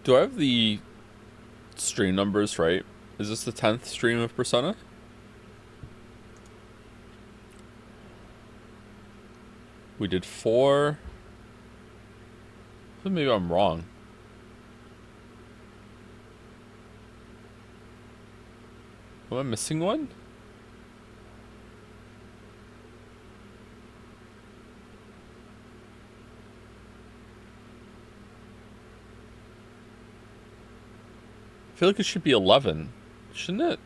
Do I have the stream numbers right? Is this the 10th stream of Persona? We did 4. Maybe I'm wrong. Am I missing one? I feel like it should be 11. Shouldn't it?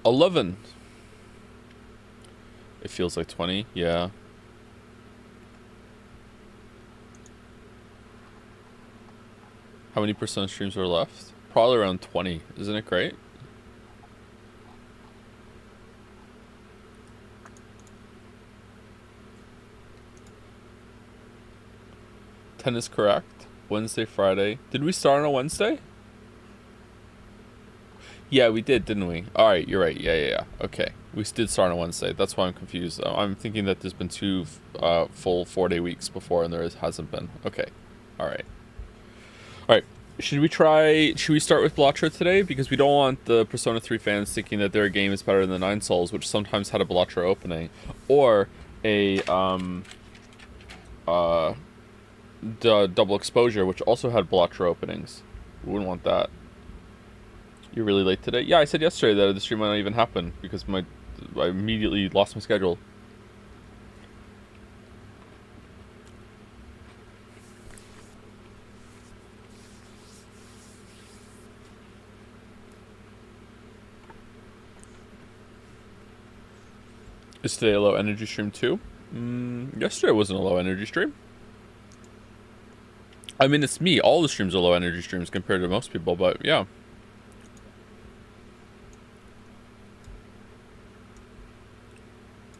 11. It feels like 20, yeah. How many Persona streams are left? Probably around 20. Isn't it great? Ten is correct. Wednesday, Friday. Did we start on a Wednesday? Yeah, we did, didn't we? Alright, you're right. Yeah. Okay. We did start on Wednesday. That's why I'm confused. I'm thinking that there's been 2 full 4-day weeks before and there hasn't been. Okay. Alright. Alright. Should we start with Bellatra today? Because we don't want the Persona 3 fans thinking that their game is better than the Nine Souls, which sometimes had a Bellatra opening. Or a, Double Exposure, which also had Bellatra openings. We wouldn't want that. You're really late today? Yeah, I said yesterday that the stream might not even happen because I immediately lost my schedule. Is today a low energy stream too? Yesterday wasn't a low energy stream. I mean, it's me. All the streams are low energy streams compared to most people, but yeah.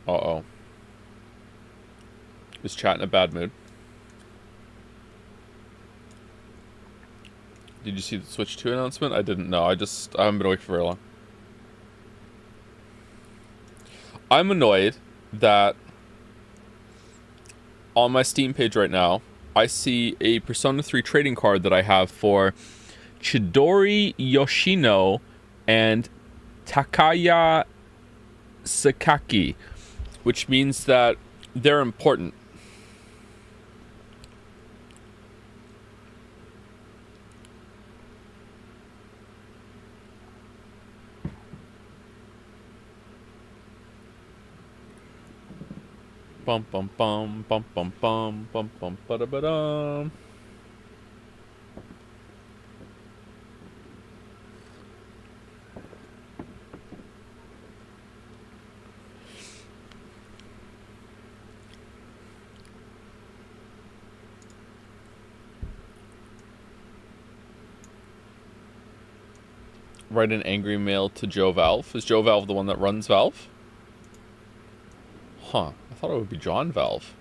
Uh-oh. Is chat in a bad mood? Did you see the Switch 2 announcement? I didn't know. I haven't been awake for very long. I'm annoyed that on my Steam page right now, I see a Persona 3 trading card that I have for Chidori Yoshino and Takaya Sakaki, which means that they're important. Bum bum bum bum bum bum bum bum ba da ba dum. Write an angry mail to Joe Valve. Is Joe Valve the one that runs Valve? Huh. I thought it would be John Valve.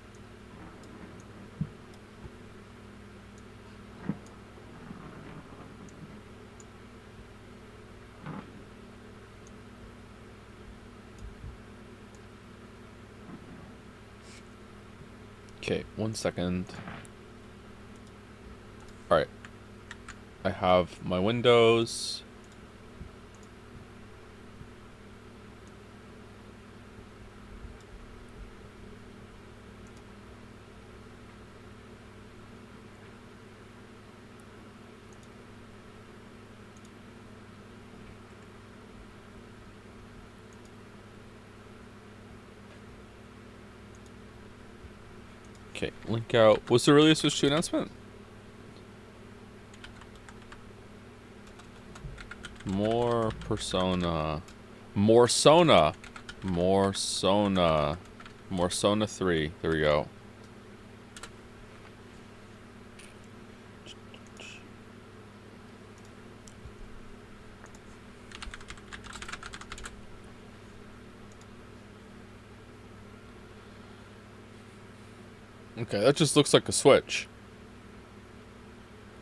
Okay, 1 second. Alright. I have my Windows. Okay, link out. What's the earliest Switch 2 announcement? More Persona. More Sona. More Sona. More Sona 3. There we go. Okay, that just looks like a Switch.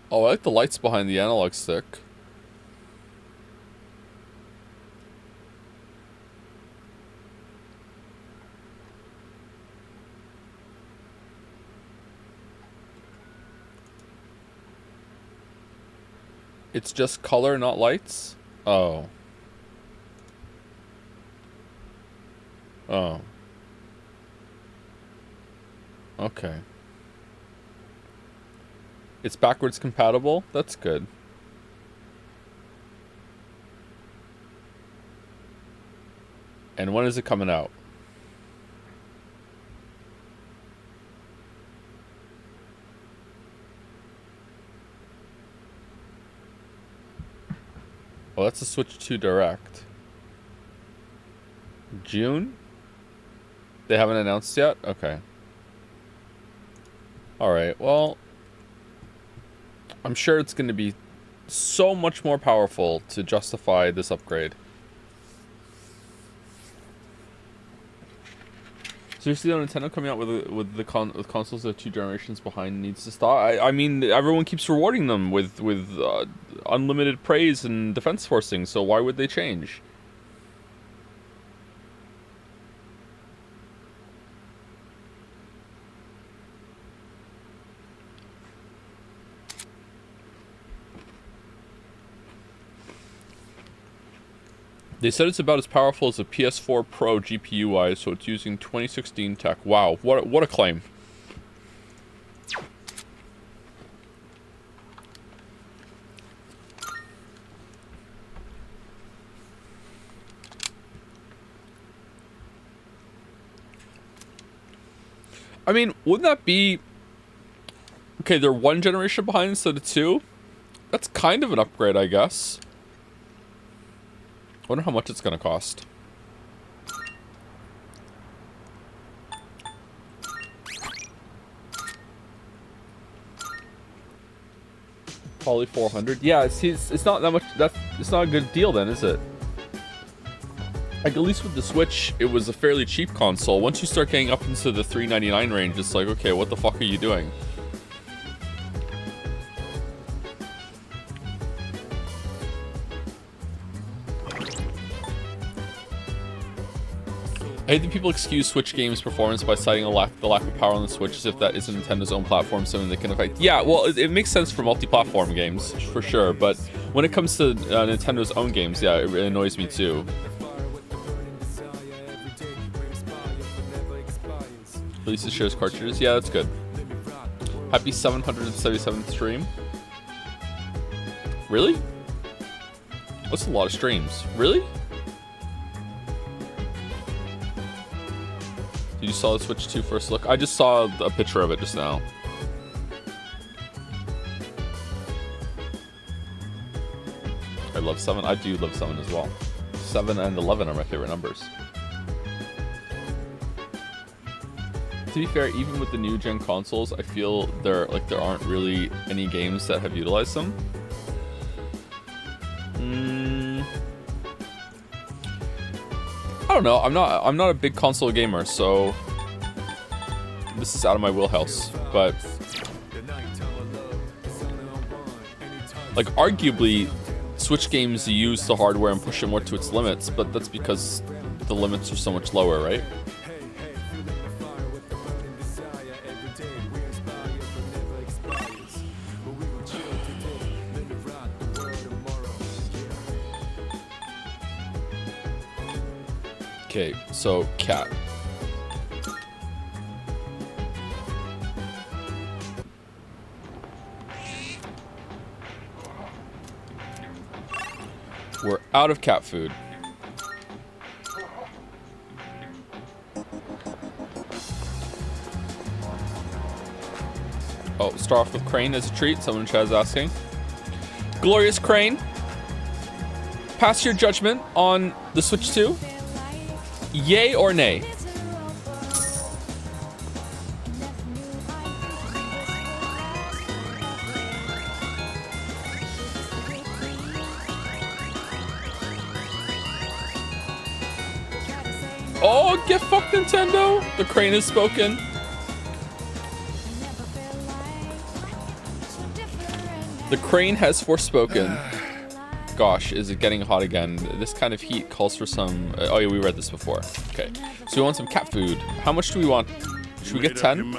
Oh, I like the lights behind the analog stick. It's just color, not lights? Oh. Oh. Okay. It's backwards compatible? That's good. And when is it coming out? Oh, that's a Switch 2 Direct. June? They haven't announced yet? Okay. Alright, well... I'm sure it's going to be so much more powerful to justify this upgrade. Seriously though, Nintendo coming out with consoles that are 2 generations behind needs to stop. I mean, everyone keeps rewarding them with unlimited praise and defense forcing, so why would they change? They said it's about as powerful as a PS4 Pro GPU-wise, so it's using 2016 tech. Wow, what a claim. I mean, wouldn't that be... Okay, they're 1 generation behind instead of 2? That's kind of an upgrade, I guess. I wonder how much it's going to cost. Probably 400. Yeah, it's not that much. It's not a good deal then, is it? Like, at least with the Switch, it was a fairly cheap console. Once you start getting up into the $399 range, it's like, okay, what the fuck are you doing? I hate that people excuse Switch games' performance by citing the lack of power on the Switch as if that isn't Nintendo's own platform, something they can affect. Yeah, well, it makes sense for multi-platform games, for sure, but when it comes to Nintendo's own games, yeah, it annoys me too. Releases shares cartridges, yeah, that's good. Happy 777th stream. Really? That's a lot of streams. Really? You saw the Switch 2 first look? I just saw a picture of it just now. I love 7. I do love 7 as well. 7 and 11 are my favorite numbers. To be fair, even with the new gen consoles, I feel there aren't really any games that have utilized them. I don't know. I'm not a big console gamer, so this is out of my wheelhouse. But like, arguably, Switch games use the hardware and push it more to its limits, but that's because the limits are so much lower, right? Okay, so cat. We're out of cat food. Oh, start off with Crane as a treat. Someone in chat is asking. Glorious Crane, pass your judgment on the Switch 2. Yay or nay? Oh, get fucked, Nintendo! The crane has spoken. The crane has forspoken. Gosh, is it getting hot again? This kind of heat calls for some... oh yeah, we read this before. Okay. So we want some cat food. How much do we want? Should we get 10?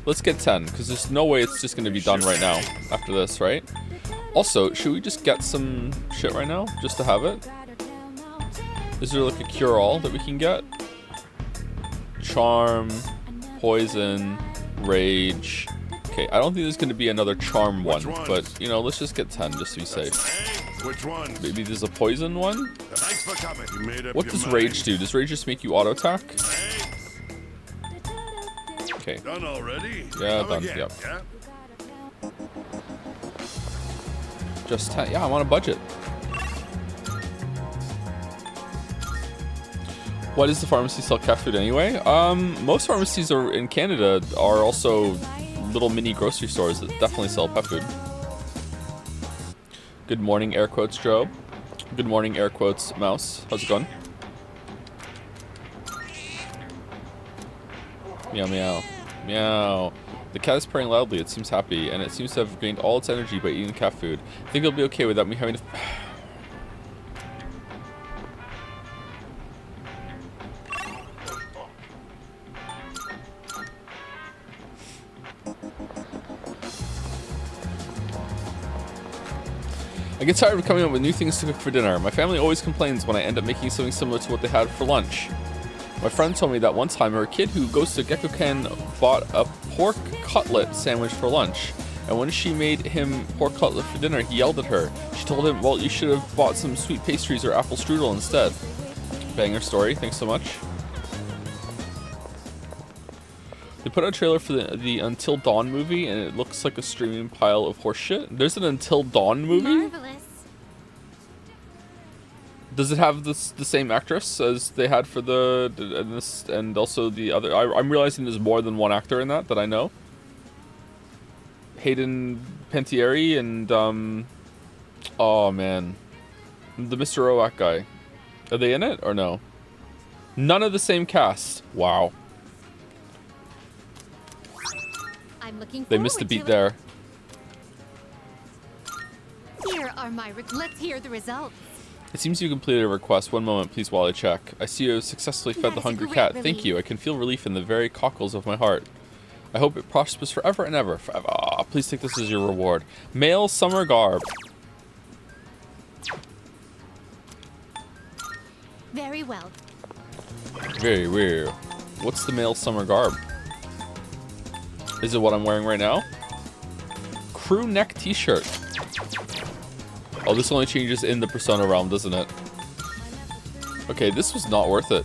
Let's get 10, because there's no way it's just going to be done right now after this, right? Also, should we just get some shit right now, just to have it? Is there like a cure-all that we can get? Charm, poison, rage. Okay, I don't think there's going to be another charm one, but, you know, let's just get 10 just to be safe. Which one? Maybe there's a poison one? Thanks for coming. You made up What your does mind. rage do? Does rage just make you auto-attack? Okay. Done already? Yeah, Come done, again, yep. yeah? Just 10. Yeah, I'm on a budget. Why does the pharmacy sell cat food anyway? Most pharmacies in Canada are also little mini grocery stores that definitely sell pet food. Good morning, air quotes, Joe. Good morning, air quotes, Mouse. How's it going? Meow, meow. Meow. The cat is purring loudly. It seems happy, and it seems to have gained all its energy by eating cat food. I think it'll be okay without me having to... I get tired of coming up with new things to cook for dinner. My family always complains when I end up making something similar to what they had for lunch. My friend told me that one time her kid who goes to Gekkoken bought a pork cutlet sandwich for lunch. And when she made him pork cutlet for dinner, he yelled at her. She told him, well, you should have bought some sweet pastries or apple strudel instead. Banger story. Thanks so much. They put out a trailer for the Until Dawn movie, and it looks like a streaming pile of horseshit. There's an Until Dawn movie? Marvelous. Does it have the same actress as they had for and also the other? I'm realizing there's more than one actor in that I know. Hayden Panettiere and oh man, the Mr. Roak guy. Are they in it or no? None of the same cast. Wow. I'm looking They missed a forward beat to there. it. Here are my let's hear the results. It seems you completed a request. One moment, please, while I check. I see you have successfully fed That the is a hungry great cat. relief. Thank you. I can feel relief in the very cockles of my heart. I hope it prospers forever and ever. Forever. Ah, please take this as your reward. Male summer garb. Very well. Very weird. What's the male summer garb? Is it what I'm wearing right now? Crew neck t-shirt. Oh, this only changes in the Persona realm, doesn't it? Okay, this was not worth it.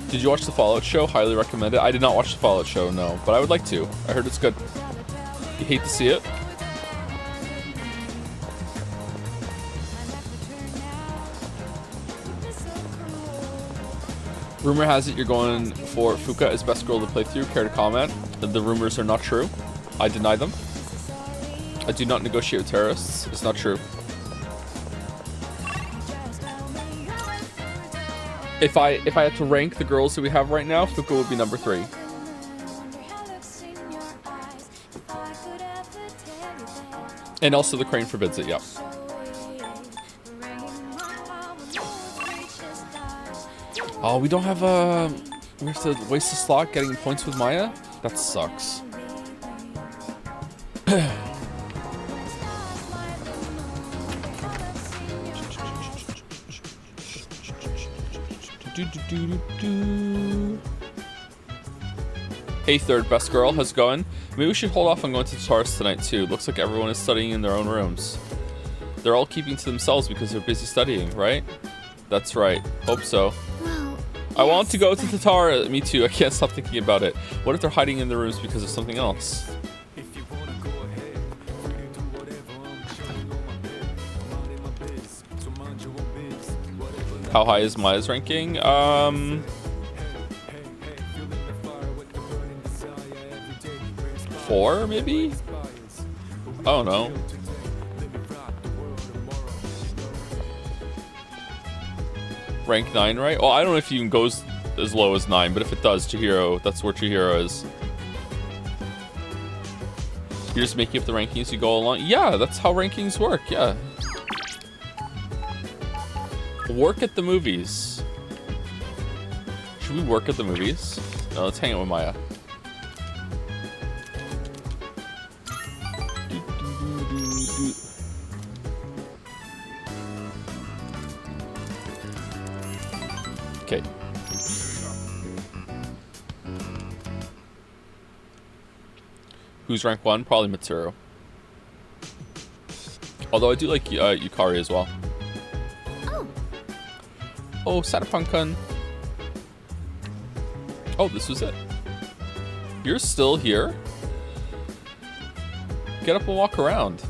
Did you watch the Fallout show? Highly recommend it. I did not watch the Fallout show, no, but I would like to. I heard it's good. You hate to see it? Rumor has it you're going for Fuka as best girl to play through. Care to comment? The rumors are not true. I deny them. I do not negotiate with terrorists. It's not true. If I had to rank the girls that we have right now, Fuka would be number 3. And also the crane forbids it, yep. Oh, we don't have a... We have to waste a slot getting points with Maya? That sucks. Hey, third best girl, how's it going? Maybe we should hold off on going to the Taurus tonight too. Looks like everyone is studying in their own rooms. They're all keeping to themselves because they're busy studying, right? That's right. Hope so. Well, I want to go to Tatara. Me too. I can't stop thinking about it. What if they're hiding in their rooms because of something else? How high is Maya's ranking? Four, maybe? I don't know. Rank 9, right? Well, I don't know if it even goes as low as 9, but if it does, Chihiro, that's where Chihiro is. You're just making up the rankings as you go along? Yeah, that's how rankings work, yeah. Work at the movies. Should we work at the movies? No, let's hang out with Maya. Okay. Who's rank 1? Probably Mitsuru. Although I do like Yukari as well. Oh, Satapun-kun. Oh, this was it. You're still here? Get up and walk around.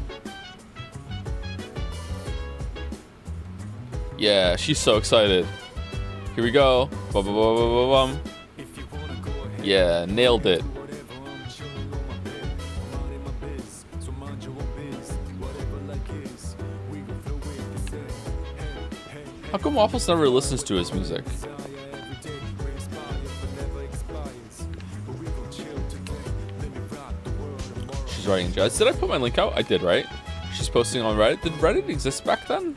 Yeah, she's so excited. Here we go. Bum. Yeah, nailed it. How come Waffles never listens to his music? She's writing jazz. Did I put my link out? I did, right? She's posting on Reddit. Did Reddit exist back then?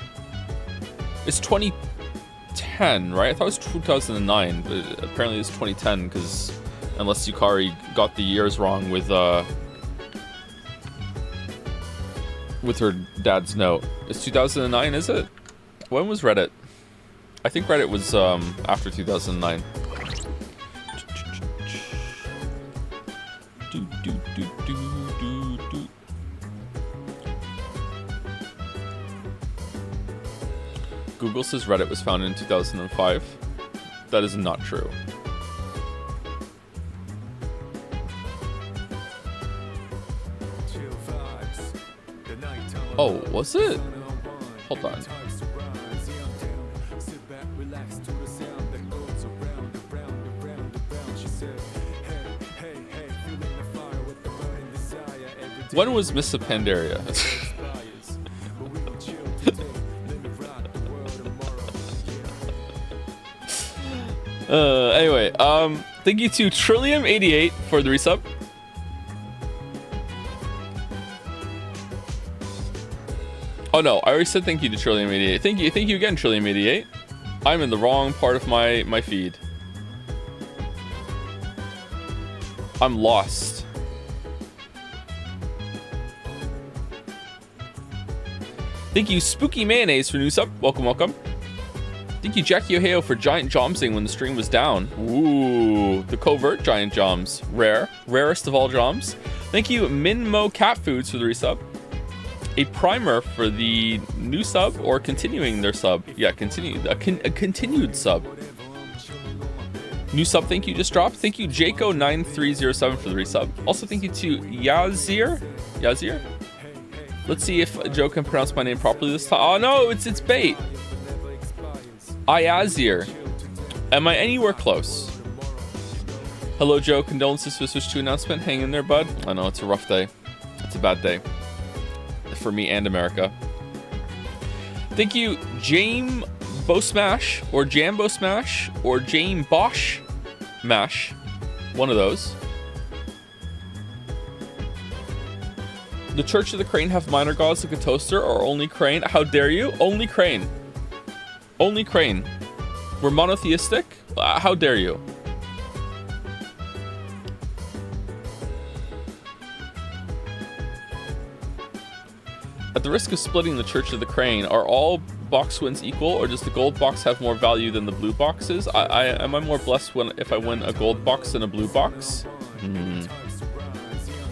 It's 2010, right? I thought it was 2009, but apparently it's 2010 because unless Yukari got the years wrong with her dad's note. It's 2009, is it? When was Reddit? I think Reddit was after 2009. Google says Reddit was founded in 2005. That is not true. Oh, was it? Hold on. When was Miss Pandaria? Anyway, thank you to Trillium88 for the resub. Oh no, I already said thank you to Trillium88. Thank you again, Trillium88. I'm in the wrong part of my feed. I'm lost. Thank you, Spooky Mayonnaise, for new sub. Welcome. Thank you, Jackie Ohio, for giant jomsing when the stream was down. Ooh, the covert giant joms. Rarest of all joms. Thank you, Minmo Cat Foods, for the resub. A primer for the new sub or continuing their sub. Yeah, a continued sub. New sub, thank you, just dropped. Thank you, Jaco9307, for the resub. Also, thank you to Yazir. Let's see if Joe can pronounce my name properly this time. Oh no, it's bait. Ayazir. Am I anywhere close? Hello, Joe. Condolences for Switch 2 announcement. Hang in there, bud. I know, it's a rough day. It's a bad day. For me and America. Thank you, Jame Bosmash, or Jambo Smash, or Jame Bosch Mash. One of those. The Church of the Crane have minor gods like a toaster, or only Crane? How dare you? Only Crane. Only Crane. We're monotheistic? How dare you? At the risk of splitting the Church of the Crane, are all box wins equal, or does the gold box have more value than the blue boxes? Am I more blessed if I win a gold box than a blue box?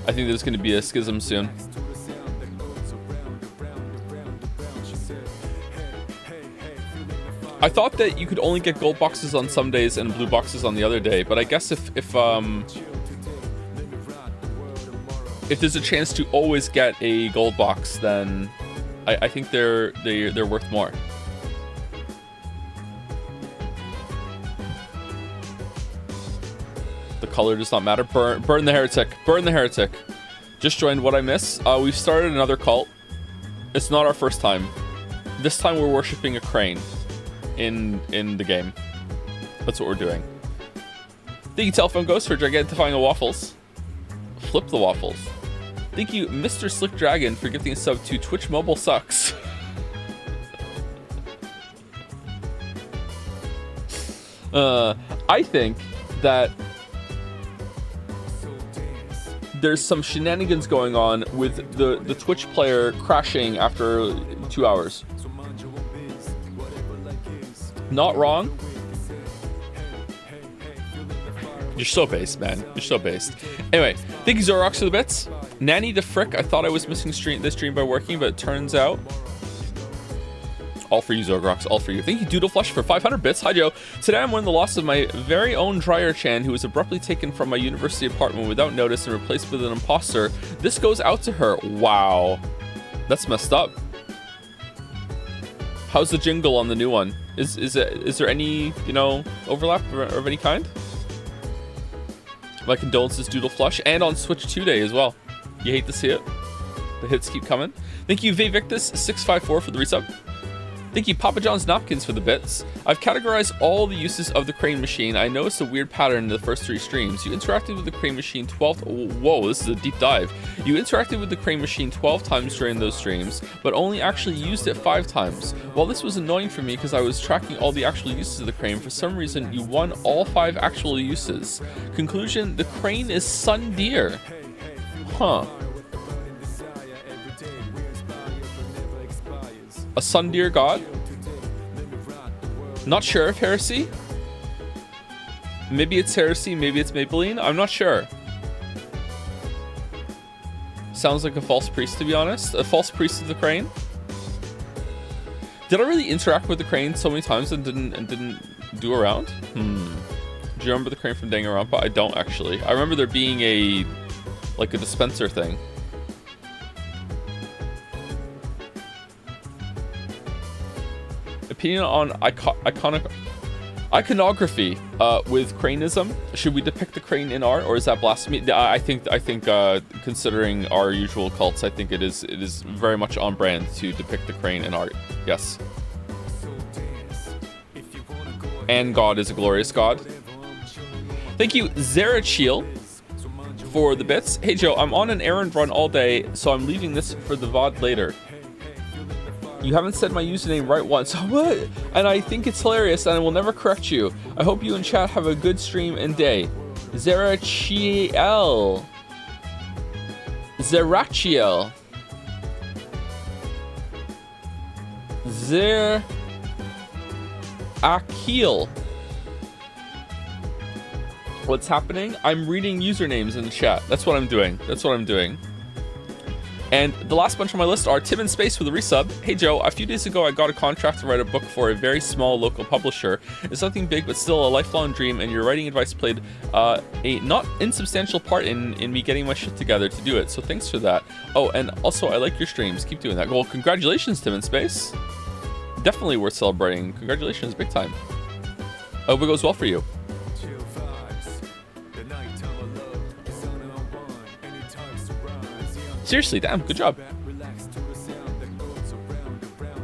I think there's going to be a schism soon. I thought that you could only get gold boxes on some days and blue boxes on the other day, but I guess if there's a chance to always get a gold box, then I think they're worth more. color does not matter. Burn the heretic. Burn the heretic. Just joined. What I miss? We've started another cult. It's not our first time. This time we're worshipping a crane in the game. That's what we're doing. Thank you, Telephone Ghost, for gigantifying a Waffles. Flip the Waffles. Thank you, Mr. Slick Dragon, for gifting a sub to Twitch Mobile Sucks. I think that there's some shenanigans going on with the Twitch player crashing after 2 hours. Not wrong. You're so based, man. You're so based. Anyway, thank you, Zorox, for the bits. Nanny the frick. I thought I was missing this stream by working, but it turns out all for you, Zorox. All for you. Thank you, Doodleflush, for 500 bits. Hi, Joe. Today I'm mourning the loss of my very own Dryer Chan, who was abruptly taken from my university apartment without notice and replaced with an imposter. This goes out to her. Wow. That's messed up. How's the jingle on the new one? Is there any, overlap of any kind? My condolences, Doodleflush, and on Switch 2 Day as well. You hate to see it. The hits keep coming. Thank you, Vivictus654, for the resub. Thank you, Papa John's Napkins, for the bits. I've categorized all the uses of the crane machine. I noticed a weird pattern in the first 3 streams. You interacted with the crane machine 12... Whoa, this is a deep dive. You interacted with the crane machine 12 times during those streams, but only actually used it 5 times. While this was annoying for me because I was tracking all the actual uses of the crane, for some reason you won all 5 actual uses. Conclusion, the crane is Sun Deer. Huh. A Sun Deer god? Not sure if Heresy. Maybe it's Heresy, maybe it's Maybelline. I'm not sure. Sounds like a false priest, to be honest. A false priest of the crane. Did I really interact with the crane so many times and didn't do a round? Do you remember the crane from Danganronpa? I don't actually. I remember there being a dispenser thing. Opinion on iconography with craneism. Should we depict the crane in art, or is that blasphemy? I think considering our usual cults, I think it is very much on brand to depict the crane in art. Yes. And God is a glorious God. Thank you, Zerachiel, for the bits. Hey Joe, I'm on an errand run all day, so I'm leaving this for the VOD later. You haven't said my username right once. What? And I think it's hilarious, and I will never correct you. I hope you and chat have a good stream and day. Zerachiel. Zerachiel. Zerachiel. What's happening? I'm reading usernames in the chat. That's what I'm doing. And the last bunch on my list are Tim in Space with a resub. Hey Joe, a few days ago I got a contract to write a book for a very small local publisher. It's nothing big, but still a lifelong dream, and your writing advice played a not insubstantial part in me getting my shit together to do it. So thanks for that. Oh, and also I like your streams. Keep doing that. Well, congratulations, Tim in Space. Definitely worth celebrating. Congratulations, big time. I hope it goes well for you. Seriously, damn, good job.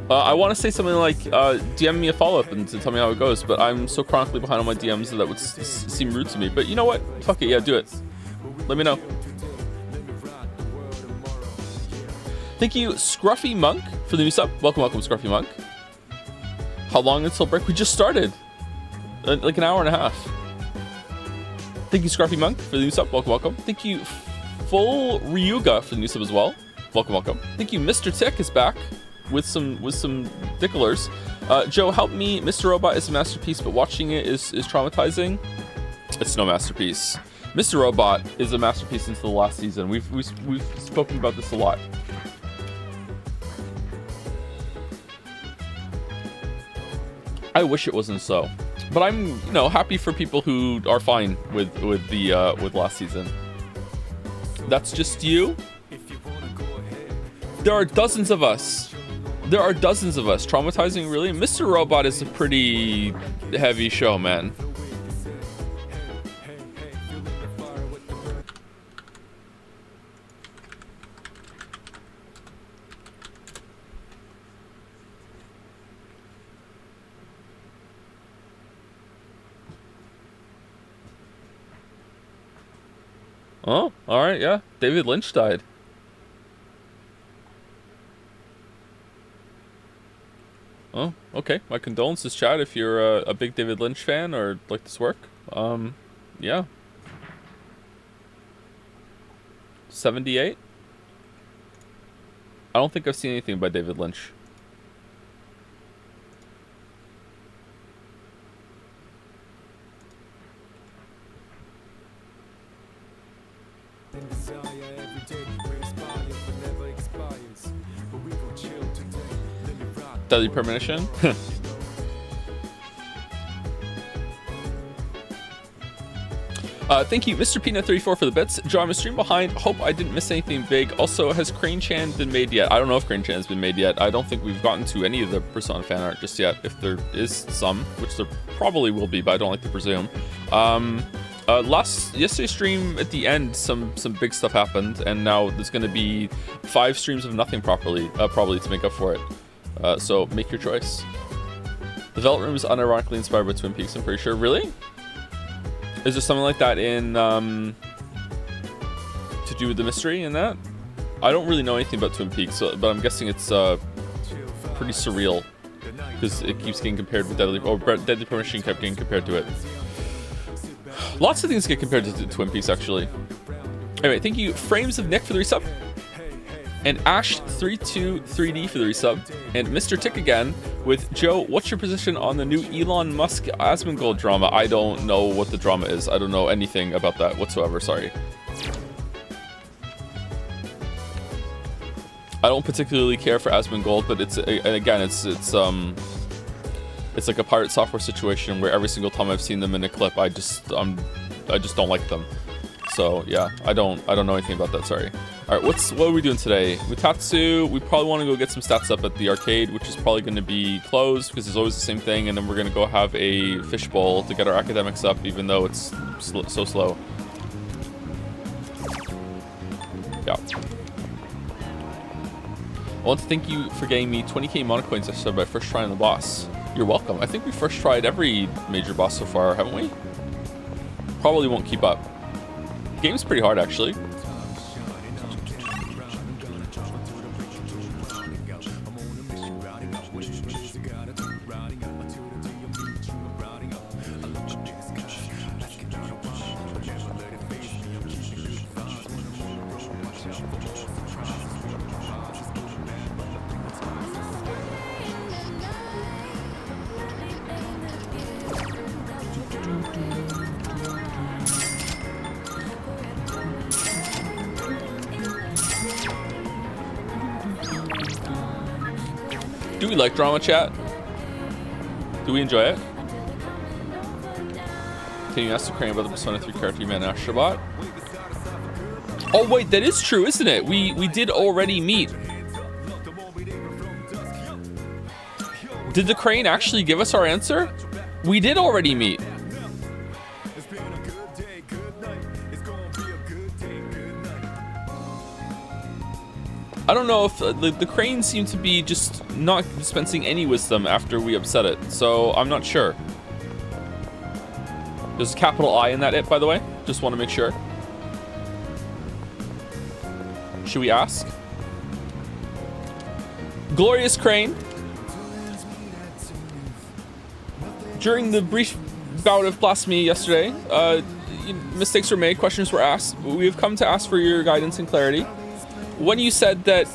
I want to say something like DM me a follow-up and to tell me how it goes, but I'm so chronically behind on my DMs that would seem rude to me. But you know what? Fuck it, yeah, do it. Let me know. Thank you, Scruffy Monk, for the new sub. Welcome, Scruffy Monk. How long until break? We just started. Like an hour and a half. Thank you, Scruffy Monk, for the new sub. Welcome. Thank you, Full Ryuga, for the new sub as well. Welcome. Thank you, Mr. Tick is back with some dicklers. Joe, help me. Mr. Robot is a masterpiece, but watching it is traumatizing. It's no masterpiece. Mr. Robot is a masterpiece into the last season. We've spoken about this a lot. I wish it wasn't so, but I'm happy for people who are fine with last season. That's just you. There are dozens of us. Traumatizing, really? Mr. Robot is a pretty heavy show, man. Oh, all right, yeah. David Lynch died. Oh, okay. My condolences, Chad, if you're a big David Lynch fan or like this work. Yeah. 78? I don't think I've seen anything by David Lynch. Deadly Premonition? Thank you, Mr. Peanut34 for the bits. Joe, I'm a stream behind. Hope I didn't miss anything big. Also, has Crane Chan been made yet? I don't know if Crane Chan has been made yet. I don't think we've gotten to any of the Persona fan art just yet. If there is some, which there probably will be, but I don't like to presume. Yesterday's stream at the end, some big stuff happened, and now there's going to be 5 streams of nothing probably to make up for it. So make your choice. Development room is unironically inspired by Twin Peaks, I'm pretty sure. Really? Is there something like that in to do with the mystery in that? I don't really know anything about Twin Peaks, but I'm guessing it's pretty surreal because it keeps getting compared with Deadly Premonition kept getting compared to it. Lots of things get compared to Twin Peaks, actually. Anyway, thank you, Frames of Nick for the resub, and Ash323D for the resub, and Mr. Tick again with Joe. What's your position on the new Elon Musk Asmongold drama? I don't know what the drama is. I don't know anything about that whatsoever. Sorry. I don't particularly care for Asmongold, but it's like a pirate software situation where every single time I've seen them in a clip, I just don't like them. So yeah, I don't know anything about that. Sorry. All right, what are we doing today? Mutatsu, we probably want to go get some stats up at the arcade, which is probably going to be closed because it's always the same thing. And then we're going to go have a fishbowl to get our academics up, even though it's so slow. Yeah. I want to thank you for getting me 20k monocoins yesterday by first trying the boss. You're welcome. I think we first tried every major boss so far, haven't we? Probably won't keep up. Game's pretty hard, actually. Do we like drama, chat? Do we enjoy it? Can you ask the Crane about the Persona 3 character you met in Astrobot? Oh wait, that is true, isn't it? We did already meet. Did the Crane actually give us our answer? We did already meet. I don't know if the Crane seemed to be just not dispensing any wisdom after we upset it, so I'm not sure. There's a capital I in that it, by the way. Just want to make sure. Should we ask? Glorious Crane. During the brief bout of blasphemy yesterday, mistakes were made, questions were asked. We have come to ask for your guidance and clarity. When you said that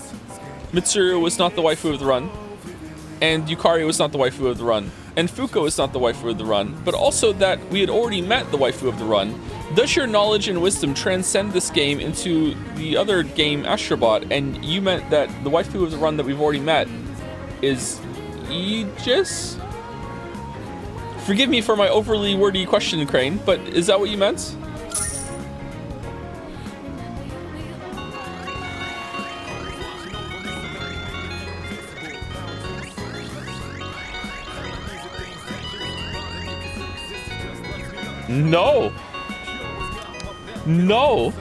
Mitsuru was not the waifu of the run, and Yukari was not the waifu of the run, and Fuko is not the waifu of the run, but also that we had already met the waifu of the run, does your knowledge and wisdom transcend this game into the other game, Astrobot, and you meant that the waifu of the run that we've already met is Aegis? Forgive me for my overly wordy question, Crane, but is that what you meant? No. No.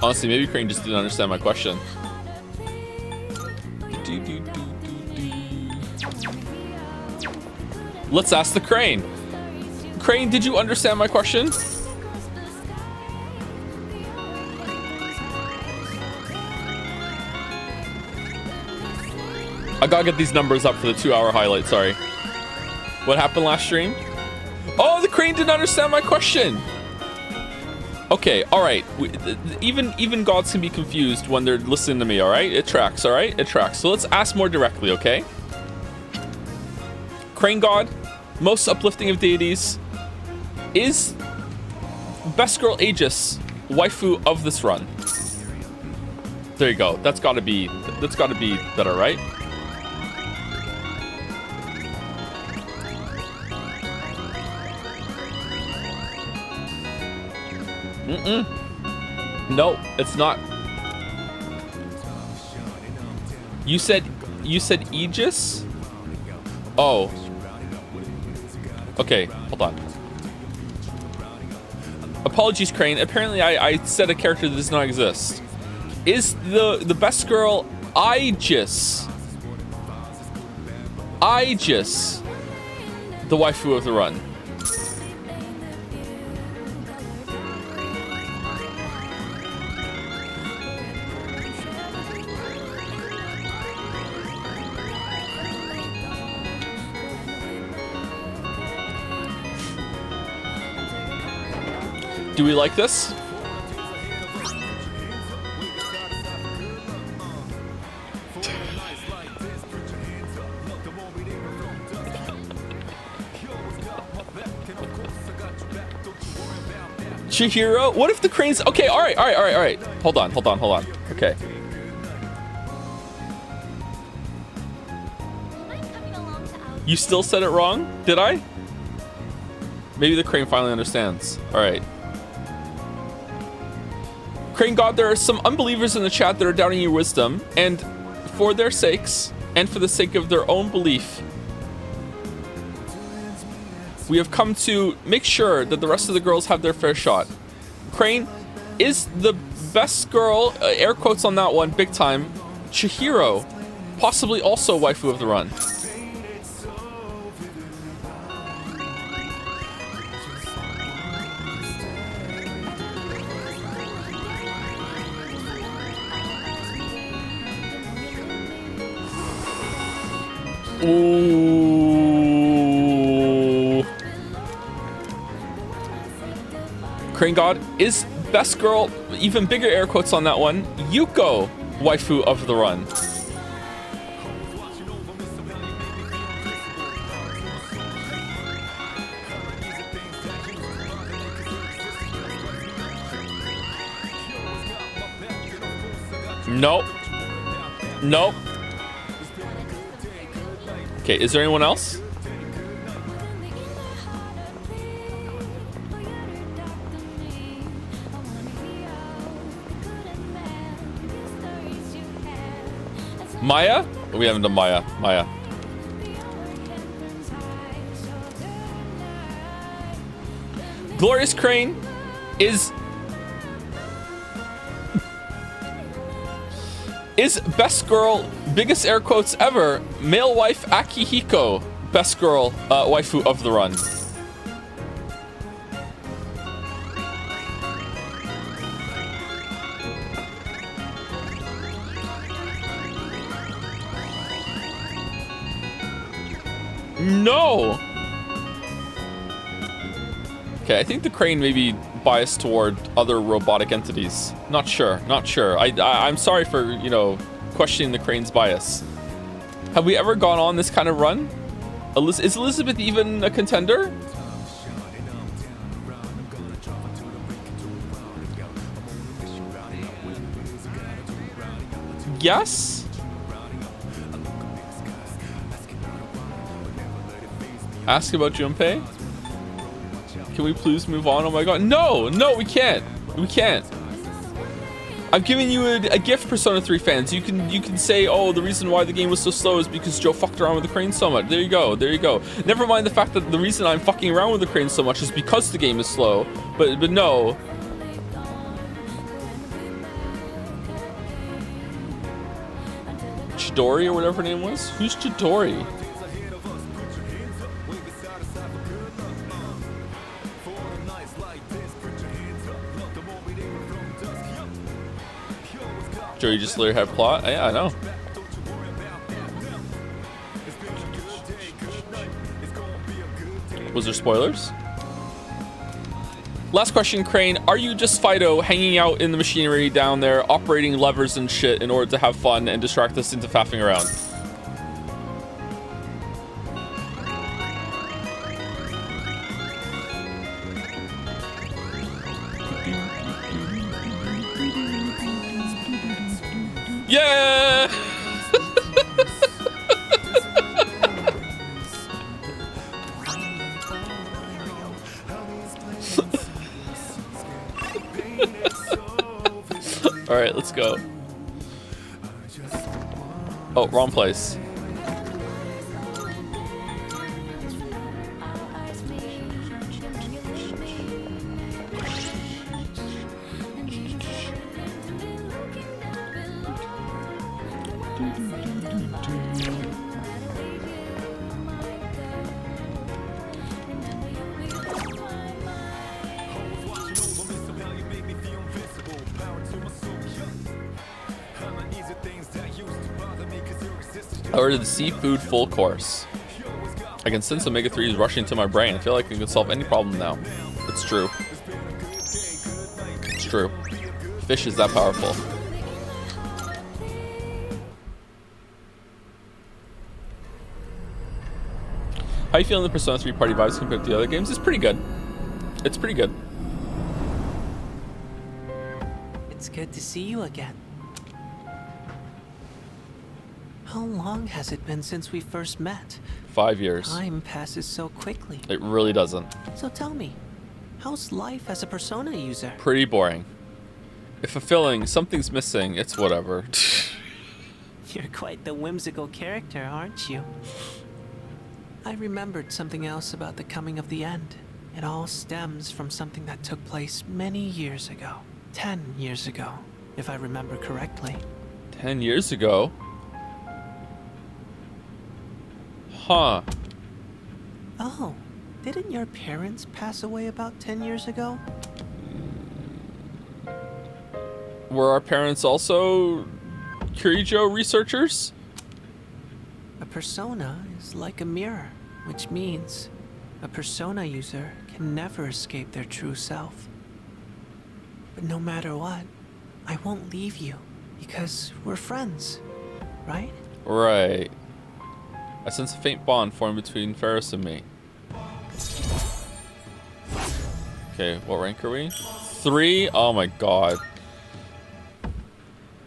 Honestly, maybe Crane just didn't understand my question. Let's ask the Crane. Crane, did you understand my question? I gotta get these numbers up for the 2-hour highlight, sorry. What happened last stream? Oh, the Crane didn't understand my question. Okay, all right. Even gods can be confused when they're listening to me, all right? It tracks, all right? It tracks. So let's ask more directly, okay? Crane god, most uplifting of deities, is best girl Aegis waifu of this run? There you go. That's gotta be better, right? No, it's not. You said Aegis? Oh. Okay, hold on. Apologies, Crane. Apparently I said a character that does not exist. Is the best girl Aegis the waifu of the run? Do we like this? Chihiro? What if the Cranes... Okay, all right. Hold on. Okay. You still said it wrong? Did I? Maybe the Crane finally understands. All right. Crane God, there are some unbelievers in the chat that are doubting your wisdom, and for their sakes, and for the sake of their own belief, we have come to make sure that the rest of the girls have their fair shot. Crane, is the best girl, air quotes on that one, big time, Chihiro, possibly also waifu of the run? Ooh. Crane God, is best girl, even bigger air quotes on that one, Yuko waifu of the run? Nope. Okay, is there anyone else? Maya? We haven't done Maya. Glorious Crane is best girl, biggest air quotes ever, male wife Akihiko, best girl waifu of the run. No. Okay, I think the Crane may be biased toward other robotic entities. Not sure. I'm sorry for, questioning the Crane's bias. Have we ever gone on this kind of run? Is Elizabeth even a contender? Yes? Ask about Junpei? Can we please move on? Oh my god. No, we can't. I've given you a gift, Persona 3 fans. You can say, oh, the reason why the game was so slow is because Joe fucked around with the Crane so much. There you go. Never mind the fact that the reason I'm fucking around with the Crane so much is because the game is slow. But no. Chidori or whatever her name was? Who's Chidori? Joey just literally had plot. Yeah, I know. Was there spoilers? Last question, Crane. Are you just Fido hanging out in the machinery down there, operating levers and shit in order to have fun and distract us into faffing around? Yeah! All right, let's go. Oh, wrong place. I ordered the seafood full course. I can sense omega-3s rushing to my brain. I feel like I can solve any problem now. It's true. It's true. Fish is that powerful. How you feeling the Persona 3 party vibes compared to the other games? It's pretty good. It's pretty good. It's good to see you again. How long has it been since we first met? 5 years. Time passes so quickly. It really doesn't. So tell me, how's life as a Persona user? Pretty boring. If fulfilling, something's missing, it's whatever. You're quite the whimsical character, aren't you? I remembered something else about the coming of the end. It all stems from something that took place many years ago. 10 years ago, if I remember correctly. 10 years ago? Huh. Oh, didn't your parents pass away about 10 years ago? Were our parents also Kirijo researchers? A persona is like a mirror, which means a persona user can never escape their true self. But no matter what, I won't leave you because we're friends, right? Right. I sense a faint bond formed between Ferris and me. Okay, what rank are we? 3? Oh my god.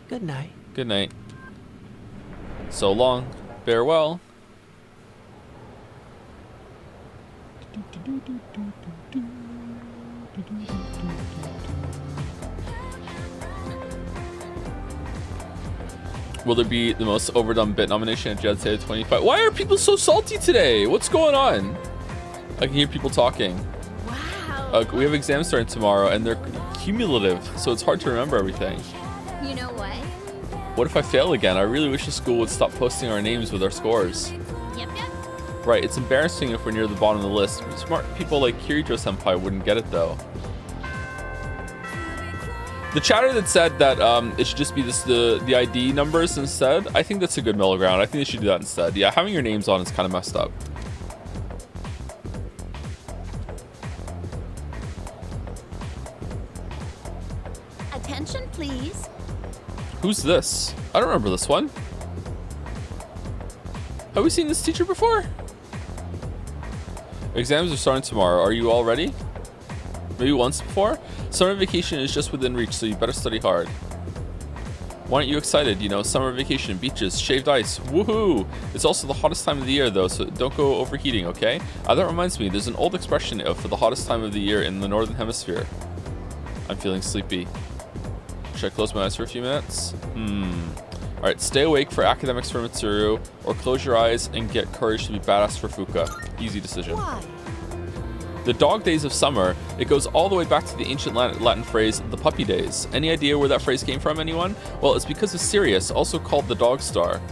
Good night. Good night. So long. Farewell. Will there be the most overdone bit nomination at Jet Set 25? Why are people so salty today? What's going on? I can hear people talking. Wow. We have exams starting tomorrow, and they're cumulative, so it's hard to remember everything. You know what? What if I fail again? I really wish the school would stop posting our names with our scores. Yep. Right, it's embarrassing if we're near the bottom of the list. Smart people like Kirijo-senpai wouldn't get it, though. The chatter that said that it should just be the ID numbers instead, I think that's a good middle ground. I think they should do that instead. Yeah, having your names on is kind of messed up. Attention, please. Who's this? I don't remember this one. Have we seen this teacher before? Exams are starting tomorrow. Are you all ready? Maybe once before? Summer vacation is just within reach, so you better study hard. Why aren't you excited? You know, summer vacation, beaches, shaved ice, woohoo! It's also the hottest time of the year though, so don't go overheating, okay? That reminds me, there's an old expression for the hottest time of the year in the northern hemisphere. I'm feeling sleepy. Should I close my eyes for a few minutes? Alright, stay awake for academics for Mitsuru, or close your eyes and get courage to be badass for Fuka. Easy decision. Why? The dog days of summer, it goes all the way back to the ancient Latin phrase, the puppy days. Any idea where that phrase came from, anyone? Well, it's because of Sirius, also called the dog star.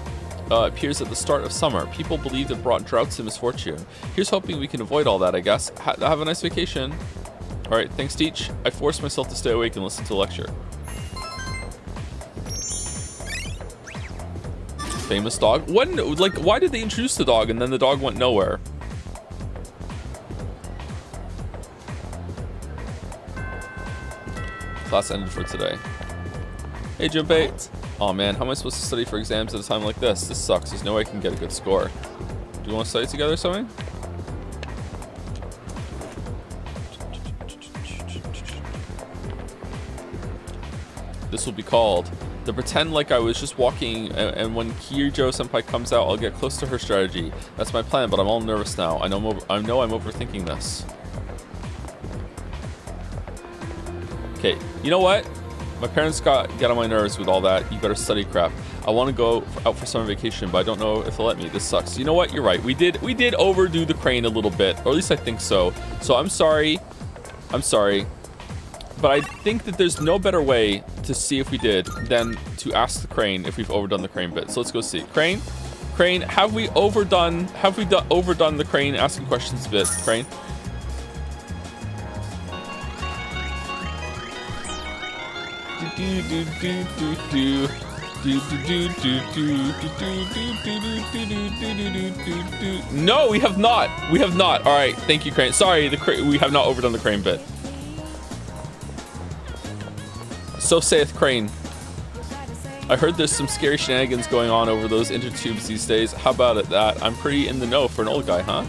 Appears at the start of summer. People believed it brought droughts and misfortune. Here's hoping we can avoid all that, I guess. Have a nice vacation. Alright, thanks Teach. I forced myself to stay awake and listen to the lecture. famous dog. When, like, why did they introduce the dog and then the dog went nowhere? Class ended for today. Hey, Junpei. Oh man, how am I supposed to study for exams at a time like this? This sucks. There's no way I can get a good score. Do you want to study together or something? This will be called the pretend like I was just walking, and when Kirijo Senpai comes out, I'll get close to her strategy. That's my plan, but I'm all nervous now. I know I'm overthinking this. Okay, you know what? My parents get on my nerves with all that. You better study crap. I want to go out for summer vacation, but I don't know if they'll let me. This sucks. You know what? You're right. We did overdo the crane a little bit, or at least I think so. So I'm sorry. I'm sorry. But I think that there's no better way to see if we did than to ask the crane if we've overdone the crane bit. So let's go see. Crane, have we overdone the crane asking questions bit? Crane. No, we have not. We have not. All right, thank you, Crane. Sorry, we have not overdone the crane bit. So saith Crane. I heard there's some scary shenanigans going on over those intertubes these days. How about it that I'm pretty in the know for an old guy, huh?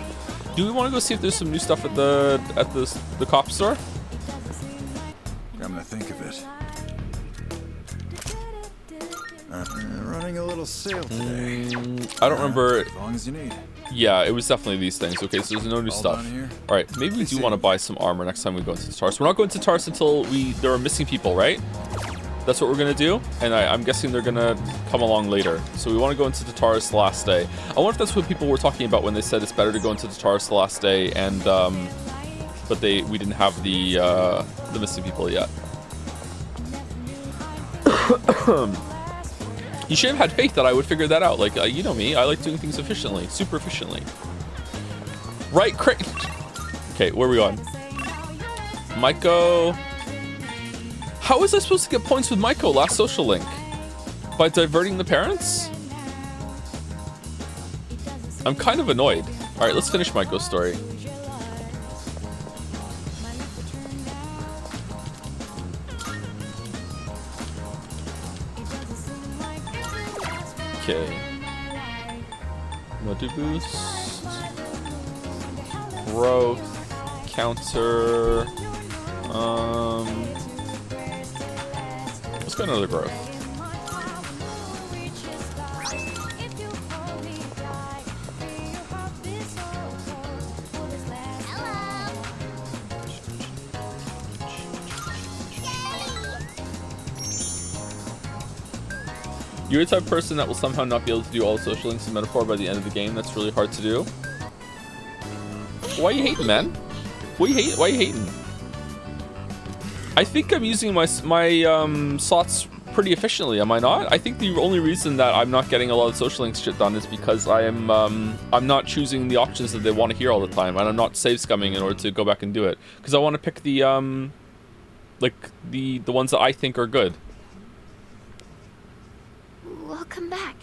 Do we want to go see if there's some new stuff at the cop store? I'm gonna think of it. Running a little sale today. I don't remember. As long as you need. Yeah, it was definitely these things. Okay, so there's no new stuff. All right, maybe we do want to buy some armor next time we go into Tartarus. We're not going to Tartarus until there are missing people, right? That's what we're gonna do, and I'm guessing they're gonna come along later. So we want to go into Tartarus the last day. I wonder if that's what people were talking about when they said it's better to go into Tartarus the last day, and but we didn't have the missing people yet. You should have had faith that I would figure that out. Like, you know me, I like doing things efficiently, super efficiently. Right, okay, where are we going? Maiko. How was I supposed to get points with Maiko last social link? By diverting the parents? I'm kind of annoyed. All right, let's finish Maiko's story. Okay. Modu boost. Growth. Counter. Let's go another growth. You're the type of person that will somehow not be able to do all the social links in Metaphor by the end of the game. That's really hard to do. Why are you hating, man? Why are you hating? I think I'm using my slots pretty efficiently, am I not? I think the only reason that I'm not getting a lot of social links shit done is because I'm not choosing the options that they want to hear all the time, and I'm not save scumming in order to go back and do it. Because I want to pick the the ones that I think are good. Welcome back.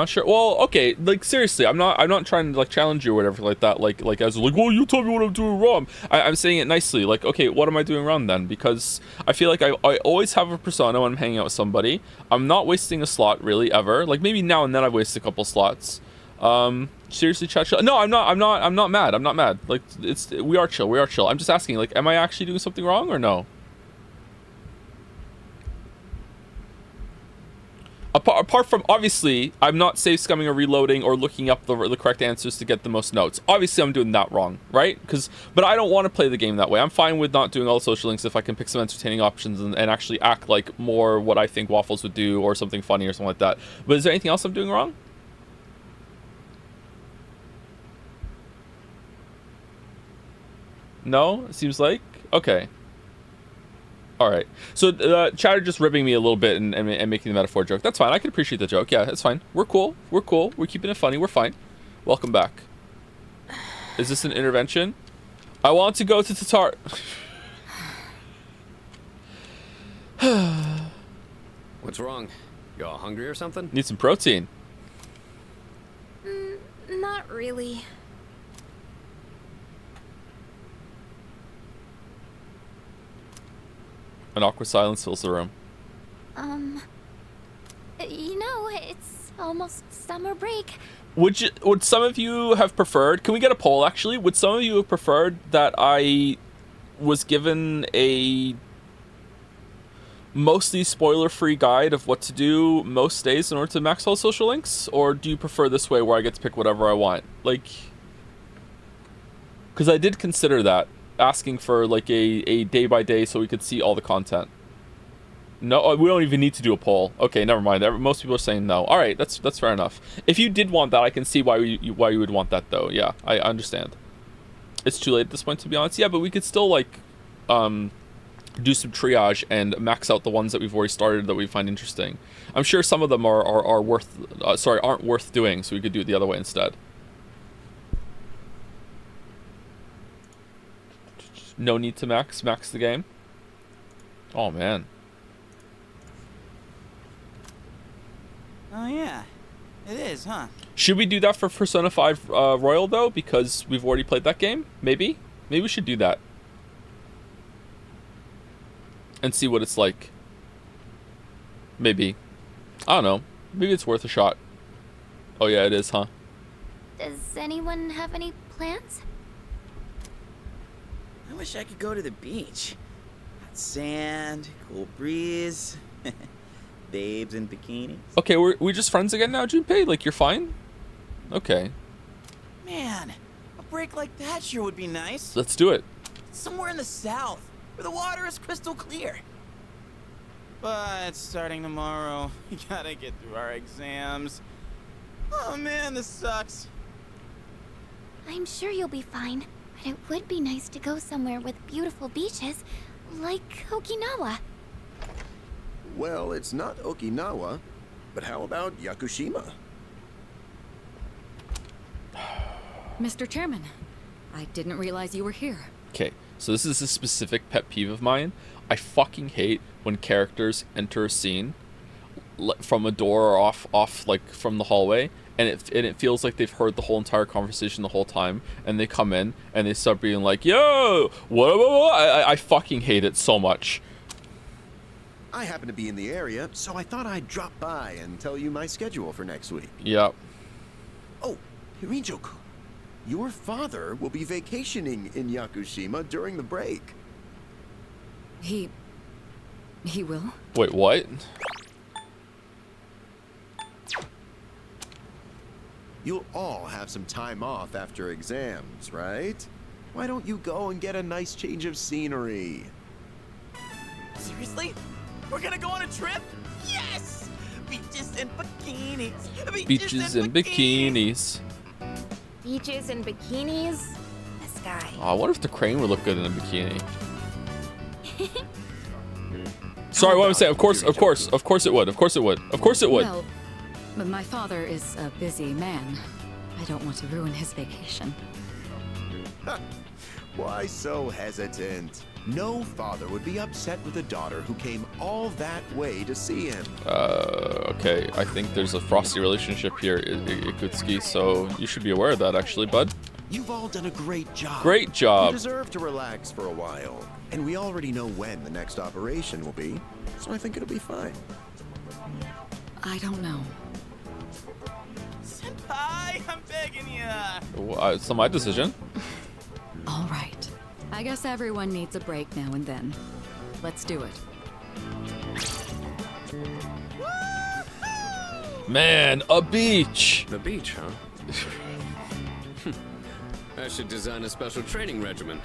Sure. Well, okay. Like seriously, I'm not trying to like challenge you or whatever like that. Like as like, well, you told me what I'm doing wrong. I'm saying it nicely. Like, okay, what am I doing wrong then? Because I feel like I always have a persona when I'm hanging out with somebody. I'm not wasting a slot really ever. Like maybe now and then I've wasted a couple slots. Seriously, chat. No, I'm not mad. I'm not mad. Like we are chill. I'm just asking. Like, am I actually doing something wrong or no? Apart from, obviously, I'm not save scumming or reloading or looking up the correct answers to get the most notes. Obviously, I'm doing that wrong, right? But I don't want to play the game that way. I'm fine with not doing all the social links if I can pick some entertaining options and actually act like more what I think Waffles would do or something funny or something like that. But is there anything else I'm doing wrong? No? It seems like? Okay. All right. So chatter just ribbing me a little bit and making the metaphor joke. That's fine. I can appreciate the joke. Yeah, that's fine. We're cool. We're cool. We're keeping it funny. We're fine. Welcome back. Is this an intervention? I want to go to Tatar. What's wrong? You all hungry or something? Need some protein. Not really. An awkward silence fills the room. You know, it's almost summer break. Would some of you have preferred, can we get a poll actually? Would some of you have preferred that I was given a mostly spoiler-free guide of what to do most days in order to max all social links? Or do you prefer this way where I get to pick whatever I want? Like, because I did consider that, asking for like a day-by-day so we could see all the content. No, we don't even need to do a poll. Okay, never mind. Most people are saying no. All right, that's fair enough. If you did want that, I can see why you would want that though. Yeah, I understand. It's too late at this point, to be honest. Yeah, but we could still like do some triage and max out the ones that we've already started that we find interesting. I'm sure some of them are worth aren't worth doing, so we could do it the other way instead. No need to max the game. Oh man. Oh yeah, it is, huh? Should we do that for Persona 5 Royal though? Because we've already played that game? Maybe we should do that. And see what it's like. Maybe. I don't know. Maybe it's worth a shot. Oh yeah, it is, huh? Does anyone have any plans? I wish I could go to the beach. Hot sand, cool breeze, babes in bikinis. Okay, we're just friends again now, Junpei? Like, you're fine? Okay. Man, a break like that sure would be nice. Let's do it. Somewhere in the south, where the water is crystal clear. But starting tomorrow, we gotta get through our exams. Oh man, this sucks. I'm sure you'll be fine, but it would be nice to go somewhere with beautiful beaches, like Okinawa. Well, it's not Okinawa, but how about Yakushima? Mr. Chairman, I didn't realize you were here. Okay, so this is a specific pet peeve of mine. I fucking hate when characters enter a scene from a door or off like from the hallway, and it feels like they've heard the whole entire conversation the whole time, and they come in and they start being like, "Yo, what?" I fucking hate it so much. I happen to be in the area, so I thought I'd drop by and tell you my schedule for next week. Yep. Oh, Hirinjo-kun, your father will be vacationing in Yakushima during the break. He will? Wait, what? You'll all have some time off after exams, right? Why don't you go and get a nice change of scenery? Seriously? We're gonna go on a trip? Yes! Beaches and bikinis. Beaches and bikinis. Beaches and bikinis? This guy. Oh, I wonder if the crane would look good in a bikini. Sorry, what I'm saying. Of course it would. Of course it would. Well, but my father is a busy man. I don't want to ruin his vacation. Why so hesitant? No father would be upset with a daughter who came all that way to see him. Okay. I think there's a frosty relationship here, Ikutsuki, so you should be aware of that, actually, bud. You've all done a great job. Great job. You deserve to relax for a while. And we already know when the next operation will be, so I think it'll be fine. I don't know. Senpai, I'm begging ya. It's not my decision. All right. I guess everyone needs a break now and then. Let's do it. Man, a beach. The beach, huh? I should design a special training regimen.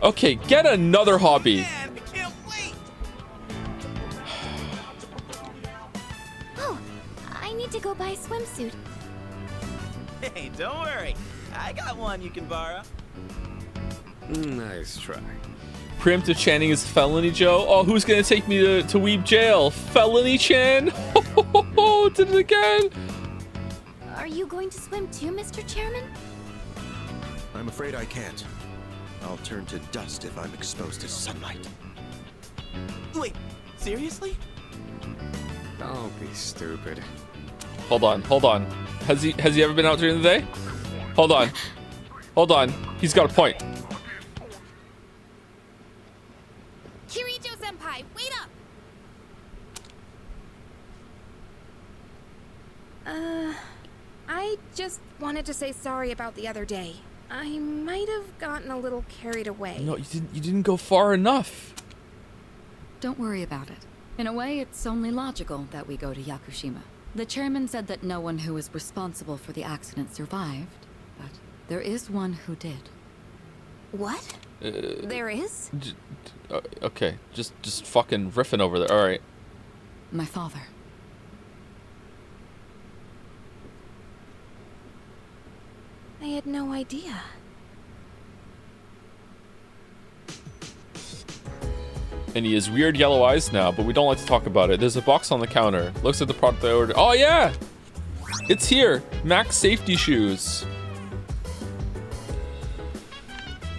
Okay, get another hobby. Man, I can't wait. Oh, I need to go buy a swimsuit. Hey, don't worry. I got one you can borrow. Nice try. Preemptive chanting is felony, Joe. Oh, who's gonna take me to Weeb jail? Felony Chan? Did it again. Are you going to swim too, Mr. Chairman? I'm afraid I can't. I'll turn to dust if I'm exposed to sunlight. Wait, seriously? Don't be stupid. Hold on. Has he ever been out during the day? Hold on. Hold on. He's got a point. Kirijo-senpai, wait up! I just wanted to say sorry about the other day. I might have gotten a little carried away. No, you didn't go far enough. Don't worry about it. In a way, it's only logical that we go to Yakushima. The chairman said that no one who was responsible for the accident survived, but there is one who did. What? There is? Okay, just fucking riffing over there. All right. My father. I had no idea. And he has weird yellow eyes now, but we don't like to talk about it. There's a box on the counter. Looks at the product I ordered. Oh yeah! It's here! Max safety shoes.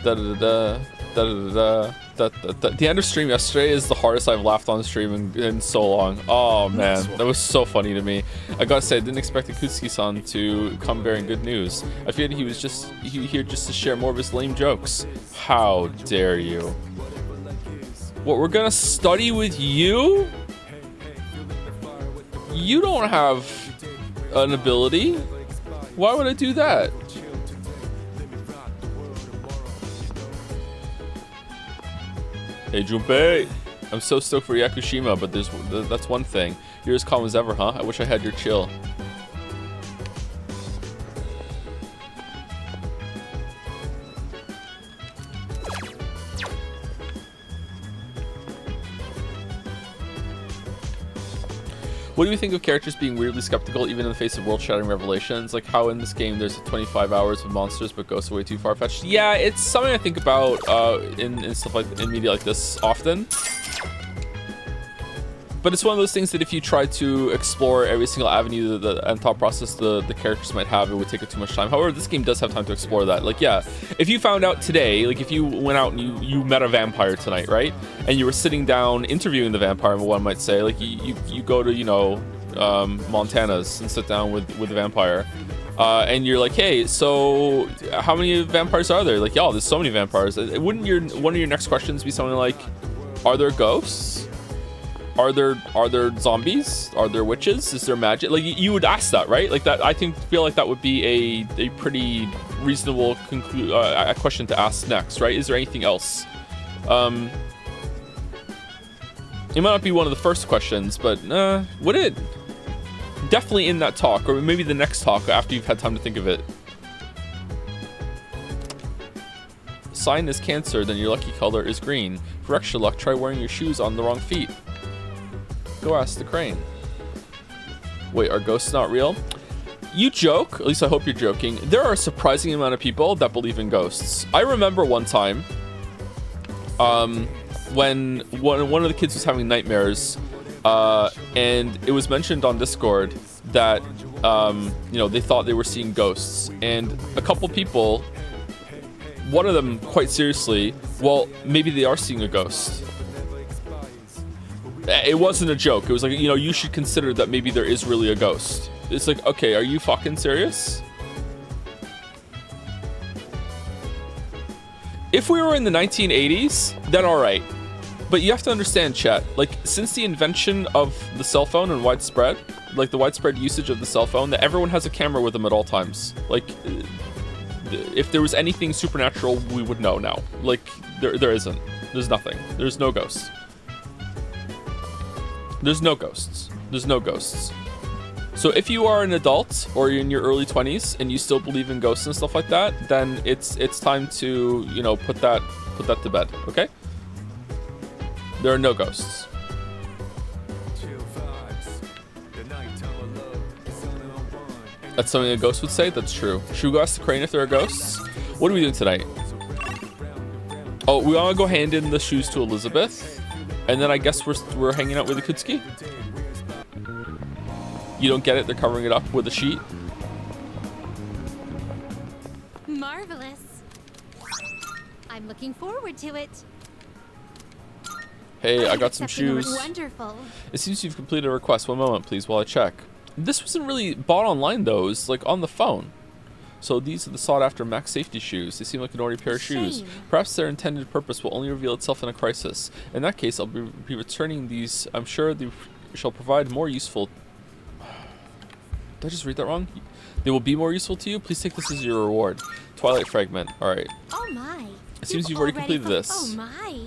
Da-da-da-da. Da-da-da-da. The end of stream yesterday is the hardest I've laughed on stream in so long. Oh man, that was so funny to me. I gotta say, I didn't expect Akutsuki-san to come bearing good news. I figured he was here just to share more of his lame jokes. How dare you? What, we're gonna study with you? You don't have an ability. Why would I do that? Hey Junpei, I'm so stoked for Yakushima, but that's one thing. You're as calm as ever, huh? I wish I had your chill. What do you think of characters being weirdly skeptical even in the face of world-shattering revelations? Like how in this game there's 25 hours of monsters but ghosts are way too far-fetched? Yeah, it's something I think about in stuff like in media like this often. But it's one of those things that if you try to explore every single avenue and thought process the characters might have, it would take it too much time. However, this game does have time to explore that. Like, yeah, if you found out today, like if you went out and you met a vampire tonight, right? And you were sitting down interviewing the vampire, one might say, like you go to, you know, Montana's and sit down with the vampire. And you're like, hey, so how many vampires are there? Like, yeah, there's so many vampires. Wouldn't one of your next questions be something like, are there ghosts? Are there zombies? Are there witches? Is there magic? Like you would ask that, right? Like that. I feel like that would be a pretty reasonable question to ask next, right? Is there anything else? It might not be one of the first questions, but would it? Definitely in that talk, or maybe the next talk after you've had time to think of it. Sign is Cancer, then your lucky color is green. For extra luck, try wearing your shoes on the wrong feet. Go ask the crane. Wait, are ghosts not real? You joke, at least I hope you're joking. There are a surprising amount of people that believe in ghosts. I remember one time when one of the kids was having nightmares, and it was mentioned on Discord that you know, they thought they were seeing ghosts, and a couple people, one of them quite seriously, well, maybe they are seeing a ghost. It wasn't a joke. It was like, you know, you should consider that maybe there is really a ghost. It's like, okay, are you fucking serious? If we were in the 1980s, then all right. But you have to understand, chat, like since the invention of the cell phone and widespread, like the widespread usage of the cell phone, that everyone has a camera with them at all times. Like if there was anything supernatural, we would know now. Like there isn't. There's nothing. There's no ghosts. There's no ghosts. There's no ghosts. So if you are an adult or you're in your early 20s and you still believe in ghosts and stuff like that, then it's time to, you know, put that to bed, okay? There are no ghosts. That's something a ghost would say? That's true. Should we go ask the crane if there are ghosts? What are we doing tonight? Oh, we want to go hand in the shoes to Elizabeth. And then I guess we're hanging out with Akutsuki. You don't get it? They're covering it up with a sheet. Marvelous. I'm looking forward to it. Hey, I got some shoes. Wonderful. It seems you've completed a request. One moment, please, while I check. This wasn't really bought online, though. It was like on the phone. So these are the sought-after max safety shoes. They seem like an ordinary pair of shoes. Shame. Perhaps their intended purpose will only reveal itself in a crisis. In that case, I'll be returning these. I'm sure they shall provide more useful... Did I just read that wrong? They will be more useful to you? Please take this as your reward. Twilight Fragment. Alright. Oh my. It seems you've already completed this. Oh my.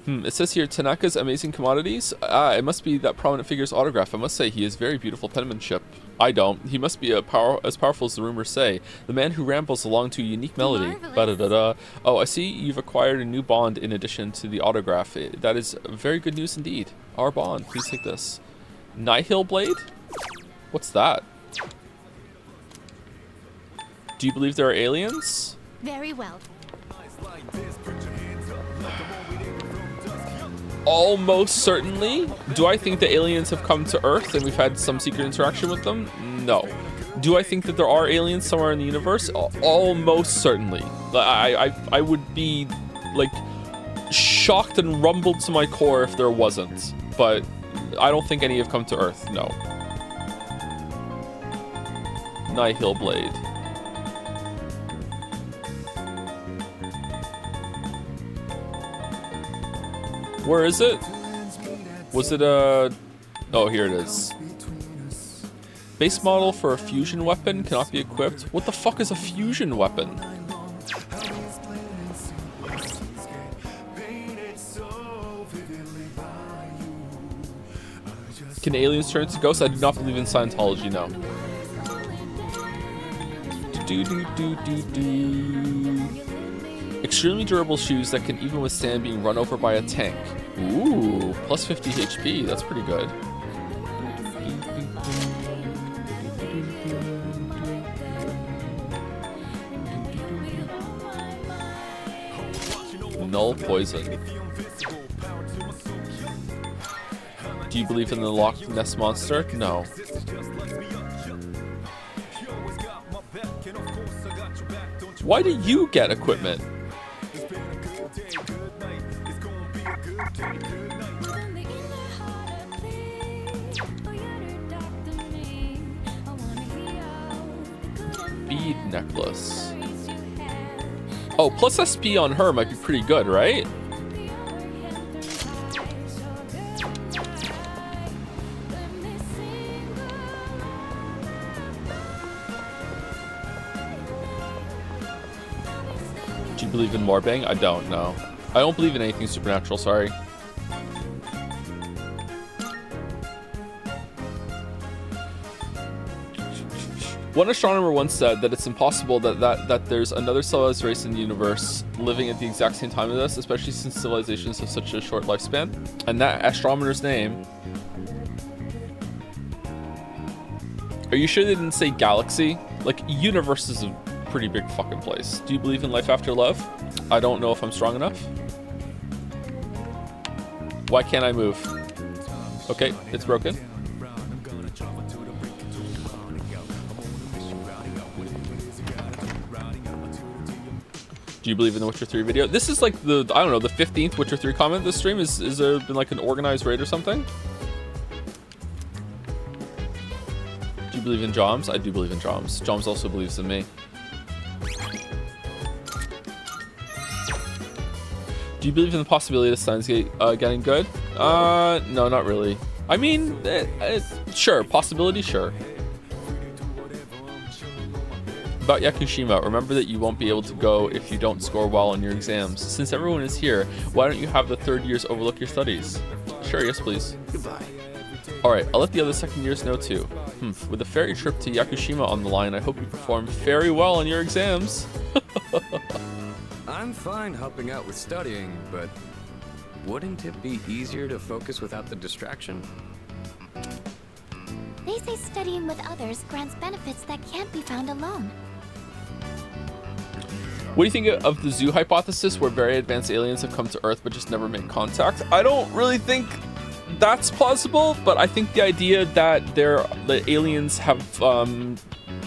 It says here, Tanaka's Amazing Commodities. It must be that prominent figure's autograph. I must say, he has very beautiful penmanship. I don't. He must be as powerful as the rumors say. The man who rambles along to a unique melody. Ba-da-da-da. Oh, I see you've acquired a new bond in addition to the autograph. That is very good news indeed. Our bond. Please take this. Nihil Blade? What's that? Do you believe there are aliens? Very well. Almost certainly. Do I think the aliens have come to Earth and we've had some secret interaction with them? No. Do I think that there are aliens somewhere in the universe? Almost certainly. I would be like shocked and rumbled to my core if there wasn't. But I don't think any have come to Earth. No. Nihil Blade. Where is it? Was it a... Oh, here it is. Base model for a fusion weapon cannot be equipped. What the fuck is a fusion weapon? Can aliens turn into ghosts? I do not believe in Scientology, no. Extremely durable shoes that can even withstand being run over by a tank. Ooh, plus 50 HP. That's pretty good. Null poison. Do you believe in the Loch Ness Monster? No. Why do you get equipment? Bead necklace. Oh, plus SP on her might be pretty good, right? Do you believe in Morbang? I don't know. I don't believe in anything supernatural, sorry. One astronomer once said that it's impossible that there's another civilized race in the universe living at the exact same time as us, especially since civilizations have such a short lifespan. And that astronomer's name... Are you sure they didn't say galaxy? Like, universe is a pretty big fucking place. Do you believe in life after love? I don't know if I'm strong enough. Why can't I move? Okay, it's broken. Do you believe in the Witcher 3 video? This is like the, I don't know, the 15th Witcher 3 comment this stream. Is there been like an organized raid or something? Do you believe in Joms? I do believe in Joms. Joms also believes in me. Do you believe in the possibility of Steins Gate getting good? No, not really. I mean, sure, possibility, sure. About Yakushima, remember that you won't be able to go if you don't score well on your exams. Since everyone is here, why don't you have the third years overlook your studies? Sure, yes please. Goodbye. Alright, I'll let the other second years know too. With a ferry trip to Yakushima on the line, I hope you perform very well on your exams. I'm fine helping out with studying, but wouldn't it be easier to focus without the distraction? They say studying with others grants benefits that can't be found alone. What do you think of the zoo hypothesis where very advanced aliens have come to Earth but just never made contact? I don't really think that's plausible, but I think the idea that the aliens have,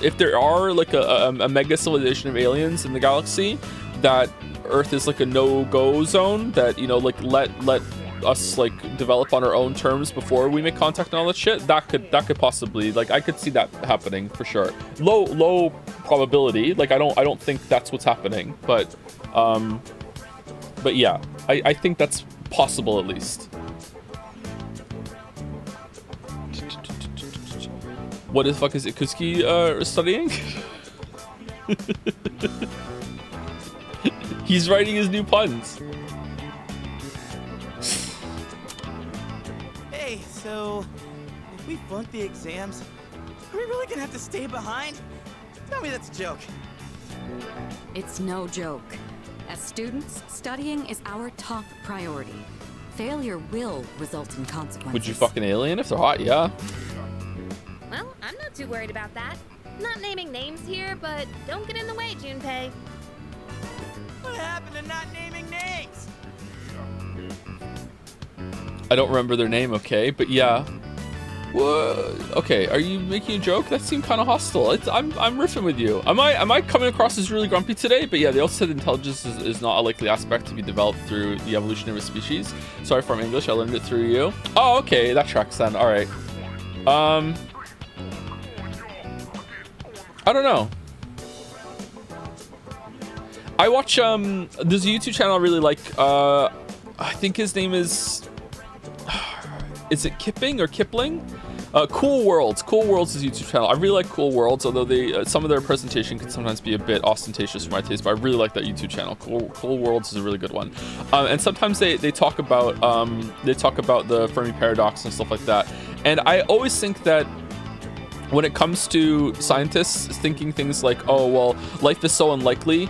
if there are like a mega civilization of aliens in the galaxy, that Earth is like a no-go zone, that, you know, like let us like develop on our own terms before we make contact and all that shit, that could possibly, like, I could see that happening for sure. Low probability. Like I don't think that's what's happening, but yeah, I think that's possible at least. What the fuck is it Kuski studying? He's writing his new puns. Hey, so if we flunk the exams, are we really gonna have to stay behind? Tell me that's a joke. It's no joke. As students, studying is our top priority. Failure will result in consequences. Would you fucking alien if they're hot? Yeah. Well, I'm not too worried about that. Not naming names here, but don't get in the way, Junpei. What happened to not naming names? I don't remember their name, okay, but yeah. Whoa. Okay, are you making a joke? That seemed kind of hostile. I'm riffing with you. Am I coming across as really grumpy today? But yeah, they also said intelligence is not a likely aspect to be developed through the evolution of a species. Sorry for my English, I learned it through you. Oh, okay, that tracks then. All right. I don't know. I watch there's a YouTube channel I really like. I think his name is it Kipping or Kipling? Cool Worlds. Cool Worlds is a YouTube channel. I really like Cool Worlds, although they some of their presentation can sometimes be a bit ostentatious for my taste, but I really like that YouTube channel. Cool Worlds is a really good one. And sometimes they talk about the Fermi paradox and stuff like that. And I always think that when it comes to scientists thinking things like, oh, well, life is so unlikely,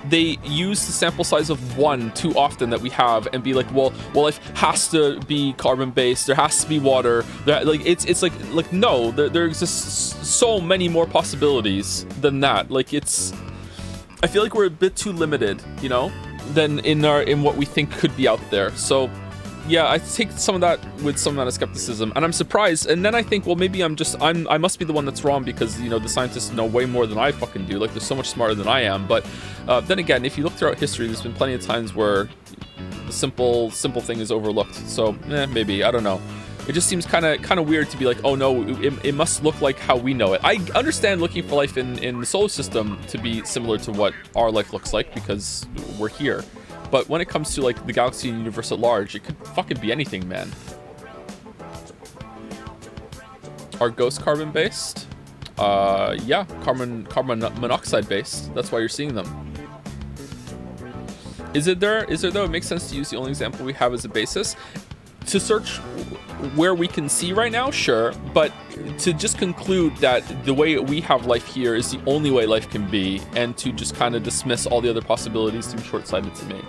they use the sample size of 1 too often that we have and be like, well, life has to be carbon-based, there has to be water. Like it's like no, there exists so many more possibilities than that. Like I feel like we're a bit too limited, you know, than in what we think could be out there. So yeah, I take some of that with some amount of skepticism, and I'm surprised. And then I think, well, maybe I must be the one that's wrong because, you know, the scientists know way more than I fucking do. Like, they're so much smarter than I am. But then again, if you look throughout history, there's been plenty of times where the simple thing is overlooked. So, maybe, I don't know. It just seems kind of weird to be like, oh no, it must look like how we know it. I understand looking for life in the solar system to be similar to what our life looks like because we're here. But when it comes to like the galaxy and universe at large, it could fucking be anything, man. Are ghosts carbon based? Yeah, carbon monoxide based. That's why you're seeing them. Is it there though? It makes sense to use the only example we have as a basis. To search where we can see right now, sure, but to just conclude that the way we have life here is the only way life can be, and to just kind of dismiss all the other possibilities seems short-sighted to me.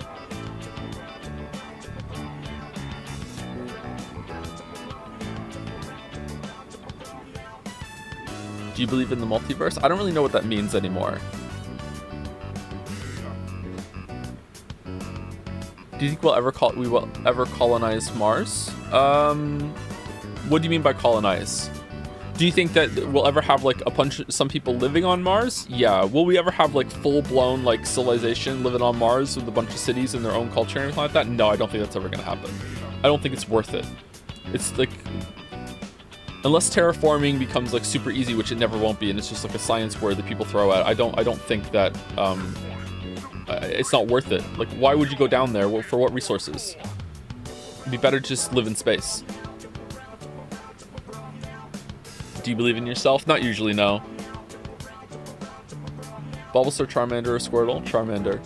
Do you believe in the multiverse? I don't really know what that means anymore. Do you think we will ever colonize Mars? What do you mean by colonize? Do you think that we'll ever have like some people living on Mars? Yeah. Will we ever have like full-blown like civilization living on Mars with a bunch of cities and their own culture and everything like that? No, I don't think that's ever gonna happen. I don't think it's worth it. It's like, unless terraforming becomes like super easy, which it never won't be, and it's just like a science word that people throw out. I don't think that it's not worth it. Like, why would you go down there? For what resources? It'd be better to just live in space. Do you believe in yourself? Not usually, no. Bulbasaur, Charmander, or Squirtle? Charmander.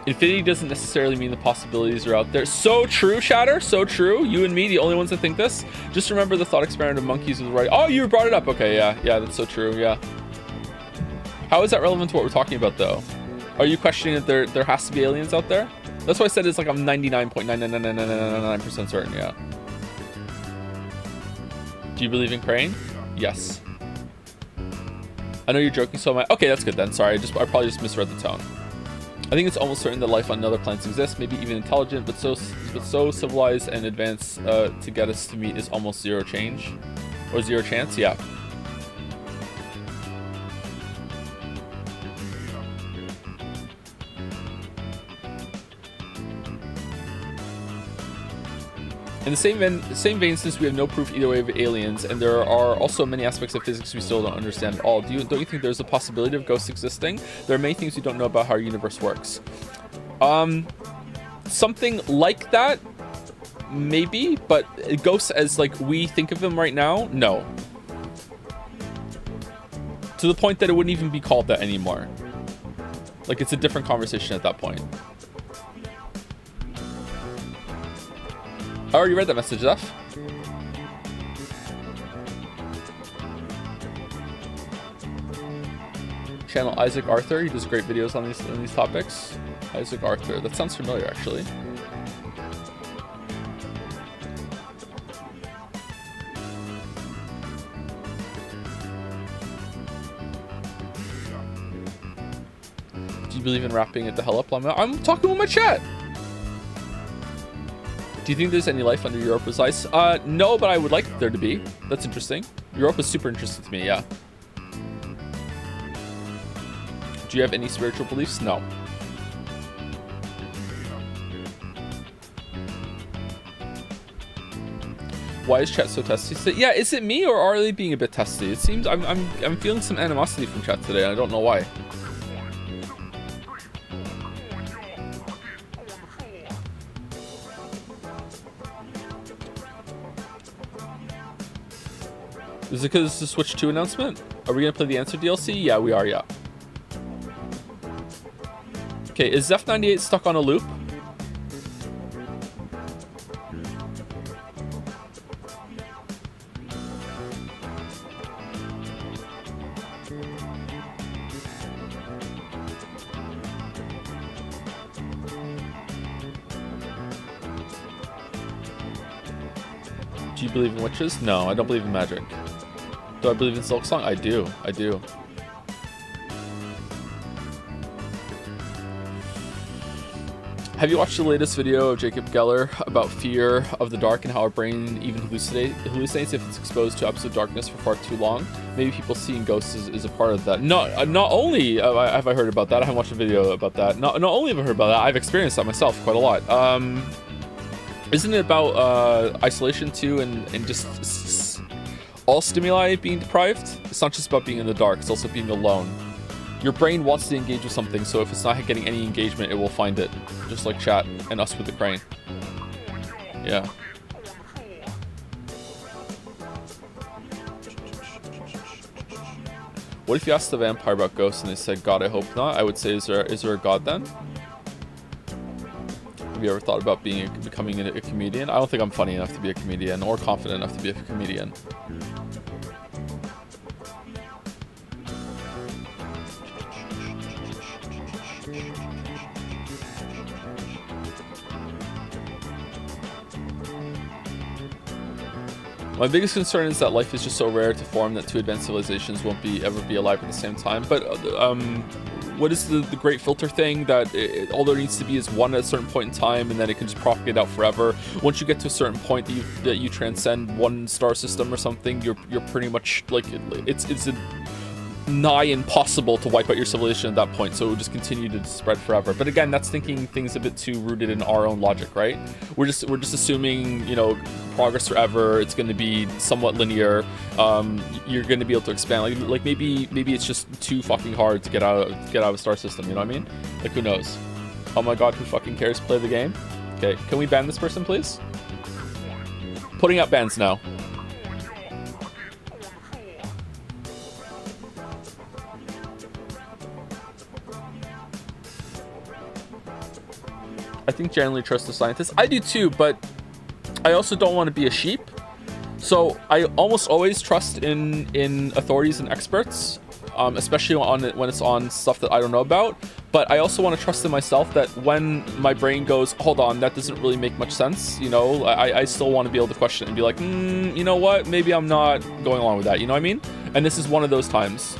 Infinity doesn't necessarily mean the possibilities are out there. So true, Shatter. So true. You and me, the only ones that think this. Just remember the thought experiment of monkeys was right. Oh, you brought it up. Okay, yeah, that's so true. Yeah. How is that relevant to what we're talking about, though? Are you questioning that there has to be aliens out there? That's why I said it's like I'm 99.99999% certain. Yeah. Do you believe in Crane? Yes. I know you're joking so much. Okay, that's good then. Sorry, I probably just misread the tone. I think it's almost certain that life on other planets exists, maybe even intelligent, but so civilized and advanced to get us to meet is almost zero change. Or zero chance, yeah. In the same vein, since we have no proof either way of aliens, and there are also many aspects of physics we still don't understand at all, don't you think there's a possibility of ghosts existing? There are many things we don't know about how our universe works. Something like that, maybe, but ghosts as like we think of them right now, no. To the point that it wouldn't even be called that anymore. Like, it's a different conversation at that point. I already read that message, Zeph. Channel Isaac Arthur. He does great videos on these topics. Isaac Arthur. That sounds familiar, actually. Do you believe in wrapping it the hell up? I'm talking with my chat. Do you think there's any life under Europa's ice? No, but I would like there to be. That's interesting. Europa's super interesting to me, yeah. Do you have any spiritual beliefs? No. Why is chat so testy? Yeah, is it me or are they being a bit testy? It seems I'm feeling some animosity from chat today. I don't know why. Is it because it's the Switch 2 announcement? Are we gonna play the Answer DLC? Yeah, we are, yeah. Okay, is Zeph98 stuck on a loop? Do you believe in witches? No, I don't believe in magic. Do I believe in Silksong? I do. I do. Have you watched the latest video of Jacob Geller about fear of the dark and how our brain even hallucinates if it's exposed to absolute darkness for far too long? Maybe people seeing ghosts is a part of that. Not only have I heard about that, I haven't watched a video about that. Not only have I heard about that, I've experienced that myself quite a lot. Isn't it about isolation too, and just all stimuli being deprived? It's not just about being in the dark, it's also being alone. Your brain wants to engage with something, so if it's not getting any engagement, it will find it. Just like chat and us with the crane. Yeah. What if you asked the vampire about ghosts and they said, God, I hope not? I would say, is there a God then? Have you ever thought about becoming a comedian? I don't think I'm funny enough to be a comedian or confident enough to be a comedian. My biggest concern is that life is just so rare to form that two advanced civilizations won't ever be alive at the same time. But what is the great filter thing that all there needs to be is one at a certain point in time, and then it can just propagate out forever. Once you get to a certain point that you transcend one star system or something, you're pretty much like it's nigh impossible to wipe out your civilization at that point, so it would just continue to spread forever. But again, that's thinking things a bit too rooted in our own logic, right? We're just assuming, you know, progress forever, it's going to be somewhat linear. You're going to be able to expand, like maybe it's just too fucking hard to get out of a star system, you know what I mean? Like, who knows? Oh my god, who fucking cares? Play the game. Okay, can we ban this person, please? Putting out bans now. I think generally trust the scientists. I do too, but I also don't want to be a sheep. So I almost always trust in authorities and experts, especially when it's on stuff that I don't know about. But I also want to trust in myself that when my brain goes, hold on, that doesn't really make much sense, you know, I still want to be able to question it and be like, you know what, maybe I'm not going along with that, you know what I mean? And this is one of those times.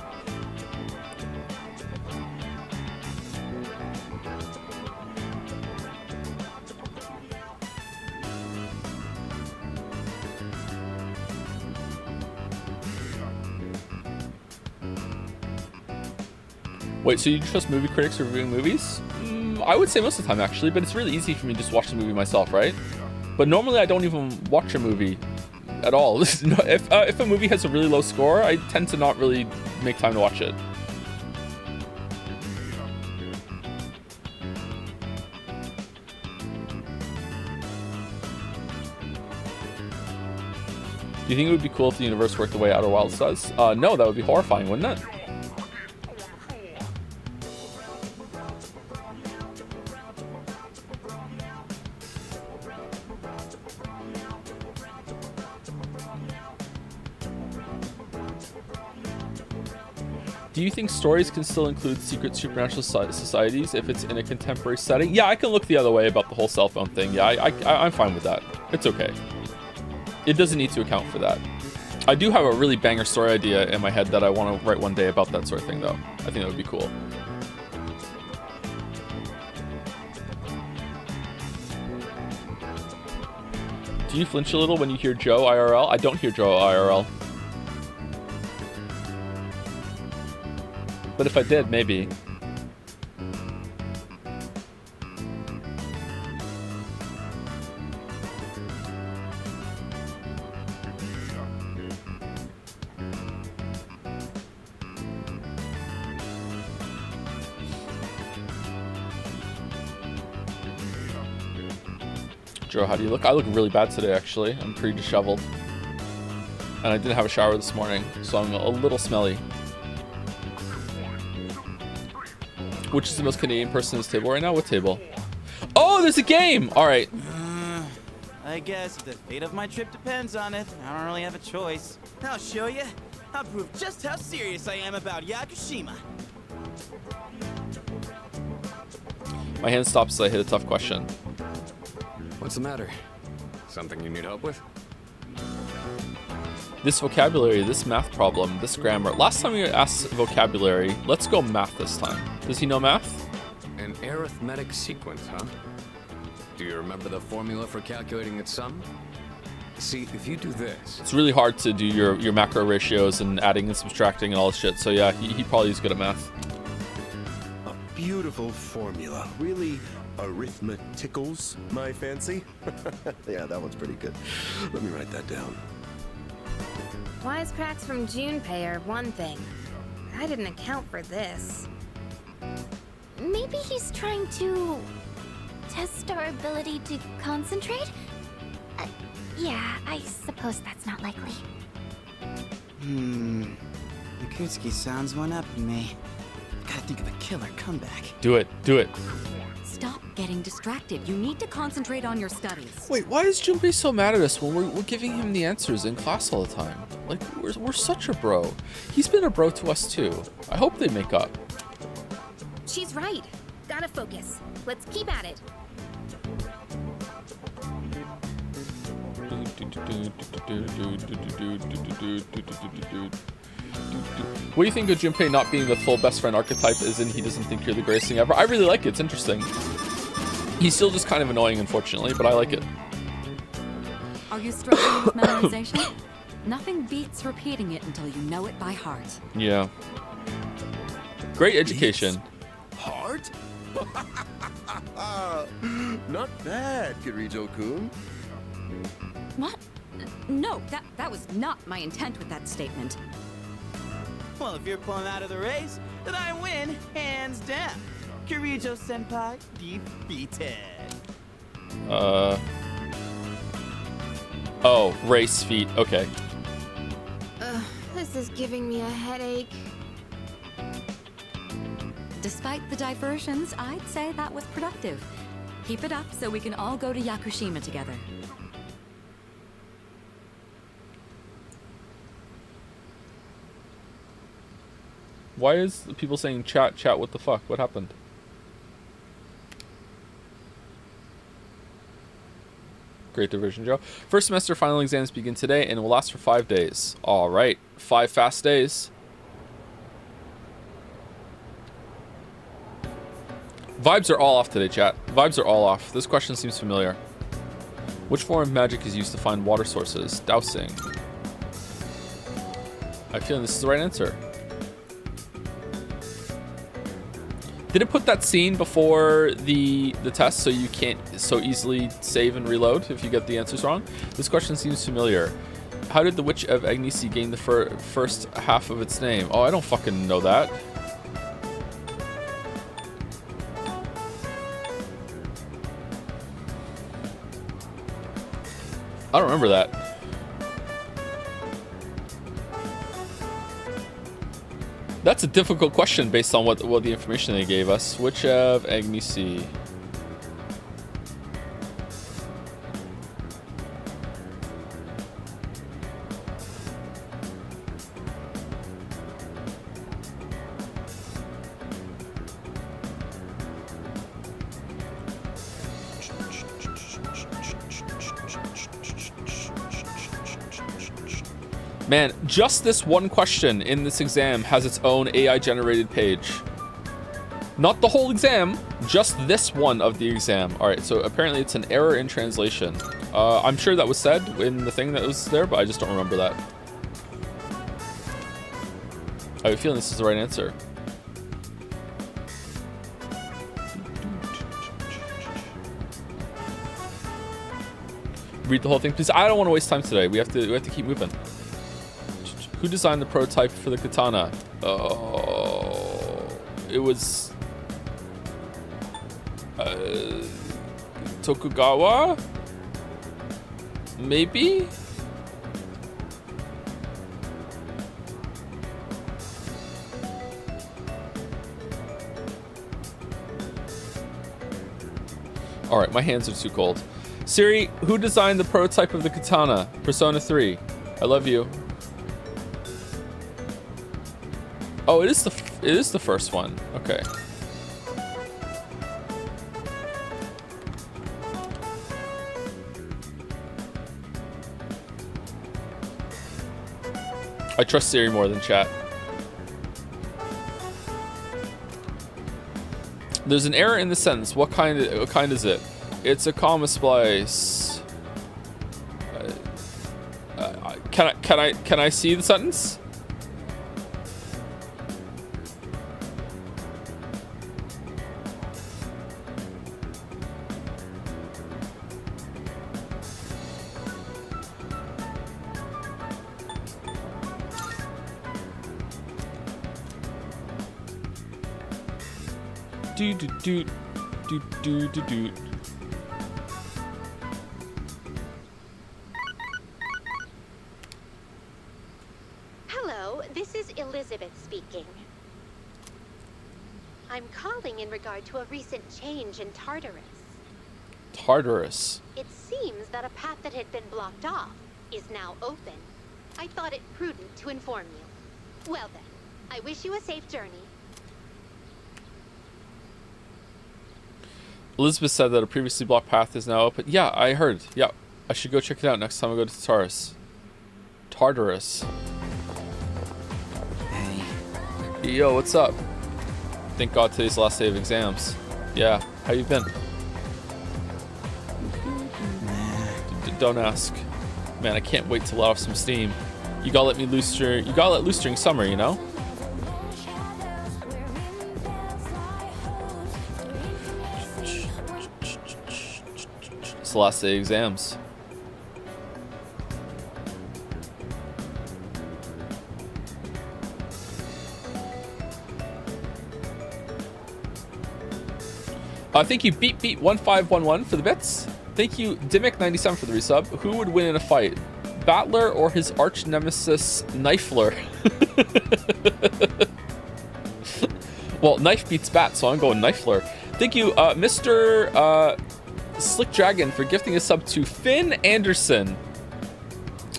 Wait, so you trust movie critics reviewing movies? I would say most of the time, actually, but it's really easy for me to just watch the movie myself, right? But normally I don't even watch a movie at all. If a movie has a really low score, I tend to not really make time to watch it. Do you think it would be cool if the universe worked the way Outer Wilds does? No, that would be horrifying, wouldn't it? Do you think stories can still include secret supernatural societies if it's in a contemporary setting? Yeah, I can look the other way about the whole cell phone thing. Yeah, I'm fine with that. It's okay. It doesn't need to account for that. I do have a really banger story idea in my head that I want to write one day about that sort of thing, though. I think that would be cool. Do you flinch a little when you hear Joe IRL? I don't hear Joe IRL. But if I did, maybe. Joe, how do you look? I look really bad today, actually. I'm pretty disheveled. And I didn't have a shower this morning, so I'm a little smelly. Which is the most Canadian person at this table right now? What table? Oh, there's a game! Alright. I guess the fate of my trip depends on it. I don't really have a choice. I'll show you. I'll prove just how serious I am about Yakushima. My hand stops as I hit a tough question. What's the matter? Something you need help with? This vocabulary, this math problem, this grammar. Last time we asked vocabulary, let's go math this time. Does he know math? An arithmetic sequence, huh? Do you remember the formula for calculating its sum? See, if you do this... It's really hard to do your macro ratios and adding and subtracting and all this shit. So yeah, he probably is good at math. A beautiful formula. Really arithmeticals, my fancy. Yeah, that one's pretty good. Let me write that down. Wisecracks from Junpei are one thing. I didn't account for this. Maybe he's trying to test our ability to concentrate? Yeah, I suppose that's not likely. Yakutsuki sounds one up in me. Gotta think of a killer comeback. Do it. Do it. Stop getting distracted. You need to concentrate on your studies. Wait, why is Junpei so mad at us when we're giving him the answers in class all the time? Like, we're such a bro. He's been a bro to us too. I hope they make up. She's right. Gotta focus. Let's keep at it. What do you think of Junpei not being the full best friend archetype as in he doesn't think you're the greatest thing ever? I really like it. It's interesting. He's still just kind of annoying, unfortunately, but I like it. Are you struggling with memorization? Nothing beats repeating it until you know it by heart. Yeah. Great education. Heart? Not bad, Kirijo-kun. What? No, that was not my intent with that statement. Well, if you're pulling out of the race, then I win, hands down. Kirijo-senpai defeated. Oh, race feet. Okay. This is giving me a headache. Despite the diversions, I'd say that was productive. Keep it up so we can all go to Yakushima together. Why is people saying chat, what the fuck? What happened? Great diversion, Joe. First semester final exams begin today and will last for 5 days. All right, 5 fast days. Vibes are all off today, chat. Vibes are all off. This question seems familiar. Which form of magic is used to find water sources? Dowsing. I feel this is the right answer. Did it put that scene before the test so you can't so easily save and reload if you get the answers wrong? This question seems familiar. How did the Witch of Agnesi gain the first half of its name? Oh, I don't fucking know that. I don't remember that. That's a difficult question based on what the information they gave us. Witch of Agnesi. Man, just this one question in this exam has its own AI-generated page. Not the whole exam, just this one of the exam. All right, so apparently it's an error in translation. I'm sure that was said in the thing that was there, but I just don't remember that. I have a feeling this is the right answer. Read the whole thing, please. I don't want to waste time today. We have to keep moving. Who designed the prototype for the katana? Oh, it was Tokugawa? Maybe? All right, my hands are too cold. Siri, who designed the prototype of the katana? Persona 3. I love you. Oh, it is the first one. Okay. I trust Siri more than chat. There's an error in the sentence. What kind is it? It's a comma splice. Can I see the sentence? Do. Hello, this is Elizabeth speaking. I'm calling in regard to a recent change in Tartarus. Tartarus. It seems that a path that had been blocked off is now open. I thought it prudent to inform you. Well then, I wish you a safe journey. Elizabeth said that a previously blocked path is now open. Yeah, I heard. Yeah, I should go check it out next time I go to Tartarus. Tartarus. Hey. Yo, what's up? Thank God today's the last day of exams. Yeah, how you been? Don't ask. Man, I can't wait to let off some steam. You gotta let loose during summer, you know? It's the last day of exams. Thank you, Beat1511 for the bits. Thank you, Dimmick97 for the resub. Who would win in a fight? Battler or his arch nemesis, Knifler? Well, knife beats bat, so I'm going Knifler. Thank you, Mr. Slick Dragon for gifting a sub to Finn Anderson.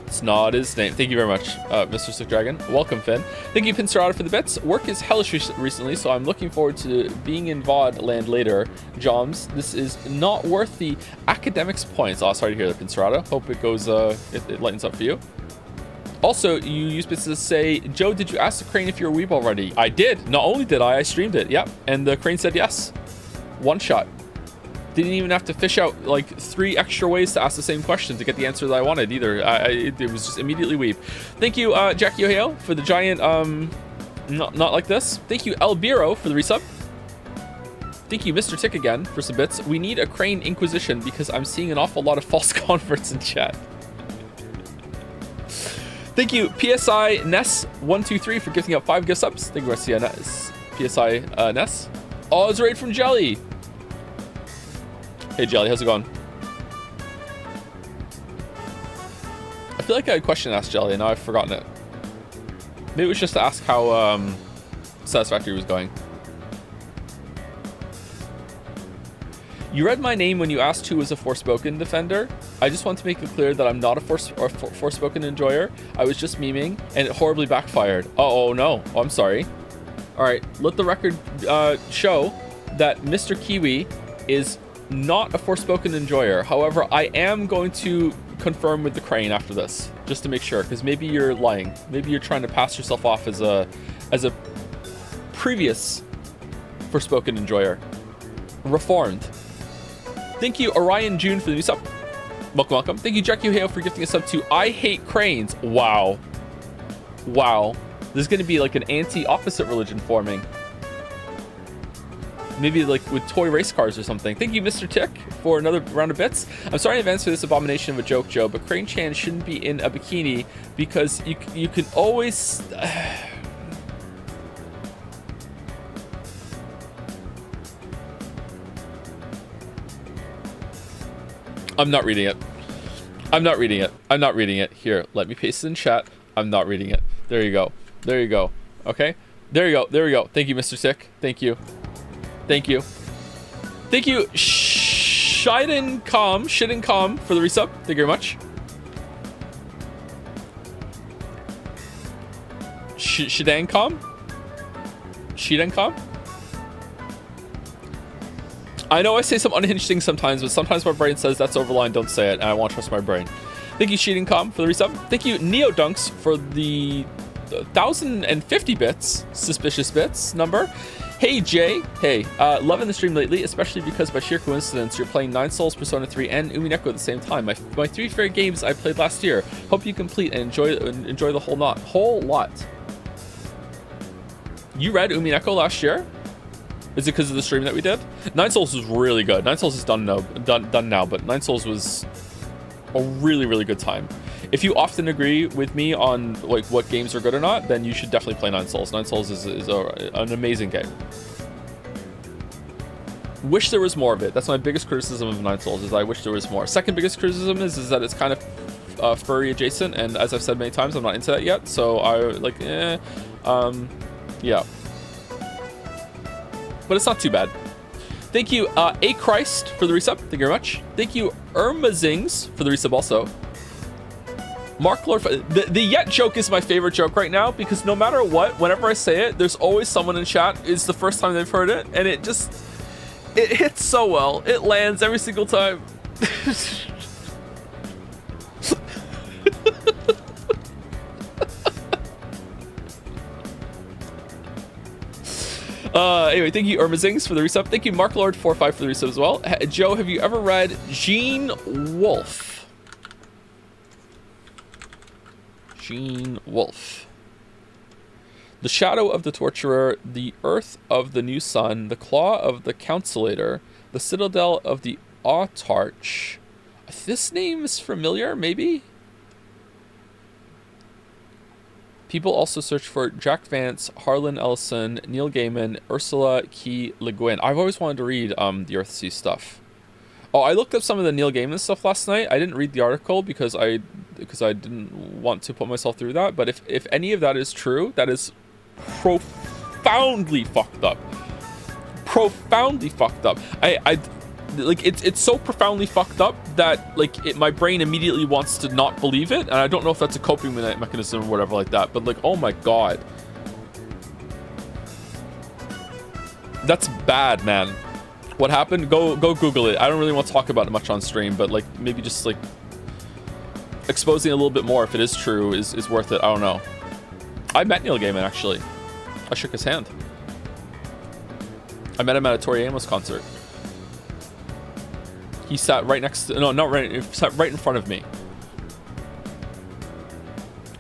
It's not his name. Thank you very much, Mr. Slick Dragon. Welcome, Finn. Thank you, Pincerata, for the bits. Work is hellish recently, so I'm looking forward to being in VOD land later. Joms, this is not worth the academics points. Oh, sorry to hear that, Pincerata. Hope it goes, it lightens up for you. Also, you used bits to say, Joe, did you ask the crane if you're a weeb already? I did. Not only did I streamed it. Yep. And the crane said yes. One shot. Didn't even have to fish out like 3 extra ways to ask the same question to get the answer that I wanted either. It was just immediately weeb. Thank you, Jackie Ohio, for the giant, not like this. Thank you, Elbiro, for the resub. Thank you, Mr. Tick, again, for some bits. We need a Crane Inquisition because I'm seeing an awful lot of false converts in chat. Thank you, PSI Ness123, for gifting up 5 gift subs. Thank you, Garcia Ness. PSI Ness. Oh, it's a raid from Jelly. Hey, Jelly, how's it going? I feel like I had a question to ask Jelly, and now I've forgotten it. Maybe it was just to ask how Satisfactory was going. You read my name when you asked who was a Forspoken defender. I just want to make it clear that I'm not a Forspoken enjoyer. I was just memeing, and it horribly backfired. Oh no. Oh, I'm sorry. All right, let the record show that Mr. Kiwi is not a Forspoken enjoyer. However, I am going to confirm with the Crane after this, just to make sure, because maybe you're lying. Maybe you're trying to pass yourself off as a previous Forspoken enjoyer. Reformed. Thank you, Orion June, for the new sub. Welcome. Thank you, Jackie Hale, for gifting a sub to I Hate Cranes. Wow. There's going to be like an anti-opposite religion forming. Maybe like with toy race cars or something. Thank you, Mr. Tick, for another round of bits. I'm sorry in advance for this abomination of a joke, Joe, but Crane Chan shouldn't be in a bikini because you can always... I'm not reading it. Here, let me paste it in chat. I'm not reading it. There you go. Okay? There you go. Thank you, Mr. Tick. Thank you. Shiden Com, for the resub. Thank you very much. Shidan Com? I know I say some unhinged things sometimes, but sometimes my brain says that's overline, don't say it, and I won't trust my brain. Thank you, Sheeting.com, for the resub. Thank you, Neo Dunks, for the 1,050 bits, suspicious bits number. Hey, Jay. Hey, loving the stream lately, especially because by sheer coincidence, you're playing 9 Souls, Persona 3, and Umineko at the same time. My 3 favorite games I played last year. Hope you complete and enjoy the whole lot. You read Umineko last year? Is it because of the stream that we did? 9 Souls was really good. 9 Souls is done now, but 9 Souls was a really, really good time. If you often agree with me on like what games are good or not, then you should definitely play 9 Souls. 9 Souls is an amazing game. Wish there was more of it. That's my biggest criticism of 9 Souls, is I wish there was more. Second biggest criticism is that it's kind of furry adjacent, and as I've said many times, I'm not into that yet. So I like, yeah. But it's not too bad. Thank you, A Christ, for the resub. Thank you very much. Thank you, Irmazings, for the resub also. Mark Lord, the yet joke is my favorite joke right now, because no matter what, whenever I say it, there's always someone in chat, it's the first time they've heard it, and it hits so well. It lands every single time. Anyway, thank you, Irmazings, for the resub. Thank you, MarkLord45 for the resub as well. Joe, have you ever read Gene Wolfe? Gene Wolfe. The shadow of the torturer, the earth of the new sun, the claw of the counselator, the citadel of the autarch. This name is familiar, maybe? People also search for Jack Vance, Harlan Ellison, Neil Gaiman, Ursula K. Le Guin. I've always wanted to read the Earthsea stuff. Oh, I looked up some of the Neil Gaiman stuff last night. I didn't read the article because I didn't want to put myself through that. But if any of that is true, that is profoundly fucked up. Profoundly fucked up. I like it's so profoundly fucked up that like my brain immediately wants to not believe it, and I don't know if that's a coping mechanism or whatever like that, but like, oh my god, that's bad, man. What happened? Go Google it. I don't really want to talk about it much on stream, but like maybe just like exposing a little bit more if it is true is worth it. I don't know. I met Neil Gaiman, actually. I shook his hand. I met him at a Tori Amos concert. He sat right next to, no, not right, he sat right in front of me.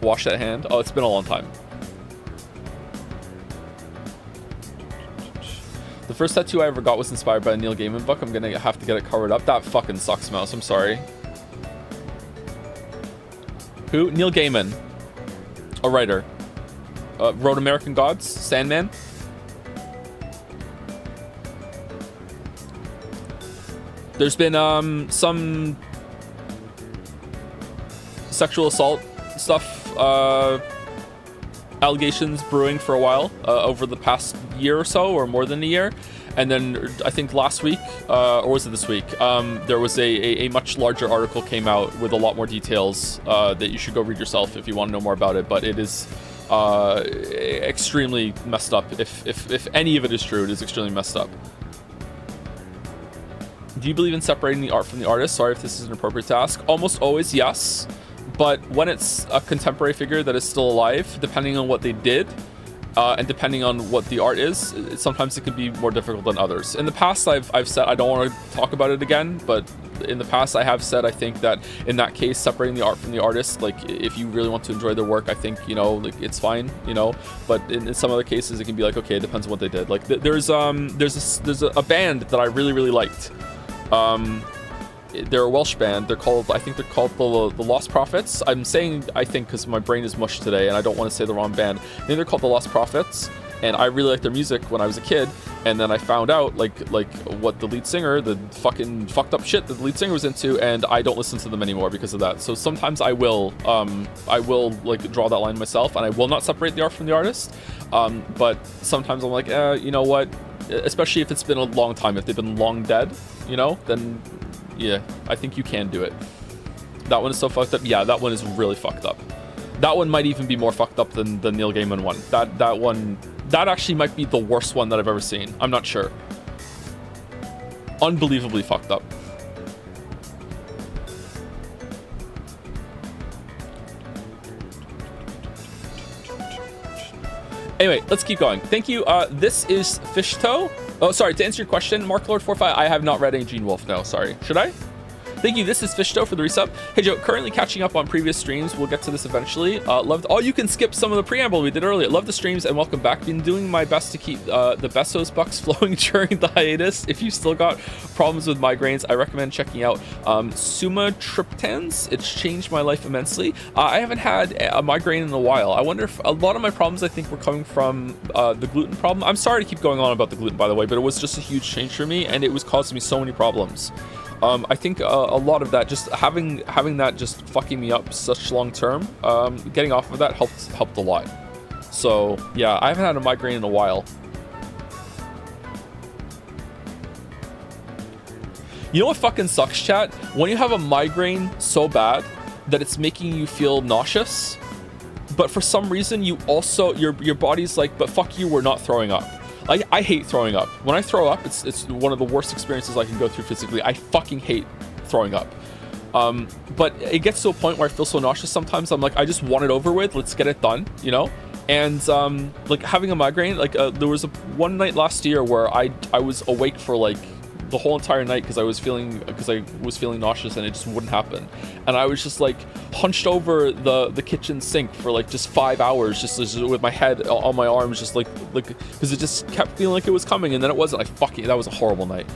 Wash that hand. Oh, it's been a long time. The first tattoo I ever got was inspired by a Neil Gaiman book. I'm gonna have to get it covered up. That fucking sucks, Mouse. I'm sorry. Who? Neil Gaiman. A writer. Wrote American Gods, Sandman. There's been some sexual assault stuff, allegations brewing for a while, over the past year or so, or more than a year. And then I think last week, or was it this week, there was a much larger article came out with a lot more details that you should go read yourself if you want to know more about it. But it is extremely messed up. If any of it is true, it is extremely messed up. Do you believe in separating the art from the artist? Sorry if this is an appropriate task. Almost always, yes. But when it's a contemporary figure that is still alive, depending on what they did, and depending on what the art is, sometimes it can be more difficult than others. In the past, I've said, I don't want to talk about it again, but in the past I have said, I think that in that case, separating the art from the artist, like if you really want to enjoy their work, I think, you know, like it's fine, you know, but in some other cases it can be like, okay, it depends on what they did. Like there's a band that I really liked. They're a Welsh band. I think they're called the Lost Prophets. I'm saying I think because my brain is mush today and I don't want to say the wrong band. I think they're called the Lost Prophets, and I really liked their music when I was a kid. And then I found out like what the lead singer, the fucking fucked up shit that the lead singer was into, and I don't listen to them anymore because of that. So sometimes I will like draw that line myself, and I will not separate the art from the artist. But sometimes I'm like, you know what? Especially if it's been a long time, if they've been long dead, you know, then yeah, I think you can do it. That one is so fucked up. Yeah, that one is really fucked up. That one might even be more fucked up than the Neil Gaiman one. That one, that actually might be the worst one that I've ever seen. I'm not sure. Unbelievably fucked up. Anyway, let's keep going. Thank you. This is Fishtoe. Oh, sorry. To answer your question, Mark Lord 45. I have not read any Gene Wolfe. No, sorry. Should I? Thank you. This is Fishtoe for the resub. Hey Joe, currently catching up on previous streams. We'll get to this eventually. Oh, you can skip some of the preamble we did earlier. Love the streams and welcome back. Been doing my best to keep the Bestos bucks flowing during the hiatus. If you've still got problems with migraines, I recommend checking out sumatriptans. It's changed my life immensely. I haven't had a migraine in a while. I wonder if a lot of my problems, I think, were coming from the gluten problem. I'm sorry to keep going on about the gluten, by the way, but it was just a huge change for me and it was causing me so many problems. I think a lot of that, just having that just fucking me up such long term, getting off of that helped a lot. So yeah, I haven't had a migraine in a while. You know what fucking sucks, chat? When you have a migraine so bad that it's making you feel nauseous, but for some reason you also your body's like, but fuck you, we're not throwing up. I hate throwing up. When I throw up, it's one of the worst experiences I can go through physically. I fucking hate throwing up. But it gets to a point where I feel so nauseous sometimes. I'm like, I just want it over with. Let's get it done, you know? And like having a migraine, like there was one night last year where I was awake for like the whole entire night because I was feeling nauseous and it just wouldn't happen. And I was just like hunched over the kitchen sink for like just 5 hours, just with my head on my arms, just like because it just kept feeling like it was coming and then it wasn't. That was a horrible night.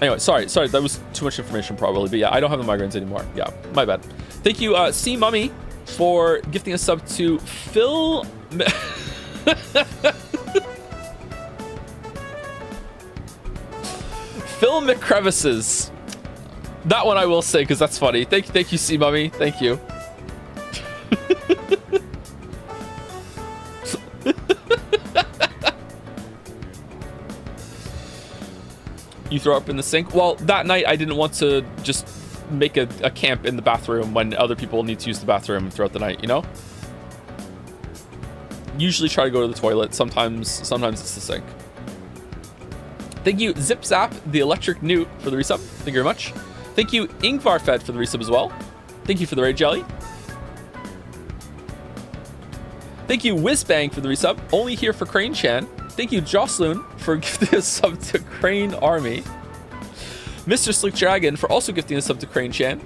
Anyway, sorry, that was too much information probably, but yeah, I don't have the migraines anymore. Yeah, my bad. Thank you, C Mummy, for gifting a sub to Phil. Phil McCrevices. That one I will say because that's funny. Thank you, C Mummy. Thank you. You throw up in the sink? Well, that night I didn't want to just make a camp in the bathroom when other people need to use the bathroom throughout the night, you know? Usually try to go to the toilet. Sometimes it's the sink. Thank you, Zip Zap, the Electric Newt, for the resub. Thank you very much. Thank you, Ingvarfed, for the resub as well. Thank you for the raid jelly. Thank you, Whizbang, for the resub. Only here for Crane Chan. Thank you, Jocelyn, for gifting a sub to Crane Army. Mr. Slick Dragon for also gifting a sub to Crane Chan.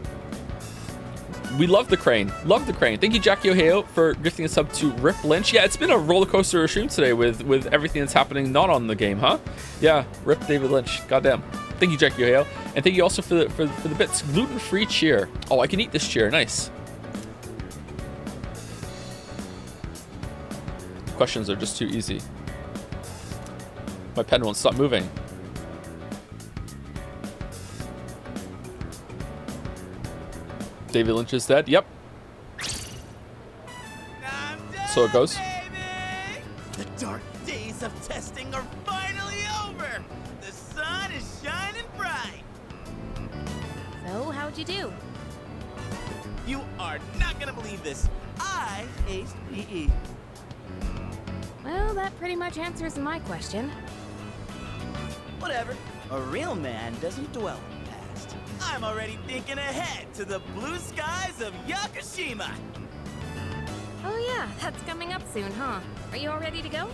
We love the crane. Love the crane. Thank you, Jackie Ohio, for gifting us up to Rip Lynch. Yeah, it's been a roller coaster stream today with everything that's happening not on the game, huh? Yeah, Rip David Lynch. Goddamn. Thank you, Jackie Ohio. And thank you also for the bits. Gluten-free cheer. Oh, I can eat this cheer. Nice. Questions are just too easy. My pen won't stop moving. David Lynch is dead. Yep. So it goes. Baby! The dark days of testing are finally over. The sun is shining bright. So, how'd you do? You are not gonna believe this. I aced PE. Well, that pretty much answers my question. Whatever. A real man doesn't dwell in the past. I'm already thinking ahead to the blue skies of Yakushima. Oh yeah, that's coming up soon, huh? Are you all ready to go?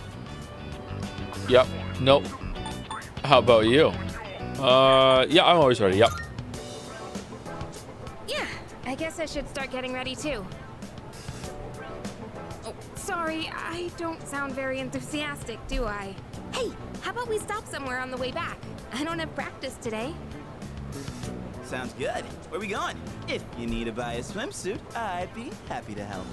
Yep. Nope. How about you? Yeah, I'm always ready. Yep. Yeah, I guess I should start getting ready too. Oh, sorry, I don't sound very enthusiastic, do I? Hey, how about we stop somewhere on the way back? I don't have practice today. Sounds good. Where we going? If you need to buy a swimsuit, I'd be happy to help.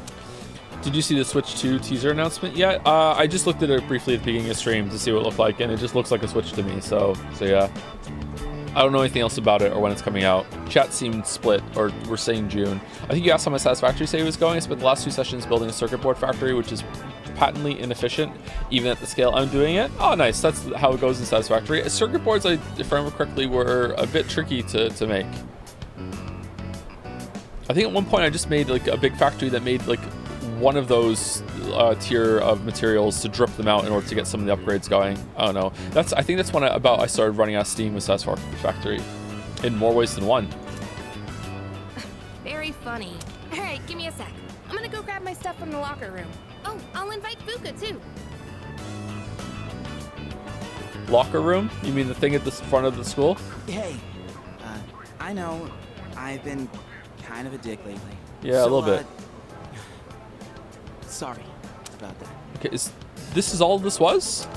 Did you see the Switch 2 teaser announcement yet? I just looked at it briefly at the beginning of stream to see what it looked like, and it just looks like a Switch to me. So yeah. I don't know anything else about it or when it's coming out. Chat seemed split, or we're saying June. I think you asked how my Satisfactory say it was going. I spent the last 2 sessions building a circuit board factory, which is patently inefficient, even at the scale I'm doing it. Oh, nice. That's how it goes in Satisfactory. Circuit boards, if I remember correctly, were a bit tricky to make. I think at one point I just made like a big factory that made like one of those tier of materials to drip them out in order to get some of the upgrades going. I don't know. I think that's when I started running out of steam with Satisfactory in more ways than one. Very funny. All right, give me a sec. I'm gonna go grab my stuff from the locker room. Oh, I'll invite Fuka too. Locker room? You mean the thing at the front of the school? Hey, I know I've been kind of a dick lately. Yeah, a little bit. Sorry about that. Okay, this is all this was?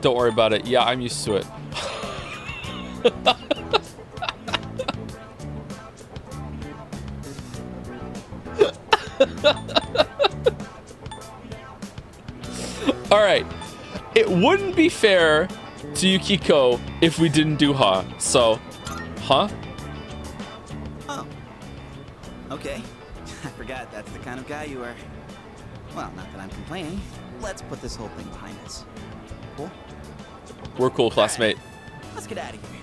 Don't worry about it. Yeah, I'm used to it. All right. It wouldn't be fair to Yukiko if we didn't do Ha. So, huh? Oh. Okay. I forgot that's the kind of guy you are. Well, not that I'm complaining. Let's put this whole thing behind us. Cool? We're cool, classmate. Right. Let's get out of here.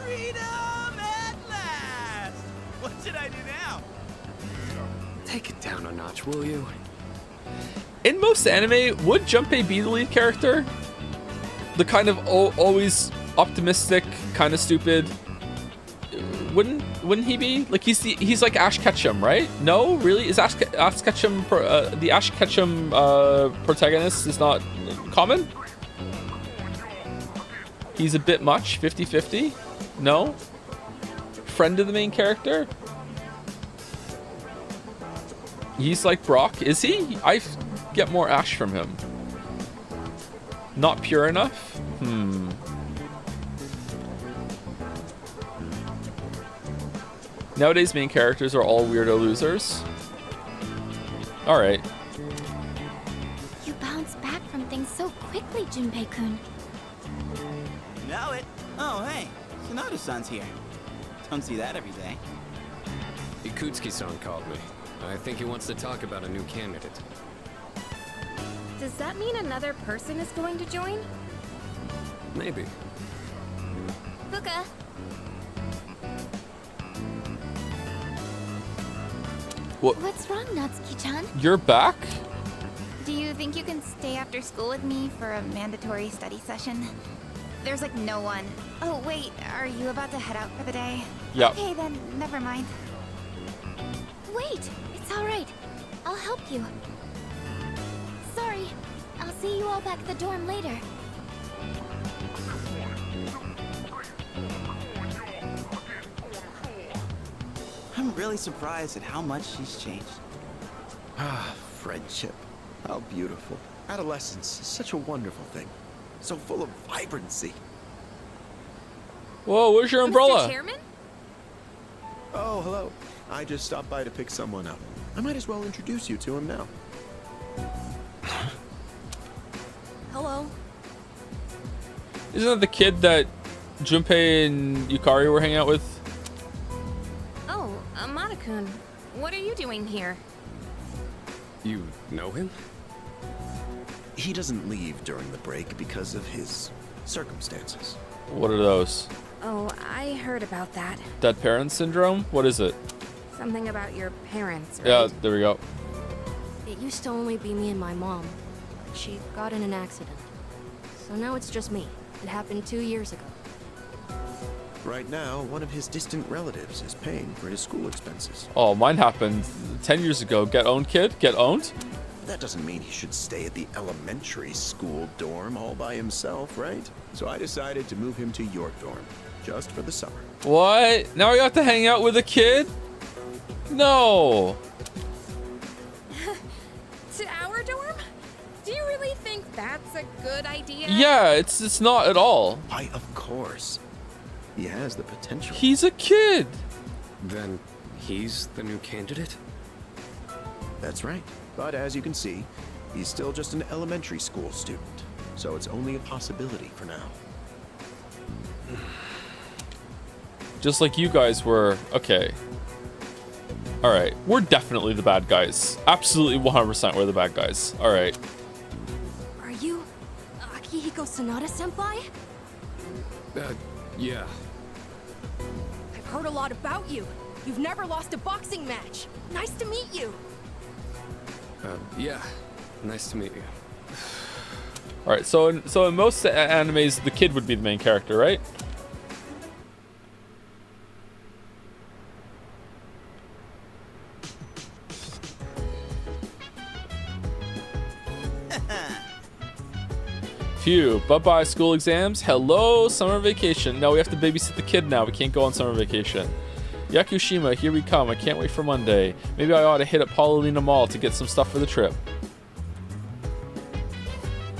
Freedom at last! What should I do now? Take it down a notch, will you? In most anime, would Junpei be the lead character? The kind of always optimistic, kind of stupid. Wouldn't he be? Like he's like Ash Ketchum, right? No, really? Is Ash Ketchum the Ash Ketchum protagonist is not common? He's a bit much, 50-50? No? Friend of the main character? He's like Brock, is he? I get more Ash from him. Not pure enough? Nowadays, main characters are all weirdo losers. Alright. You bounce back from things so quickly, Junpei-kun. Know it. Oh, hey. Shinoda-san's here. Don't see that every day. Ikutsuki-san called me. I think he wants to talk about a new candidate. Does that mean another person is going to join? Maybe. Fuka. What's wrong, Natsuki-chan? You're back? Do you think you can stay after school with me for a mandatory study session? There's like no one. Oh wait, are you about to head out for the day? Yep. Okay then, never mind. Wait, it's alright. I'll help you. Sorry, I'll see you all back at the dorm later. I'm really surprised at how much she's changed. Ah, friendship. How beautiful. Adolescence is such a wonderful thing. So full of vibrancy. Whoa, where's your umbrella? Mr. Chairman? Oh, hello. I just stopped by to pick someone up. I might as well introduce you to him now. Hello. Isn't that the kid that Junpei and Yukari were hanging out with? Oh, Amada-kun. What are you doing here? You know him? He doesn't leave during the break because of his circumstances. What are those? Oh, I heard about that. Dead parent syndrome? What is it? Something about your parents, right? Yeah, there we go. It used to only be me and my mom. She got in an accident. So now it's just me. It happened 2 years ago. Right now, one of his distant relatives is paying for his school expenses. Oh, mine happened 10 years ago. Get owned, kid? Get owned? That doesn't mean he should stay at the elementary school dorm all by himself, right? So I decided to move him to your dorm, just for the summer. What? Now I got to hang out with a kid? No. To our dorm? Do you really think that's a good idea? Yeah, it's not at all. Why, of course. He has the potential. He's a kid. Then he's the new candidate? That's right. But as you can see, he's still just an elementary school student. So it's only a possibility for now. Just like you guys were. Okay. Alright. We're definitely the bad guys. Absolutely 100% we're the bad guys. Alright. Are you Akihiko Sanada-senpai? Yeah. I've heard a lot about you. You've never lost a boxing match. Nice to meet you. Yeah. Nice to meet you. Alright, so in most animes, the kid would be the main character, right? Phew, bye-bye school exams. Hello, summer vacation. No, we have to babysit the kid now. We can't go on summer vacation. Yakushima, here we come. I can't wait for Monday. Maybe I ought to hit up Paulina Mall to get some stuff for the trip.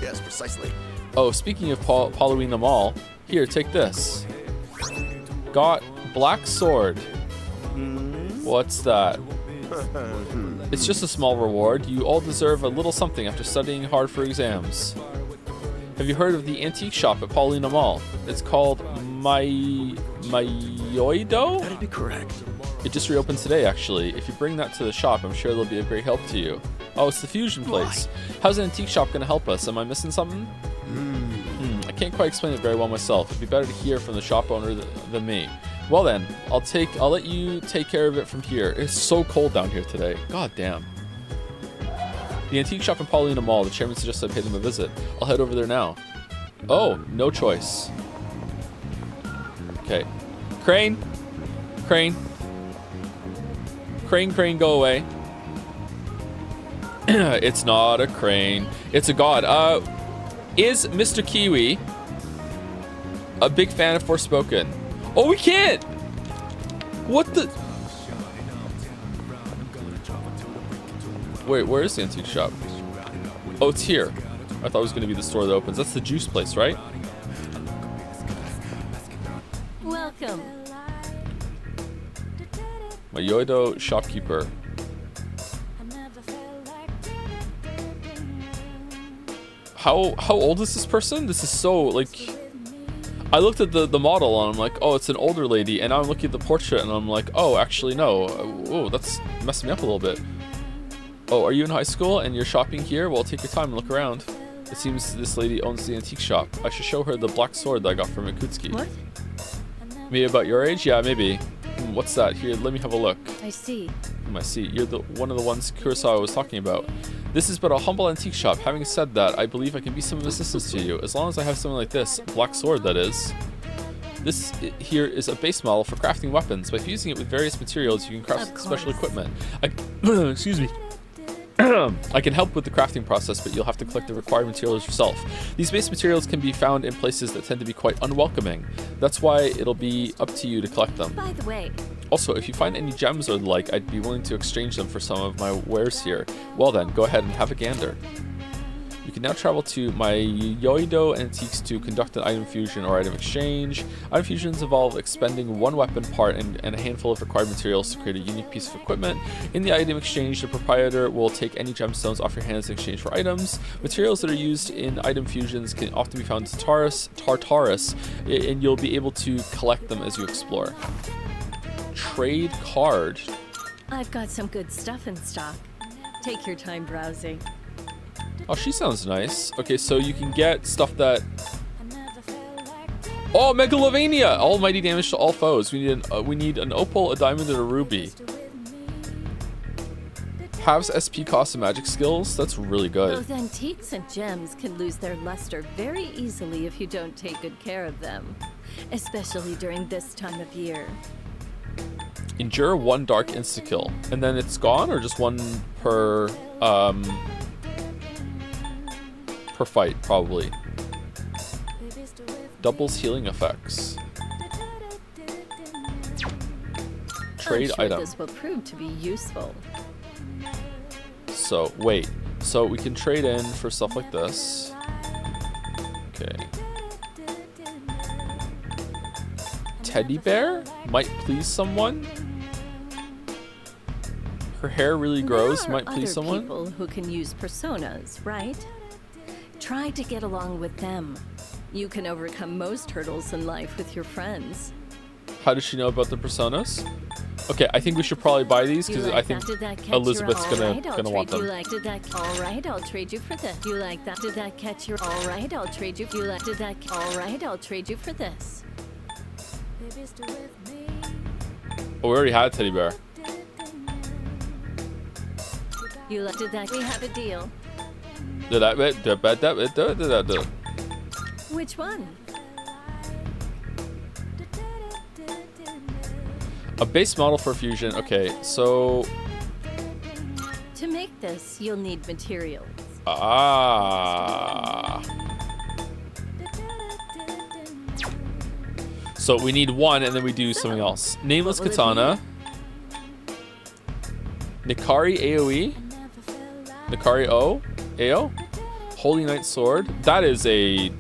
Yes, precisely. Oh, speaking of Paulina Mall, here, take this. Got black sword. What's that? It's just a small reward. You all deserve a little something after studying hard for exams. Have you heard of the antique shop at Paulina Mall? It's called Mayoido? That'd be correct. It just reopened today, actually. If you bring that to the shop, I'm sure it'll be a great help to you. Oh, it's the fusion place. How's an antique shop gonna help us? Am I missing something? I can't quite explain it very well myself. It'd be better to hear from the shop owner than me. Well then, I'll let you take care of it from here. It's so cold down here today. God damn. The antique shop in Paulina Mall. The chairman suggested I pay them a visit. I'll head over there now. Oh, no choice. Okay. Crane. Crane. Crane, go away. It's not a crane. It's a god. Is Mr. Kiwi a big fan of Forspoken? Oh, we can't! What the... Wait, where is the antique shop? Oh, it's here. I thought it was going to be the store that opens. That's the juice place, right? Welcome. Mayoido shopkeeper. How old is this person? This is so, like... I looked at the model and I'm like, oh, it's an older lady. And now I'm looking at the portrait and I'm like, oh, actually, no. Oh, that's messing me up a little bit. Oh, are you in high school and you're shopping here? Well, take your time and look around. It seems this lady owns the antique shop. I should show her the black sword that I got from Ikutsuki. What? Maybe about your age? Yeah, maybe. What's that? Here, let me have a look. I see. I see. You're one of the ones Kurosawa was talking about. This is but a humble antique shop. Having said that, I believe I can be some of assistance to you. As long as I have something like this. Black sword, that is. This here is a base model for crafting weapons. By fusing it with various materials, you can craft special equipment. Excuse me. I can help with the crafting process, but you'll have to collect the required materials yourself. These base materials can be found in places that tend to be quite unwelcoming. That's why it'll be up to you to collect them. By the way, Also, if you find any gems or the like, I'd be willing to exchange them for some of my wares here. Well then, go ahead and have a gander. You can now travel to my Yoido Antiques to conduct an item fusion or item exchange. Item fusions involve expending one weapon part and a handful of required materials to create a unique piece of equipment. In the item exchange, the proprietor will take any gemstones off your hands in exchange for items. Materials that are used in item fusions can often be found in Tartarus, and you'll be able to collect them as you explore. Trade card. I've got some good stuff in stock. Take your time browsing. Oh, she sounds nice. Okay, so you can get stuff that... Oh, Megalovania! Almighty damage to all foes. We need an opal, a diamond, and a ruby. Halves SP cost of magic skills. That's really good. Both antiques and gems can lose their luster very easily if you don't take good care of them, especially during this time of year. Endure 1 dark insta-kill. And then it's gone, or just 1 per fight, probably. Doubles healing effects. Trade I'm sure item. this will prove to be useful. So, wait. So we can trade in for stuff like this. Okay. Teddy bear? Might please someone? Her hair really grows. Might please someone? There are other people who can use personas, right? Try to get along with them. You can overcome most hurdles in life with your friends. How does she know about the personas? Okay, I think we should probably buy these because I think Elizabeth's gonna want them. You like did that? All right, I'll trade you for this. You like that? Did that catch your? All right, I'll trade you. You like did that? All right, I'll trade you for this. Oh, we already had a teddy bear. You like did that? We have a deal. Which one? A base model for fusion. Okay, so... To make this, you'll need materials. Ah. So we need 1 and then we do something else. Nameless Katana. Nikari AoE. Nikari O. AO. Holy Knight Sword. That is a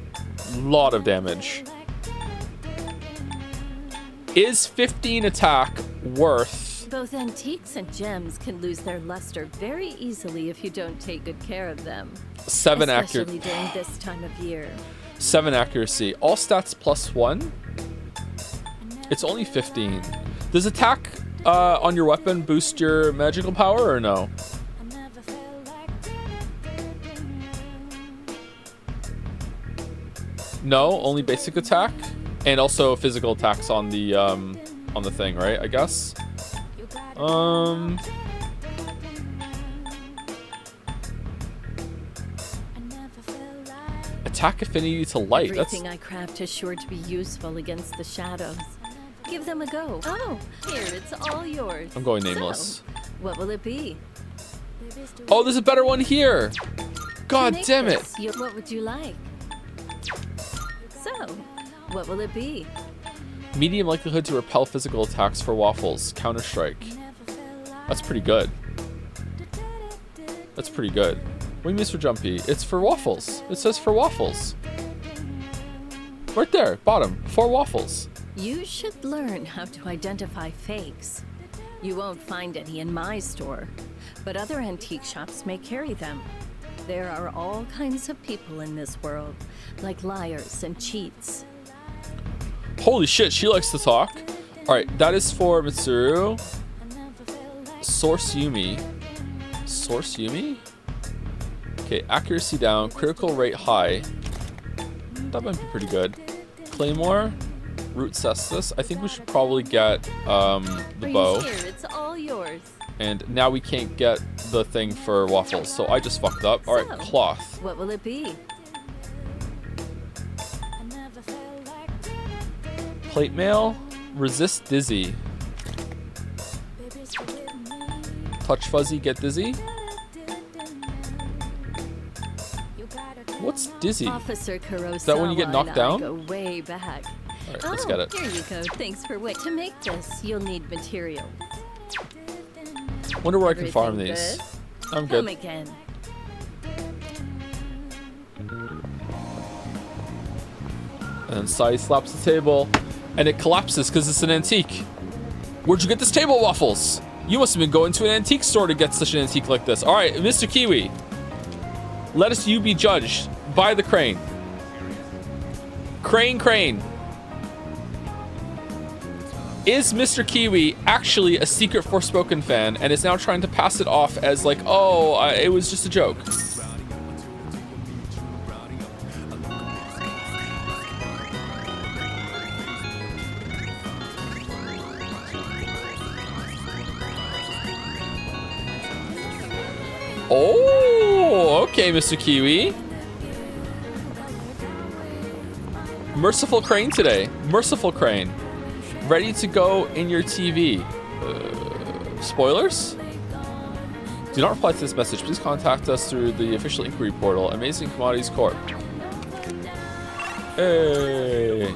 lot of damage. Is 15 attack worth... Both antiques and gems can lose their luster very easily if you don't take good care of them. 7 accuracy. Especially during this time of year. 7 accuracy. All stats +1. It's only 15. Does attack on your weapon boost your magical power or no? No, only basic attack, and also physical attacks on the thing, right? I guess. Attack affinity to light. Everything I craft is sure to be useful against the shadows. Give them a go. Oh, here, it's all yours. I'm going nameless. So, what will it be? Oh, there's a better one here. God damn it. What would you like? So, what will it be? Medium likelihood to repel physical attacks for Waffles. Counter-Strike. That's pretty good. That's pretty good. What do you mean, Mr. Jumpy? It's for Waffles. It says for Waffles. Right there, bottom. For Waffles. You should learn how to identify fakes. You won't find any in my store, but other antique shops may carry them. There are all kinds of people in this world, like liars and cheats. Holy shit, she likes to talk. Alright, that is for Mitsuru. Source Yumi. Source Yumi? Okay, accuracy down, critical rate high. That might be pretty good. Claymore, Root Cestus. I think we should probably get the bow. Here, it's all yours. And now we can't get the thing for Waffles, so I just fucked up. Alright, cloth. What will it be? Plate mail, resist dizzy. Touch fuzzy, get dizzy. What's dizzy? Officer Kurosawa Is that when you get knocked and I down? go way back. All right, let's get it. Here you go. Thanks for waiting. To make this, you'll need materials. Wonder where I can farm Everything these. good? I'm Come good. again. And then Sai slaps the table, and it collapses because it's an antique. Where'd you get this table, Waffles? You must have been going to an antique store to get such an antique like this. All right, Mr. Kiwi, let you be judged by the crane. Crane. Is Mr. Kiwi actually a secret Forspoken fan and is now trying to pass it off as like, oh, it was just a joke? Oh, okay, Mr. Kiwi. Merciful Crane today. Merciful Crane. Ready to go in your TV. Spoilers? Do not reply to this message. Please contact us through the official inquiry portal, Amazing Commodities Corp. Hey.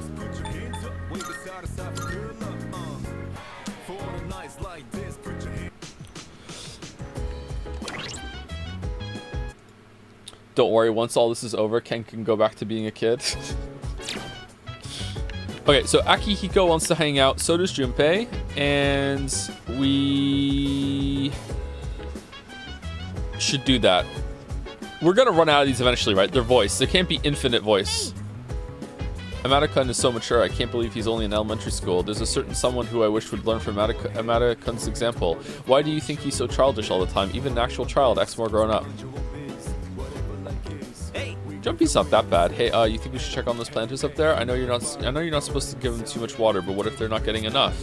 Don't worry, once all this is over, Ken can go back to being a kid. Okay, so Akihiko wants to hang out, so does Junpei, and we should do that. We're gonna run out of these eventually, right? Their voice. There can't be infinite voice. Amada-kun is so mature, I can't believe he's only in elementary school. There's a certain someone who I wish would learn from Amada-kun's example. Why do you think he's so childish all the time? Even an actual child acts more grown up. Jumpy's not that bad. Hey, you think we should check on those planters up there? I know you're not supposed to give them too much water, but what if they're not getting enough?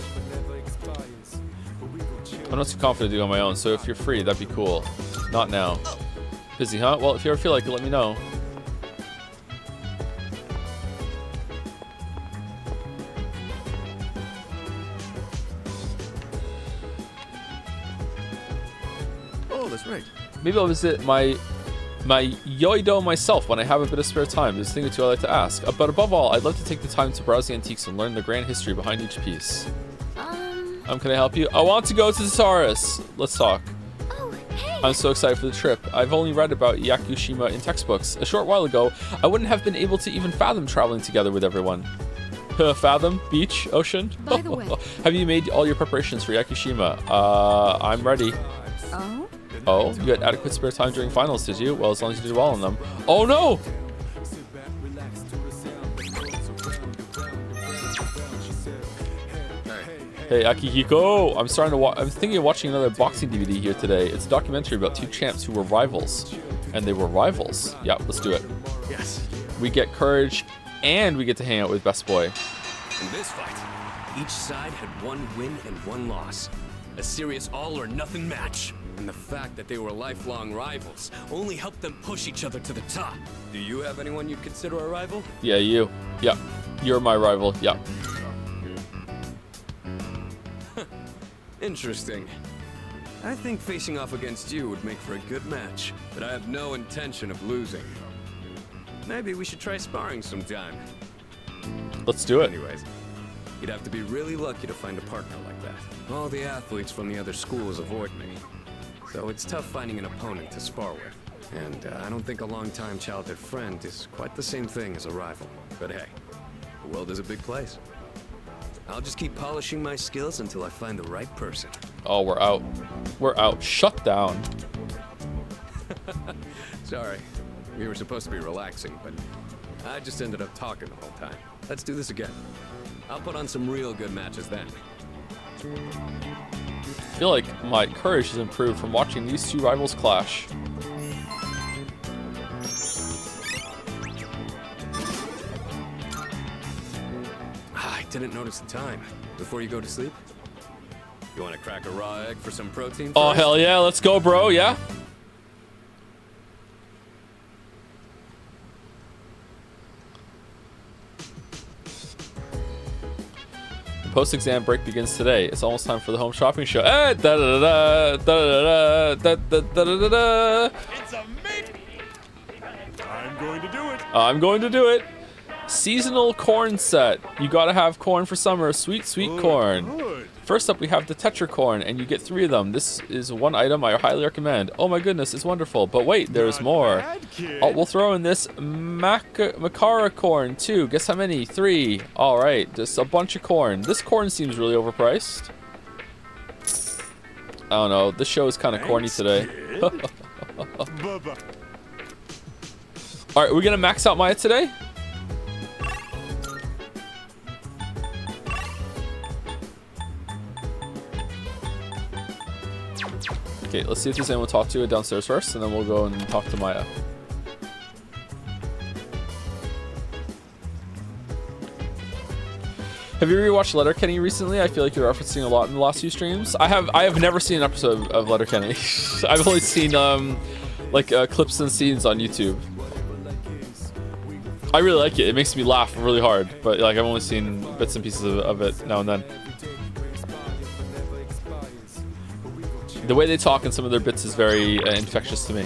I'm not too confident to do it on my own, so if you're free, that'd be cool. Not now. Busy, huh? Well, if you ever feel like it, let me know. Oh, that's right. Maybe I'll visit my Yoido myself when I have a bit of spare time. There's a thing or two I'd like to ask. But above all, I'd love to take the time to browse the antiques and learn the grand history behind each piece. Can I help you? I want to go to the Taurus. Let's talk. Oh, hey. I'm so excited for the trip. I've only read about Yakushima in textbooks. A short while ago, I wouldn't have been able to even fathom traveling together with everyone. Fathom? Beach? Ocean? By the way. Have you made all your preparations for Yakushima? I'm ready. Oh? Oh, you had adequate spare time during finals, did you? Well, as long as you did well on them. Oh no! Hey, Akihiko! I'm thinking of watching another boxing DVD here today. It's a documentary about two champs who were rivals. And they were rivals. Yeah, let's do it. Yes. We get courage, and we get to hang out with Best Boy. In this fight, each side had one win and one loss. A serious all-or-nothing match. And the fact that they were lifelong rivals only helped them push each other to the top. Do you have anyone you'd consider a rival? Yeah, you. Yep. You're my rival. Yep. Interesting. I think facing off against you would make for a good match, but I have no intention of losing. Maybe we should try sparring sometime. Let's do it. Anyways, you'd have to be really lucky to find a partner like that. All the athletes from the other schools avoid me. So it's tough finding an opponent to spar with. And I don't think a longtime childhood friend is quite the same thing as a rival. But hey, the world is a big place. I'll just keep polishing my skills until I find the right person. Oh, we're out. We're out. Shut down. Sorry. We were supposed to be relaxing, but I just ended up talking the whole time. Let's do this again. I'll put on some real good matches then. I feel like my courage has improved from watching these two rivals clash. I didn't notice the time. Before you go to sleep? You want to crack a raw egg for some protein? Oh, first? hell yeah. Let's go, bro. Yeah. Post-exam break begins today. It's almost time for the home shopping show. Da da da da da da da da da da da. It's a me. I'm going to do I'm going to do it. Seasonal corn set. You gotta have corn for summer. Sweet, sweet corn. First up, we have the Tetracorn, and you get 3 of them. This is one item I highly recommend. Oh my goodness, it's wonderful. But wait, there's more. Oh, we'll throw in this Makara corn too. Guess how many? 3. All right, just a bunch of corn. This corn seems really overpriced. I don't know. This show is kind of corny today. All right, we're gonna max out Maya today. Okay, let's see if there's anyone to talk to downstairs first, and then we'll go and talk to Maya. Have you rewatched Letterkenny recently? I feel like you're referencing a lot in the last few streams. I have never seen an episode of Letterkenny. I've only seen clips and scenes on YouTube. I really like it. It makes me laugh really hard, but like I've only seen bits and pieces of it now and then. The way they talk in some of their bits is very infectious to me.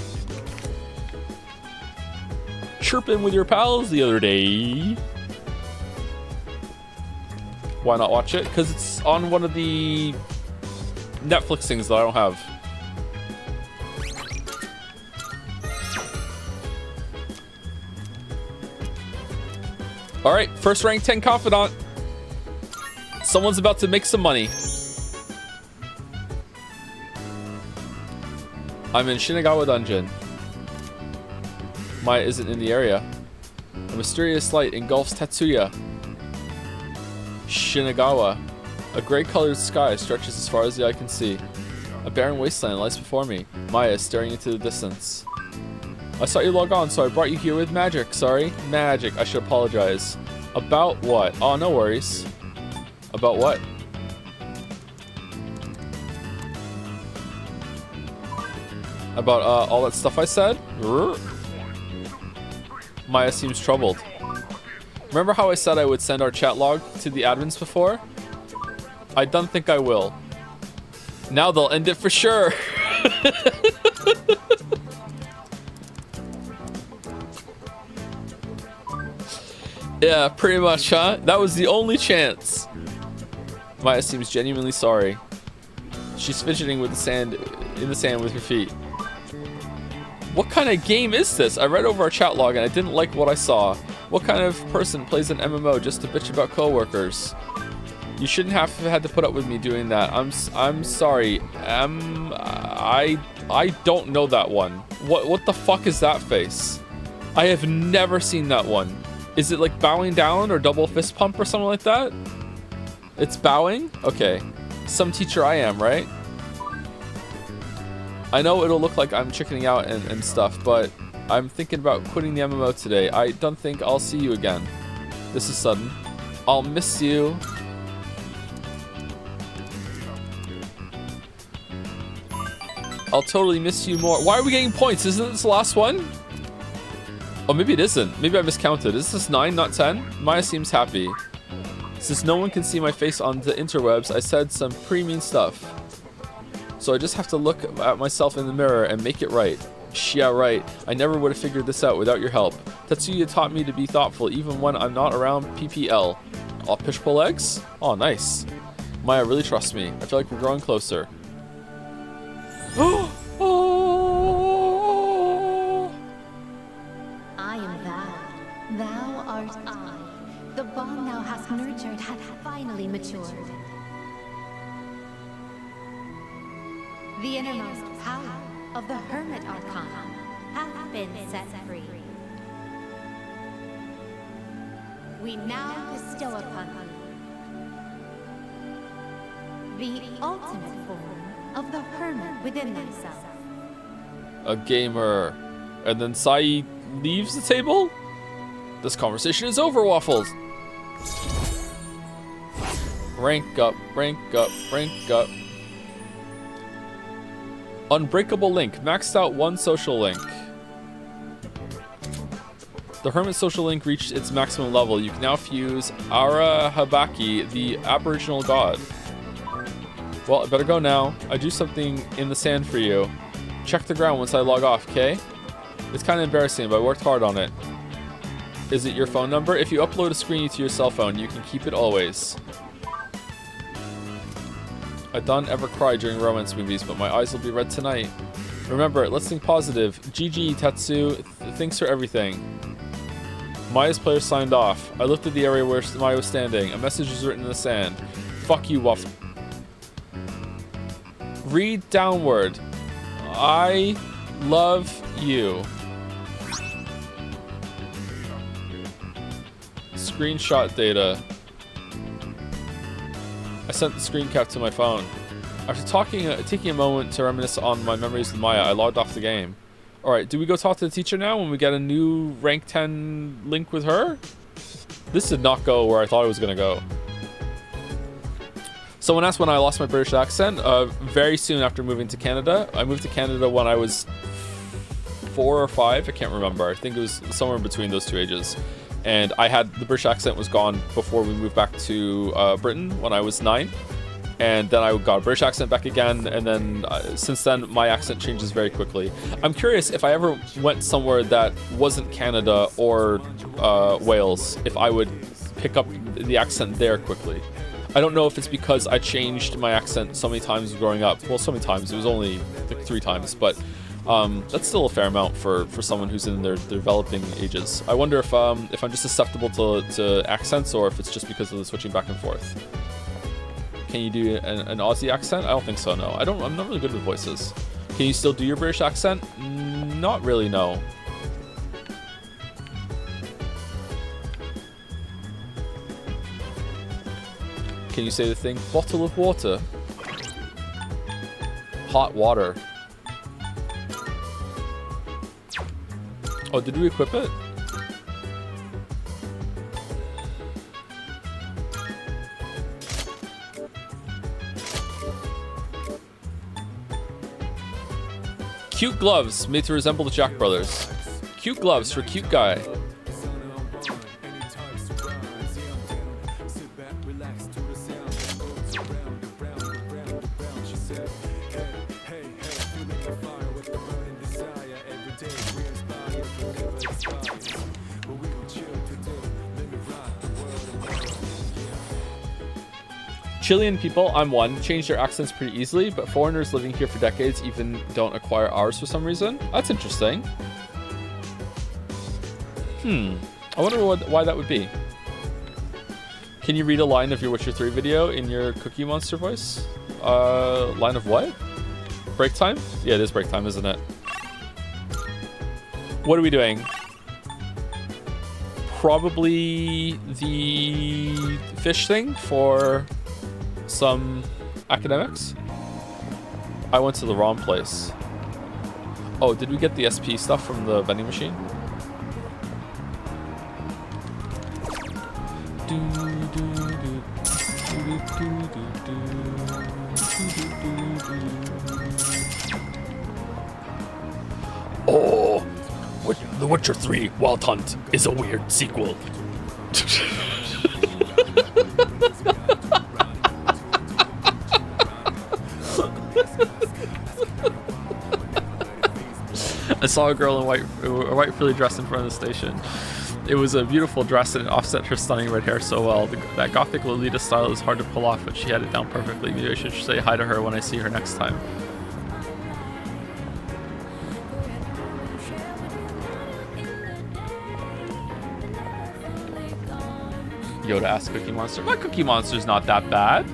Chirping with your pals the other day. Why not watch it? Because it's on one of the Netflix things that I don't have. Alright, first rank 10 confidant. Someone's about to make some money. I'm in Shinagawa Dungeon. Maya isn't in the area. A mysterious light engulfs Tetsuya. Shinagawa. A gray-colored sky stretches as far as the eye can see. A barren wasteland lies before me. Maya is staring into the distance. I saw you log on, so I brought you here with magic. Sorry? Magic. I should apologize. About what? Oh, no worries. About what? About all that stuff I said? Maya seems troubled. Remember how I said I would send our chat log to the admins before? I don't think I will. Now they'll end it for sure. Yeah, pretty much, huh? That was the only chance. Maya seems genuinely sorry. She's fidgeting with the sand in the sand with her feet. What kind of game is this? I read over our chat log and I didn't like what I saw. What kind of person plays an MMO just to bitch about coworkers? You shouldn't have had to put up with me doing that. I'm sorry. I don't know that one. What the fuck is that face? I have never seen that one. Is it like bowing down or double fist pump or something like that? It's bowing? Okay. Some teacher I am, right? I know it'll look like I'm chickening out and stuff, but I'm thinking about quitting the MMO today. I don't think I'll see you again. This is sudden. I'll miss you. I'll totally miss you more. Why are we getting points? Isn't this the last one? Oh, maybe it isn't. Maybe I miscounted. Is this 9, not 10? Maya seems happy. Since no one can see my face on the interwebs, I said some pretty mean stuff. So I just have to look at myself in the mirror and make it right. Yeah, right. I never would have figured this out without your help. Tetsuya taught me to be thoughtful even when I'm not around PPL. I'll push pull legs? Oh, nice. Maya really trusts me. I feel like we're growing closer. I am thou. Thou art I. The bond thou hast nurtured hath finally matured. The innermost power of the Hermit Arcana hath been set free. We now bestow upon thee the ultimate form of the Hermit within thyself. A gamer. And then Sai leaves the table? This conversation is over, Waffles. Rank up, rank up, rank up. Unbreakable link. Maxed out 1 social link. The Hermit social link reached its maximum level. You can now fuse Arahabaki, the Aboriginal god. Well, I better go now. I do something in the sand for you. Check the ground once I log off, okay? It's kind of embarrassing, but I worked hard on it. Is it your phone number? If you upload a screen to your cell phone, you can keep it always. I don't ever cry during romance movies, but my eyes will be red tonight. Remember, let's think positive. GG, Tatsu. Thanks for everything. Maya's player signed off. I looked at the area where Maya was standing. A message was written in the sand. Fuck you, Waffles. Read downward. I love you. Screenshot data. I sent the screen cap to my phone. After taking a moment to reminisce on my memories with Maya, I logged off the game. Alright, do we go talk to the teacher now when we get a new rank 10 link with her? This did not go where I thought it was going to go. Someone asked when I lost my British accent. Very soon after moving to Canada. I moved to Canada when I was 4 or 5. I can't remember. I think it was somewhere in between those two ages. And I had the British accent was gone before we moved back to Britain when I was 9. And then I got a British accent back again. And then since then, my accent changes very quickly. I'm curious if I ever went somewhere that wasn't Canada or Wales, if I would pick up the accent there quickly. I don't know if it's because I changed my accent so many times growing up. Well, so many times. It was only like 3 times. But that's still a fair amount for someone who's in their developing ages. I wonder if I'm just susceptible to accents or if it's just because of the switching back and forth. Can you do an Aussie accent? I don't think so, no. I'm not really good with voices. Can you still do your British accent? Not really, no. Can you say the thing? Bottle of water. Hot water. Oh, did we equip it? Cute gloves made to resemble the Jack Brothers. Cute gloves for cute guy. Chilean people, I'm one, change their accents pretty easily, but foreigners living here for decades even don't acquire ours for some reason. That's interesting. I wonder why that would be. Can you read a line of your Witcher 3 video in your Cookie Monster voice? Line of what? Break time? Yeah, it is break time, isn't it? What are we doing? Probably the fish thing for some academics. I went to the wrong place. Oh, did we get the SP stuff from the vending machine? Oh, The Witcher 3 Wild Hunt is a weird sequel. I saw a girl in white frilly dress in front of the station. It was a beautiful dress and it offset her stunning red hair so well. That gothic Lolita style is hard to pull off, but she had it down perfectly. Maybe I should say hi to her when I see her next time. Yoda asked Cookie Monster. My Cookie Monster's not that bad.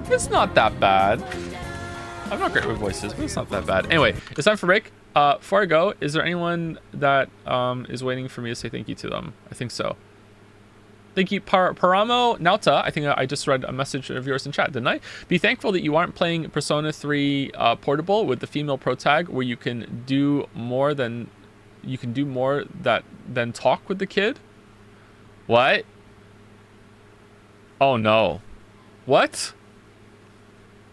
It's not that bad. I'm not great with voices, but it's not that bad. Anyway, it's time for break. Before I go, is there anyone that is waiting for me to say thank you to them? I think so. Thank you, Paramo Nauta. I think I just read a message of yours in chat, didn't I? Be thankful that you aren't playing Persona 3 Portable with the female pro tag, where you can do more than talk with the kid. What? Oh no. What?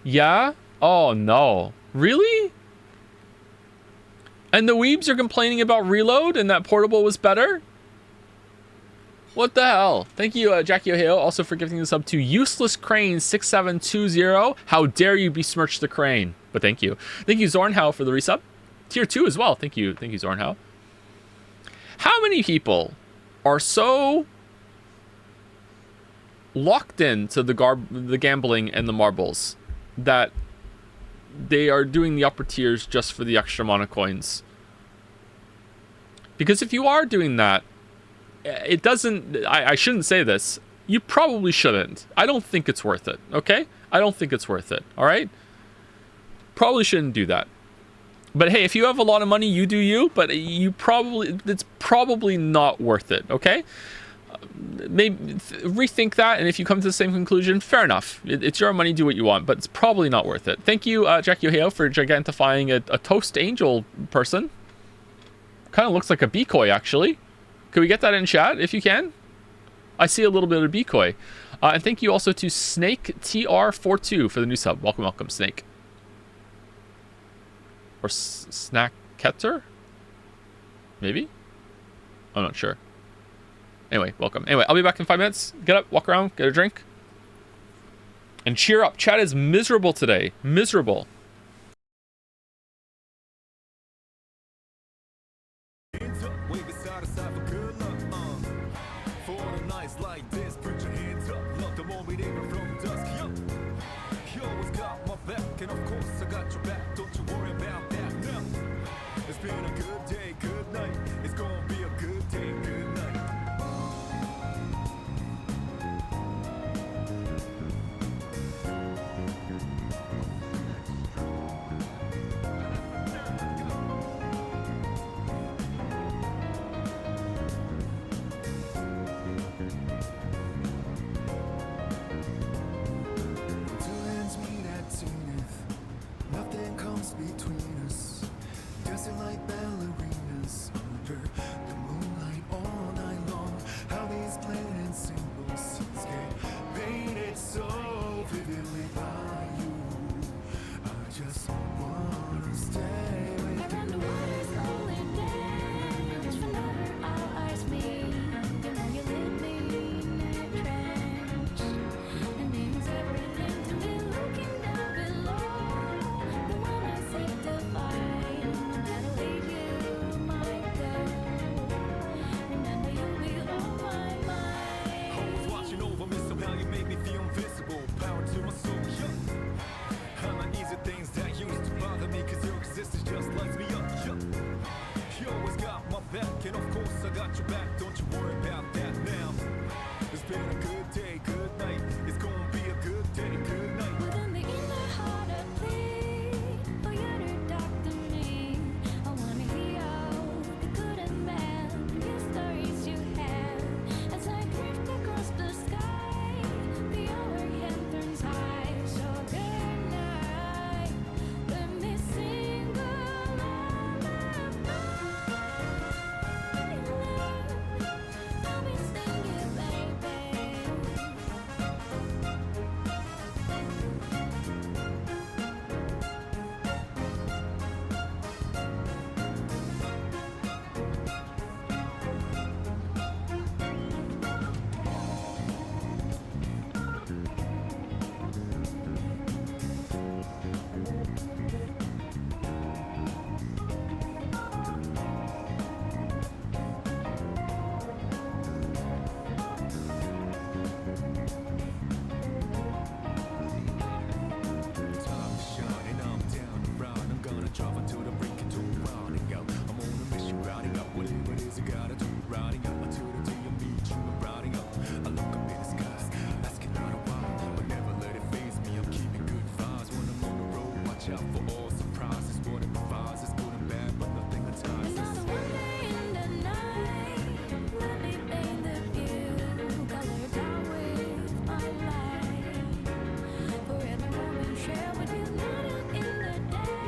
Yeah? Oh no. Really? And the weebs are complaining about Reload and that Portable was better? What the hell? Thank you, Jackie O'Hale, also for gifting this up to Useless Crane 6720. How dare you besmirch the crane? But thank you. Thank you, Zornhow, for the resub. Tier 2 as well. Thank you, Zornhow. How many people are so locked into the gambling and the marbles that they are doing the upper tiers just for the extra amount of coins. Because if you are doing that, it doesn't... I shouldn't say this. You probably shouldn't. I don't think it's worth it, okay? I don't think it's worth it, all right? Probably shouldn't do that. But hey, if you have a lot of money, you do you, but it's probably not worth it, okay? Maybe rethink that, and if you come to the same conclusion, fair enough. It's your money, do what you want, but it's probably not worth it. Thank you, Jackie Ohio, for gigantifying a toast angel person. Kind of looks like a decoy, actually. Can we get that in chat, if you can? I see a little bit of decoy. And thank you also to Snake TR42 for the new sub. Welcome, welcome, Snake. Or Snacketter? Maybe? I'm not sure. Anyway, welcome. Anyway, I'll be back in 5 minutes. Get up, walk around, get a drink. And cheer up. Chat is miserable today. Miserable. Between us, dancing like ballerinas under the moonlight all night long. How these plain simple scenes get painted so vividly by you. I just wanna stay with Around the water's golden dance, forever all ours be. You know you leave me in a trance. It means everything to me looking down below. And of course I got your back, don't you worry about that now. It's been a good day, good night. It's gonna be a good day, good night. Within the inner heart of plea, for you to talk to me. I wanna hear the good and bad, the stories you have. As I drift across the sky, the overhead turns high. So good night, let me sing a lullaby. I'll be singing, baby. Time is shining, I'm down and round. I'm gonna drive until the break into rounding out. I'm on a mission, riding up. Whatever it is you gotta do, riding up until the day I meet you. I'm riding up. I look up in the skies, asking out a while, but never let it faze me. I'm keeping good vibes when I'm on the road. Watch out for all surprises. What it provides is good and bad, but nothing entices. Another one day in the night, let me paint the view, colored out with my light. For every moment shared with you, not in the day,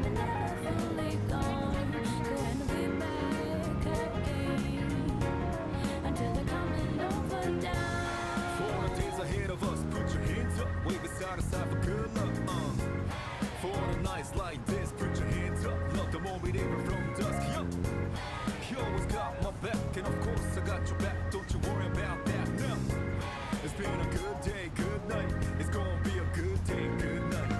but never fully gone. Go and be back again until the coming over down. For the days ahead of us, put your hands up, wave it side to side for good luck. For the nights like this, put your hands up, love the moment even from dusk. Yup, you always got my back, and of course I got your back. Don't you worry about that now. It's been a good day, good night. It's gonna be a good day, good night.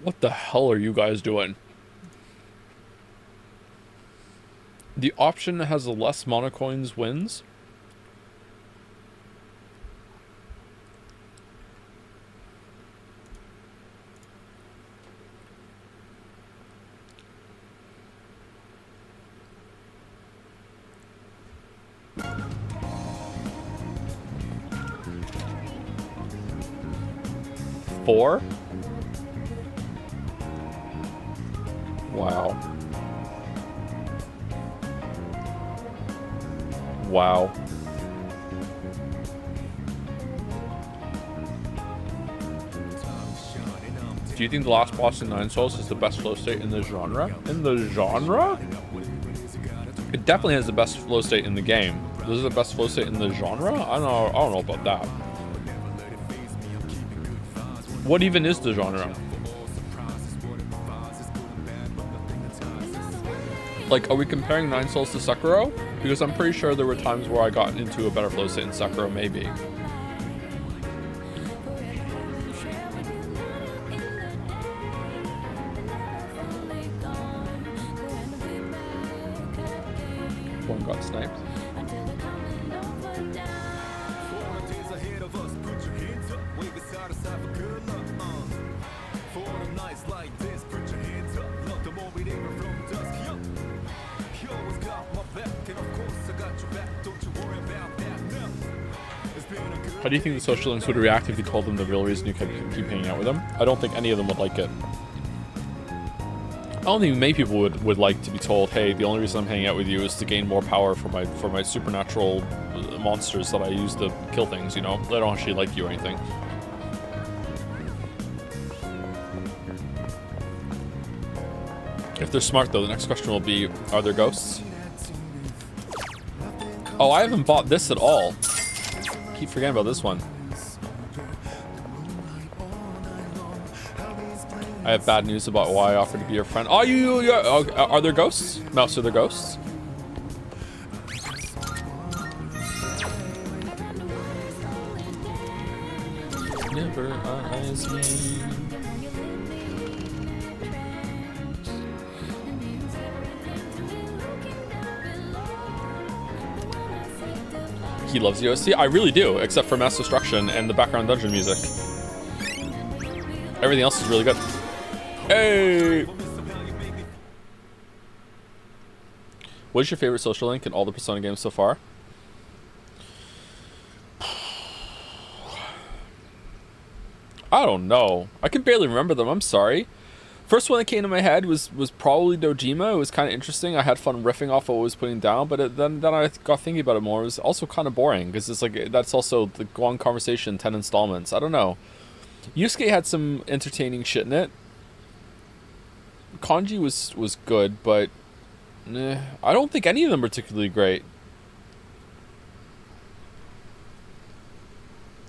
What the hell are you guys doing? The option that has the less monocoins wins. Four? Wow. Wow. Do you think the last boss in Nine Souls is the best flow state in the genre? In the genre? It definitely has the best flow state in the game. This is the best flow state in the genre? I don't know about that. What even is the genre? Like, are we comparing Nine Souls to Sekiro? Because I'm pretty sure there were times where I got into a better flow state in Sekiro, maybe. One got sniped. How do you think the social links would react if you told them the real reason you keep hanging out with them? I don't think any of them would like it. I don't think many people would like to be told, hey, the only reason I'm hanging out with you is to gain more power for my supernatural monsters that I use to kill things, you know? They don't actually like you or anything. If they're smart though, the next question will be, are there ghosts? Oh, I haven't bought this at all. Keep forgetting about this one. I have bad news about why I offered to be your friend. Oh, are there ghosts? Mouse, are there ghosts? Never eyes me. He loves OST. I really do, except for Mass Destruction and the background dungeon music. Everything else is really good. Hey! What is your favorite social link in all the Persona games so far? I don't know. I can barely remember them. I'm sorry. First one that came to my head was probably Dojima. It was kind of interesting. I had fun riffing off what I was putting down, but then I got thinking about it more. It was also kind of boring because it's like that's also the long conversation, 10 installments. I don't know. Yusuke had some entertaining shit in it. Kanji was good, but I don't think any of them are particularly great.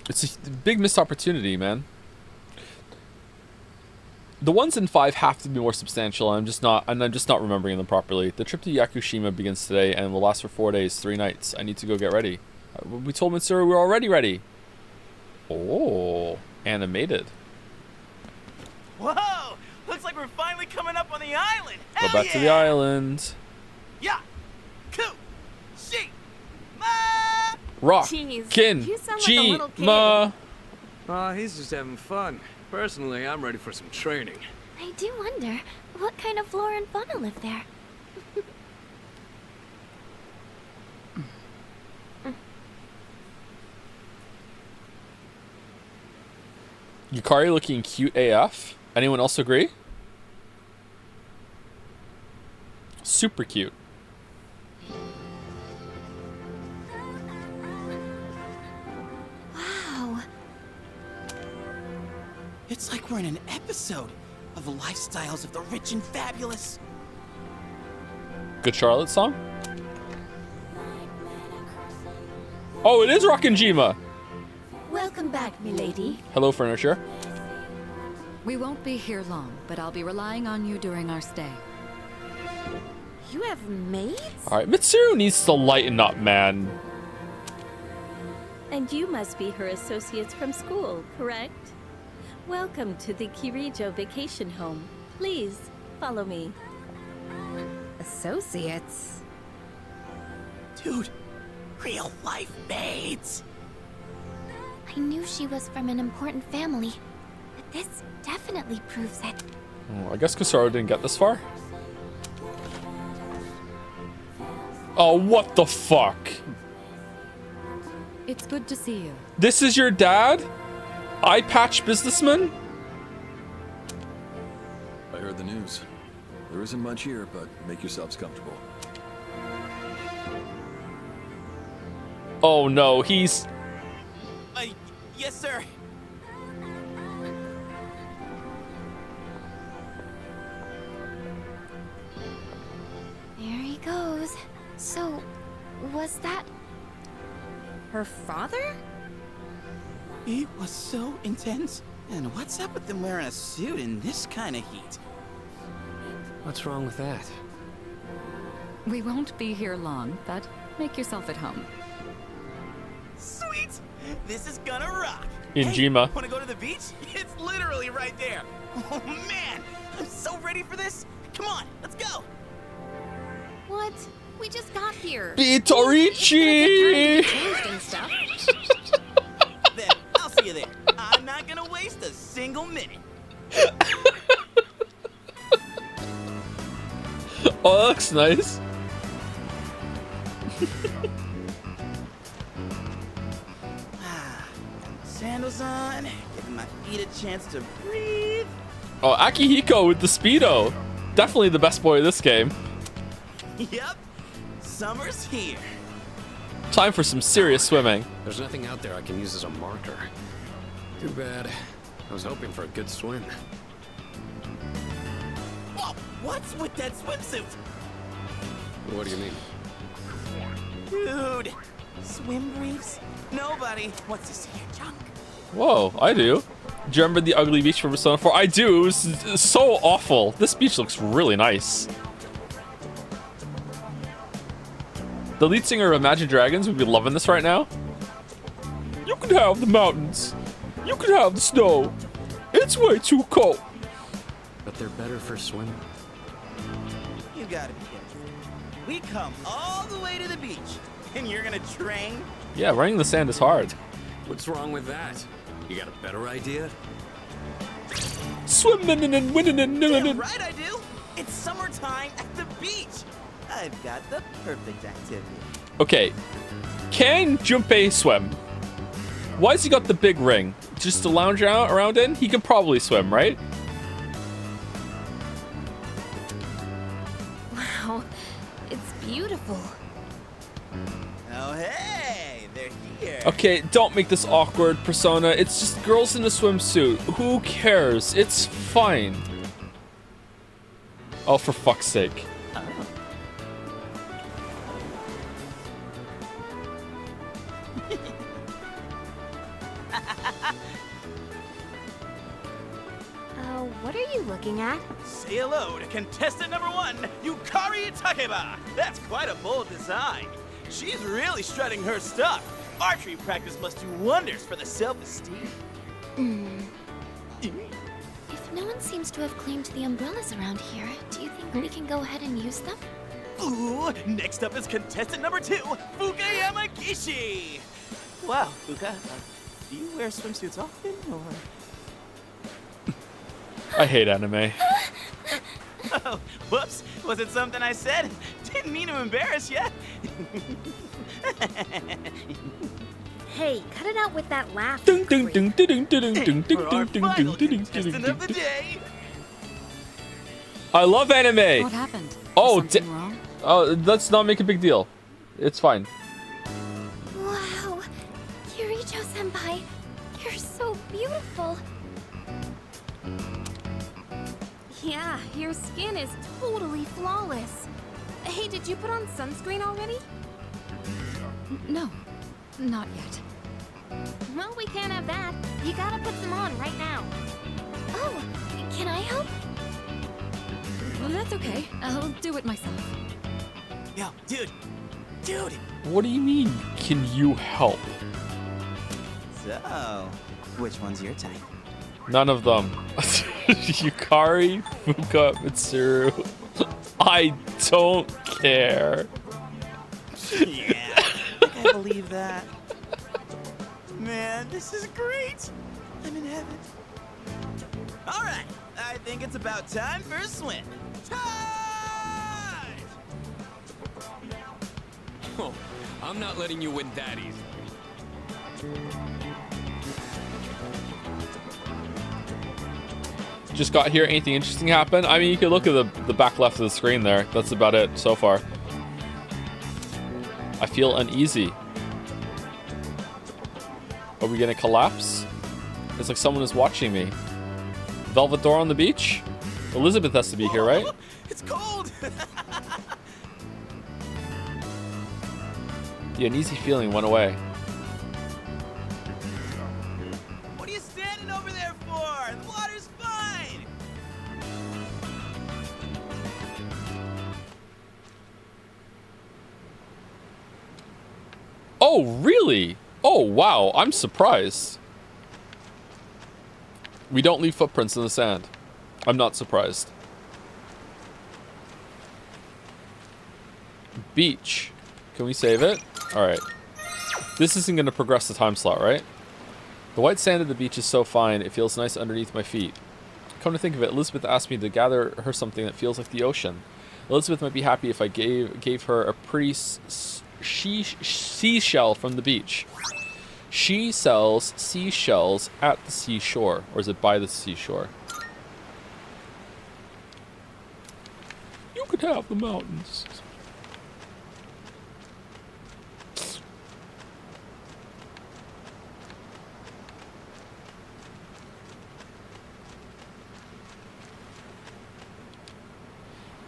It's a big missed opportunity, man. The ones in 5 have to be more substantial. I'm just not remembering them properly. The trip to Yakushima begins today and will last for 4 days, 3 nights. I need to go get ready. We told Mitsuru we're already ready. Oh, animated. Whoa! Looks like we're finally coming up on the island. Go back to the island. Yeah. Ku. Shi. Ma. Rock. Jeez, Kin. you sound like a Chi. little kid. Ma. He's just having fun. Personally, I'm ready for some training. I do wonder what kind of flora and fauna live there. Yukari looking cute AF. Anyone else agree? Super cute. Wow. It's like we're in an episode of the lifestyles of the rich and fabulous. Good Charlotte song? Oh, it is Rockin' Jima. Welcome back, milady. Hello, furniture. We won't be here long, but I'll be relying on you during our stay. You have maids? Alright, Mitsuru needs to lighten up, man. And you must be her associates from school, correct? Welcome to the Kirijo Vacation Home. Please, follow me. Associates? Dude, real life mates. I knew she was from an important family, but this definitely proves it. Oh, I guess Kusaro didn't get this far. Oh, what the fuck? It's good to see you. This is your dad? Eye patch businessman? I heard the news. There isn't much here, but make yourselves comfortable. Oh no, he's... Yes, sir. There he goes. So, was that... Her father? It was so intense. And what's up with them wearing a suit in this kind of heat? What's wrong with that? We won't be here long, but make yourself at home. Sweet! This is gonna rock! In Hey, Jima. wanna go to the beach? It's literally right there! Oh man! I'm so ready for this! Come on, let's go! What? We just got here. Vitorici! Changed and stuff. Then I'll see you there. I'm not gonna waste a single minute. Oh, that looks nice. Sandals on, giving my feet a chance to breathe. Oh, Akihiko with the Speedo. Definitely the best boy of this game. Yep, summer's here. Time for some serious swimming. There's nothing out there I can use as a marker. Too bad. I was hoping for a good swim. Whoa, what's with that swimsuit? What do you mean? Dude, swim briefs? Nobody wants to see your junk. Whoa, I do. Do you remember the ugly beach from Persona 4? I do. It was so awful. This beach looks really nice. The lead singer of Imagine Dragons would be loving this right now. You can have the mountains. You can have the snow. It's way too cold. But they're better for swimming. You gotta be kidding. We come all the way to the beach, and you're gonna train? Yeah, running in the sand is hard. What's wrong with that? You got a better idea? Swimming and winning and Damn right I do. It's summertime at the beach. I've got the perfect activity. Okay, can Junpei swim? Why's he got the big ring? Just to lounge around in? He could probably swim, right? Wow, it's beautiful. Oh, hey, they're here. Okay, don't make this awkward, Persona. It's just girls in a swimsuit. Who cares? It's fine. Oh, for fuck's sake. What are you looking at? Say hello to contestant number 1, Yukari Takeba. That's quite a bold design. She's really strutting her stuff. Archery practice must do wonders for the self-esteem. If no one seems to have claimed the umbrellas around here, do you think we can go ahead and use them? Ooh, next up is contestant number 2, Fuka Yamagishi. Wow, Fuka, do you wear swimsuits often, or...? I hate anime. Oh, whoops. Was it something I said? Didn't mean to embarrass you. Hey, cut it out with that laugh. Ding ding ding ding ding ding ding ding For our ding final ding ding contestant of the day. I love anime. What happened? Oh, Something wrong? oh, let's not make a big deal. It's fine. Wow, Kirijo-senpai, you're so beautiful. Yeah, your skin is totally flawless. Hey, did you put on sunscreen already? No, not yet. Well, we can't have that. You gotta put some on right now. Oh, can I help? Well, that's okay. I'll do it myself. Yo, dude. What do you mean, can you help? So, which one's your type? None of them. Yukari, Fuka, Mitsuru. I don't care. Yeah, I can't believe that. Man, this is great. I'm in heaven. All right, I think it's about time for a swim. Tide! Oh, I'm not letting you win that easy. Just got here. Anything interesting happen? I mean, you can look at the back left of the screen there. That's about it so far. I feel uneasy. Are we gonna collapse? It's like someone is watching me. Velvet door on the beach? Elizabeth has to be here, right? It's cold. The uneasy feeling went away. What are you standing over there for? The water's fine. Oh, really? Oh, wow. I'm surprised. We don't leave footprints in the sand. I'm not surprised. Beach. Can we save it? Alright. This isn't going to progress the time slot, right? The white sand of the beach is so fine, it feels nice underneath my feet. Come to think of it, Elizabeth asked me to gather her something that feels like the ocean. Elizabeth might be happy if I gave her a pretty seashell from the beach. She sells seashells at the seashore. Or is it by the seashore? You could have the mountains.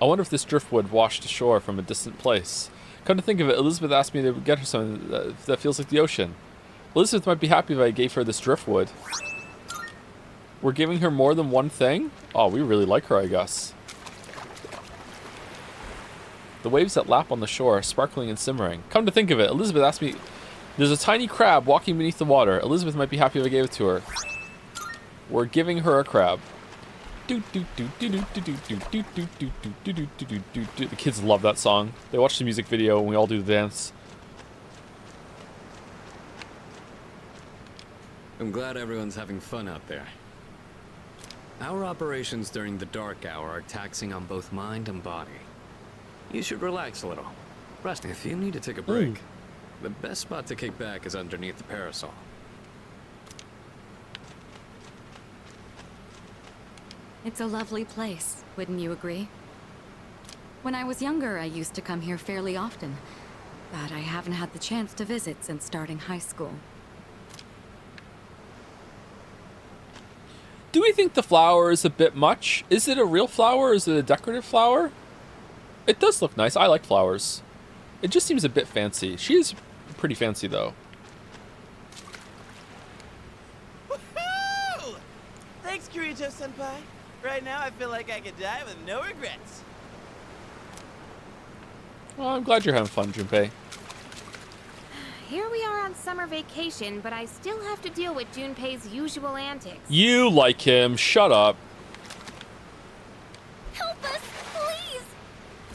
I wonder if this driftwood washed ashore from a distant place. Come to think of it, Elizabeth asked me to get her something that feels like the ocean. Elizabeth might be happy if I gave her this driftwood. We're giving her more than one thing? Oh, we really like her, I guess. The waves that lap on the shore, sparkling and simmering. Come to think of it, Elizabeth asked me... There's a tiny crab walking beneath the water. Elizabeth might be happy if I gave it to her. We're giving her a crab. The kids love that song. They watch the music video and we all do the dance. I'm glad everyone's having fun out there. Our operations during the dark hour are taxing on both mind and body. You should relax a little. Rest if you need to take a break. The best spot to kick back is underneath the parasol. It's a lovely place, wouldn't you agree? When I was younger, I used to come here fairly often, but I haven't had the chance to visit since starting high school. Do we think the flower is a bit much? Is it a real flower or is it a decorative flower? It does look nice. I like flowers. It just seems a bit fancy. She is pretty fancy though. Woohoo! Thanks, Kirito-senpai. Right now, I feel like I could die with no regrets. Well, I'm glad you're having fun, Junpei. Here we are on summer vacation, but I still have to deal with Junpei's usual antics. You like him. Shut up. Help us, please!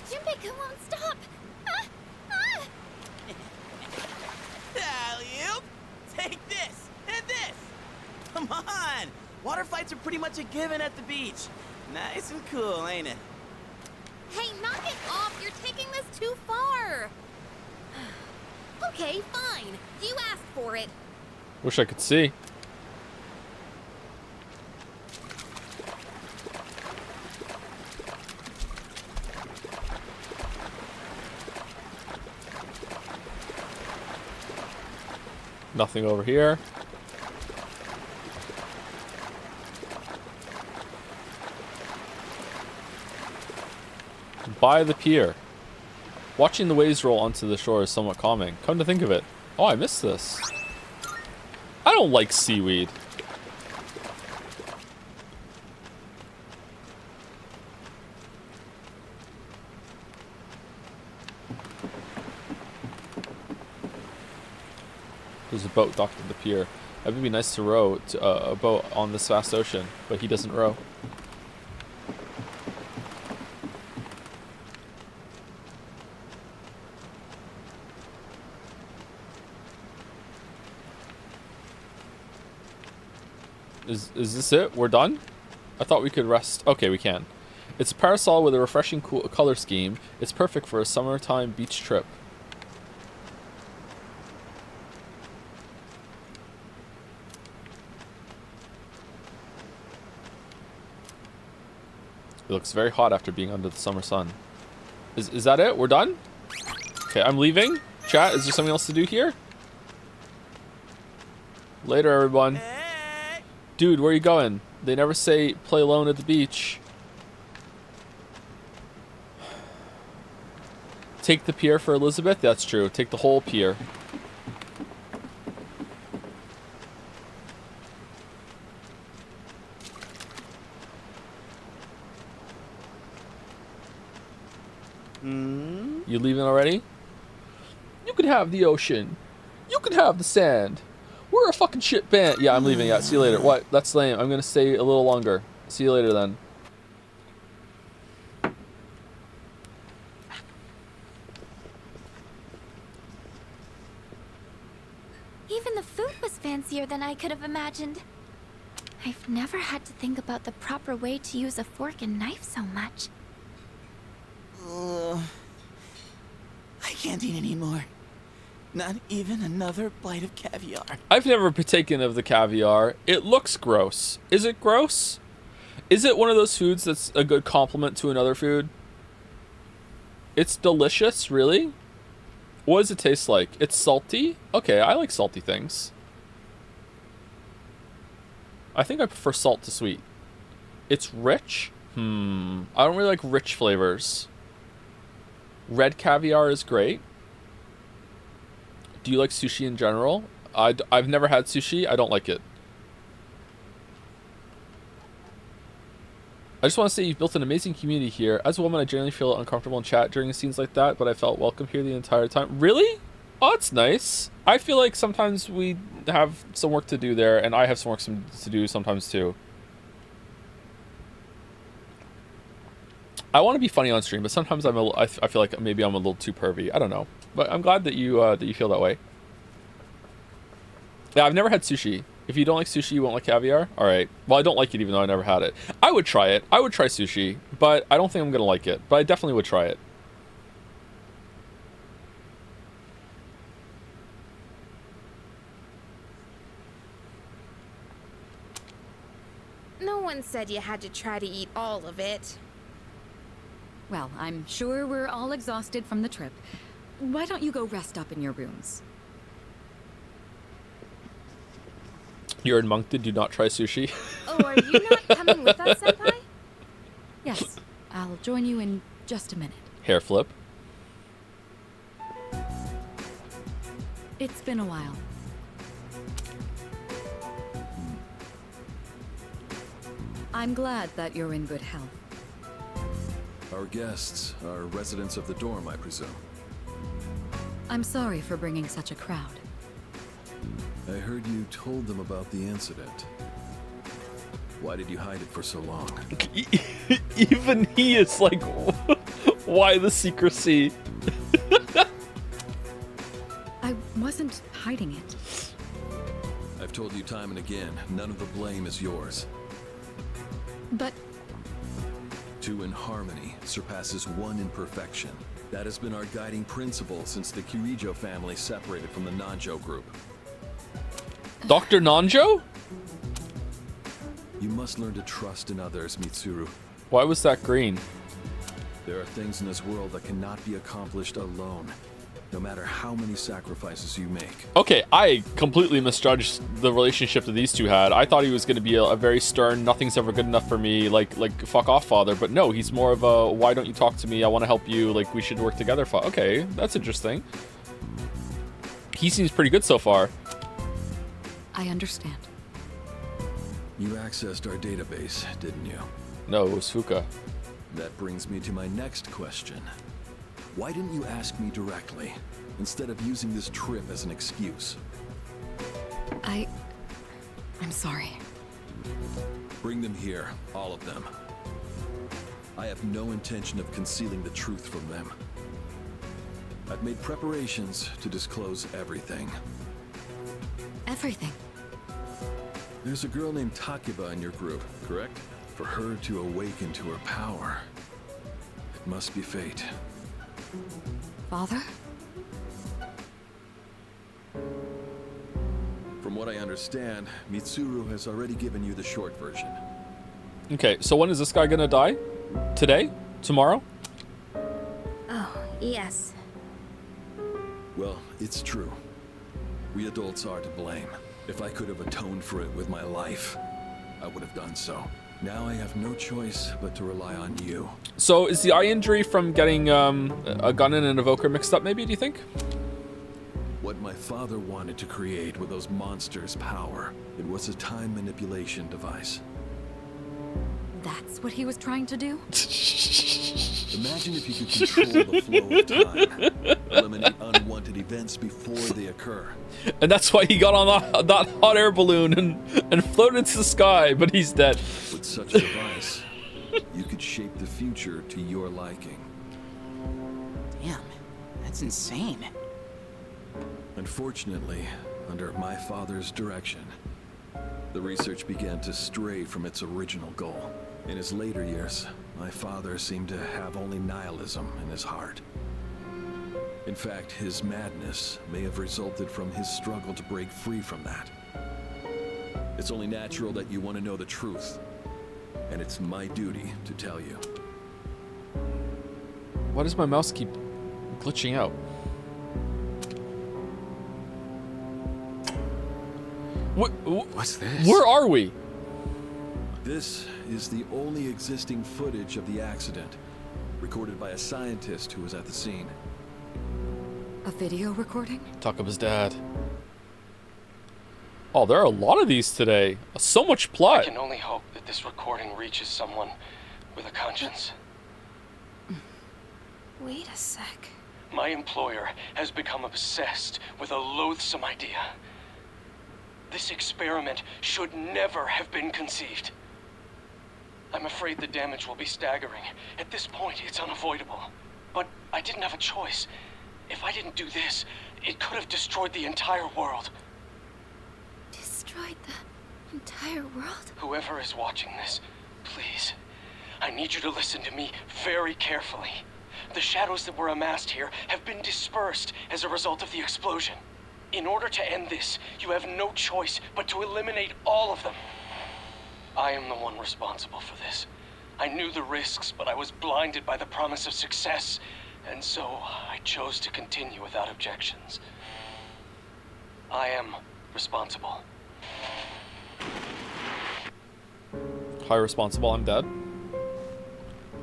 Junpei, come on, stop! Alley-oop! Take this and this! Come on! Water fights are pretty much a given at the beach. Nice and cool, ain't it? Hey, knock it off! You're taking this too far! Okay, fine. You asked for it. Wish I could see. Nothing over here. By the pier. Watching the waves roll onto the shore is somewhat calming. Come to think of it. Oh, I missed this. I don't like seaweed. There's a boat docked at the pier. It would be nice to row a boat on this vast ocean, but he doesn't row. Is this it? We're done? I thought we could rest. Okay, we can. It's a parasol with a refreshing cool color scheme. It's perfect for a summertime beach trip. It looks very hot after being under the summer sun. Is that it? We're done? Okay, I'm leaving. Chat, is there something else to do here? Later, everyone. Dude, where are you going? They never say play alone at the beach. Take the pier for Elizabeth? That's true. Take the whole pier. You leaving already? You can have the ocean. You can have the sand. We're a fucking shit band. Yeah, I'm leaving. Yeah, see you later. What? That's lame. I'm gonna stay a little longer. See you later then. Even the food was fancier than I could have imagined. I've never had to think about the proper way to use a fork and knife so much. I can't eat anymore. Not even another bite of caviar. I've never partaken of the caviar. It looks gross. Is it gross? Is it one of those foods that's a good complement to another food? It's delicious, really? What does it taste like? It's salty? Okay, I like salty things. I think I prefer salt to sweet. It's rich? I don't really like rich flavors. Red caviar is great. Do you like sushi in general? I've never had sushi. I don't like it. I just want to say you've built an amazing community here. As a woman, I generally feel uncomfortable in chat during scenes like that, but I felt welcome here the entire time. Really? Oh, that's nice. I feel like sometimes we have some work to do there, and I have some work to do sometimes too. I want to be funny on stream, but sometimes I feel like maybe I'm a little too pervy. I don't know, but I'm glad that you feel that way. Yeah, I've never had sushi. If you don't like sushi, you won't like caviar? All right. Well, I don't like it even though I never had it. I would try it. I would try sushi, but I don't think I'm going to like it. But I definitely would try it. No one said you had to try to eat all of it. Well, I'm sure we're all exhausted from the trip. Why don't you go rest up in your rooms? You're in Moncton, do not try sushi. Oh, are you not coming with us, Senpai? Yes, I'll join you in just a minute. Hair flip. It's been a while. I'm glad that you're in good health. Our guests are residents of the dorm, I presume. I'm sorry for bringing such a crowd. I heard you told them about the incident. Why did you hide it for so long? Even he is like, why the secrecy? I wasn't hiding it. I've told you time and again, none of the blame is yours. But two in harmony surpasses one in perfection. That has been our guiding principle since the Kirijo family separated from the Nanjo group. Dr. Nanjo? You must learn to trust in others, Mitsuru. Why was that green? There are things in this world that cannot be accomplished alone, no matter how many sacrifices you make. Okay, I completely misjudged the relationship that these two had. I thought he was going to be a very stern, nothing's ever good enough for me, like fuck off father. But no, he's more of a, why don't you talk to me? I want to help you. Like, we should work together. Okay, that's interesting. He seems pretty good so far. I understand. You accessed our database, didn't you? No, it was Fuka. That brings me to my next question. Why didn't you ask me directly, instead of using this trip as an excuse? I'm sorry. Bring them here, all of them. I have no intention of concealing the truth from them. I've made preparations to disclose everything. Everything. There's a girl named Takiba in your group, correct? For her to awaken to her power, it must be fate. Father? From what I understand, Mitsuru has already given you the short version. Okay, so when is this guy gonna die? Today? Tomorrow? Oh, yes. Well, it's true. We adults are to blame. If I could have atoned for it with my life, I would have done so. Now I have no choice but to rely on you. So is the eye injury from getting a gun and an evoker mixed up, maybe, do you think? What my father wanted to create with those monsters' power, it was a time manipulation device. That's what he was trying to do? Imagine if you could control the flow of time, eliminate unwanted events before they occur. And that's why he got on that hot air balloon and floated into the sky, but he's dead. With such a device, you could shape the future to your liking. Damn, that's insane. Unfortunately, under my father's direction, the research began to stray from its original goal. In his later years, my father seemed to have only nihilism in his heart. In fact, his madness may have resulted from his struggle to break free from that. It's only natural that you want to know the truth, and it's my duty to tell you. Why does my mouse keep glitching out? What's this? Where are we? This is the only existing footage of the accident, recorded by a scientist who was at the scene. A video recording? Takiba's dad. Oh, there are a lot of these today. So much plot. I can only hope that this recording reaches someone with a conscience. Wait a sec. My employer has become obsessed with a loathsome idea. This experiment should never have been conceived. I'm afraid the damage will be staggering. At this point, it's unavoidable. But I didn't have a choice. If I didn't do this, it could have destroyed the entire world. Destroyed the entire world? Whoever is watching this, please, I need you to listen to me very carefully. The shadows that were amassed here have been dispersed as a result of the explosion. In order to end this, you have no choice but to eliminate all of them. I am the one responsible for this. I knew the risks, but I was blinded by the promise of success, and so I chose to continue without objections. I am responsible. Hi, responsible, I'm dead.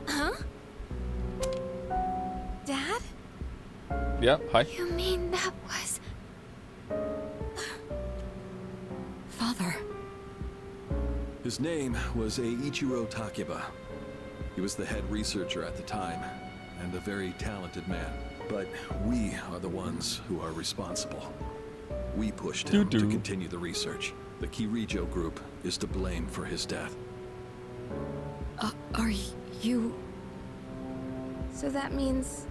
Huh? Dad? Yeah, hi. You mean that was... Father. His name was Eiichiro Takiba. He was the head researcher at the time, and a very talented man. But we are the ones who are responsible. We pushed him to continue the research. The Kirijo group is to blame for his death. Are you... So that means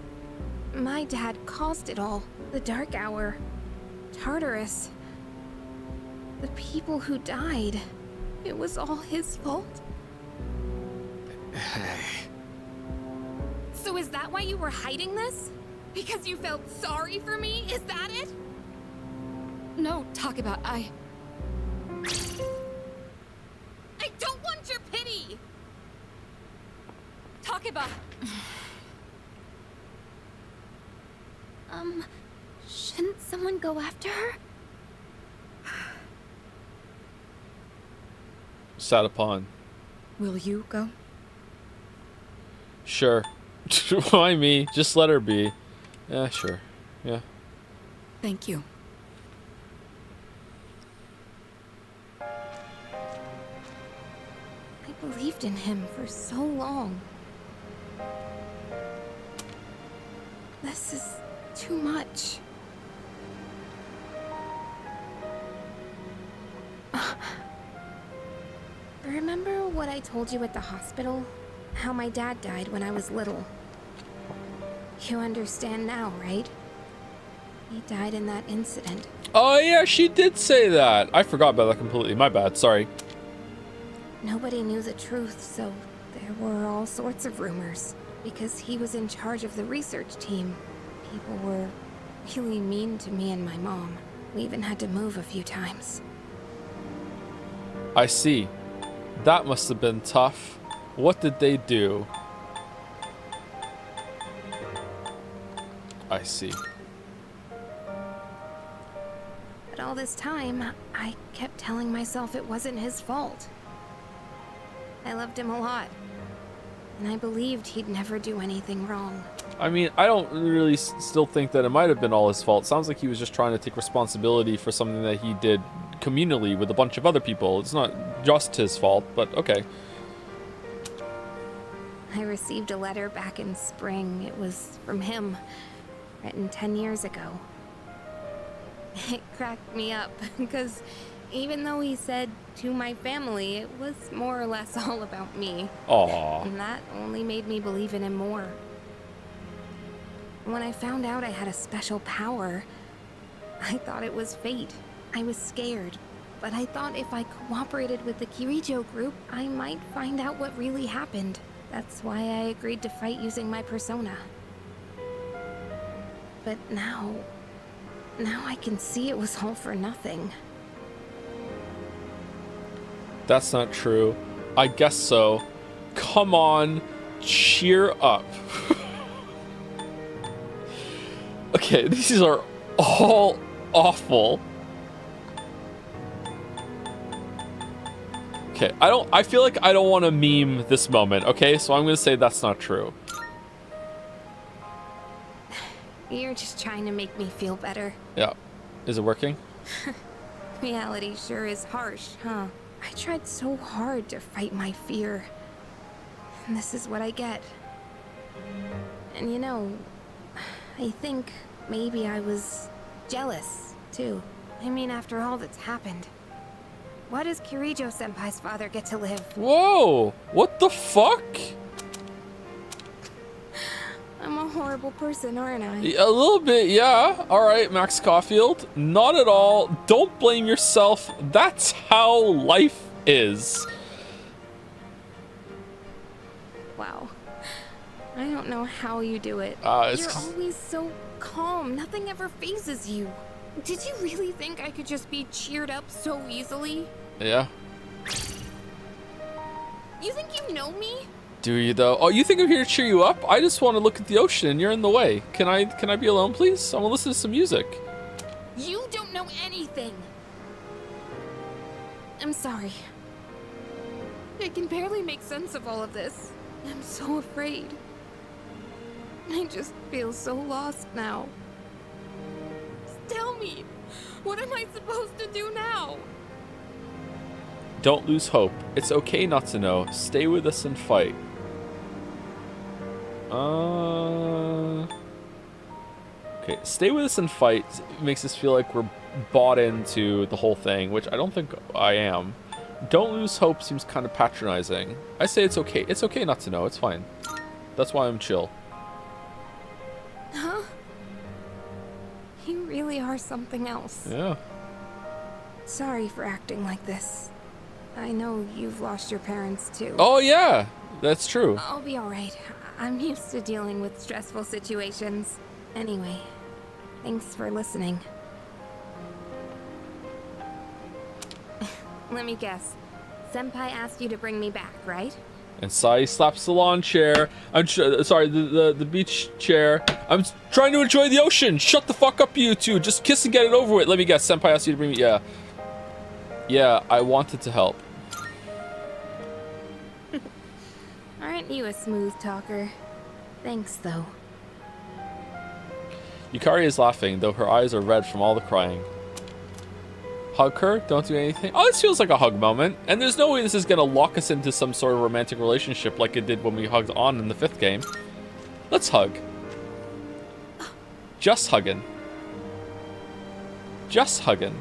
my dad caused it all. The Dark Hour. Tartarus. The people who died. It was all his fault. Hey. So is that why you were hiding this? Because you felt sorry for me? Is that it? No, Takiba, I don't want your pity! Takiba! Shouldn't someone go after her? Sat upon. Will you go? Sure. Why me? Just let her be. Yeah, sure. Yeah. Thank you. I believed in him for so long. This is too much. what I told you at the hospital? How my dad died when I was little. You understand now, right? He died in that incident. Oh yeah, she did say that. I forgot about that completely. My bad. Sorry. Nobody knew the truth, so there were all sorts of rumors. Because he was in charge of the research team, people were really mean to me and my mom. We even had to move a few times. I see. That must have been tough. What did they do? I see. But all this time, I kept telling myself it wasn't his fault. I loved him a lot. And I believed he'd never do anything wrong. I mean, I don't really still think that it might have been all his fault. Sounds like he was just trying to take responsibility for something that he did communally with a bunch of other people. It's not just his fault, but okay. I received a letter back in spring. It was from him, written 10 years ago. It cracked me up, because even though he said to my family, it was more or less all about me. Aww. And that only made me believe in him more. When I found out I had a special power, I thought it was fate. I was scared, but I thought if I cooperated with the Kirijo group, I might find out what really happened. That's why I agreed to fight using my persona. But now I can see it was all for nothing. That's not true. I guess so. Come on, cheer up. Okay, these are all awful. Okay, I feel like I don't want to meme this moment, okay? So I'm gonna say that's not true. You're just trying to make me feel better. Yeah. Is it working? Reality sure is harsh, huh? I tried so hard to fight my fear. And this is what I get. And you know, I think maybe I was jealous, too. I mean, after all that's happened. Why does Kirijo-senpai's father get to live? Whoa! What the fuck? I'm a horrible person, aren't I? A little bit, yeah. Alright, Max Caulfield. Not at all. Don't blame yourself. That's how life is. Wow. I don't know how you do it. You're always so calm. Nothing ever phases you. Did you really think I could just be cheered up so easily? Yeah. You think you know me? Do you though? Oh, you think I'm here to cheer you up? I just want to look at the ocean and you're in the way. Can I be alone, please? I want to listen to some music. You don't know anything. I'm sorry. I can barely make sense of all of this. I'm so afraid. I just feel so lost now. Just tell me, what am I supposed to do now? Don't lose hope. It's okay not to know. Stay with us and fight. Okay, stay with us and fight makes us feel like we're bought into the whole thing, which I don't think I am. Don't lose hope seems kind of patronizing. I say it's okay. It's okay not to know. It's fine. That's why I'm chill. Huh? You really are something else. Yeah. Sorry for acting like this. I know you've lost your parents too. Oh yeah, that's true. I'll be alright. I'm used to dealing with stressful situations. Anyway, thanks for listening. Let me guess. Senpai asked you to bring me back, right? And Sai slaps the lawn chair. Sorry, the beach chair. I'm trying to enjoy the ocean. Shut the fuck up, you two. Just kiss and get it over with. Let me guess. Senpai asked you to bring me. Yeah. Yeah, I wanted to help. Aren't you a smooth talker? Thanks, though. Yukari is laughing, though her eyes are red from all the crying. Hug her? Don't do anything? Oh, this feels like a hug moment. And there's no way this is going to lock us into some sort of romantic relationship like it did when we hugged on in the 5th game. Let's hug. Just hugging. Just hugging.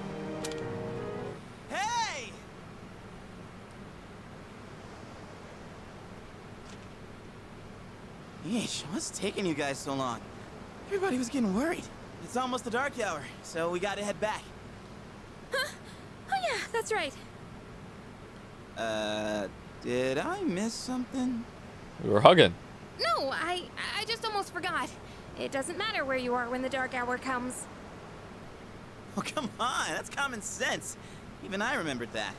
Sheesh, what's taking you guys so long? Everybody was getting worried. It's almost the dark hour, so we gotta head back. Huh? Oh yeah, that's right. Did I miss something? We were hugging. No, I just almost forgot. It doesn't matter where you are when the dark hour comes. Oh, come on, that's common sense. Even I remembered that.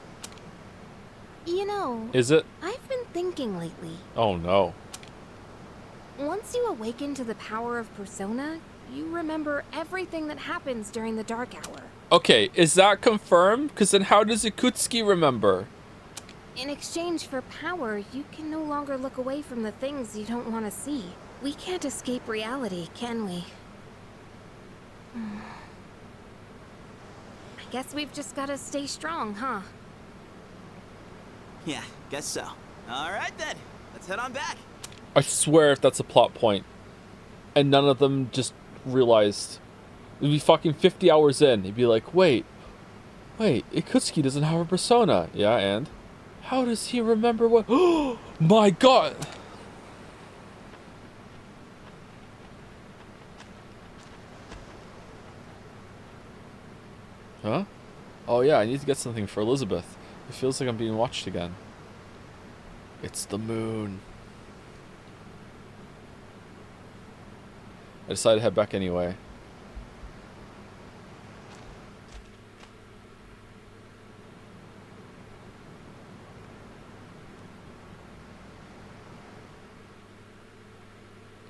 You know, Is it? I've been thinking lately. Oh no. Once you awaken to the power of Persona, you remember everything that happens during the dark hour. Okay, is that confirmed? Because then how does Ikutsuki remember? In exchange for power, you can no longer look away from the things you don't want to see. We can't escape reality, can we? I guess we've just gotta stay strong, huh? Yeah, guess so. All right then, let's head on back. I swear if that's a plot point, and none of them just realized. It'd be fucking 50 hours in. He'd be like, wait, Ikutsuki doesn't have a persona. Yeah, and? How does he remember what? Oh my god! Huh? Oh yeah, I need to get something for Elizabeth. It feels like I'm being watched again. It's the moon. I decided to head back anyway.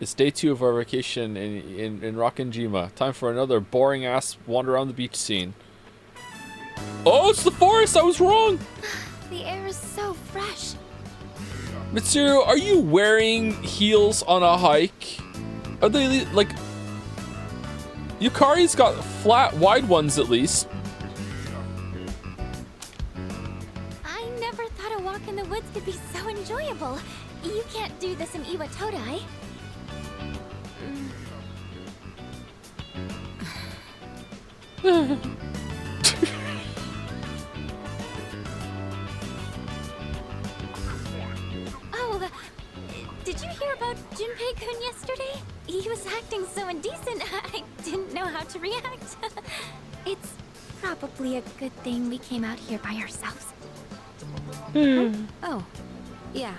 It's day 2 of our vacation in Rockinjima. Time for another boring ass wander around the beach scene. Oh, it's the forest! I was wrong! The air is so fresh. Mitsuru, are you wearing heels on a hike? Are they like... Yukari's got flat, wide ones at least. I never thought a walk in the woods could be so enjoyable. You can't do this in Iwatodai. Oh, did you hear about Junpei-kun yesterday? He was acting so indecent, I didn't know how to react. It's probably a good thing we came out here by ourselves. Oh, yeah.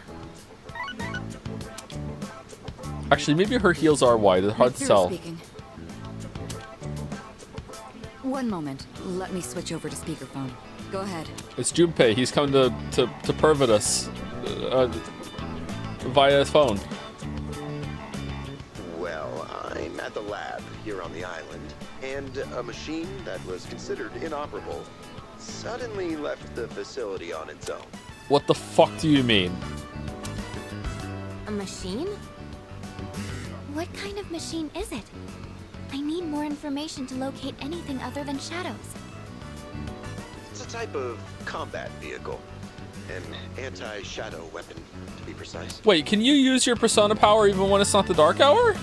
Actually, maybe her heels are wide. It's hard to Mitsuru tell. speaking. One moment. Let me switch over to speakerphone. Go ahead. It's Junpei. He's come to pervert us via phone. Well, I'm at the lab here on the island, and a machine that was considered inoperable suddenly left the facility on its own. What the fuck do you mean? A machine? What kind of machine is it? I need more information to locate anything other than shadows. It's a type of combat vehicle. An anti-shadow weapon, to be precise. Wait, can you use your persona power even when it's not the dark hour?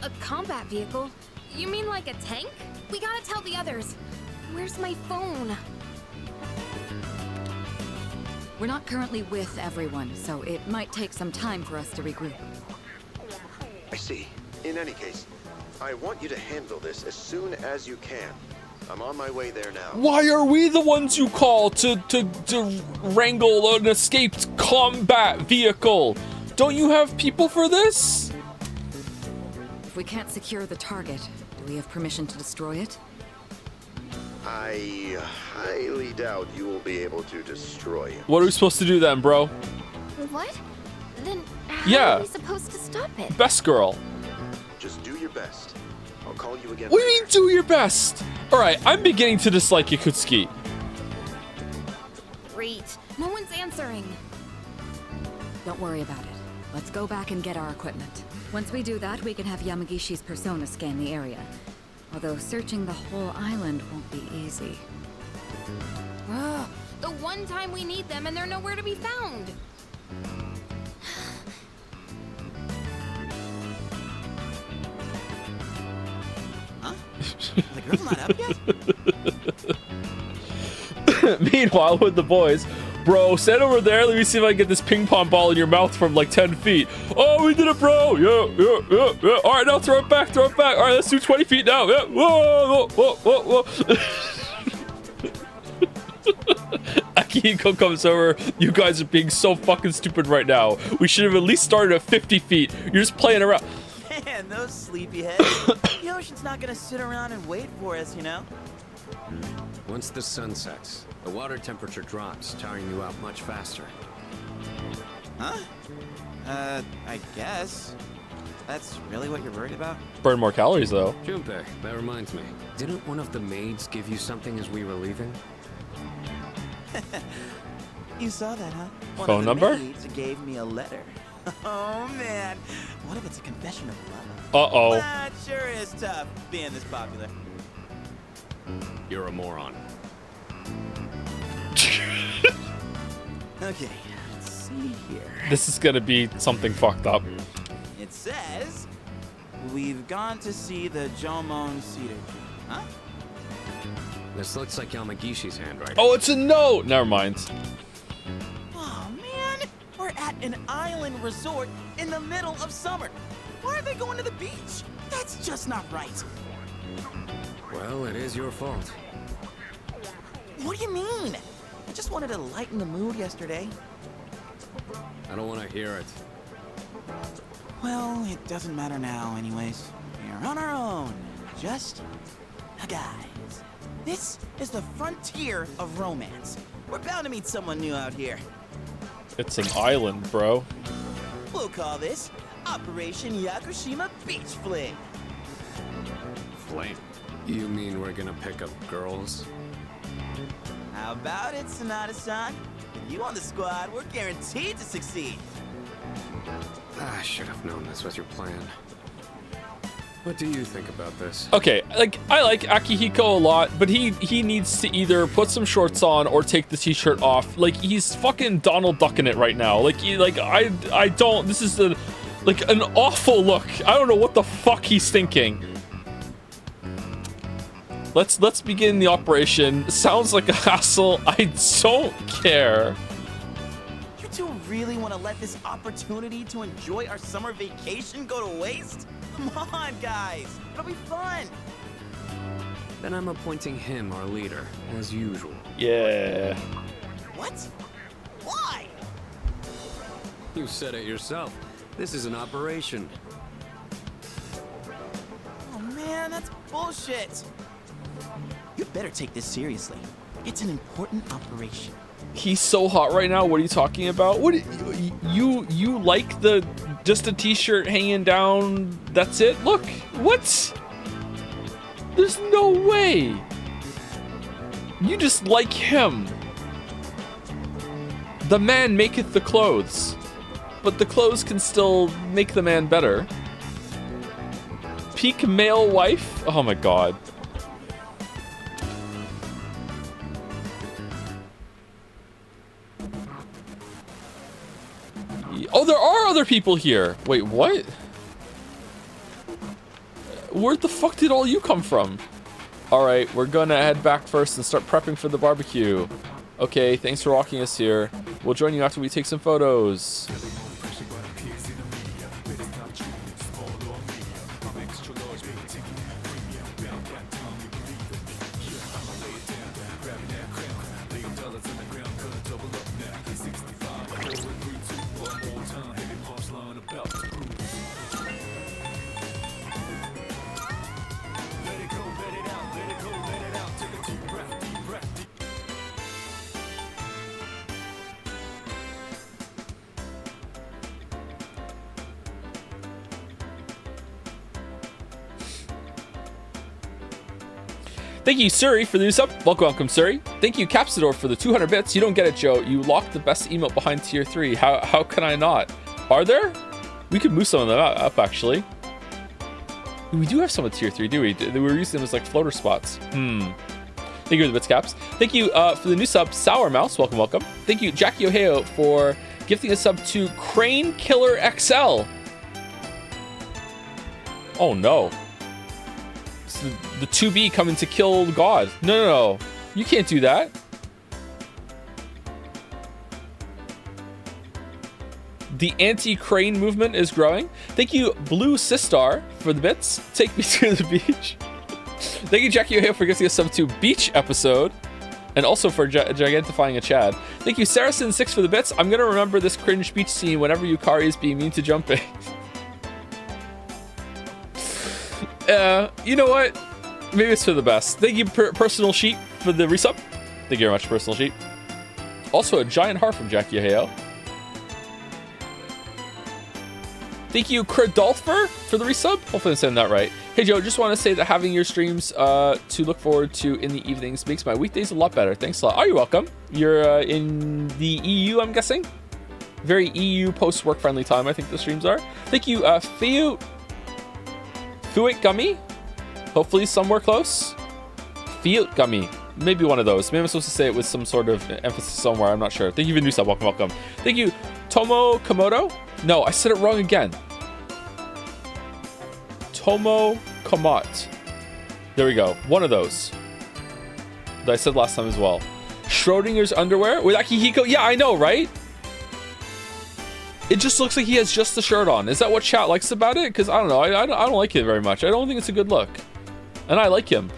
A combat vehicle? You mean like a tank? We gotta tell the others. Where's my phone? We're not currently with everyone, so it might take some time for us to regroup. I see. In any case, I want you to handle this as soon as you can. I'm on my way there now. Why are we the ones you call to wrangle an escaped combat vehicle? Don't you have people for this? If we can't secure the target, do we have permission to destroy it? I highly doubt you will be able to destroy it. What are we supposed to do then, bro? What? Then how Yeah. are we supposed to stop it? Best girl. Just do your best. I'll call you again. What do you mean do your best? Alright, I'm beginning to dislike Ikutsuki. Great. No one's answering. Don't worry about it. Let's go back and get our equipment. Once we do that, we can have Yamagishi's persona scan the area. Although searching the whole island won't be easy. Ugh, the one time we need them and they're nowhere to be found. Huh? The girl's not up yet? Meanwhile, with the boys, bro. Stand over there. Let me see if I can get this ping pong ball in your mouth from like 10 feet. Oh, we did it, bro. Yeah. All right, now throw it back. All right, let's do 20 feet now. Yeah. Whoa. Akihiko comes over. You guys are being so fucking stupid right now. We should have at least started at 50 feet. You're just playing around. Man, those sleepyheads. The ocean's not gonna sit around and wait for us, you know? Once the sun sets, the water temperature drops, tiring you out much faster. Huh? I guess. That's really what you're worried about? Burn more calories, though. Junpei, that reminds me. Didn't one of the maids give you something as we were leaving? You saw that, huh? Phone number? One of the maids gave me a letter. Oh, man. What if it's a confession of love? Uh-oh. That sure is tough, being this popular. You're a moron. Okay, let's see here. This is gonna be something fucked up. It says, we've gone to see the Jomon Cedar Tree. Huh? This looks like Yamagishi's handwriting. Oh, it's a note! Never mind. Oh, man. We're at an island resort in the middle of summer. Why are they going to the beach? That's just not right. Well, it is your fault. What do you mean? I just wanted to lighten the mood yesterday. I don't want to hear it. Well, it doesn't matter now anyways. We're on our own. Just guys. This is the frontier of romance. We're bound to meet someone new out here. It's an island, bro. We'll call this Operation Yakushima Beach Fling. Flame? You mean we're gonna pick up girls? How about it, Sonata-san? With you on the squad, we're guaranteed to succeed. I should have known this was your plan. What do you think about this? Okay, like I like Akihiko a lot, but he needs to either put some shorts on or take the t-shirt off. Like he's fucking Donald Ducking it right now. I don't. This is like an awful look. I don't know what the fuck he's thinking. Let's begin the operation. Sounds like a hassle. I don't care. You two really want to let this opportunity to enjoy our summer vacation go to waste? Come on, guys. It'll be fun. Then I'm appointing him our leader, as usual. Yeah. What? Why? You said it yourself. This is an operation. Oh, man, that's bullshit. You better take this seriously. It's an important operation. He's so hot right now. What are you talking about? What you like the just a t-shirt hanging down? That's it. Look, what? There's no way. You just like him. The man maketh the clothes, but the clothes can still make the man better. Peak male wife. Oh my god. Oh, there are other people here. Wait, what? Where the fuck did all you come from? All right, we're gonna head back first and start prepping for the barbecue. Okay, thanks for walking us here. We'll join you after we take some photos. Thank you, Suri, for the new sub. Welcome, Suri. Thank you, Capsador, for the 200 bits. You don't get it, Joe. You locked the best emote behind tier 3. How can I not? Are there? We could move some of them up, actually. We do have some of tier 3, do we? We were using them as like floater spots. Thank you for the bits, Caps. Thank you for the new sub, Sour Mouse. Welcome. Thank you, Jackie Ohio, for gifting a sub to Crane Killer XL. Oh, no. The 2B coming to kill God. No. You can't do that. The anti-crane movement is growing. Thank you, Blue Sistar, for the bits. Take me to the beach. Thank you, Jackie O'Hale, for giving us some to beach episode. And also for gigantifying a Chad. Thank you, Saracen6 for the bits. I'm going to remember this cringe beach scene whenever Yukari is being mean to jumping. You know what? Maybe it's for the best. Thank you, Personal Sheep, for the resub. Thank you very much, Personal Sheep. Also, a giant heart from Jackie O'Hale. Thank you, Cradolfer, for the resub. Hopefully I'm saying that right. Hey, Joe, just want to say that having your streams to look forward to in the evenings makes my weekdays a lot better. Thanks a lot. Oh, you're welcome. You're in the EU, I'm guessing? Very EU post-work friendly time, I think the streams are. Thank you, Fuit Gummy. Hopefully somewhere close. Fuit Gummy. Maybe one of those. Maybe I'm supposed to say it with some sort of emphasis somewhere. I'm not sure. Thank you for the new sub. Welcome, welcome. Thank you, Tomo Komodo. No, I said it wrong again. Tomo Komot. There we go. One of those. That I said last time as well. Schrodinger's underwear with Akihiko. Yeah, I know, right? It just looks like he has just the shirt on. Is that what chat likes about it? Because I don't know. I don't like it very much. I don't think it's a good look. And I like him.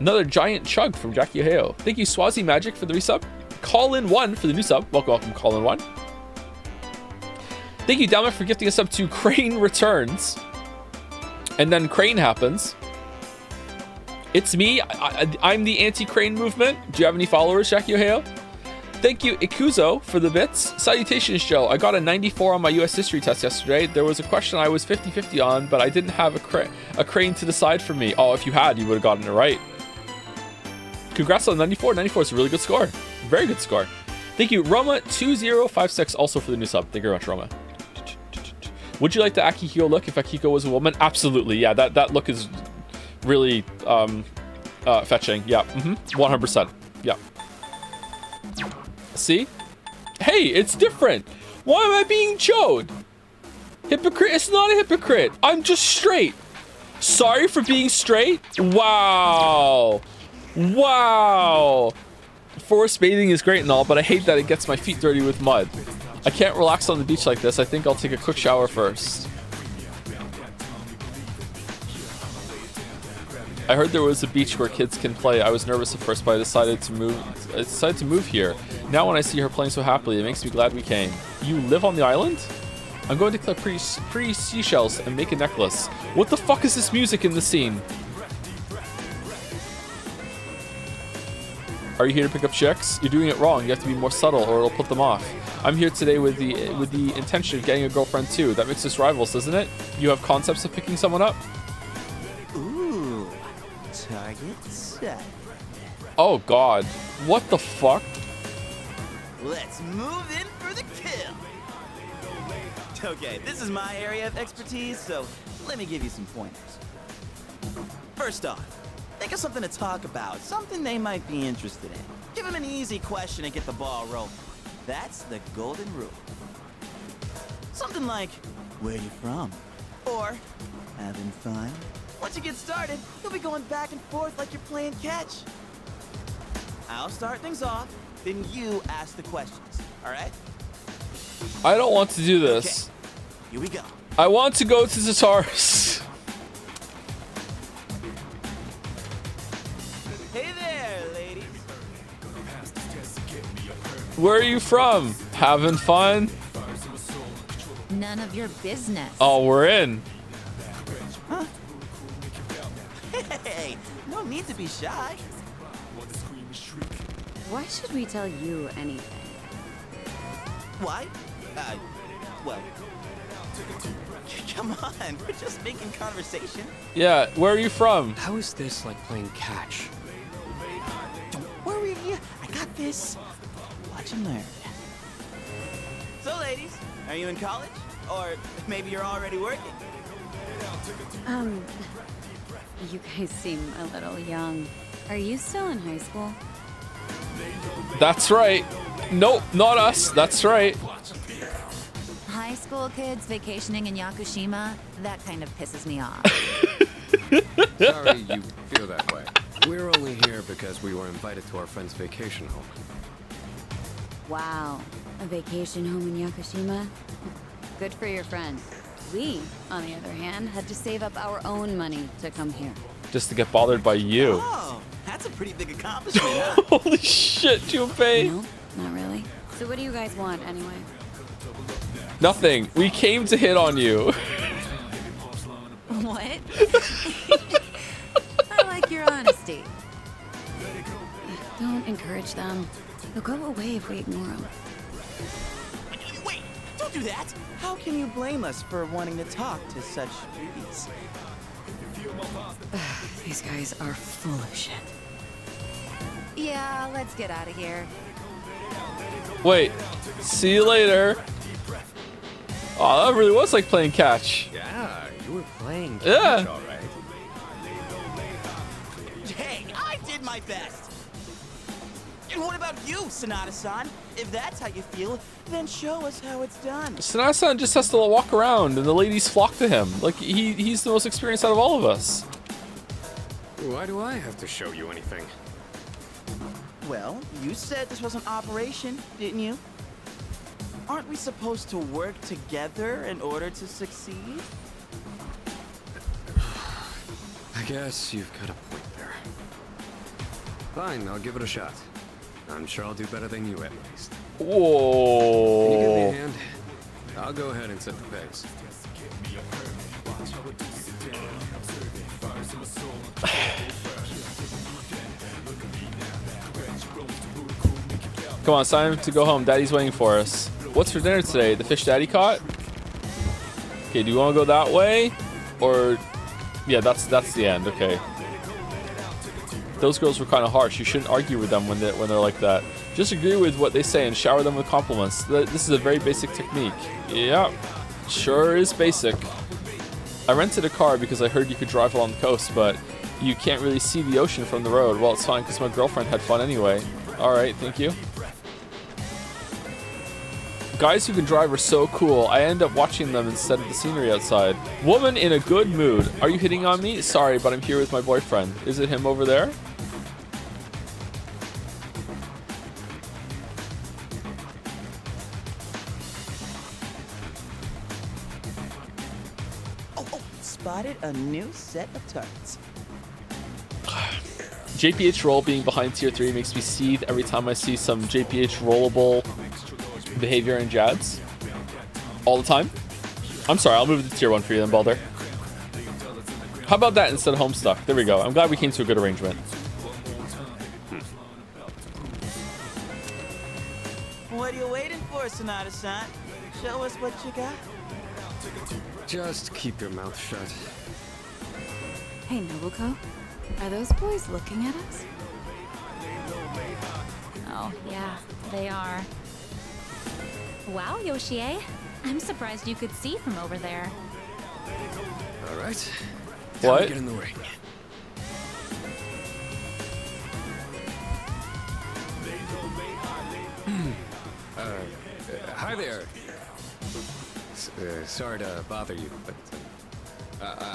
Another giant chug from Jackie Oheo. Thank you, Swazi Magic, for the resub. Call-in1 for the new sub. Welcome, welcome, Call-in1. Thank you, Dalma, for gifting us up to Crane Returns. And then Crane happens. It's me. I'm the anti-Crane movement. Do you have any followers, Jackie Oheo? Thank you, Ikuzo, for the bits. Salutations, Joe. I got a 94 on my US history test yesterday. There was a question I was 50-50 on, but I didn't have a crane to decide for me. Oh, if you had, you would have gotten it right. Congrats on 94. 94 is a really good score. Very good score. Thank you, Roma2056, also for the new sub. Thank you very much, Roma. Would you like the Akihiko look if Akihiko was a woman? Absolutely. Yeah, that look is really fetching. Yeah, 100%. Yeah. See? Hey, it's different. Why am I being chode? Hypocrite? It's not a hypocrite. I'm just straight. Sorry for being straight? Wow. Wow. Forest bathing is great and all, but I hate that it gets my feet dirty with mud. I can't relax on the beach like this. I think I'll take a quick shower first. I heard there was a beach where kids can play. I was nervous at first, but I decided to move here. Now when I see her playing so happily, it makes me glad we came. You live on the island? I'm going to collect pretty seashells and make a necklace. What the fuck is this music in the scene? Are you here to pick up chicks? You're doing it wrong. You have to be more subtle or it'll put them off. I'm here today with the intention of getting a girlfriend too. That makes us rivals, doesn't it? You have concepts of picking someone up? Ooh. Target set. Oh god. What the fuck? Let's move in for the kill. Okay, this is my area of expertise, so let me give you some pointers. First off, think of something to talk about, something they might be interested in. Give them an easy question and get the ball rolling. That's the golden rule. Something like, where you from? Or, having fun? Once you get started, you'll be going back and forth like you're playing catch. I'll start things off, then you ask the questions, all right? I don't want to do this. Okay, here we go. I want to go to Tataris. Hey there, ladies. Where are you from? Having fun? None of your business. Oh, we're in. Huh? Hey, no need to be shy. Why should we tell you anything? Why? Well, come on, we're just making conversation. Yeah, where are you from? How is this like playing catch? Don't worry, I got this. Watch and learn. So, ladies, are you in college? Or maybe you're already working? You guys seem a little young. Are you still in high school? That's right. Nope, not us. That's right. High school kids vacationing in Yakushima, that kind of pisses me off. Sorry you feel that way. We're only here because we were invited to our friend's vacation home. Wow. A vacation home in Yakushima? Good for your friend. We, on the other hand, had to save up our own money to come here. Just to get bothered by you. Oh, that's a pretty big accomplishment, huh? Holy shit, Junpei. No, not really. So what do you guys want, anyway? Nothing. We came to hit on you. What? I like your honesty. Don't encourage them. They'll go away if we ignore them. Wait, don't do that. How can you blame us for wanting to talk to such beauties? These guys are full of shit. Yeah, let's get out of here. Wait. See you later. Oh, that really was like playing catch. Yeah, you were playing catch, Yeah. all right. Hey, I did my best. And what about you, Sonata-san? If that's how you feel, then show us how it's done. Sonata-san just has to walk around and the ladies flock to him. Like, he's the most experienced out of all of us. Why do I have to show you anything? Well, you said this was an operation, didn't you? Aren't we supposed to work together in order to succeed? I guess you've got a point there. Fine, I'll give it a shot. I'm sure I'll do better than you at least. Whoa. Can you give me a hand? I'll go ahead and set the pace. Come on, it's time to go home. Daddy's waiting for us. What's for dinner today? The fish Daddy caught? Okay, do you want to go that way? Or... Yeah, that's the end. Okay. Those girls were kind of harsh. You shouldn't argue with them when they're like that. Just agree with what they say and shower them with compliments. This is a very basic technique. Yeah, sure is basic. I rented a car because I heard you could drive along the coast, but you can't really see the ocean from the road. Well, it's fine because my girlfriend had fun anyway. Alright, thank you. Guys who can drive are so cool. I end up watching them instead of the scenery outside. Woman in a good mood. Are you hitting on me? Sorry, but I'm here with my boyfriend. Is it him over there? Oh, spotted a new set of targets. JPH roll being behind tier 3 makes me seethe every time I see some JPH rollable behavior in Jads. All the time. I'm sorry, I'll move to tier 1 for you then, Balder. How about that instead of Homestuck? There we go. I'm glad we came to a good arrangement. What are you waiting for, Sonata-san? Show us what you got. Just keep your mouth shut. Hey, Nobuko. Are those boys looking at us? Oh, yeah, they are. Wow, Yoshie. I'm surprised you could see from over there. All right. What? Get in the ring. Hi there. Sorry to bother you, but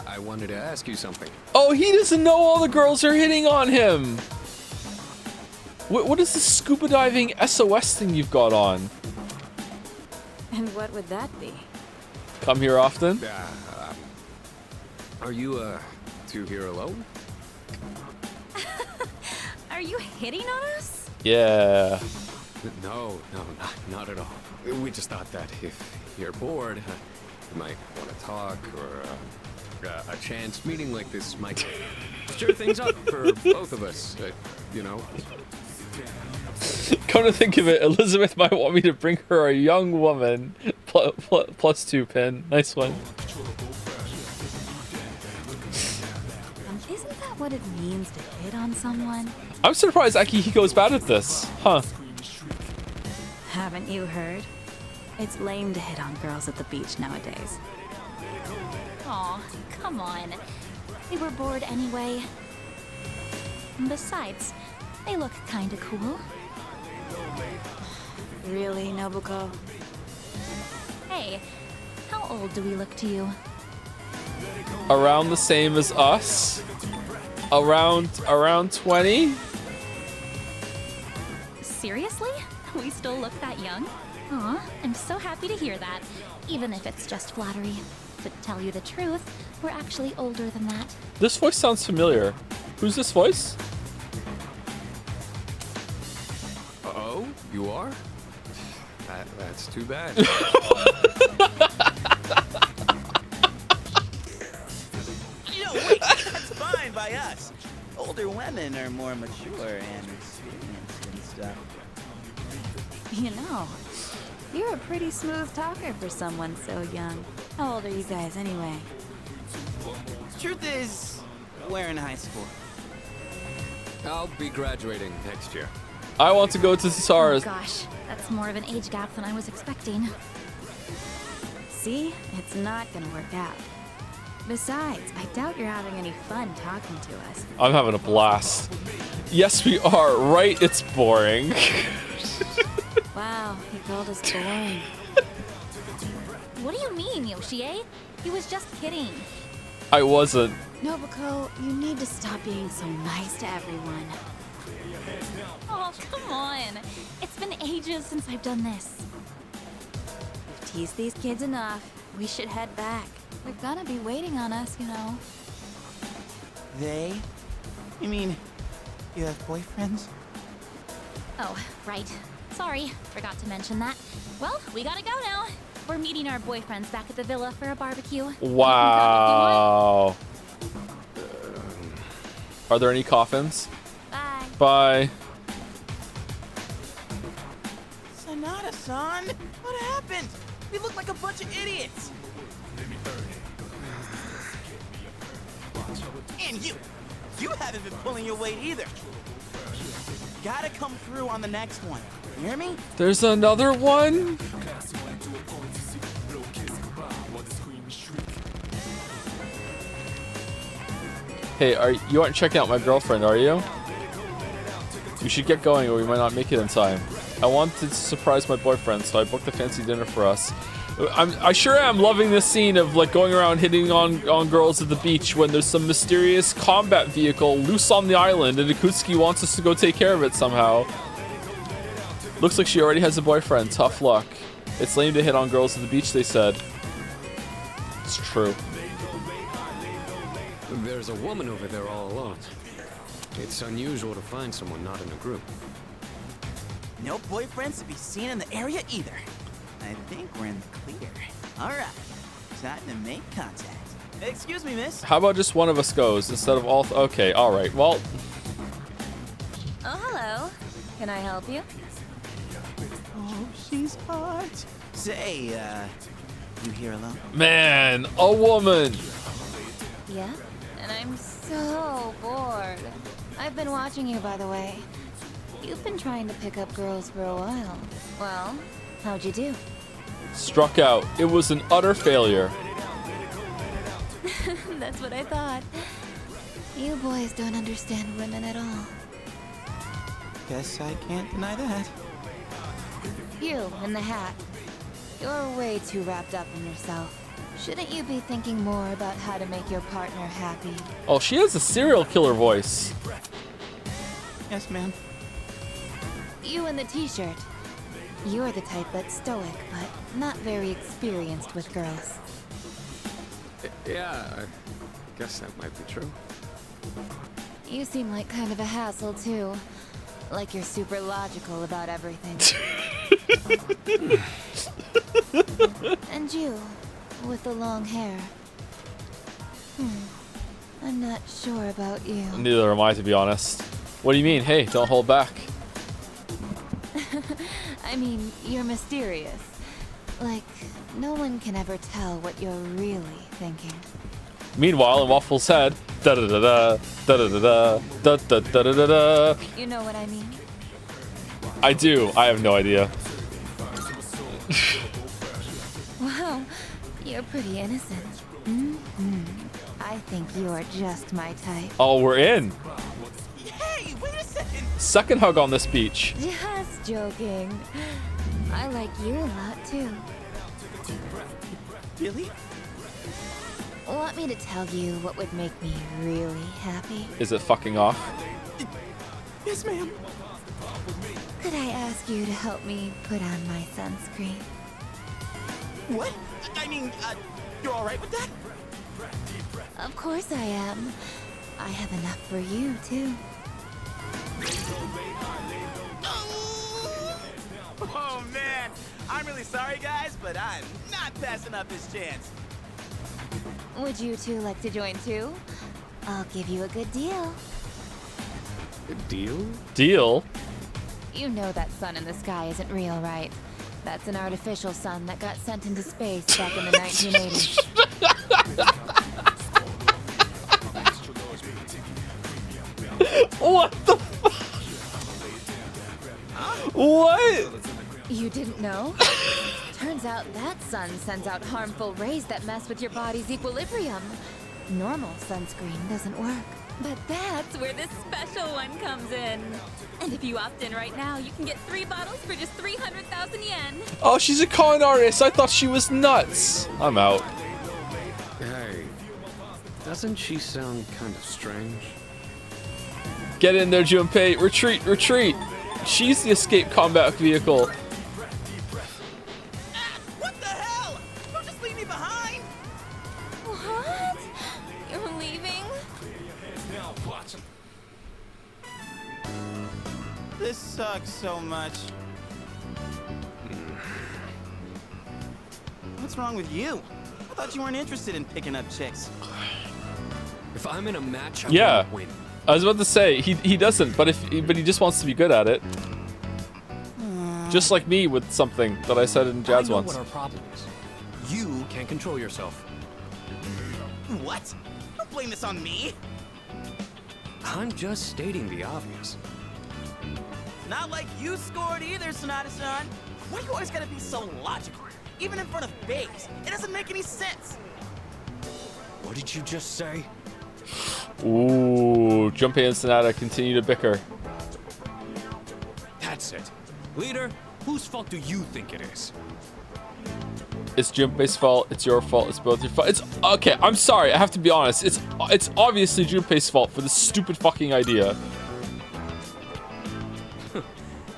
I wanted to ask you something. Oh, he doesn't know all the girls are hitting on him. What is this scuba diving SOS thing you've got on? And what would that be? Come here often? Are you two here alone? Are you hitting on us? Yeah. No, not at all. We just thought that if you're bored, you might want to talk, or a chance meeting like this might stir things up for both of us, you know? Come to think of it, Elizabeth might want me to bring her a young woman. +2 pin. Nice one. Isn't that what it means to hit on someone? I'm surprised Akihiko's bad at this. Huh. Haven't you heard? It's lame to hit on girls at the beach nowadays. Aw, come on. We were bored anyway. Besides, they look kinda cool. Really, Nobuko? Hey, how old do we look to you? Around the same as us. Around 20. Seriously? We still look that young? Aw, I'm so happy to hear that, even if it's just flattery. To tell you the truth, we're actually older than that. This voice sounds familiar. Who's this voice? Oh, you are? That's too bad. No, wait, that's fine by us. Older women are more mature and experienced and stuff. You know, you're a pretty smooth talker for someone so young. How old are you guys anyway? Truth is, we're in high school. I'll be graduating next year. I want to go to Oh SARS. gosh, that's more of an age gap than I was expecting. See? It's not gonna work out. Besides, I doubt you're having any fun talking to us. I'm having a blast. Yes, we are. Right? It's boring. Wow, he called us boring. What do you mean, Yoshie? He was just kidding. I wasn't. Nobuko, you need to stop being so nice to everyone. Oh, come on. It's been ages since I've done this. We've teased these kids enough. We should head back. They're gonna be waiting on us, you know. They? You mean, you have boyfriends? Oh, right. Sorry, forgot to mention that. Well, we gotta go now. We're meeting our boyfriends back at the villa for a barbecue. Wow. Are there any coffins? Bye. Bye. Sanada-san, what happened? We look like a bunch of idiots. And you haven't been pulling your weight either. Gotta come through on the next one. You hear me? There's another one? Hey, you aren't checking out my girlfriend, are you? We should get going or we might not make it in time. I wanted to surprise my boyfriend, so I booked a fancy dinner for us. I sure am loving this scene of like going around hitting on girls at the beach when there's some mysterious combat vehicle loose on the island and Akutsuki wants us to go take care of it somehow. Looks like she already has a boyfriend. Tough luck. It's lame to hit on girls at the beach, they said. It's true. There's a woman over there all alone. It's unusual to find someone not in a group. No boyfriends to be seen in the area either. I think we're in the clear. All right, time to make contact. Excuse me, miss. How about just one of us goes instead of all? Okay, all right. Well. Oh, hello. Can I help you? Oh, she's hot. Say, you here alone? Man, a woman. Yeah? And I'm so bored. I've been watching you, by the way. You've been trying to pick up girls for a while. Well, how'd you do? Struck out. It was an utter failure. That's what I thought. You boys don't understand women at all. Guess I can't deny that. You, in the hat. You're way too wrapped up in yourself. Shouldn't you be thinking more about how to make your partner happy? Oh, she has a serial killer voice. Yes, ma'am. You in the t-shirt. You're the type that's stoic, but not very experienced with girls. Yeah, I guess that might be true. You seem like kind of a hassle, too. Like you're super logical about everything. And you, with the long hair. I'm not sure about you. Neither am I, to be honest. What do you mean? Hey, don't hold back. I mean, you're mysterious. Like, no one can ever tell what you're really thinking. Meanwhile, in Waffles' head, da da da da da da da da da da da da. You know what I mean? I do. I have no idea. Wow, you're pretty innocent. I think you're just my type. Oh, we're in. Hey, wait a second. Second hug on this beach. Just joking. I like you a lot too. Really? Want me to tell you what would make me really happy? Is it fucking off? Yes, ma'am. Could I ask you to help me put on my sunscreen? What? I mean, you're alright with that? Of course I am. I have enough for you, too. Oh man, I'm really sorry guys, but I'm not passing up this chance. Would you two like to join too? I'll give you a good deal. A deal? Deal? You know that sun in the sky isn't real, right? That's an artificial sun that got sent into space back in the 1980s. What the fuck? What? You didn't know? Turns out that sun sends out harmful rays that mess with your body's equilibrium. Normal sunscreen doesn't work. But that's where this special one comes in. And if you opt in right now, you can get 3 bottles for just 300,000 yen. Oh, she's a con artist. I thought she was nuts. I'm out. Hey, doesn't she sound kind of strange? Get in there, Junpei. Retreat, retreat. She's the escape combat vehicle. What the hell? Don't just leave me behind! What? You're leaving? This sucks so much. What's wrong with you? I thought you weren't interested in picking up chicks. If I'm in a match, I Yeah. won't win. I was about to say he doesn't, but he just wants to be good at it. Just like me with something that I said in Jazz I know once. what our problem is. You can't control yourself. What? Don't blame this on me. I'm just stating the obvious. Not like you scored either, Sonata-san. Why do you always gotta be so logical? Even in front of babes. It doesn't make any sense. What did you just say? Ooh, Junpei and Sonata continue to bicker. That's it. Leader, whose fault do you think it is? It's Junpei's fault. It's your fault. It's both your fault. It's okay. I'm sorry. I have to be honest. It's obviously Junpei's fault for this stupid fucking idea.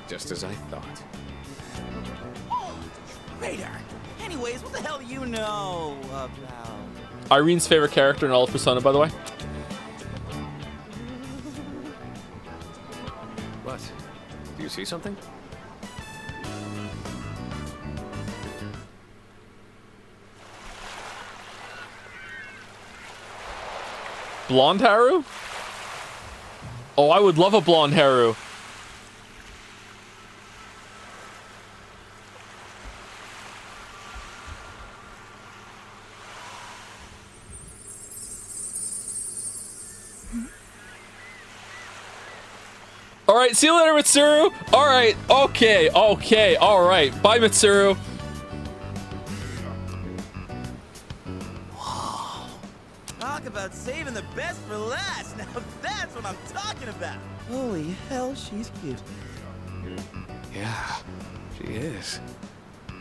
Just as I thought. Radar. Anyways, what the hell do you know about... Irene's favorite character in all of Persona, by the way. What? Do you see something? Blonde Haru? Oh, I would love a blonde Haru. All right, see you later, Mitsuru. All right, okay, all right. Bye, Mitsuru. Talk about saving the best for last. Now that's what I'm talking about. Holy hell, she's cute. Yeah, she is.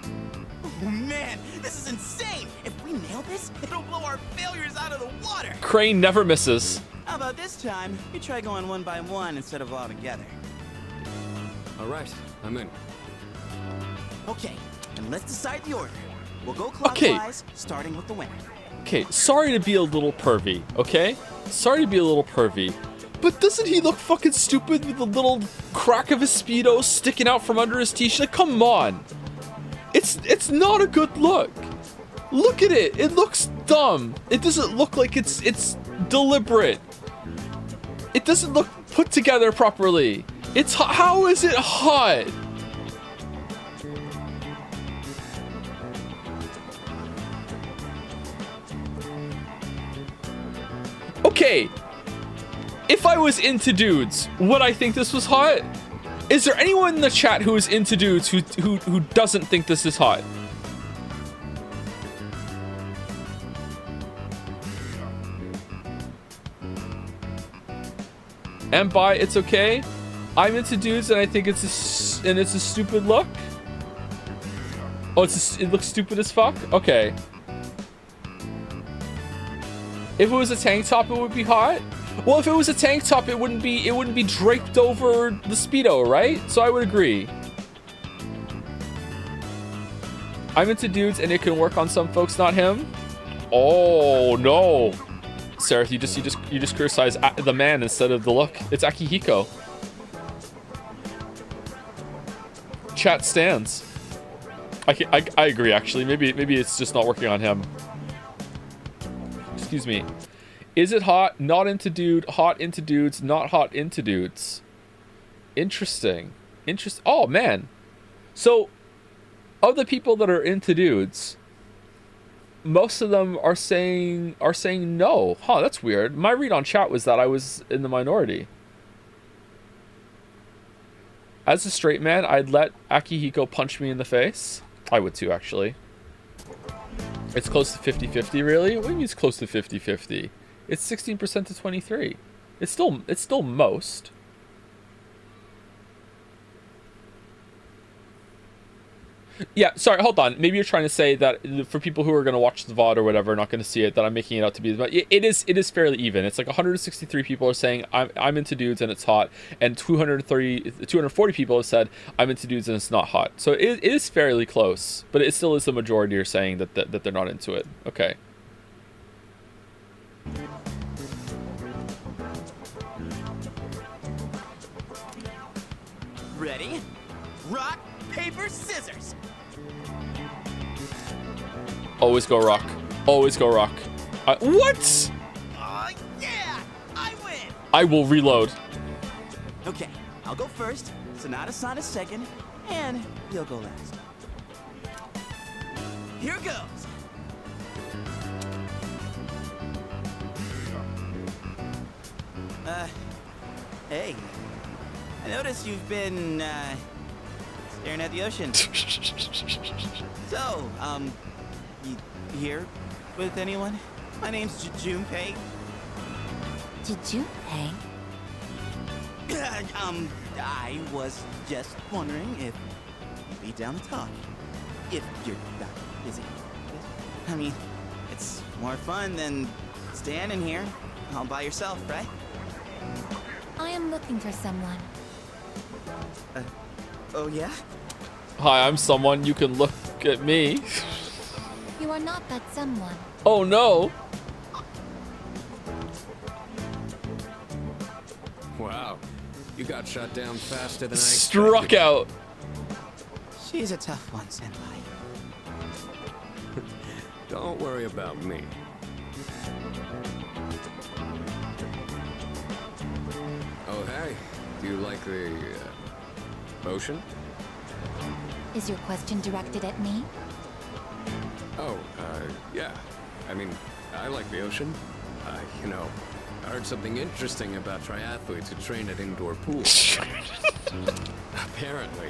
Oh man, this is insane. If we nail this, it'll blow our failures out of the water. Crane never misses. How about this time? You try going one by one instead of all together. All right, I'm in. Okay, and let's decide the order. We'll go clockwise, starting with the winner. Okay, sorry to be a little pervy, okay? Sorry to be a little pervy. But doesn't he look fucking stupid with the little crack of his Speedo sticking out from under his t-shirt? Come on. It's not a good look. Look at it. It looks dumb. It doesn't look like it's deliberate. It doesn't look put together properly. It's how is it hot? Okay, if I was into dudes, would I think this was hot? Is there anyone in the chat who is into dudes who doesn't think this is hot? And by it's okay. I'm into dudes and I think it's a stupid look. Oh, it looks stupid as fuck. Okay. If it was a tank top, it would be hot. Well, if it was a tank top, it wouldn't be draped over the Speedo, right? So I would agree. I'm into dudes and it can work on some folks, not him. Oh no. Seraph, you just criticize the man instead of the look. It's Akihiko. Chat stands. I agree actually. Maybe it's just not working on him. Excuse me. Is it hot? Not into dude. Hot into dudes. Not hot into dudes. Interesting. Oh man. So, of the people that are into dudes, most of them are saying no. Huh? That's weird. My read on chat was that I was in the minority. As a straight man, I'd let Akihiko punch me in the face. I would too, actually. It's close to 50-50, really? What do you mean it's close to 50-50? It's 16% to 23. It's still most. Yeah, sorry, hold on. Maybe you're trying to say that for people who are going to watch the VOD or whatever, not going to see it, that I'm making it out to be, but it is fairly even. It's like 163 people are saying I'm into dudes and it's hot, and 240 people have said I'm into dudes and it's not hot. So it is fairly close, but it still is the majority are saying that they're not into it. Okay. Ready? Rock, paper, scissors. Always go rock. Always go rock. What? Yeah, I win. I will reload. Okay, I'll go first. Sonata second, and you'll go last. Here goes. Hey. I noticed you've been, staring at the ocean. So, you here with anyone? My name's Junpei. Junpei? I was just wondering if you'd be down to talk. If you're not busy. I mean, it's more fun than standing here all by yourself, right? I am looking for someone. Oh yeah? Hi, I'm someone. You can look at me. You are not that someone. Oh no. Wow, you got shot down faster than I Struck expected. out. She's a tough one, Senpai. Don't worry about me. Oh hey, do you like the ocean? Is your question directed at me? Oh, yeah. I mean, I like the ocean. You know, I heard something interesting about triathletes who train at indoor pools. Apparently,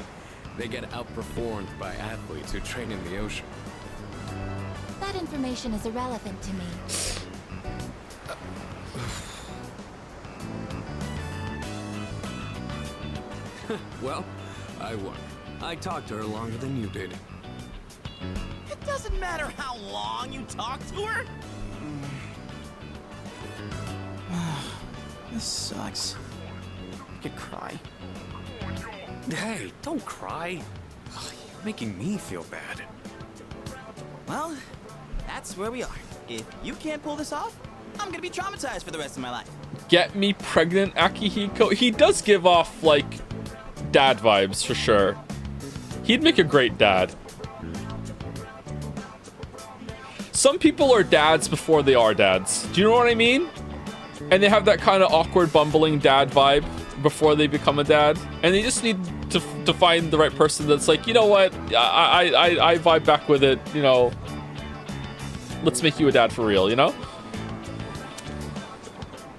they get outperformed by athletes who train in the ocean. That information is irrelevant to me. Well, I won. I talked to her longer than you did. It doesn't matter how long you talk to her. This sucks. I could cry. Hey, don't cry. Ugh, you're making me feel bad. Well, that's where we are. If you can't pull this off, I'm gonna be traumatized for the rest of my life. Get me pregnant, Akihiko. He does give off, like, dad vibes, for sure. He'd make a great dad. Some people are dads before they are dads. Do you know what I mean? And they have that kind of awkward, bumbling dad vibe before they become a dad. And they just need to find the right person that's like, you know what? I vibe back with it, you know. Let's make you a dad for real, you know?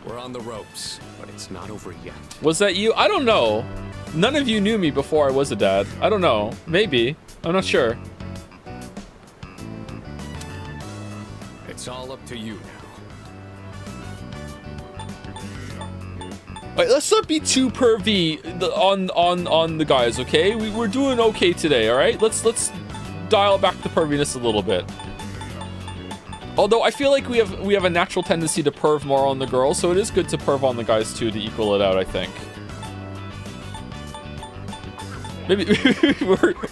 We're on the ropes, but it's not over yet. Was that you? I don't know. None of you knew me before I was a dad. I don't know. Maybe. I'm not sure. It's all up to you now. Alright, let's not be too pervy on the guys, okay? We're doing okay today, alright? Let's dial back the perviness a little bit. Although I feel like we have a natural tendency to perv more on the girls, so it is good to perv on the guys too to equal it out, I think. Maybe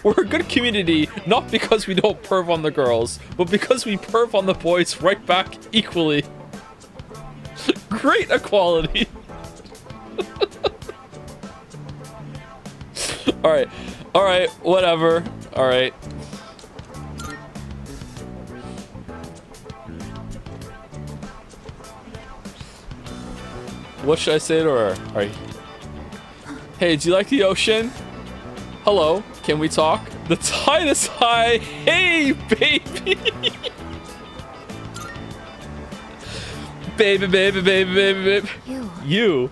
we're a good community, not because we don't perv on the girls, but because we perv on the boys right back equally. Great equality. Alright, whatever. Alright. What should I say to her? Alright. Hey, do you like the ocean? Hello, can we talk? The tide is high. Hey, baby. baby. You.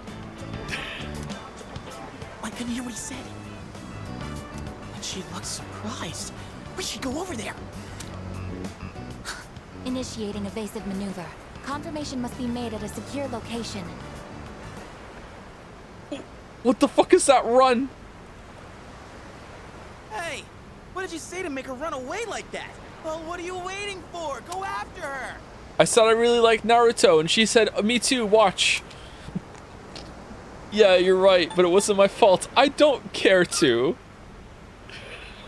I couldn't hear what he said. But she looked surprised. We should go over there. Initiating evasive maneuver. Confirmation must be made at a secure location. What the fuck is that run? Hey, what did you say to make her run away like that? Well, what are you waiting for? Go after her. I said I really like Naruto, and she said, me too, watch. Yeah, you're right, but it wasn't my fault. I don't care to.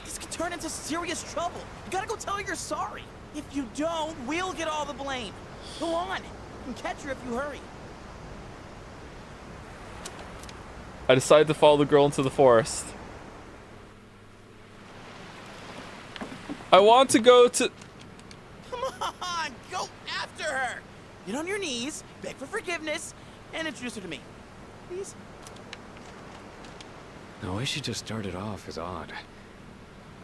This could turn into serious trouble. You gotta go tell her you're sorry. If you don't, we'll get all the blame. Go on. You can catch her if you hurry. I decided to follow the girl into the forest. I want to go to... Come on, go after her. Get on your knees, beg for forgiveness, and introduce her to me. Please? The way she just started off is odd.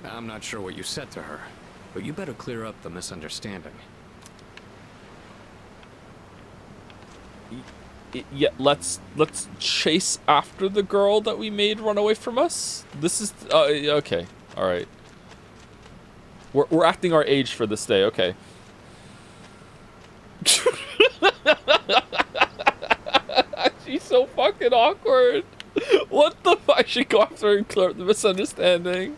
I'm not sure what you said to her, but you better clear up the misunderstanding. Yeah, let's chase after the girl that we made run away from us. This is okay. All right. We're acting our age for this day. Okay. She's so fucking awkward. What the fuck? I should go after her and clear up the misunderstanding.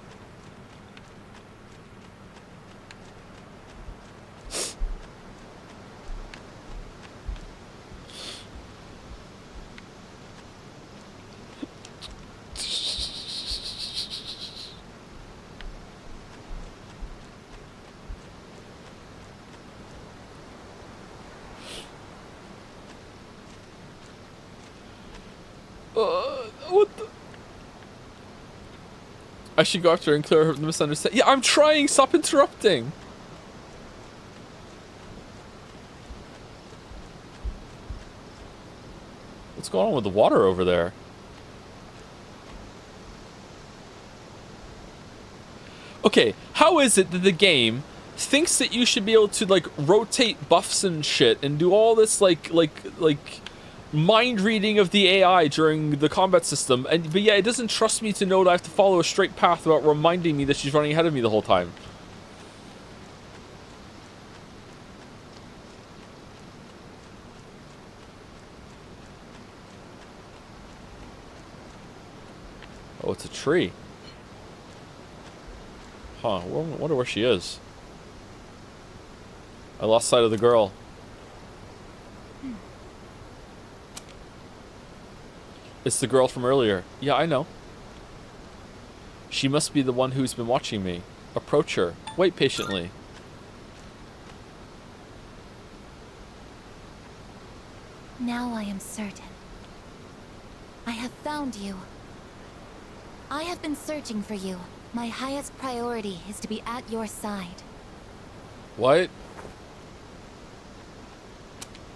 What the? I should go after her and clear her the misunderstanding. Yeah, I'm trying. Stop interrupting. What's going on with the water over there? Okay, how is it that the game thinks that you should be able to like rotate buffs and shit and do all this like mind reading of the AI during the combat system, but yeah, it doesn't trust me to know that I have to follow a straight path without reminding me that she's running ahead of me the whole time. Oh, it's a tree. Huh, I wonder where she is. I lost sight of the girl. It's the girl from earlier. Yeah, I know. She must be the one who's been watching me. Approach her. Wait patiently. Now I am certain. I have found you. I have been searching for you. My highest priority is to be at your side. What?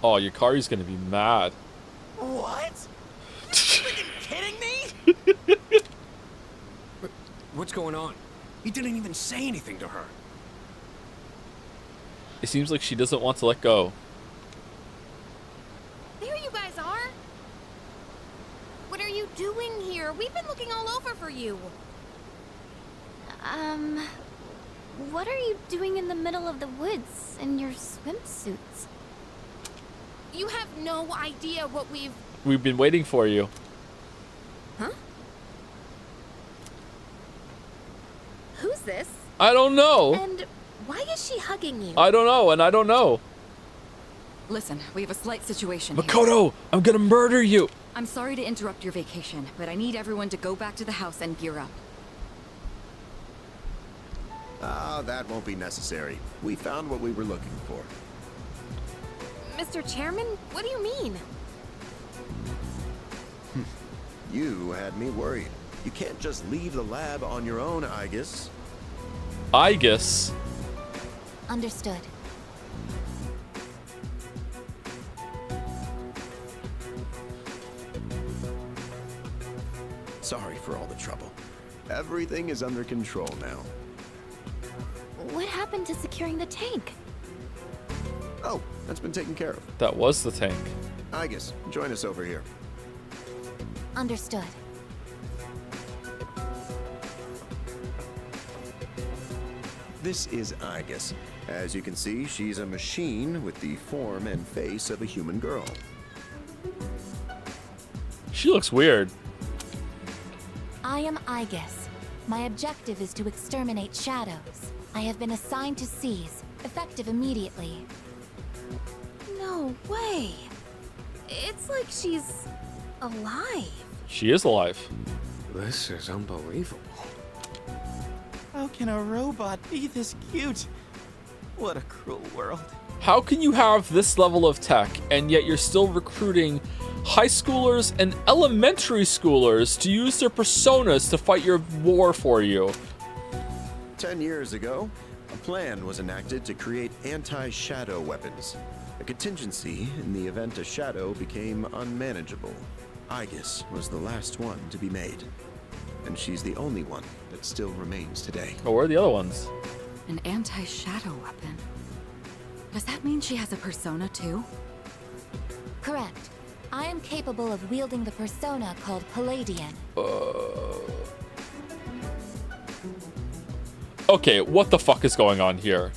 Oh, Yukari's gonna be mad. What? Are you freaking kidding me? What's going on? He didn't even say anything to her. It seems like she doesn't want to let go. There you guys are. What are you doing here? We've been looking all over for you. What are you doing in the middle of the woods in your swimsuits? You have no idea what We've been waiting for you. Huh? Who's this? I don't know. And why is she hugging you? I don't know, and I don't know. Listen, we have a slight situation here. Makoto, I'm gonna murder you. I'm sorry to interrupt your vacation, but I need everyone to go back to the house and gear up. Ah, that won't be necessary. We found what we were looking for. Mr. Chairman, what do you mean? You had me worried. You can't just leave the lab on your own, I guess. I guess. Understood. Sorry for all the trouble. Everything is under control now. What happened to securing the tank? Oh, that's been taken care of. That was the tank. I guess. Join us over here. Understood. This is Igus. As you can see, she's a machine with the form and face of a human girl. She looks weird. I am Igus. My objective is to exterminate shadows. I have been assigned to seize, effective immediately. No way. It's like she's alive. She is alive. This is unbelievable. How can a robot be this cute? What a cruel world. How can you have this level of tech and yet you're still recruiting high schoolers and elementary schoolers to use their personas to fight your war for you? 10 years ago, a plan was enacted to create anti-shadow weapons. A contingency in the event a shadow became unmanageable. Igus was the last one to be made. And she's the only one that still remains today. Oh, where are the other ones? An anti-shadow weapon. Does that mean she has a persona too? Correct. I am capable of wielding the persona called Palladian. Okay, what the fuck is going on here?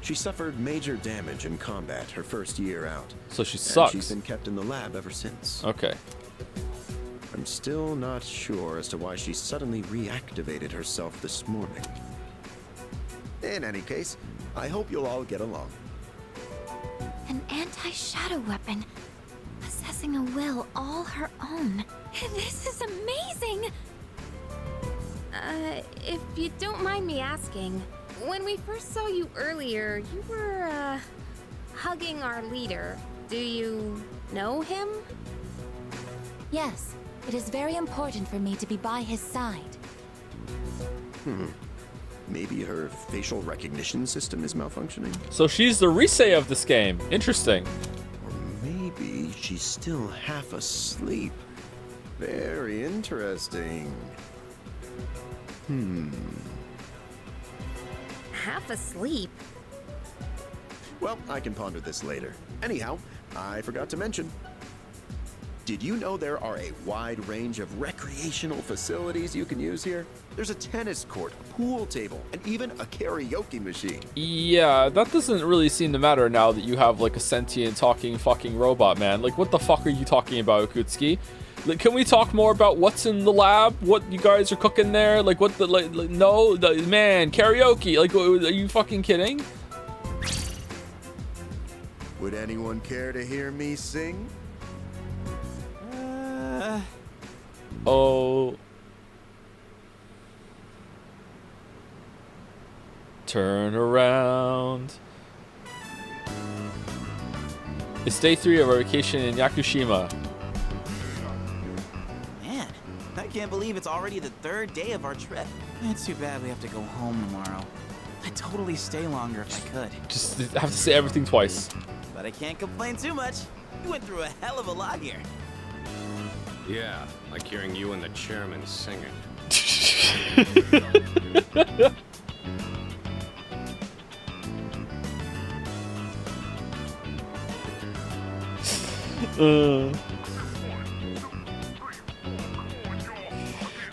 She suffered major damage in combat her first year out. So she and sucks. She's been kept in the lab ever since. Okay. I'm still not sure as to why she suddenly reactivated herself this morning. In any case, I hope you'll all get along. An anti-shadow weapon, possessing a will all her own. This is amazing! If you don't mind me asking, when we first saw you earlier, you were, hugging our leader. Do you know him? Yes, it is very important for me to be by his side. Maybe her facial recognition system is malfunctioning? So she's the Rise of this game. Interesting. Or maybe she's still half asleep. Very interesting. Half asleep? Well, I can ponder this later. Anyhow, I forgot to mention. Did you know there are a wide range of recreational facilities you can use here? There's a tennis court, a pool table, and even a karaoke machine. Yeah, that doesn't really seem to matter now that you have like a sentient talking fucking robot, man. Like, what the fuck are you talking about, Akutsuki? Like, can we talk more about what's in the lab? What you guys are cooking there? Like, what the, like no, man, karaoke. Like, are you fucking kidding? Would anyone care to hear me sing? Oh. Turn around. It's day 3 of our vacation in Yakushima. Man, I can't believe it's already the 3rd day of our trip. It's too bad we have to go home tomorrow. I'd totally stay longer if I could. Just have to say everything twice. But I can't complain too much. You went through a hell of a lot here. Yeah, like hearing you and the chairman singing.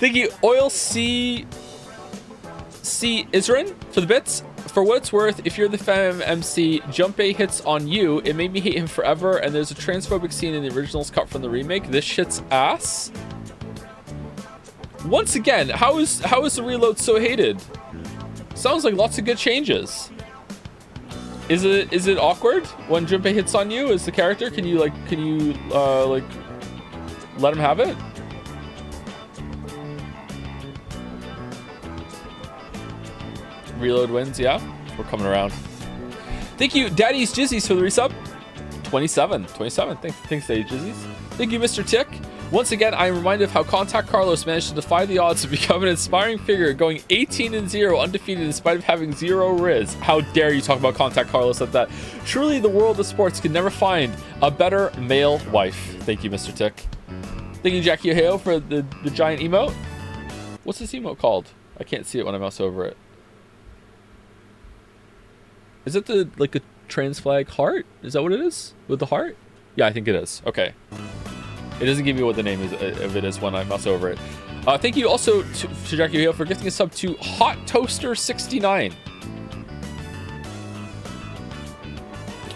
Thank you, Oil C Isrin, for the bits. For what it's worth, if you're the fan MC, Junpei hits on you. It made me hate him forever, and there's a transphobic scene in the originals cut from the remake. This shit's ass. Once again, how is the reload so hated? Sounds like lots of good changes. Is it awkward when Junpei hits on you as the character? Can you like let him have it? Reload wins, yeah. We're coming around. Thank you, Daddy's Jizzies, for the resub. 27. Thanks, Daddy Jizzies. Thank you, Mr. Tick. Once again, I am reminded of how Contact Carlos managed to defy the odds to become an inspiring figure, going 18-0 undefeated in spite of having 0 Riz. How dare you talk about Contact Carlos like that? Truly, the world of sports can never find a better male wife. Thank you, Mr. Tick. Thank you, Jackie Ohio, for the giant emote. What's this emote called? I can't see it when I mouse over it. Is it the like a trans flag heart? Is that what it is? With the heart? Yeah, I think it is. Okay. It doesn't give me what the name is of it is when I mouse over it. Thank you also to Jackie Hill for gifting a sub to Hot Toaster 69.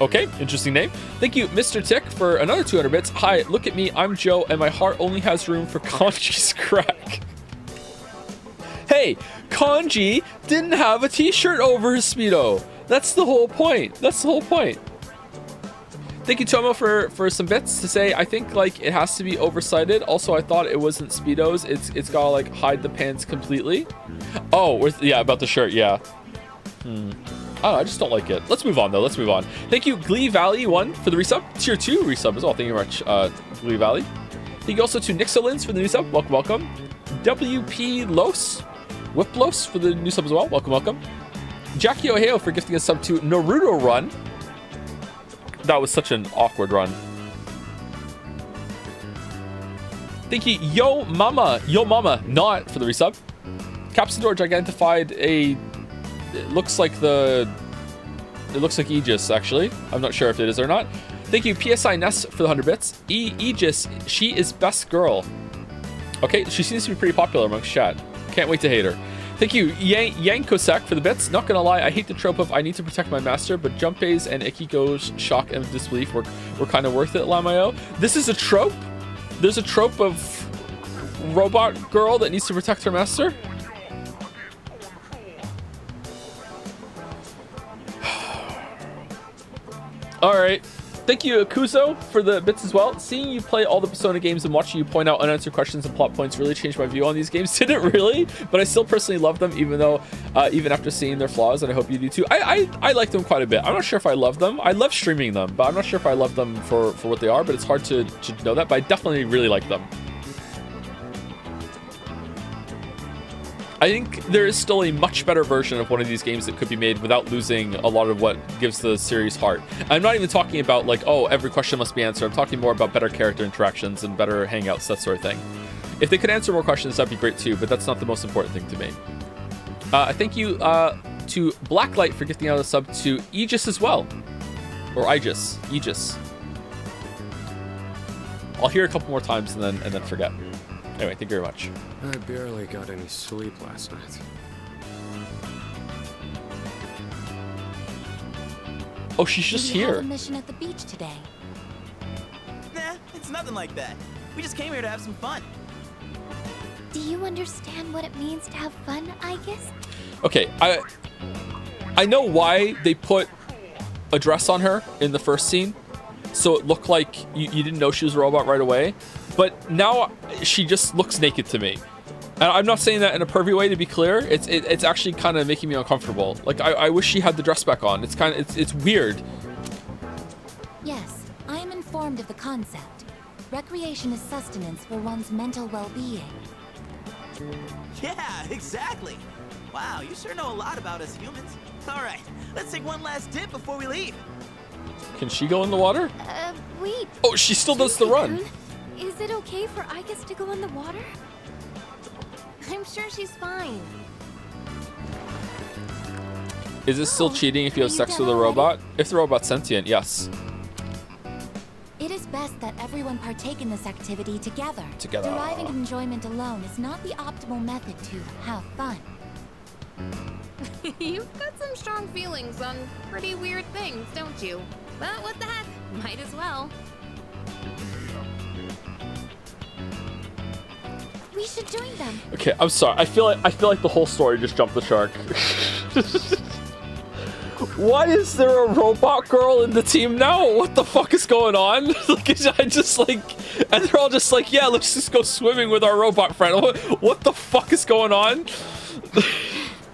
Okay, interesting name. Thank you, Mr. Tick, for another 200 bits. Hi, look at me. I'm Joe, and my heart only has room for Kanji's crack. Hey, Kanji didn't have a t-shirt over his Speedo. That's the whole point. Thank you, Tomo, for some bits to say. I think like it has to be oversighted. Also, I thought it wasn't Speedos. It's gotta like hide the pants completely. Oh, yeah, about the shirt. Yeah. Oh, I just don't like it. Let's move on though. Thank you, Glee Valley 1 for the resub. Tier 2 resub as well. Thank you very much, Glee Valley. Thank you also to Nixolins for the new sub. Welcome. WP Los, Whiplos for the new sub as well. Welcome. Jackie Ohio for gifting a sub to Naruto Run. That was such an awkward run. Thank you, Yo Mama, not for the resub. Capsador Gigentified it looks like Aegis, actually. I'm not sure if it is or not. Thank you, PSI Ness, for the 100 bits. Aegis, she is best girl. Okay, she seems to be pretty popular amongst chat. Can't wait to hate her. Thank you, Yankosek, for the bits. Not gonna lie, I hate the trope of I need to protect my master, but Junpei's and Akiko's shock and disbelief were kind of worth it, Lamayo. This is a trope? There's a trope of robot girl that needs to protect her master? Alright. Thank you, Akuzo, for the bits as well. Seeing you play all the Persona games and watching you point out unanswered questions and plot points really changed my view on these games. Didn't really, but I still personally love them, even after seeing their flaws, and I hope you do too. I like them quite a bit. I'm not sure if I love them. I love streaming them, but I'm not sure if I love them for what they are, but it's hard to know that, but I definitely really like them. I think there is still a much better version of one of these games that could be made without losing a lot of what gives the series heart. I'm not even talking about like, oh, every question must be answered. I'm talking more about better character interactions and better hangouts, that sort of thing. If they could answer more questions, that'd be great too, but that's not the most important thing to me. Thank you to Blacklight for gifting out a sub to Aegis as well. Or Aegis. I'll hear a couple more times and then forget. Anyway, thank you very much. I barely got any sleep last night. Oh, she's just We have here. a mission at the beach today. Nah, it's nothing like that. We just came here to have some fun. Do you understand what it means to have fun, I guess? Okay, I know why they put a dress on her in the first scene, so it looked like you didn't know she was a robot right away. But now she just looks naked to me. And I'm not saying that in a pervy way, to be clear. It's actually kind of making me uncomfortable. Like, I wish she had the dress back on. It's weird. Yes, I am informed of the concept. Recreation is sustenance for one's mental well-being. Yeah, exactly. Wow, you sure know a lot about us humans. All right, let's take one last dip before we leave. Can she go in the water? Wait. Oh, she still does the run. Is it okay for Aigis to go in the water? I'm sure she's fine. Is this still cheating if you have sex with a robot? If the robot's sentient, yes. It is best that everyone partake in this activity together. Deriving enjoyment alone is not the optimal method to have fun. You've got some strong feelings on pretty weird things, don't you? But what the heck? Might as well. We should join them. Okay, I'm sorry. I feel like the whole story just jumped the shark. Why is there a robot girl in the team now? What the fuck is going on? Like, I just like, and they're all just like, yeah, let's just go swimming with our robot friend. What the fuck is going on?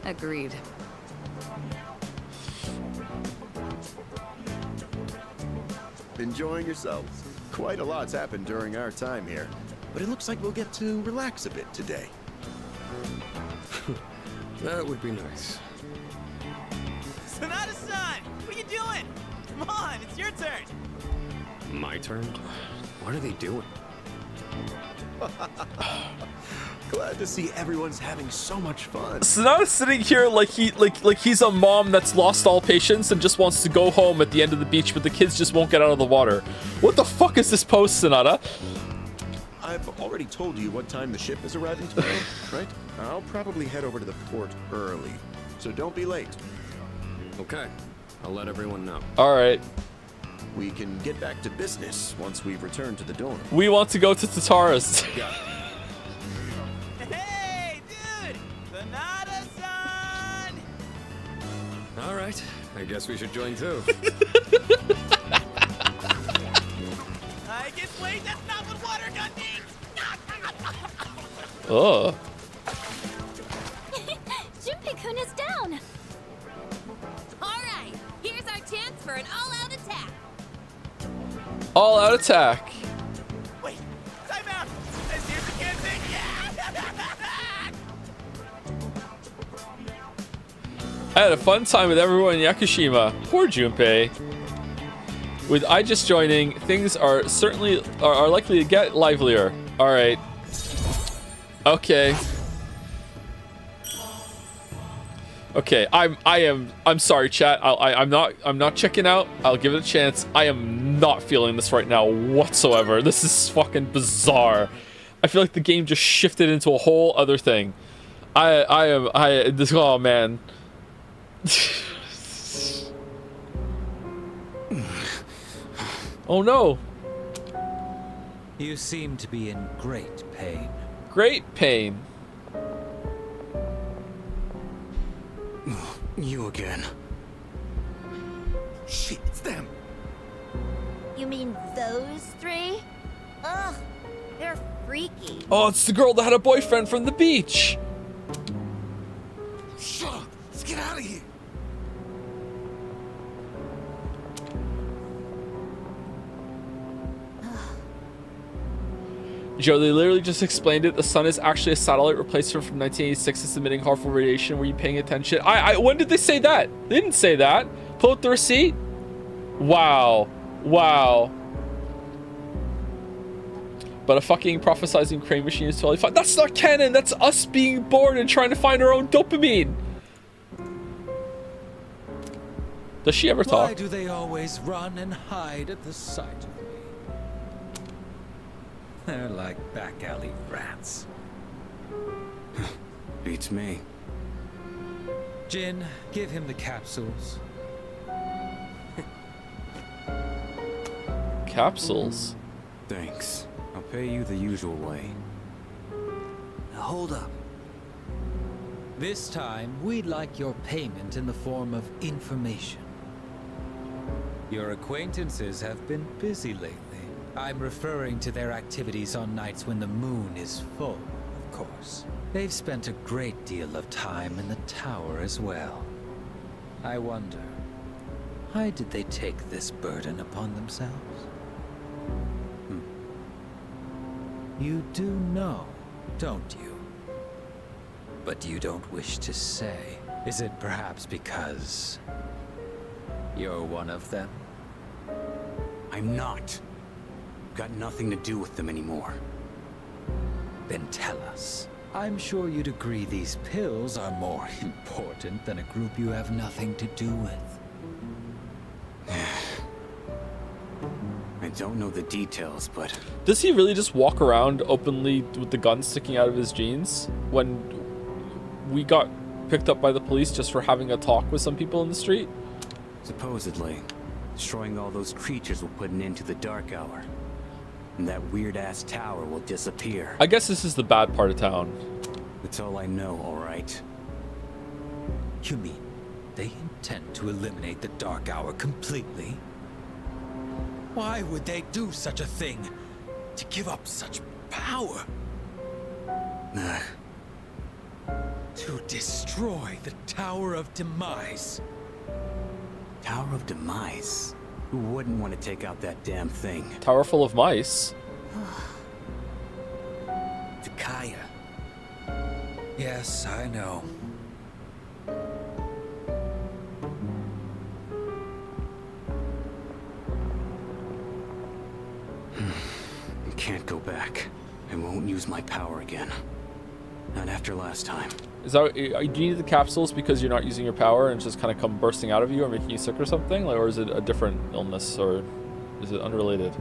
Agreed. Enjoying yourselves? Quite a lot's happened during our time here, but it looks like we'll get to relax a bit today. That would be nice. Sonata-san! What are you doing? Come on, it's your turn! My turn? What are they doing? Glad to see everyone's having so much fun. Sonata's sitting here like he's a mom that's lost all patience and just wants to go home at the end of the beach, but the kids just won't get out of the water. What the fuck is this post, Sonata? I've already told you what time the ship is arriving tomorrow, right? I'll probably head over to the port early, so don't be late. Okay, I'll let everyone know. All right. We can get back to business once we've returned to the dorm. We want to go to Tatara's. Hey, dude! Sonata-san! All right, I guess we should join too. I guess wait, that's not what water gun means! Oh. Junpei-kun is down. Alright, here's our chance for an all-out attack. All out attack. Wait, time out! Here's the can thing! I had a fun time with everyone in Yakushima. Poor Junpei. With I just joining, things are likely to get livelier. All right. Okay. Okay. I'm sorry, chat. I'm not checking out. I'll give it a chance. I am not feeling this right now whatsoever. This is fucking bizarre. I feel like the game just shifted into a whole other thing. Oh man. Oh no. You seem to be in great pain. Great pain. You again. Shit, it's them. You mean those three? Ugh, they're freaky. Oh, it's the girl that had a boyfriend from the beach. Shut up! Let's get out of here! Joe, they literally just explained it. The sun is actually a satellite replacement from 1986 that's emitting harmful radiation. Were you paying attention? When did they say that? They didn't say that. Pull up the receipt. Wow. Wow. But a fucking prophesizing crane machine is totally fine. That's not canon. That's us being bored and trying to find our own dopamine. Does she ever talk? Why do they always run and hide at the sight of me? They're like back alley rats. Beats me. Jin, give him the capsules. Capsules? Thanks. I'll pay you the usual way. Now hold up. This time, we'd like your payment in the form of information. Your acquaintances have been busy lately. I'm referring to their activities on nights when the moon is full, of course. They've spent a great deal of time in the tower as well. I wonder, why did they take this burden upon themselves? You do know, don't you? But you don't wish to say. Is it perhaps because you're one of them? I'm not. Got nothing to do with them anymore. Then tell us. I'm sure you'd agree these pills are more important than a group you have nothing to do with. I don't know the details, but... Does he really just walk around openly with the gun sticking out of his jeans? When we got picked up by the police just for having a talk with some people in the street? Supposedly, destroying all those creatures will put an end to the dark hour. And that weird-ass tower will disappear. I guess this is the bad part of town. That's all I know, all right? You mean they intent to eliminate the Dark Hour completely? Why would they do such a thing? To give up such power? To destroy the Tower of Demise. Tower of Demise? Who wouldn't want to take out that damn thing? Tower full of mice. Takaya. Yes, I know. I can't go back. I won't use my power again. Not after last time. Is that, do you need the capsules because you're not using your power and it's just kind of come bursting out of you or making you sick or something? Like, or is it a different illness, or is it unrelated?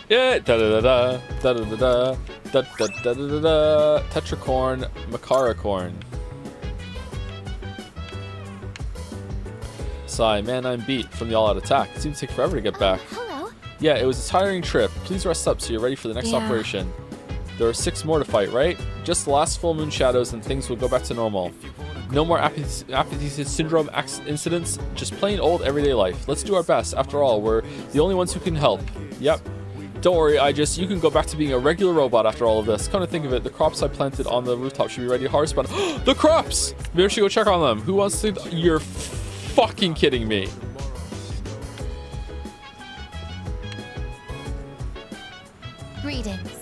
Yeah, da da da da da da da da da da da da. Tetracorn, Macaracorn. Sigh, man, I'm beat from the all-out attack. It seemed to take forever to get back. Hello. Yeah, it was a tiring trip. Please rest up so you're ready for the next operation. There are 6 more to fight, right? Just the last full moon shadows and things will go back to normal. No more apathy syndrome incidents, just plain old everyday life. Let's do our best. After all, we're the only ones who can help. Yep. Don't worry, you can go back to being a regular robot after all of this. Come to think of it, the crops I planted on the rooftop should be ready to harvest, but the crops! Maybe I should go check on them. Who wants to? You're fucking kidding me. Greetings.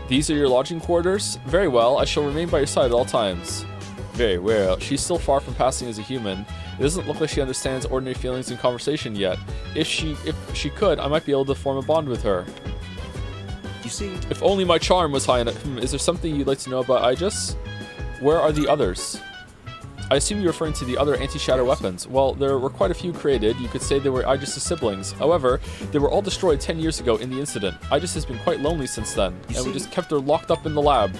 These are your lodging quarters? Very well, I shall remain by your side at all times. Very well. She's still far from passing as a human. It doesn't look like she understands ordinary feelings in conversation yet. If she could, I might be able to form a bond with her. You see, if only my charm was high enough. Is there something you'd like to know about Aegis? Where are the others? I assume you're referring to the other anti-shadow weapons. Well, there were quite a few created. You could say they were Aegis' siblings. However, they were all destroyed 10 years ago in the incident. Aegis has been quite lonely since then, and we just kept her locked up in the lab.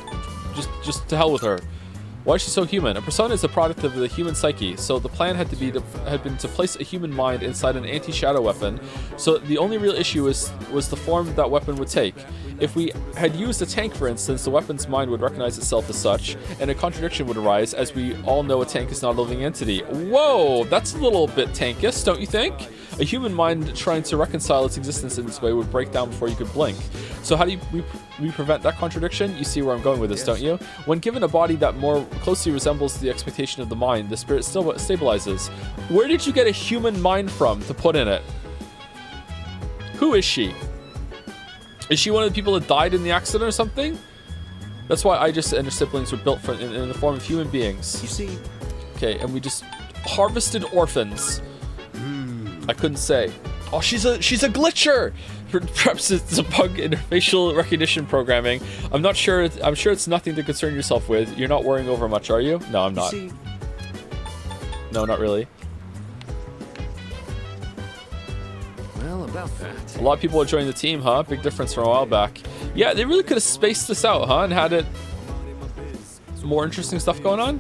Just to hell with her. Why is she so human? A persona is a product of the human psyche, so the plan had been to place a human mind inside an anti-shadow weapon, so the only real issue was the form that weapon would take. If we had used a tank, for instance, the weapon's mind would recognize itself as such, and a contradiction would arise, as we all know a tank is not a living entity. Whoa, that's a little bit tankish, don't you think? A human mind trying to reconcile its existence in this way would break down before you could blink. So how do we prevent that contradiction? You see where I'm going with this, don't you? When given a body that more closely resembles the expectation of the mind, the spirit still stabilizes. Where did you get a human mind from to put in it? Who is she? Is she one of the people that died in the accident or something? That's why Aegis and her siblings were built in the form of human beings. You see? Okay, and we just harvested orphans. I couldn't say. Oh, she's a glitcher. Perhaps it's a bug in her facial recognition programming. I'm not sure. I'm sure it's nothing to concern yourself with. You're not worrying over much, are you? No, I'm not. No, not really. Well, about that. A lot of people are joining the team, huh? Big difference from a while back. Yeah, they really could have spaced this out, huh? And had it more interesting stuff going on.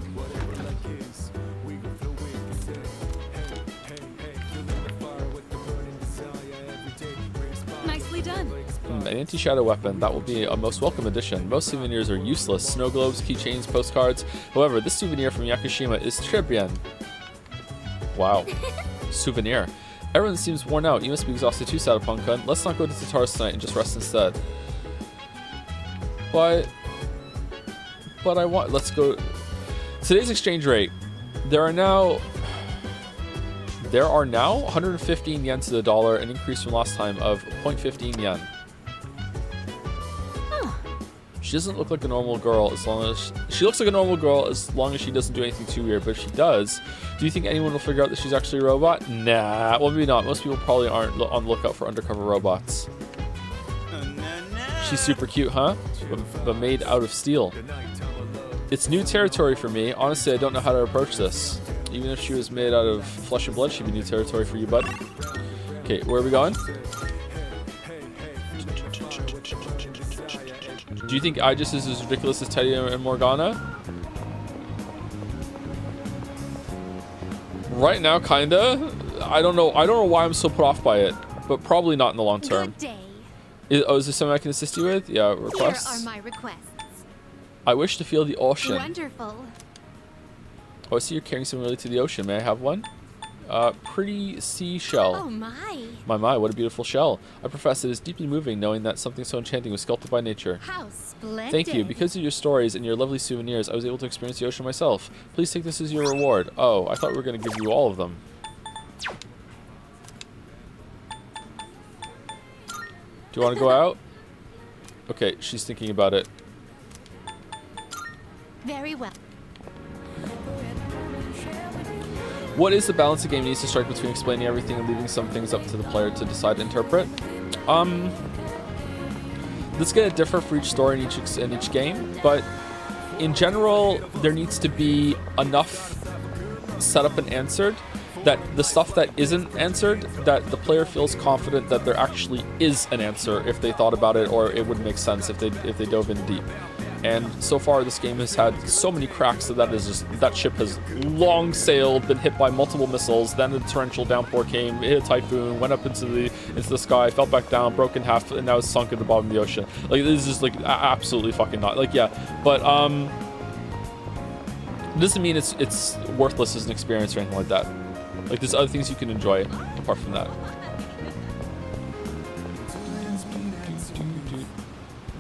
Nicely done. An anti-shadow weapon. That will be a most welcome addition. Most souvenirs are useless. Snow globes, keychains, postcards. However, this souvenir from Yakushima is très bien. Wow. Souvenir. Everyone seems worn out. You must be exhausted too, Sadapunk-kun. Let's not go to Tataris tonight and just rest instead. But I want... Let's go... Today's exchange rate. There are now 115 yen to the dollar, an increase from last time of 0.15 yen. She doesn't look like a normal girl as long as... She looks like a normal girl as long as she doesn't do anything too weird, but if she does, do you think anyone will figure out that she's actually a robot? Nah, well, maybe not. Most people probably aren't on the lookout for undercover robots. She's super cute, huh? But made out of steel. It's new territory for me. Honestly, I don't know how to approach this. Even if she was made out of flesh and blood, she'd be new territory for you, bud. Okay, where are we going? Do you think Aegis is as ridiculous as Teddy and Morgana? Right now, kinda. I don't know why I'm so put off by it, but probably not in the long term. Good day. Is there something I can assist you with? Yeah, requests. Here are my requests. I wish to feel the ocean. Wonderful. Oh, I see you're carrying something related to the ocean. May I have one? Pretty seashell. Oh my. My, what a beautiful shell. I profess it is deeply moving knowing that something so enchanting was sculpted by nature. How splendid. Thank you. Because of your stories and your lovely souvenirs, I was able to experience the ocean myself. Please take this as your reward. Oh, I thought we were going to give you all of them. Do you want to go out? Okay, she's thinking about it. Very well. What is the balance the game needs to strike between explaining everything and leaving some things up to the player to decide to interpret? This is going to differ for each story in each game, but in general, there needs to be enough set up and answered that the stuff that isn't answered, that the player feels confident that there actually is an answer if they thought about it, or it would make sense if they dove in deep. And so far, this game has had so many cracks that ship has long sailed, been hit by multiple missiles. Then a torrential downpour came, hit a typhoon, went up into the sky, fell back down, broke in half, and now it's sunk at the bottom of the ocean. Like, this is just like absolutely fucking not. Like, yeah, but it doesn't mean it's worthless as an experience or anything like that. Like, there's other things you can enjoy apart from that.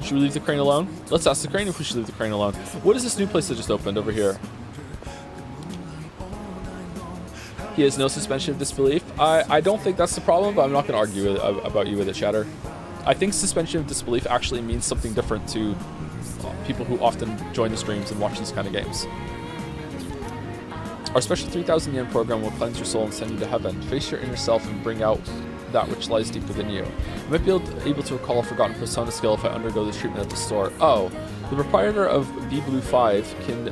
Should we leave the crane alone? Let's ask the crane if we should leave the crane alone. What is this new place that just opened over here? He has no suspension of disbelief. I don't think that's the problem, but I'm not going to argue about you with it, Shatter. I think suspension of disbelief actually means something different to people who often join the streams and watch these kind of games. Our special 3,000 yen program will cleanse your soul and send you to heaven. Face your inner self and bring out that which lies deep within you. I might be able to recall a forgotten persona skill if I undergo the treatment at the store. Oh, the proprietor of B-Blue 5 can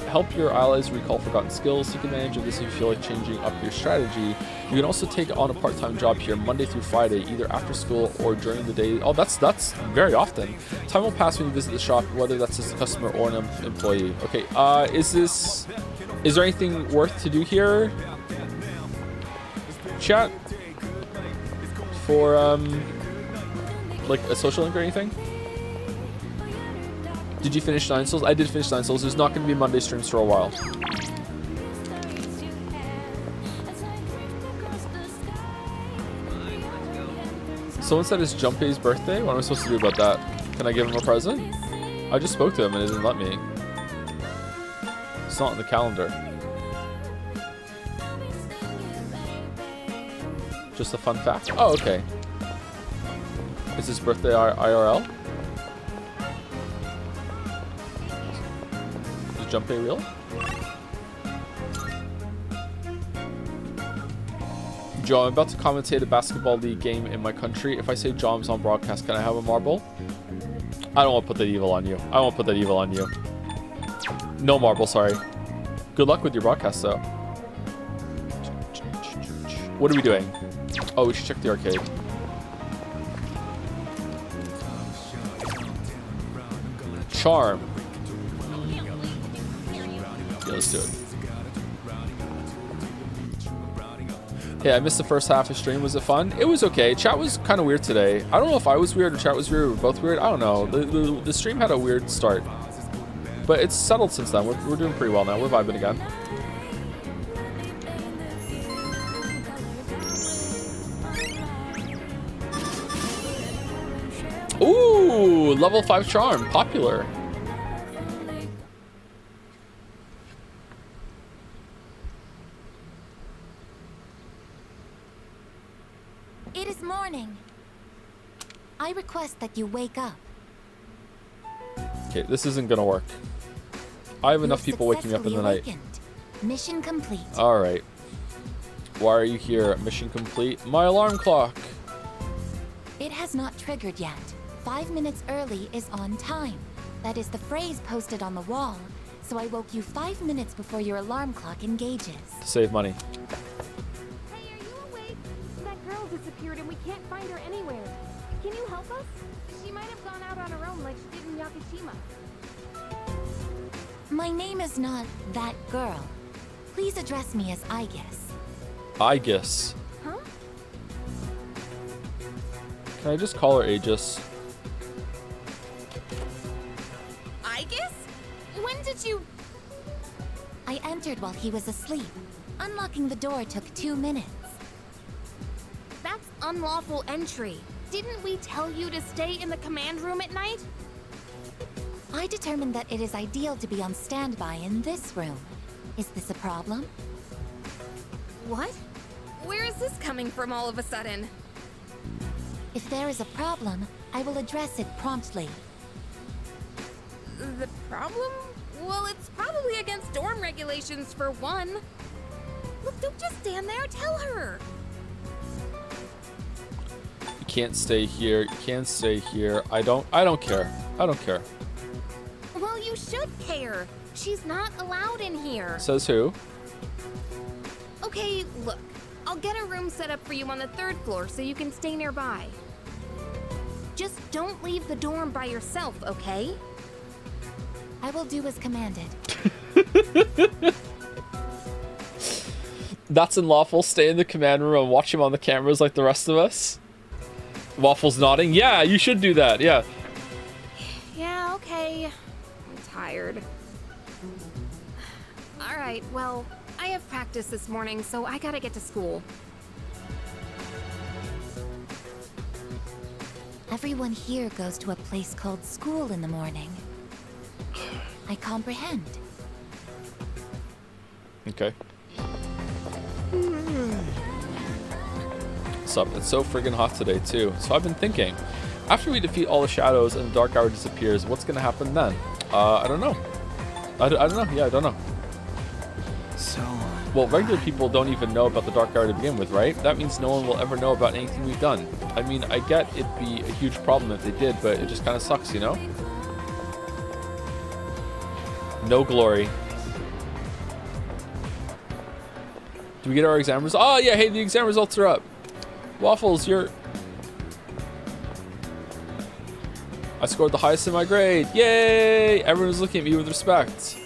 help your allies recall forgotten skills. Take advantage of this if you feel like changing up your strategy. You can also take on a part-time job here Monday through Friday, either after school or during the day. Oh, that's very often. Time will pass when you visit the shop, whether that's as a customer or an employee. Okay, is there anything worth to do here? Chat? For, like a social link or anything? Did you finish 9 Souls? I did finish 9 Souls. There's not going to be Monday streams for a while. Someone said it's Junpei's birthday? What am I supposed to do about that? Can I give him a present? I just spoke to him and it didn't let me. It's not in the calendar. Just a fun fact. Oh, okay. Is his birthday IRL? Is Junpei real? Joe, I'm about to commentate a basketball league game in my country. If I say Jom's on broadcast, can I have a marble? I don't want to put that evil on you. I won't put that evil on you. No marble, sorry. Good luck with your broadcast, though. What are we doing? Oh, we should check the arcade. Charm. Yeah, let's do it. Yeah, I missed the first half of stream. Was it fun? It was okay. Chat was kind of weird today. I don't know if I was weird or chat was weird or we're both weird. I don't know. The stream had a weird start. But it's settled since then. We're doing pretty well now. We're vibing again. Ooh, level 5 charm, popular. It is morning. I request that you wake up. Okay, this isn't gonna work. I have enough people waking me up in the night. Mission complete. All right. Why are you here? Mission complete. My alarm clock. It has not triggered yet. 5 minutes early is on time. That is the phrase posted on the wall. So I woke you 5 minutes before your alarm clock engages. To save money. Hey, are you awake? That girl disappeared and we can't find her anywhere. Can you help us? She might have gone out on her own like she did in Yakushima. My name is not that girl. Please address me as Aegis. Aegis. Huh? Can I just call her Aegis? Aegis? entered while he was asleep. Unlocking the door took 2 minutes. That's unlawful entry. Didn't we tell you to stay in the command room at night? I determined that it is ideal to be on standby in this room. Is this a problem? What? Where is this coming from all of a sudden? If there is a problem, I will address it promptly. The problem? Well, it's probably against dorm regulations for one. Look, don't just stand there, tell her! You can't stay here. You can't stay here. I don't care. I don't care. Well, you should care. She's not allowed in here. Says who? Okay, look. I'll get a room set up for you on the 3rd floor so you can stay nearby. Just don't leave the dorm by yourself, okay? I will do as commanded. That's unlawful. Stay in the command room and watch him on the cameras like the rest of us. Waffles nodding. Yeah, you should do that. Yeah. Yeah, okay. I'm tired. Alright, well, I have practice this morning, so I gotta get to school. Everyone here goes to a place called school in the morning. I comprehend. Okay. What's up? It's so friggin' hot today too. So I've been thinking, after we defeat all the shadows and the dark hour disappears, what's gonna happen then? I don't know. I don't know. Yeah, I don't know. So... Well, regular people don't even know about the dark hour to begin with, right? That means no one will ever know about anything we've done. I mean, I get it'd be a huge problem if they did, but it just kind of sucks, you know? No glory. Do we get our exam results? Oh, yeah, hey, the exam results are up. Waffles, you're... I scored the highest in my grade. Yay! Everyone's looking at me with respect.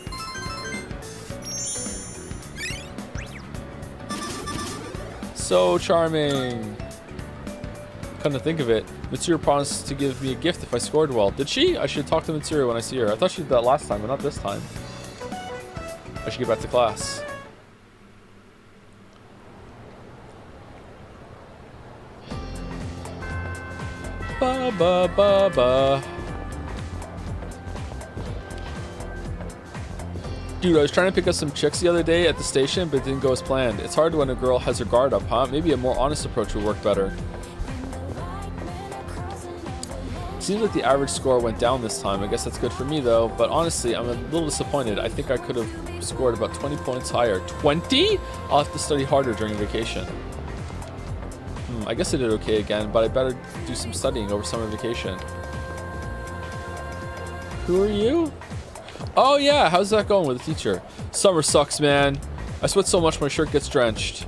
So charming. Come to think of it, Mitsuru promised to give me a gift if I scored well. Did she? I should talk to Mitsuru when I see her. I thought she did that last time, but not this time. I should get back to class. Ba ba ba ba. Dude, I was trying to pick up some chicks the other day at the station, but it didn't go as planned. It's hard when a girl has her guard up, huh? Maybe a more honest approach would work better. Seems like the average score went down this time. I guess that's good for me, though. But honestly, I'm a little disappointed. I think I could have scored about 20 points higher. 20? I'll have to study harder during vacation. I guess I did okay again, but I better do some studying over summer vacation. Who are you? Oh yeah, how's that going with the teacher? Summer sucks, man. I sweat so much my shirt gets drenched.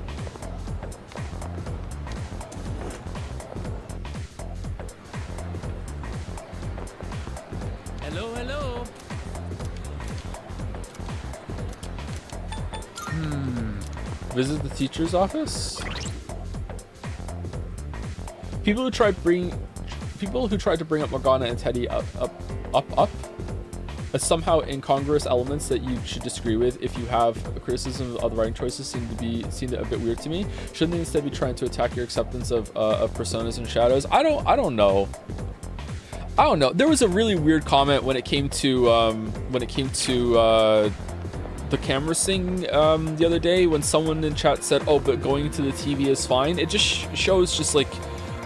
Hello, hello. Visit the teacher's office? People who tried to bring up Morgana and Teddy up as somehow incongruous elements that you should disagree with if you have a criticism of the writing choices seem a bit weird to me. Shouldn't they instead be trying to attack your acceptance of personas and shadows? I don't know. There was a really weird comment when it came to the camera thing the other day when someone in chat said, "Oh, but going to the TV is fine." It just shows just like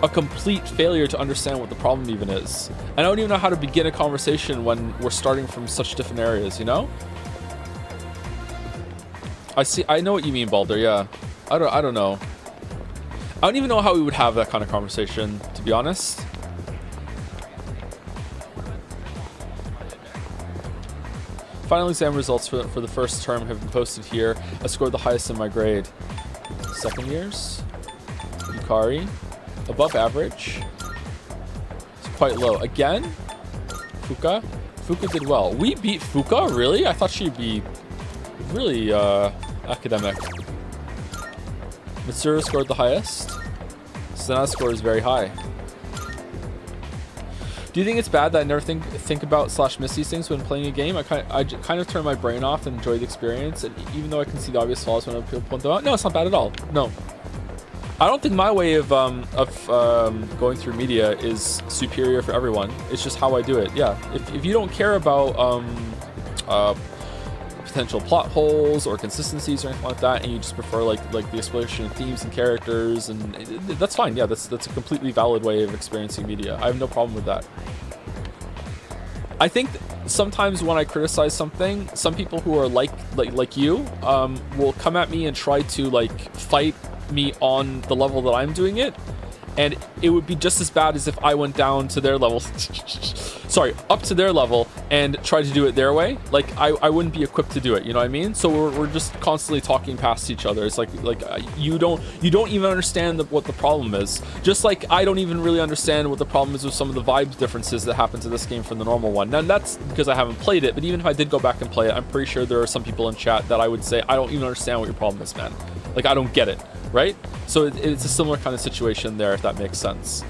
a complete failure to understand what the problem even is. I don't even know how to begin a conversation when we're starting from such different areas, you know? I know what you mean, Balder, yeah. I don't know. I don't even know how we would have that kind of conversation, to be honest. Final exam results for the first term have been posted here. I scored the highest in my grade. Second years? Yukari? Above average. It's quite low. Again? Fuka? Fuka did well. We beat Fuka? Really? I thought she'd be really academic. Mitsuru scored the highest. Sena's score is very high. Do you think it's bad that I never think about / miss these things when playing a game? I kind of turn my brain off and enjoy the experience, and even though I can see the obvious flaws when other people point them out, no, it's not bad at all. No, I don't think my way of going through media is superior for everyone. It's just how I do it. Yeah, if you don't care about potential plot holes or consistencies or anything like that, and you just prefer like the exploration of themes and characters, and that's fine. Yeah, that's a completely valid way of experiencing media. I have no problem with that. I think sometimes when I criticize something, some people who are like you will come at me and try to like fight me on the level that I'm doing it, and it would be just as bad as if I went down to their level up to their level and tried to do it their way. Like I wouldn't be equipped to do it, you know what I mean? So we're just constantly talking past each other. It's like you don't even understand what the problem is, just like I don't even really understand what the problem is with some of the vibe differences that happen to this game from the normal one. Now that's because I haven't played it, but even if I did go back and play it, I'm pretty sure there are some people in chat that I would say I don't even understand what your problem is, man. Like I don't get it, right? So it's a similar kind of situation there, if that makes sense.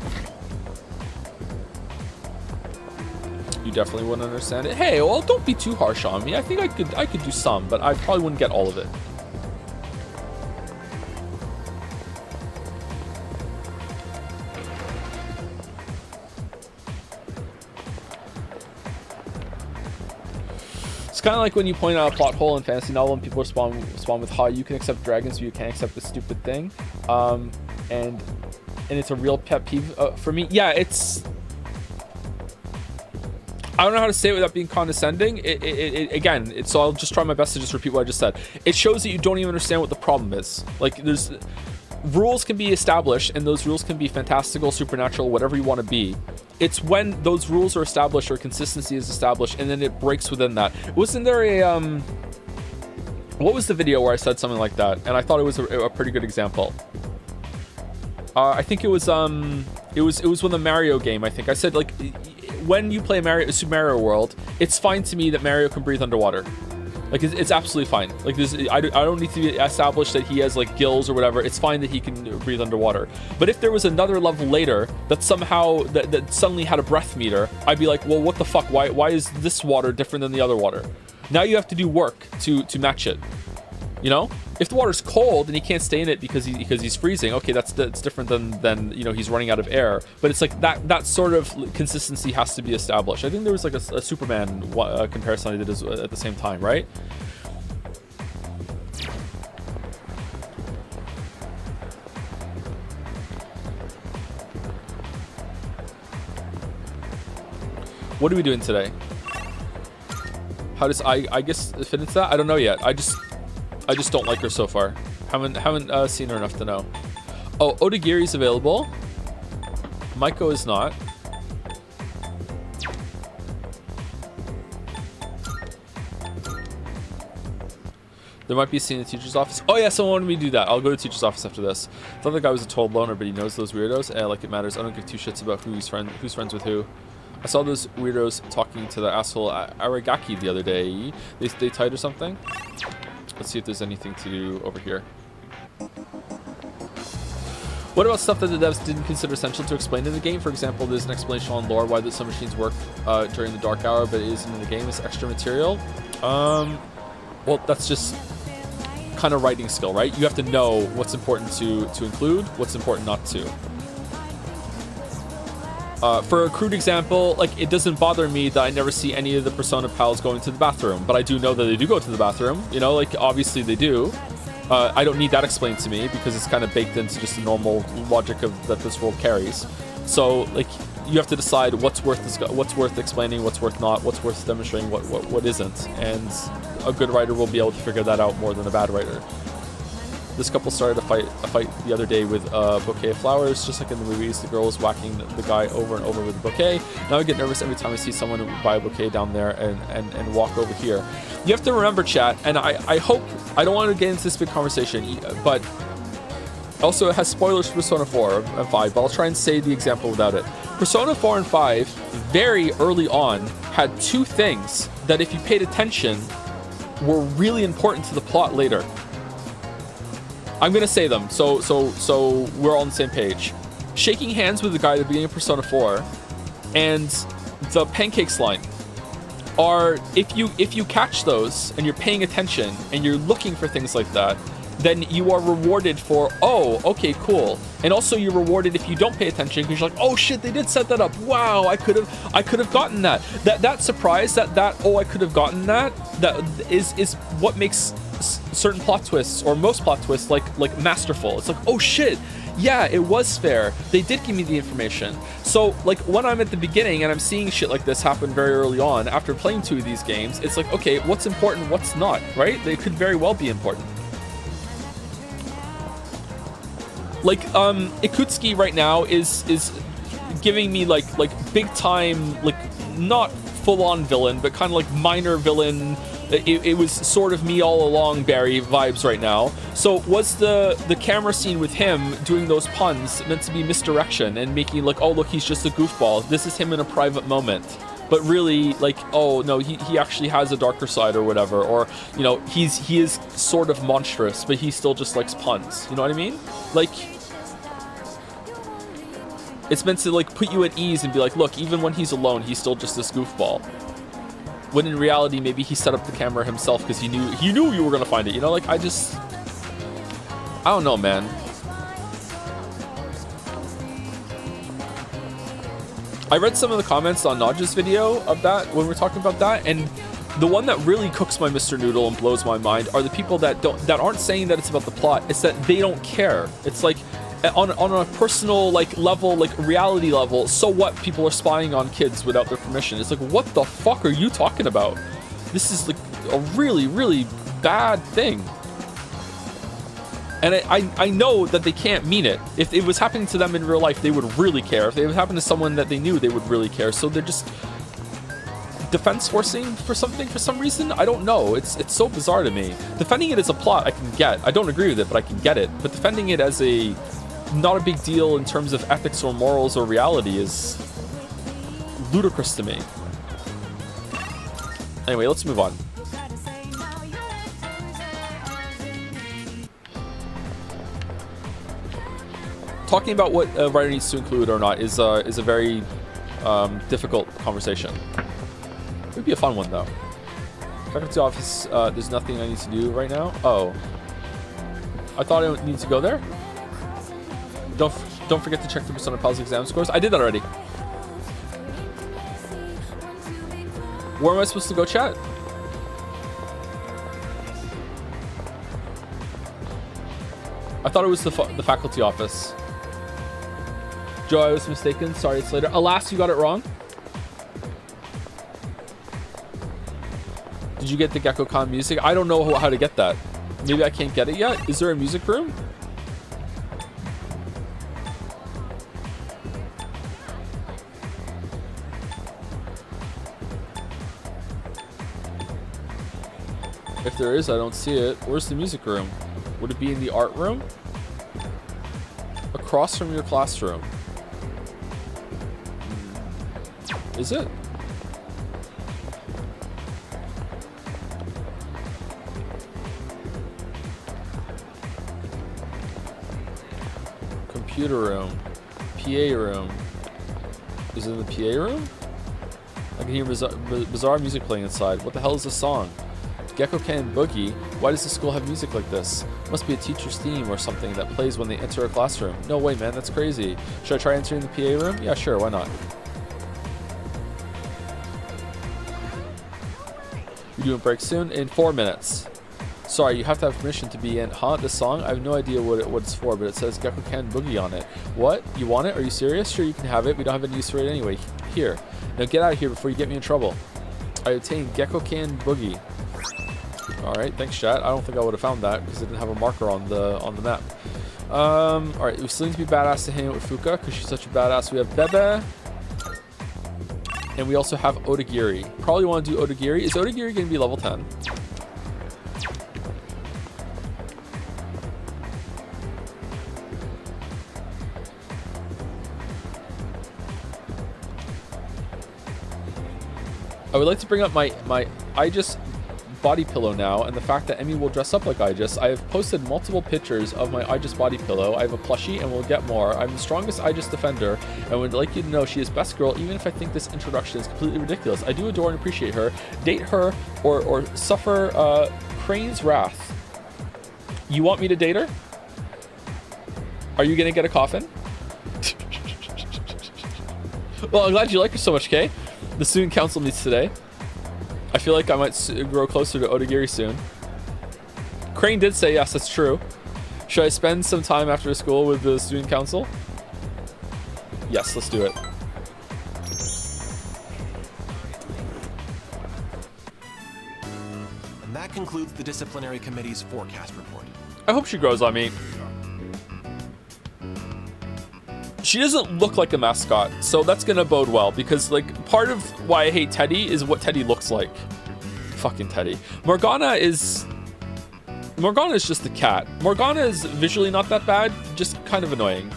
You definitely wouldn't understand it. Hey, well, don't be too harsh on me. I think I could do some, but I probably wouldn't get all of it. It's kind of like when you point out a plot hole in fantasy novel and people respond with, "Ha, you can accept dragons, but you can't accept this stupid thing," and it's a real pet peeve for me. Yeah, it's. I don't know how to say it without being condescending. So I'll just try my best to just repeat what I just said. It shows that you don't even understand what the problem is. Like there's rules can be established, and those rules can be fantastical, supernatural, whatever you want to be. It's when those rules are established or consistency is established, and then it breaks within that. Wasn't there a what was the video where I said something like that? And I thought it was a pretty good example. I think it was with a Mario game. I think I said like, when you play Super Mario World, it's fine to me that Mario can breathe underwater. Like it's absolutely fine. Like I don't need to be established that he has like gills or whatever. It's fine that he can breathe underwater. But if there was another level later that somehow that suddenly had a breath meter, I'd be like, well, what the fuck? Why is this water different than the other water? Now you have to do work to match it. You know, if the water's cold and he can't stay in it because he's freezing, okay, that's different than you know, he's running out of air. But it's like that sort of consistency has to be established. I think there was like a Superman comparison I did at the same time, right? What are we doing today? How does I guess fit into that? I don't know yet. I just don't like her so far. Haven't seen her enough to know. Oh, Odagiri's available. Maiko is not. There might be a scene in the teacher's office. Oh yeah, someone wanted me to do that. I'll go to the teacher's office after this. I thought the guy was a total loner, but he knows those weirdos. And like it matters. I don't give two shits about who's friends with who. I saw those weirdos talking to the asshole Aragaki the other day. They tied or something. Let's see if there's anything to do over here. What about stuff that the devs didn't consider essential to explain in the game? For example, there's an explanation on lore why some machines work during the dark hour, but it isn't in the game. It's extra material. Well, that's just kind of writing skill, right? You have to know what's important to include, what's important not to. For a crude example, like it doesn't bother me that I never see any of the Persona pals going to the bathroom, but I do know that they do go to the bathroom. You know, like obviously they do. I don't need that explained to me because it's kind of baked into just the normal logic that this world carries. So like you have to decide what's worth explaining, what's worth not, what's worth demonstrating, what isn't, and a good writer will be able to figure that out more than a bad writer. This couple started a fight the other day with a bouquet of flowers, just like in the movies. The girl was whacking the guy over and over with a bouquet. Now I get nervous every time I see someone buy a bouquet down there and walk over here. You have to remember, chat, and I hope, I don't want to get into this big conversation, but also it has spoilers for Persona 4 and 5, but I'll try and say the example without it. Persona 4 and 5, very early on, had two things that if you paid attention were really important to the plot later. I'm gonna say them, so we're all on the same page. Shaking hands with the guy at the beginning of Persona 4, and the pancakes line are, if you catch those and you're paying attention and you're looking for things like that, then you are rewarded for, oh, okay, cool. And also you're rewarded if you don't pay attention, because you're like, oh shit, they did set that up. Wow, I could have gotten that. That surprise, that oh, I could have gotten that is what makes certain plot twists, or most plot twists, like masterful. It's like, oh shit, yeah, it was fair. They did give me the information. So like when I'm at the beginning and I'm seeing shit like this happen very early on after playing 2 of these games, it's like, okay, what's important, what's not, right? They could very well be important. Like Ikutsuki right now is giving me like big time, like not full on villain, but kind of like minor villain. It was sort of me all along Barry vibes right now. So was the camera scene with him doing those puns meant to be misdirection and making like, oh look, he's just a goofball, this is him in a private moment, but really like, oh no, he actually has a darker side or whatever, or you know, he is sort of monstrous, but he still just likes puns, you know what I mean? Like, it's meant to like put you at ease and be like, look, even when he's alone, he's still just this goofball. When in reality, maybe he set up the camera himself because he knew you were gonna find it. You know, like I don't know, man. I read some of the comments on Naj's video of that when we're talking about that, and the one that really cooks my Mr. Noodle and blows my mind are the people that aren't saying that it's about the plot. It's that they don't care. It's like, on a personal like level, like reality level, so what, people are spying on kids without their permission. It's like, what the fuck are you talking about? This is like a really, really bad thing. And I know that they can't mean it. If it was happening to them in real life, they would really care. If it was happening to someone that they knew, they would really care. So they're just defense forcing for something for some reason. I don't know. It's so bizarre to me. Defending it as a plot, I can get. I don't agree with it, but I can get it. But defending it as a not a big deal in terms of ethics or morals or reality is ludicrous to me. Anyway, let's move on. Talking about what a writer needs to include or not is a very difficult conversation. It would be a fun one though. Faculty office, there's nothing I need to do right now. Oh, I thought I need to go there. Don't forget to check the Persona Pals exam scores. I did that already. Where am I supposed to go, chat? I thought it was the faculty office. Joe, I was mistaken. Sorry, it's later. Alas, you got it wrong. Did you get the Gekko-kan music? I don't know how to get that. Maybe I can't get it yet. Is there a music room? If there is, I don't see it. Where's the music room? Would it be in the art room? Across from your classroom. Is it? Computer room. PA room. Is it in the PA room? I can hear bizarre music playing inside. What the hell is this song? Gekko-kan Boogie? Why does the school have music like this? Must be a teacher's theme or something that plays when they enter a classroom. No way, man, that's crazy. Should I try entering the PA room? Yeah, sure, why not? You're doing break soon? In 4 minutes. Sorry, you have to have permission to be in. Huh? This song? I have no idea what it's for, but it says Gekko-kan Boogie on it. What? You want it? Are you serious? Sure, you can have it. We don't have any use for it anyway. Here. Now get out of here before you get me in trouble. I obtained Gekko-kan Boogie. Alright, thanks chat. I don't think I would have found that because it didn't have a marker on the map. Alright, we still need to be badass to hang out with Fuka because she's such a badass. We have Bebe. And we also have Odagiri. Probably want to do Odagiri. Is Odagiri going to be level 10? I would like to bring up I just body pillow now, and the fact that Emmy will dress up like Aegis. I have posted multiple pictures of my Aegis body pillow. I have a plushie and will get more. I'm the strongest Aegis defender and would like you to know she is best girl, even if I think this introduction is completely ridiculous. I do adore and appreciate her. Date her or suffer Crane's wrath. You want me to date her? Are you gonna get a coffin? Well, I'm glad you like her so much, Kay. The student council meets today. I feel like I might grow closer to Odagiri soon. Crane did say yes, that's true. Should I spend some time after school with the student council? Yes, let's do it. And that concludes the disciplinary committee's forecast report. I hope she grows on me. She doesn't look like a mascot, so that's gonna bode well, because like part of why I hate Teddy is what Teddy looks like. Fucking Teddy. Morgana is just the cat. Morgana is visually not that bad, just kind of annoying.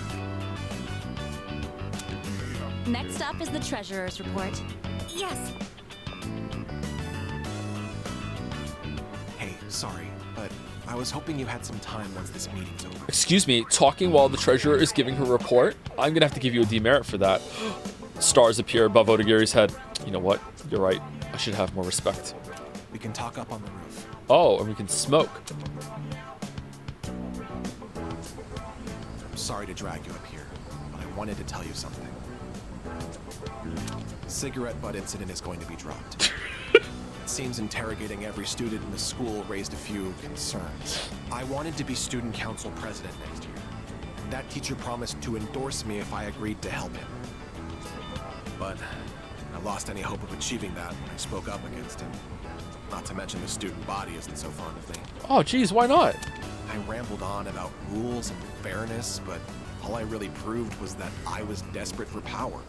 Next up is the treasurer's report. Yes. Hey, sorry, but I was hoping you had some time once this meeting's over. Excuse me, talking while the treasurer is giving her report? I'm gonna have to give you a demerit for that. Stars appear above Odagiri's head. You know what? You're right. I should have more respect. We can talk up on the roof. Oh, and we can smoke. I'm sorry to drag you up here, but I wanted to tell you something. Cigarette butt incident is going to be dropped. It seems interrogating every student in the school raised a few concerns. I wanted to be student council president next year. That teacher promised to endorse me if I agreed to help him. But I lost any hope of achieving that when I spoke up against him. Not to mention the student body isn't so fond of me. Oh, geez, why not? I rambled on about rules and fairness, but all I really proved was that I was desperate for power.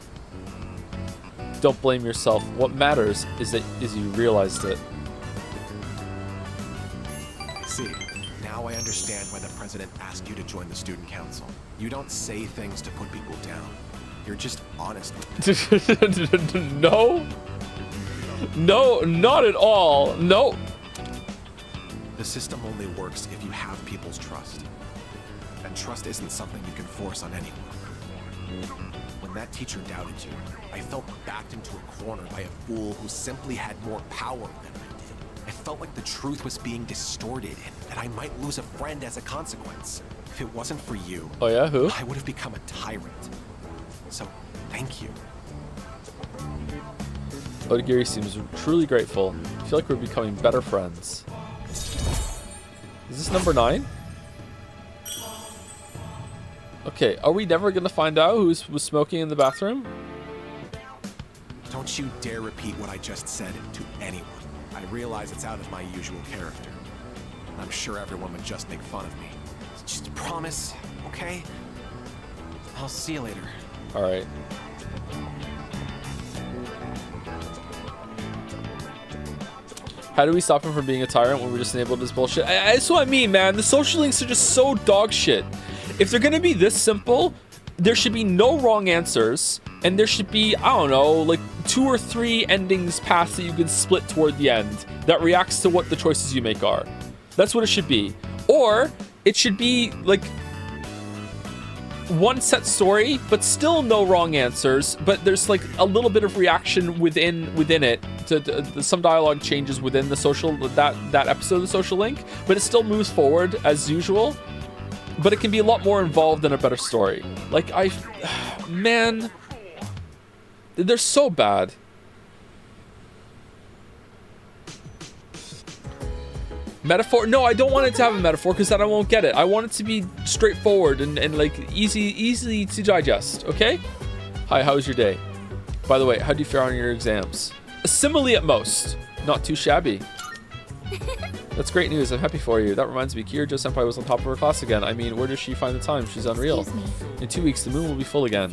Don't blame yourself. What matters is you realized it. I see. Now I understand why the president asked you to join the student council. You don't say things to put people down. You're just honest. No. No, not at all. No. The system only works if you have people's trust. And trust isn't something you can force on anyone. When that teacher doubted you, I felt backed into a corner by a fool who simply had more power than I did. I felt like the truth was being distorted and that I might lose a friend as a consequence. If it wasn't for you, oh yeah, who? I would have become a tyrant. So, thank you. Odagiri seems truly grateful. I feel like we're becoming better friends. Is this number 9? Okay, are we never gonna find out who was smoking in the bathroom? Don't you dare repeat what I just said to anyone. I realize it's out of my usual character. I'm sure everyone would just make fun of me. Just promise, okay? I'll see you later. All right. How do we stop him from being a tyrant when we're just enabled this bullshit? That's what I mean, man. The social links are just so dog shit. If they're gonna be this simple, there should be no wrong answers, and there should be, I don't know, like 2 or 3 endings paths that you can split toward the end that reacts to what the choices you make are. That's what it should be. Or it should be like one set story, but still no wrong answers, but there's like a little bit of reaction within it to some dialogue changes within the social that episode of the social link, but it still moves forward as usual, but it can be a lot more involved in a better story. Like man, they're so bad. Metaphor? No, I don't want it to have a metaphor because then I won't get it. I want it to be straightforward and like easy to digest, okay? Hi, how was your day? By the way, how do you fare on your exams? A simile at most. Not too shabby. That's great news. I'm happy for you. That reminds me, Kyojo Senpai was on top of her class again. I mean, where does she find the time? She's unreal. In 2 weeks, the moon will be full again.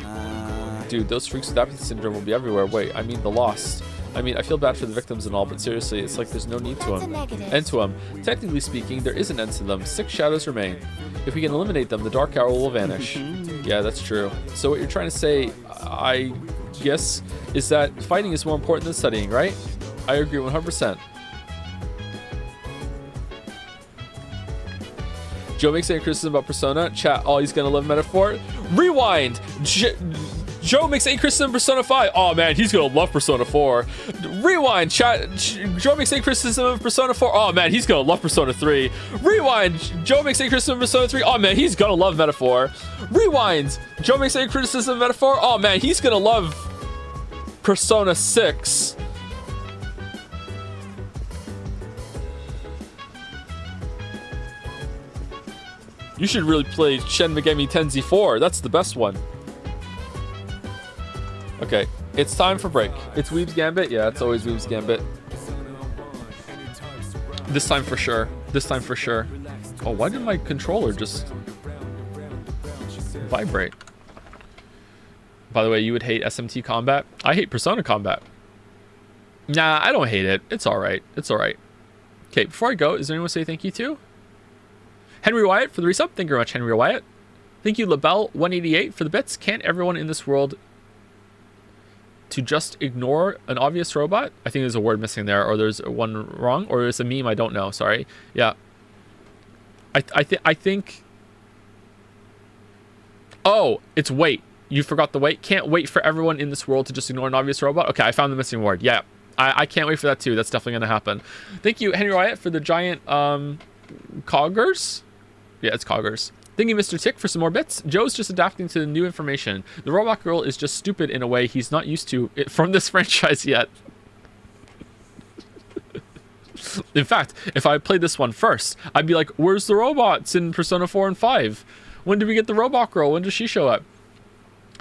Dude, those freaks with apathy syndrome will be everywhere. Wait, I mean the lost. I mean, I feel bad for the victims and all, but seriously, it's like there's no need to them. End to them. Technically speaking, there is an end to them. 6 shadows remain. If we can eliminate them, the dark hour will vanish. Yeah, that's true. So what you're trying to say, I guess, is that fighting is more important than studying, right? I agree 100%. Joe makes a criticism about Persona. Chat, oh, he's gonna love Metaphor. Rewind. Joe makes a criticism of Persona 5. Oh man, he's gonna love Persona 4. Rewind. Chat. Joe makes a criticism of Persona 4. Oh man, he's gonna love Persona 3. Rewind. Joe makes a criticism of Persona 3. Oh man, he's gonna love Metaphor. Rewind. Joe makes a criticism of Metaphor. Oh man, he's gonna love Persona 6. You should really play Shin Megami Tensei 4. That's the best one. Okay, it's time for break. It's Weeb's Gambit? Yeah, it's always Weeb's Gambit. This time for sure. This time for sure. Oh, why did my controller just vibrate? By the way, you would hate SMT combat? I hate Persona combat. Nah, I don't hate it. It's alright. It's alright. Okay, before I go, is there anyone to say thank you to? Henry Wyatt for the resub. Thank you very much, Henry Wyatt. Thank you, LaBelle188 for the bits. Can't everyone in this world to just ignore an obvious robot? I think there's a word missing there, or there's one wrong, or there's a meme. I don't know. Sorry. Yeah. I think. Oh, it's wait. You forgot the wait. Can't wait for everyone in this world to just ignore an obvious robot. Okay, I found the missing word. Yeah, I can't wait for that too. That's definitely gonna happen. Thank you, Henry Wyatt, for the giant coggers. Yeah, it's coggers. Thank you, Mr. Tick, for some more bits. Joe's just adapting to the new information. The robot girl is just stupid in a way he's not used to it from this franchise yet. In fact, if I played this one first, I'd be like, where's the robots in Persona 4 and 5? When did we get the robot girl? When does she show up?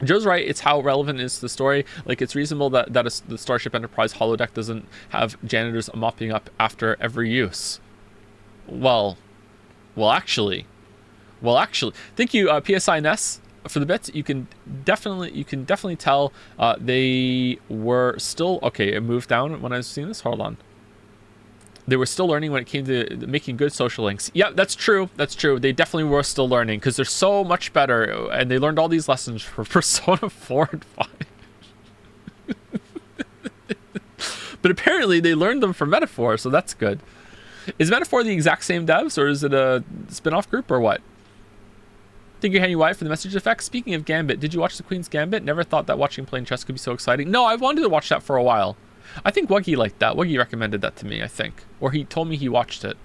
Joe's right. It's how relevant it is to the story. Like, it's reasonable that the Starship Enterprise holodeck doesn't have janitors mopping up after every use. Well, actually, thank you, PSI Ness, for the bits. You can definitely tell they were still okay. It moved down when I was seeing this. Hold on. They were still learning when it came to making good social links. Yeah, that's true. That's true. They definitely were still learning because they're so much better, and they learned all these lessons for Persona 4 and 5. But apparently, they learned them from Metaphor, so that's good. Is Metaphor the exact same devs, or is it a spin-off group, or what? Thank you, Henry White, for the message effect. Speaking of Gambit, did you watch the Queen's Gambit? Never thought that watching playing chess could be so exciting. No, I've wanted to watch that for a while. I think Wuggy liked that. Wuggy recommended that to me, I think. Or he told me he watched it.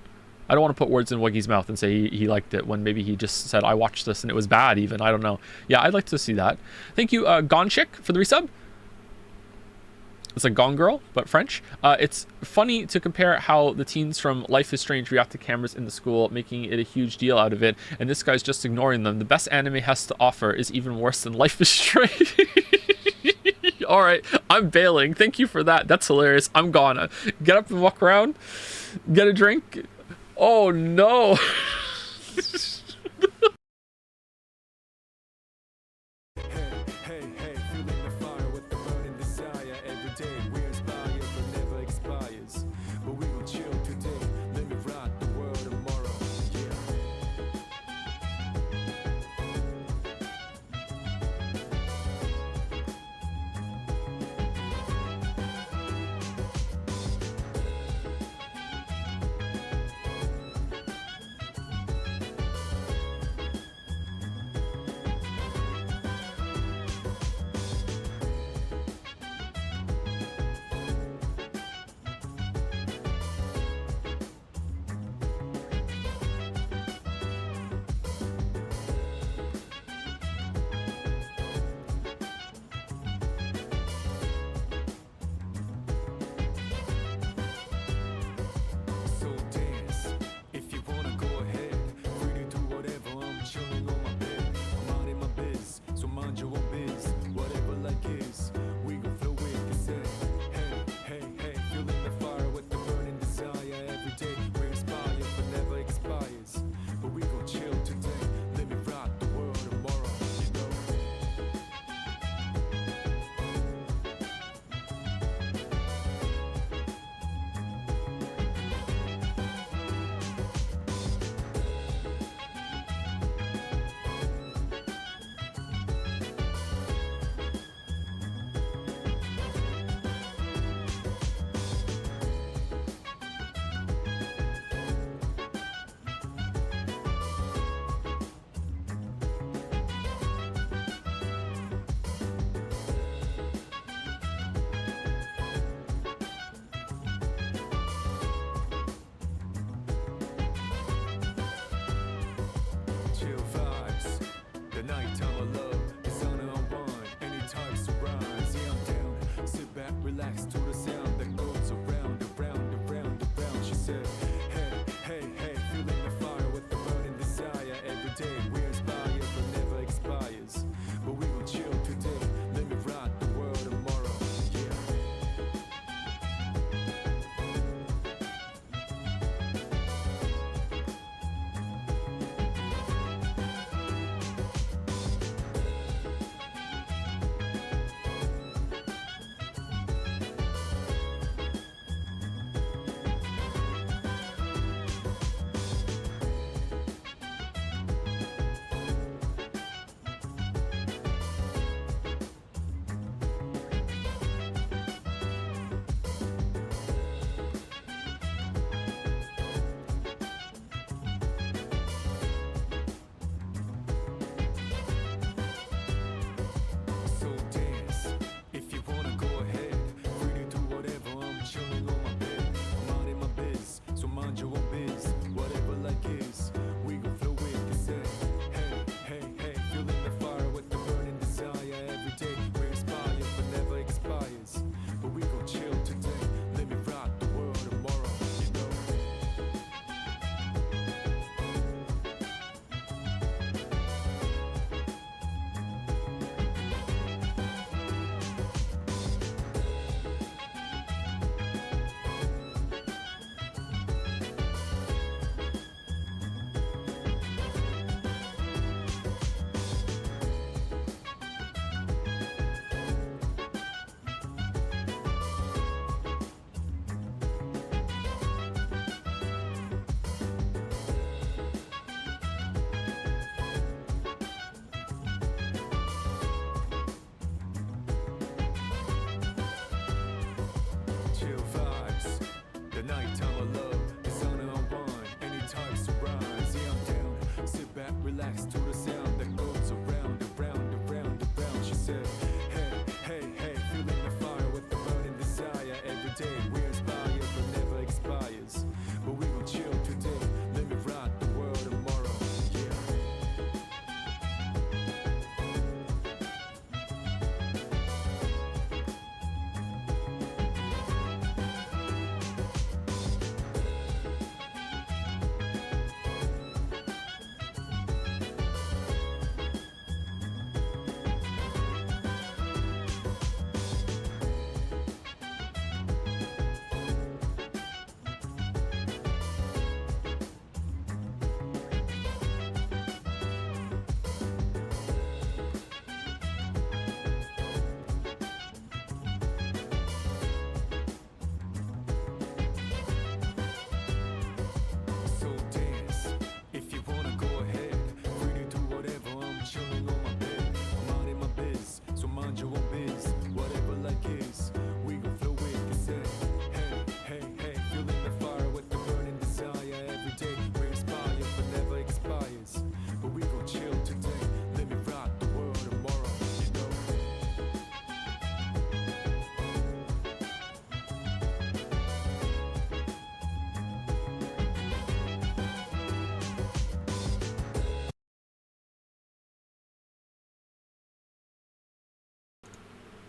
I don't want to put words in Wuggy's mouth and say he liked it when maybe he just said, I watched this and it was bad even. I don't know. Yeah, I'd like to see that. Thank you, Gonchick, for the resub. It's like Gone Girl, but French. It's funny to compare how the teens from Life is Strange react to cameras in the school, making it a huge deal out of it, and this guy's just ignoring them. The best anime has to offer is even worse than Life is Strange. All right, I'm bailing. Thank you for that. That's hilarious. I'm gonna get up and walk around, get a drink. Oh no.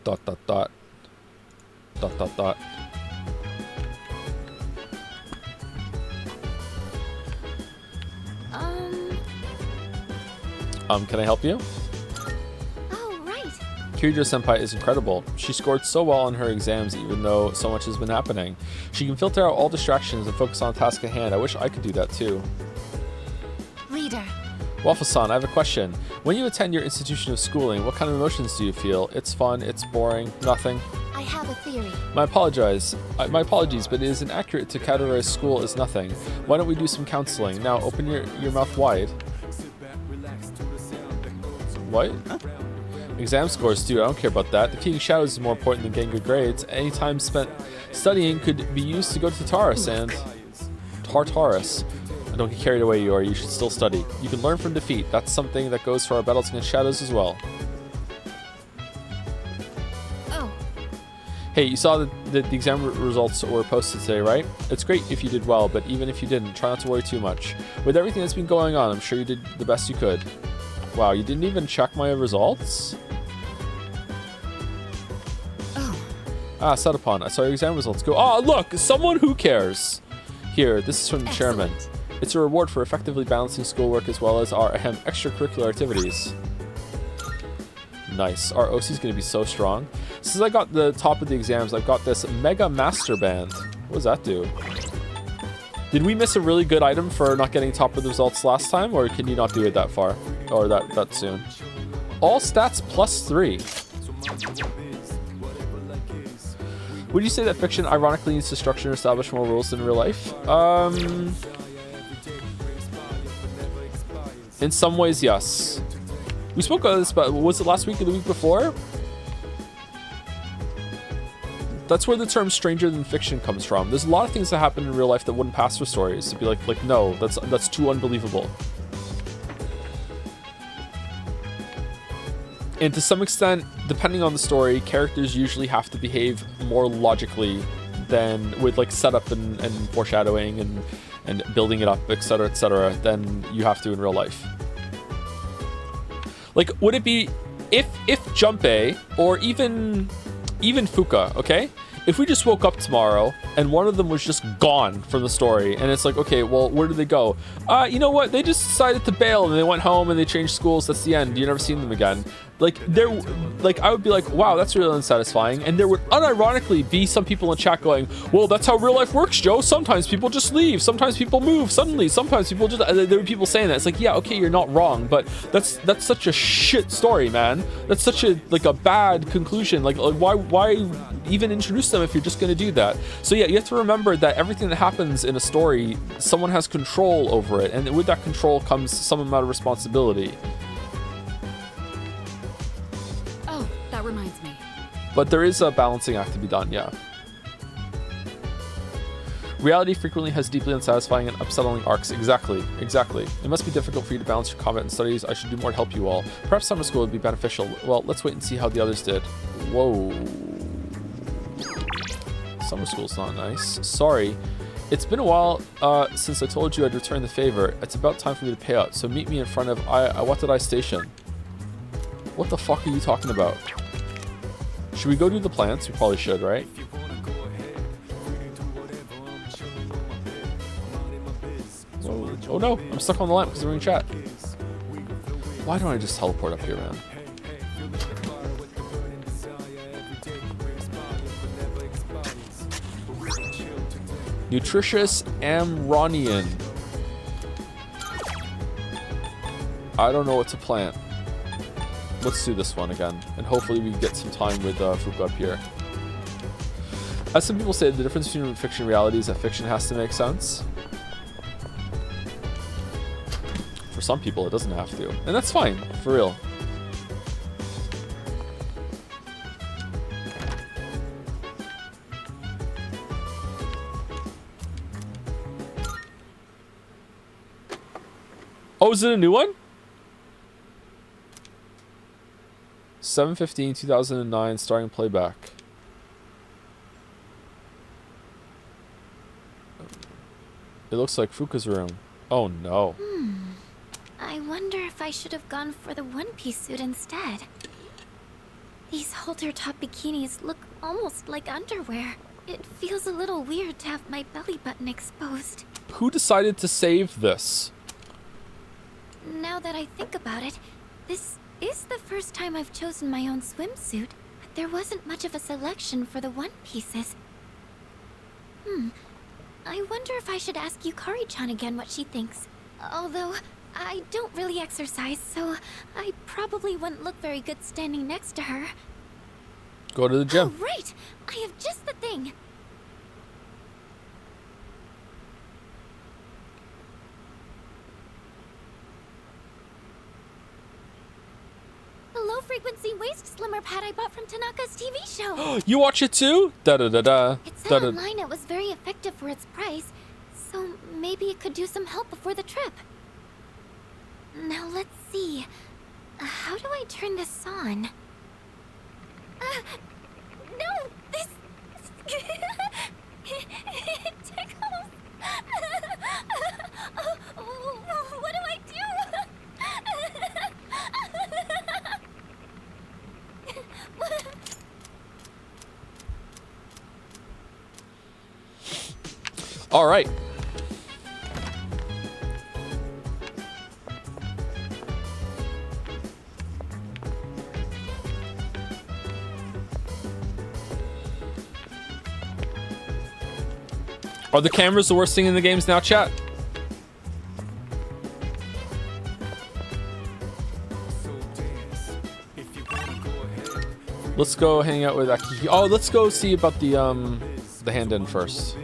Dot dot dot. Dot dot dot. Can I help you? Oh, right. Kirijo-senpai is incredible. She scored so well on her exams even though so much has been happening. She can filter out all distractions and focus on the task at hand. I wish I could do that too. Leader. Waffles-san, I have a question. When you attend your institution of schooling, what kind of emotions do you feel? It's fun, it's boring, nothing? I have a theory. My apologies, but it is inaccurate to categorize school as nothing. Why don't we do some counseling? Now open your mouth wide. What? Exam scores too, I don't care about that. Defeating shadows is more important than getting good grades. Any time spent studying could be used to go to Tartarus and... Tartarus. And don't get carried away, Yori, you should still study. You can learn from defeat. That's something that goes for our battles against shadows as well. Oh. Hey, you saw that the exam results were posted today, right? It's great if you did well, but even if you didn't, try not to worry too much. With everything that's been going on, I'm sure you did the best you could. Wow, you didn't even check my results? Oh. Ah, set upon. I saw your exam results. Go. Oh, look! Someone who cares! Here, this is from the chairman. It's a reward for effectively balancing schoolwork as well as our extracurricular activities. Nice. Our OC is going to be so strong. Since I got the top of the exams, I've got this Mega Master Band. What does that do? Did we miss a really good item for not getting top of the results last time, or can you not do it that far? Or that soon? All stats +3. Would you say that fiction ironically needs to structure and establish more rules than real life? In some ways, yes. We spoke about this, but was it last week or the week before? That's where the term stranger than fiction comes from. There's a lot of things that happen in real life that wouldn't pass for stories. To be like, no, that's too unbelievable. And to some extent, depending on the story, characters usually have to behave more logically than with like setup and foreshadowing and building it up, etc., than you have to in real life. Like, would it be if Junpei or even Fuka, okay? If we just woke up tomorrow and one of them was just gone from the story, and it's like, okay, well, where did they go? You know what? They just decided to bail and they went home and they changed schools. That's the end. You never seen them again. I would be like, wow, that's really unsatisfying. And there would unironically be some people in chat going, well, that's how real life works, Joe. Sometimes people just leave. Sometimes people move suddenly. Sometimes people just, there were people saying that. It's like, yeah, okay, you're not wrong, but that's such a shit story, man. That's such a bad conclusion. Like why even introduce them if you're just going to do that? So yeah, you have to remember that everything that happens in a story, someone has control over it. And with that control comes some amount of responsibility. That reminds me. But there is a balancing act to be done, yeah. Reality frequently has deeply unsatisfying and upsetting arcs. Exactly. It must be difficult for you to balance your combat and studies. I should do more to help you all. Perhaps summer school would be beneficial. Well, let's wait and see how the others did. Whoa. Summer school's not nice. Sorry. It's been a while since I told you I'd return the favor. It's about time for me to pay out, so meet me in front of Iwatadai Station. What the fuck are you talking about? Should we go do the plants? We probably should, right? Whoa. Oh no, I'm stuck on the lamp because we're in chat. Why don't I just teleport up here, man? Nutritious Amronian. I don't know what to plant. Let's do this one again, and hopefully we get some time with Fuka up here. As some people say, the difference between fiction and reality is that fiction has to make sense. For some people, it doesn't have to, and that's fine, for real. Oh, is it a new one? 7/15/2009, starting playback. It looks like Fuka's room. Oh no. I wonder if I should have gone for the one-piece suit instead. These halter-top bikinis look almost like underwear. It feels a little weird to have my belly button exposed. Who decided to save this? Now that I think about it, this is the first time I've chosen my own swimsuit, but there wasn't much of a selection for the one pieces. I wonder if I should ask Yukari-chan again what she thinks. Although, I don't really exercise, so I probably wouldn't look very good standing next to her. Go to the gym. Oh, right! I have just the thing! The low-frequency waist slimmer pad I bought from Tanaka's TV show! You watch it too? Da da da da. It said online it was very effective for its price, so maybe it could do some help before the trip. Now let's see. How do I turn this on? No! This... it tickles! What do I do? All right. Are the cameras the worst thing in the games now, chat? Let's go hang out with Aki. Oh, let's go see about the hand-in first.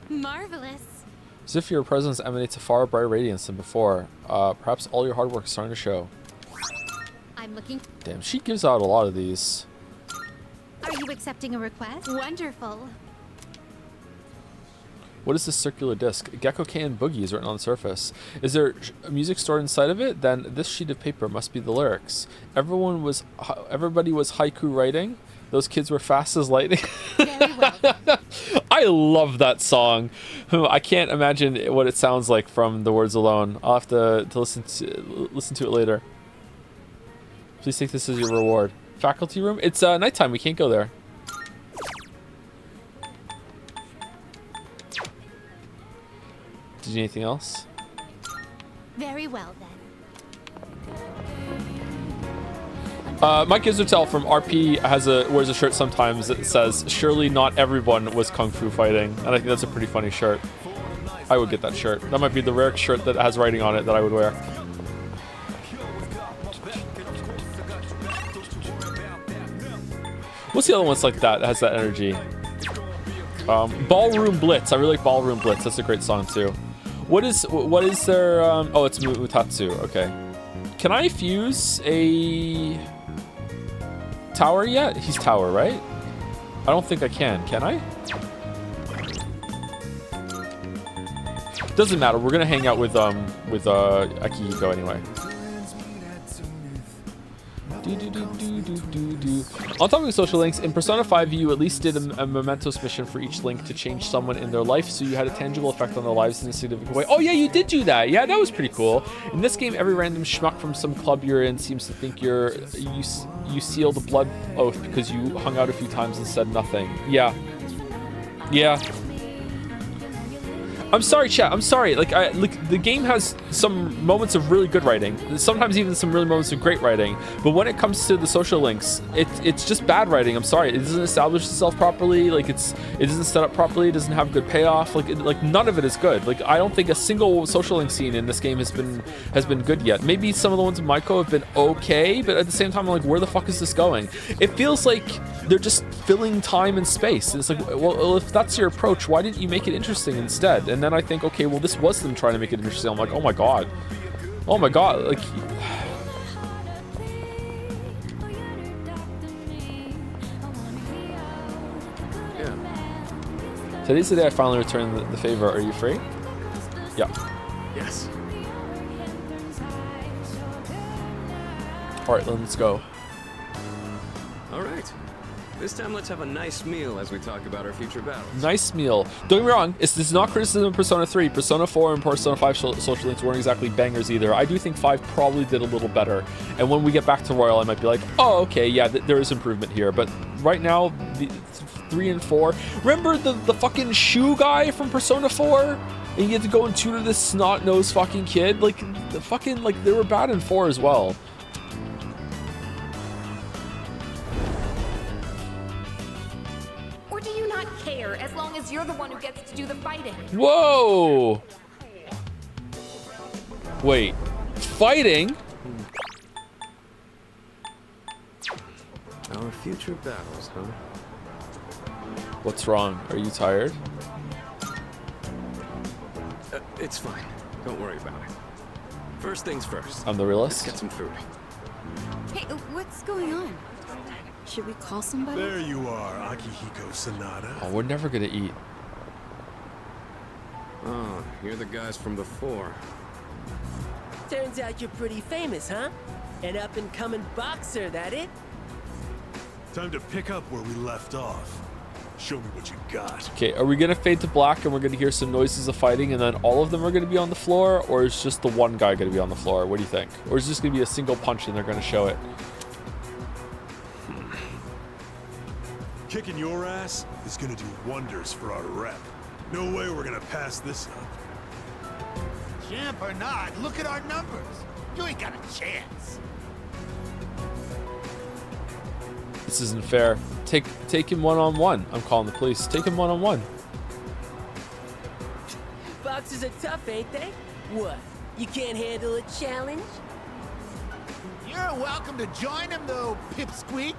Marvelous. As if your presence emanates a far brighter radiance than before. Perhaps all your hard work is starting to show. I'm looking. Damn, she gives out a lot of these. Are you accepting a request? Wonderful. What is this circular disc? Gecko Can Boogie is written on the surface. Is there a music stored inside of it? Then this sheet of paper must be the lyrics. Everybody was haiku writing. Those kids were fast as lightning. Very well. I love that song. I can't imagine what it sounds like from the words alone. I'll have to listen to it later. Please take this as your reward. Faculty room? It's nighttime. We can't go there. Did you need anything else? Very well then. Mike Isotel from RP wears a shirt sometimes that says, "Surely not everyone was kung fu fighting," and I think that's a pretty funny shirt. I would get that shirt. That might be the rare shirt that has writing on it that I would wear. What's the other one's like that has that energy? Ballroom Blitz. I really like Ballroom Blitz. That's a great song too. What is their oh, it's Mutatsu. Okay. Can I fuse a tower yet? He's tower, right? I don't think I can I? Doesn't matter. We're gonna hang out with Akihiko anyway. On topic of social links, in Persona 5 you at least did a mementos mission for each link to change someone in their life, so you had a tangible effect on their lives in a significant way. Oh yeah, you did do that. Yeah, that was pretty cool. In this game, every random schmuck from some club you're in seems to think you sealed a blood oath because you hung out a few times and said nothing. Yeah. I'm sorry, chat. I'm sorry. Like the game has some moments of really good writing. Sometimes even some really moments of great writing. But when it comes to the social links, it's just bad writing. I'm sorry. It doesn't establish itself properly. Like it isn't set up properly. It doesn't have good payoff. Like none of it is good. Like I don't think a single social link scene in this game has been good yet. Maybe some of the ones in Maiko have been okay, but at the same time, I'm like, where the fuck is this going? It feels like they're just filling time and space. It's like, well, if that's your approach, why didn't you make it interesting instead? And then I think, okay, well, this was them trying to make it interesting. I'm like, oh my god, like. Yeah. Today's the day I finally returned the favor. Are you free? Yeah. Yes. All right, let's go. All right. This time, let's have a nice meal as we talk about our future battles. Nice meal. Don't get me wrong, this is not criticism of Persona 3. Persona 4 and Persona 5 social links weren't exactly bangers either. I do think 5 probably did a little better. And when we get back to Royal, I might be like, oh, okay, yeah, there is improvement here. But right now, the 3 and 4... Remember the fucking shoe guy from Persona 4? And you had to go and tutor this snot-nosed fucking kid? Like, the fucking, like, they were bad in 4 as well. Or do you not care as long as you're the one who gets to do the fighting? Whoa! Wait, fighting? Our future battles, huh? What's wrong? Are you tired? It's fine. Don't worry about it. First things first. I'm the realist. Let's get some food. Hey, what's going on? Should we call somebody? There you are, Akihiko Sanada. Oh, we're never gonna eat. Oh, you're the guys from before. Turns out you're pretty famous, huh? An up-and-coming boxer, that it? Time to pick up where we left off. Show me what you got. Okay, are we gonna fade to black and we're gonna hear some noises of fighting and then all of them are gonna be on the floor, or is just the one guy gonna be on the floor? What do you think? Or is this gonna be a single punch and they're gonna show it? Kicking your ass is gonna do wonders for our rep. No way we're gonna pass this up. Champ or not, look at our numbers. You ain't got a chance. This isn't fair. Take him one-on-one. I'm calling the police. Take him one-on-one. Boxers are tough, ain't they? What? You can't handle a challenge? You're welcome to join him, though, Pipsqueak.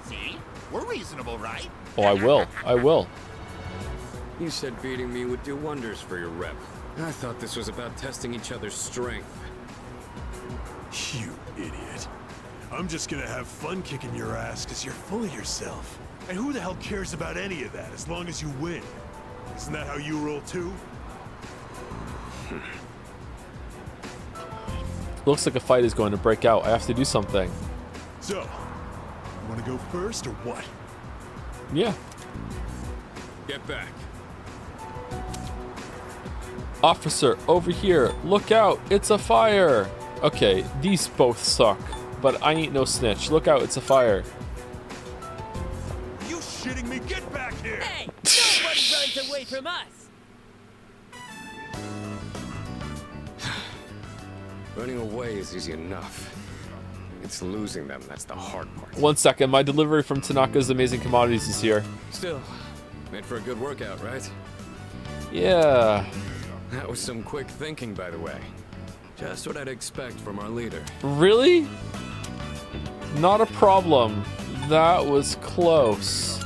See? We're reasonable, right? Oh, I will. I will. You said beating me would do wonders for your rep. I thought this was about testing each other's strength. You idiot. I'm just gonna have fun kicking your ass because you're full of yourself. And who the hell cares about any of that as long as you win? Isn't that how you roll too? Looks like a fight is going to break out. I have to do something. So, you wanna go first or what? Yeah. Get back. Officer, over here. Look out. It's a fire. Okay, these both suck. But I ain't no snitch. Look out, it's a fire. You shitting me? Get back here! Hey! Nobody runs away from us! Running away is easy enough. It's losing them that's the hard part. 1 second, my delivery from Tanaka's Amazing Commodities is here. Still, made for a good workout, right? Yeah. That was some quick thinking, by the way. Just what I'd expect from our leader. Really? Not a problem. That was close.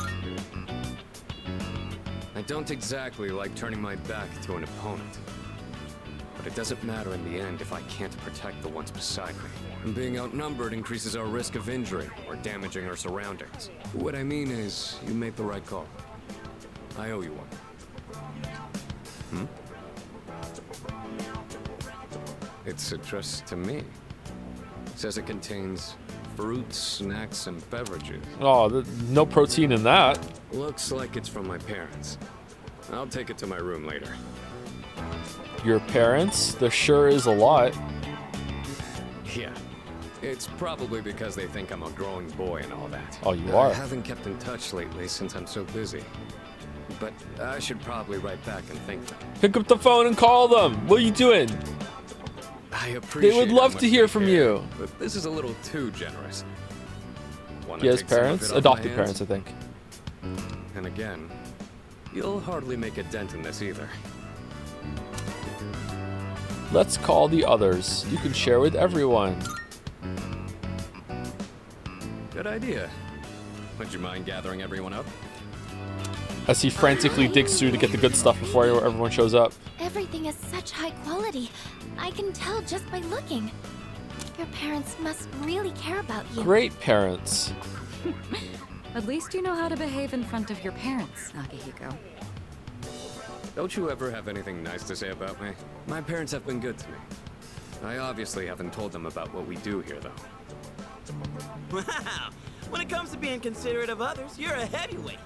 I don't exactly like turning my back to an opponent. But it doesn't matter in the end if I can't protect the ones beside me. And being outnumbered increases our risk of injury or damaging our surroundings. What I mean is, you made the right call. I owe you one. It's addressed to me. It says it contains fruits, snacks, and beverages. Oh, no protein in that. Looks like it's from my parents. I'll take it to my room later. Your parents? There sure is a lot. Yeah. It's probably because they think I'm a growing boy and all that. Oh, you are? I haven't kept in touch lately since I'm so busy. But I should probably write back and thank them. Pick up the phone and call them. What are you doing? I appreciate They would love to hear from you. But this is a little too generous. Wanna He has take some of parents? it off Adopted my parents, hands? I think. And again, you'll hardly make a dent in this either. Let's call the others. You can share with everyone. Good idea. Would you mind gathering everyone up? As he frantically digs through to get the good stuff before everyone shows up. Everything is such high quality. I can tell just by looking. Your parents must really care about you. Great parents. At least you know how to behave in front of your parents, Akihiko. Don't you ever have anything nice to say about me? My parents have been good to me. I obviously haven't told them about what we do here, though. Wow! When it comes to being considerate of others, you're a heavyweight.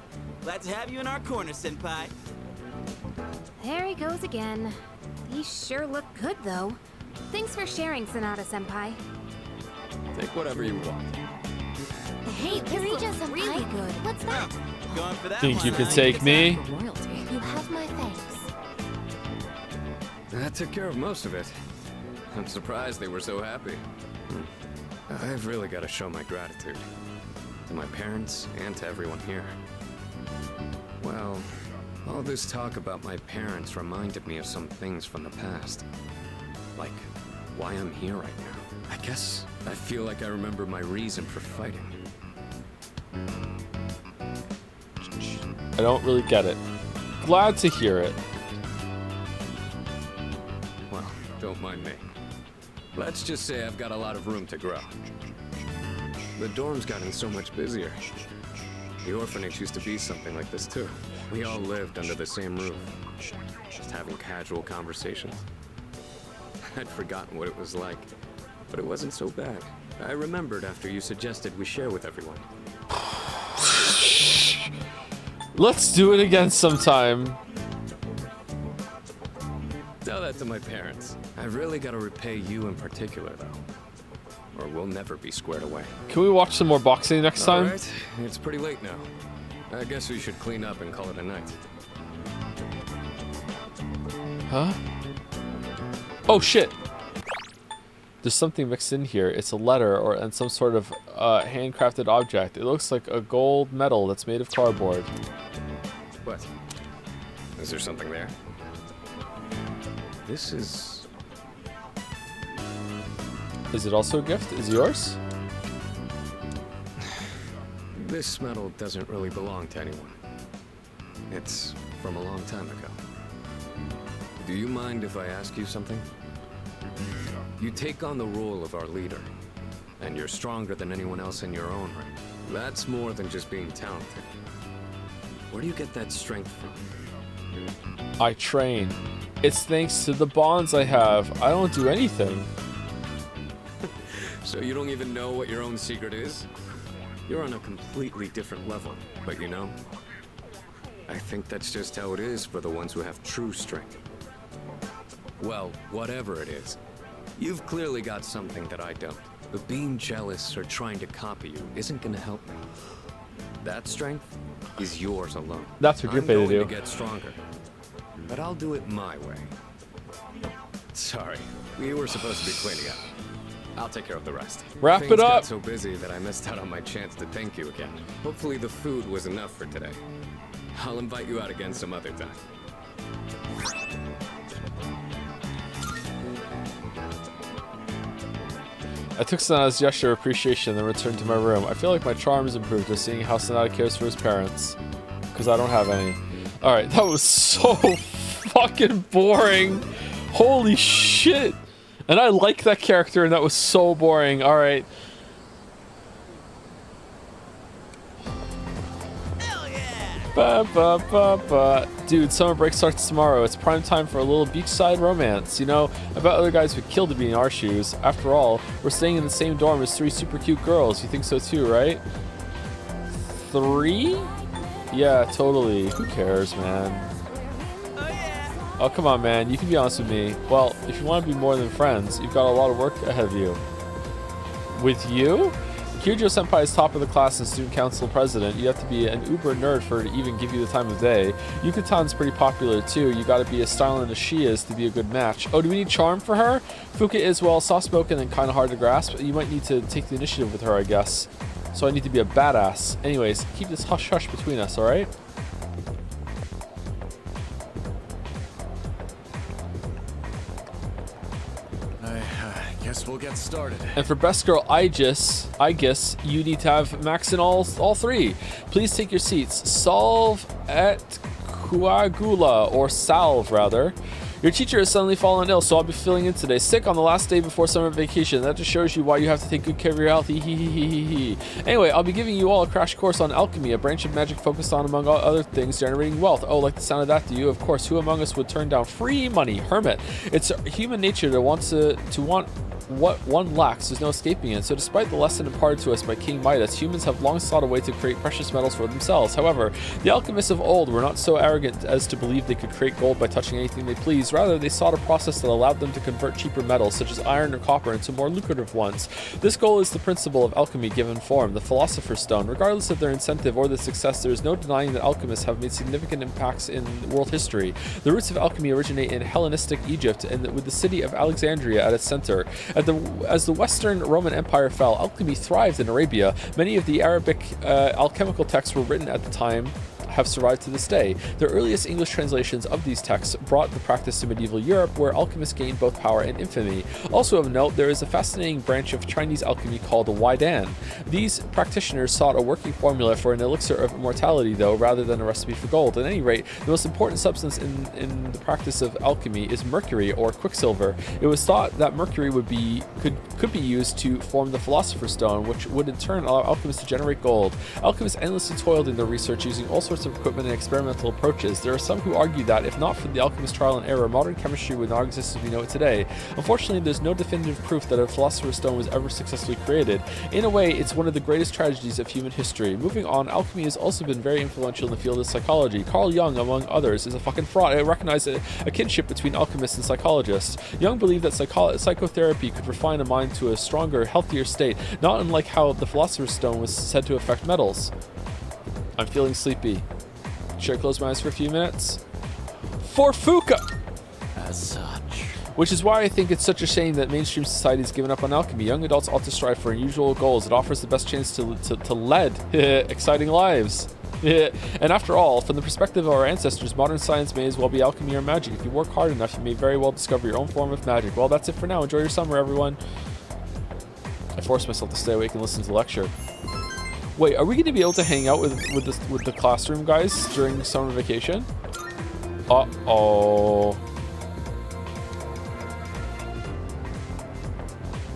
Glad to have you in our corner, Senpai. There he goes again. These sure look good, though. Thanks for sharing, Sonata-senpai. Take whatever you want. Hey, Kirija senpai. Really good. What's that? Going for that Think one, you could huh? take me? You have my thanks. That took care of most of it. I'm surprised they were so happy. I've really got to show my gratitude. To my parents and to everyone here. Well, all this talk about my parents reminded me of some things from the past. Like, why I'm here right now. I guess I feel like I remember my reason for fighting. I don't really get it. Glad to hear it. Well, don't mind me. Let's just say I've got a lot of room to grow. The dorm's gotten so much busier. The orphanage used to be something like this too. We all lived under the same roof, just having casual conversations. I'd forgotten what it was like, but it wasn't so bad. I remembered after you suggested we share with everyone. Let's do it again sometime. Tell that to my parents. I've really got to repay you in particular, though. Or we'll never be squared away. Can we watch some more boxing next time? All right, it's pretty late now. I guess we should clean up and call it a night. Huh? Oh shit! There's something mixed in here. It's a letter and some sort of handcrafted object. It looks like a gold medal that's made of cardboard. What? Is there something there? This is... Is it also a gift? Is it yours? This medal doesn't really belong to anyone. It's from a long time ago. Do you mind if I ask you something? You take on the role of our leader, and you're stronger than anyone else in your own right. That's more than just being talented. Where do you get that strength from? I train. It's thanks to the bonds I have. I don't do anything. So you don't even know what your own secret is? You're on a completely different level, but you know, I think that's just how it is for the ones who have true strength. Well, whatever it is, you've clearly got something that I don't. But being jealous or trying to copy you isn't gonna help me. That strength is yours alone. That's what you're paid to do. I'm going to get stronger, but I'll do it my way. Sorry, we were supposed to be cleaning up. I'll take care of the rest. Wrap Things it up. got so busy that I missed out on my chance to thank you again. Hopefully the food was enough for today. I'll invite you out again some other time. I took Sonata's gesture of appreciation and then returned to my room. I feel like my charm has improved just seeing how Sonata cares for his parents. Because I don't have any. Alright, that was so fucking boring. Holy shit. And I like that character and that was so boring. Alright. Ba, ba, ba, ba. Dude, summer break starts tomorrow. It's prime time for a little beachside romance. You know, I bet other guys would kill to be in our shoes. After all, we're staying in the same dorm as 3 super cute girls. You think so too, right? 3? Yeah, totally. Who cares, man? Oh, come on, man. You can be honest with me. Well, if you want to be more than friends, you've got a lot of work ahead of you. With you? Kyojo Senpai is top of the class and student council president. You have to be an uber nerd for her to even give you the time of day. Yukatan's pretty popular too. You gotta be as styling as she is to be a good match. Oh, do we need charm for her? Fuka is, well, soft-spoken and kind of hard to grasp. You might need to take the initiative with her, I guess. So I need to be a badass. Anyways, keep this hush-hush between us, alright? I guess we'll get started. And for best girl, I guess you need to have max in all 3. Please take your seats. Solve et coagula, or salve rather. Your teacher has suddenly fallen ill, so I'll be filling in today. Sick on the last day before summer vacation. That just shows you why you have to take good care of your health. Anyway, I'll be giving you all a crash course on alchemy, a branch of magic focused on, among other things, generating wealth. Oh, like the sound of that, do you? Of course, who among us would turn down free money? Hermit. It's human nature to want what one lacks, there's no escaping it. So despite the lesson imparted to us by King Midas, humans have long sought a way to create precious metals for themselves. However, the alchemists of old were not so arrogant as to believe they could create gold by touching anything they pleased. Rather, they sought a process that allowed them to convert cheaper metals, such as iron or copper, into more lucrative ones. This goal is the principle of alchemy given form, the Philosopher's Stone. Regardless of their incentive or their success, there is no denying that alchemists have made significant impacts in world history. The roots of alchemy originate in Hellenistic Egypt, and with the city of Alexandria at its center. As the Western Roman Empire fell, alchemy thrived in Arabia. Many of the Arabic alchemical texts were written at the time have survived to this day. The earliest English translations of these texts brought the practice to medieval Europe, where alchemists gained both power and infamy. Also of note, there is a fascinating branch of Chinese alchemy called the Waidan. These practitioners sought a working formula for an elixir of immortality, though, rather than a recipe for gold. At any rate, the most important substance in the practice of alchemy is mercury, or quicksilver. It was thought that mercury could be used to form the Philosopher's Stone, which would in turn allow alchemists to generate gold. Alchemists endlessly toiled in their research using all sorts of equipment and experimental approaches. There are some who argue that, if not for the alchemist's trial and error, modern chemistry would not exist as we know it today. Unfortunately, there's no definitive proof that a Philosopher's Stone was ever successfully created. In a way, it's one of the greatest tragedies of human history. Moving on, alchemy has also been very influential in the field of psychology. Carl Jung, among others, is a fucking fraud. I recognize a kinship between alchemists and psychologists. Jung believed that psychotherapy could refine a mind to a stronger, healthier state, not unlike how the Philosopher's Stone was said to affect metals. I'm feeling sleepy. Should I close my eyes for a few minutes? For Fuka! As such. Which is why I think it's such a shame that mainstream society has given up on alchemy. Young adults ought to strive for unusual goals. It offers the best chance to lead exciting lives. And after all, from the perspective of our ancestors, modern science may as well be alchemy or magic. If you work hard enough, you may very well discover your own form of magic. Well, that's it for now. Enjoy your summer, everyone. I forced myself to stay awake and listen to the lecture. Wait, are we going to be able to hang out with the classroom guys during summer vacation? Uh-oh.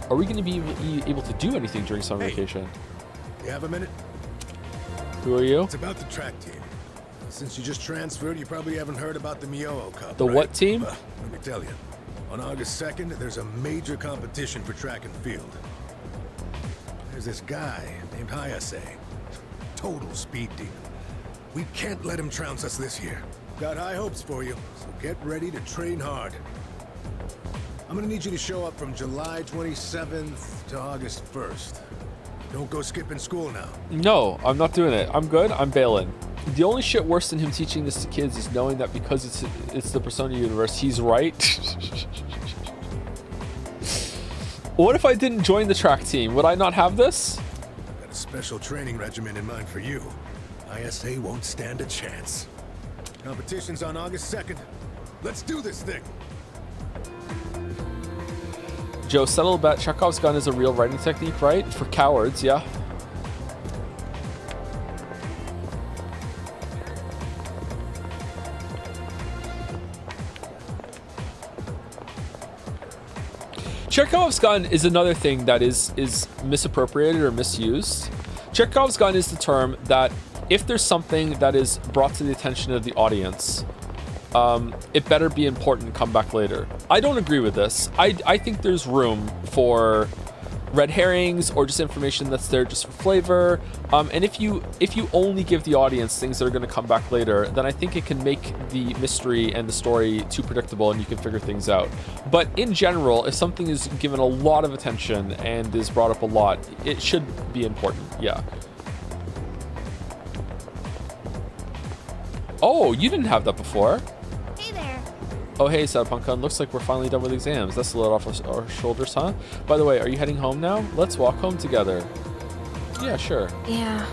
Are we going to be able to do anything during summer vacation? You have a minute? Who are you? It's about the track team. Since you just transferred, you probably haven't heard about the Miyoho Cup, The right? what team? Let me tell you. On August 2nd, there's a major competition for track and field. There's this guy named Hayase. Total speed demon. We can't let him trounce us this year. Got high hopes for you, so get ready to train hard. I'm gonna need you to show up from July 27th to August 1st. Don't go skipping school now. No, I'm not doing it. I'm good. I'm bailing. The only shit worse than him teaching this to kids is knowing that because it's the Persona universe, he's right. What if I didn't join the track team? Would I not have this? Got a special training regimen in mind for you. ISA won't stand a chance. Competition's on August 2nd. Let's do this thing. Joe, settle a bet. Chekhov's gun is a real writing technique, right? For cowards, yeah. Chekhov's gun is another thing that is misappropriated or misused. Chekhov's gun is the term that if there's something that is brought to the attention of the audience, it better be important and come back later. I don't agree with this. I think there's room for red herrings or just information that's there just for flavor. And if you only give the audience things that are going to come back later, then I think it can make the mystery and the story too predictable and you can figure things out. But in general, if something is given a lot of attention and is brought up a lot, it should be important, yeah. Oh, you didn't have that before. Hey there. Oh, hey, Cyberpunk. Looks like we're finally done with exams. That's a load off our shoulders, huh? By the way, are you heading home now? Let's walk home together. Yeah, sure. Yeah.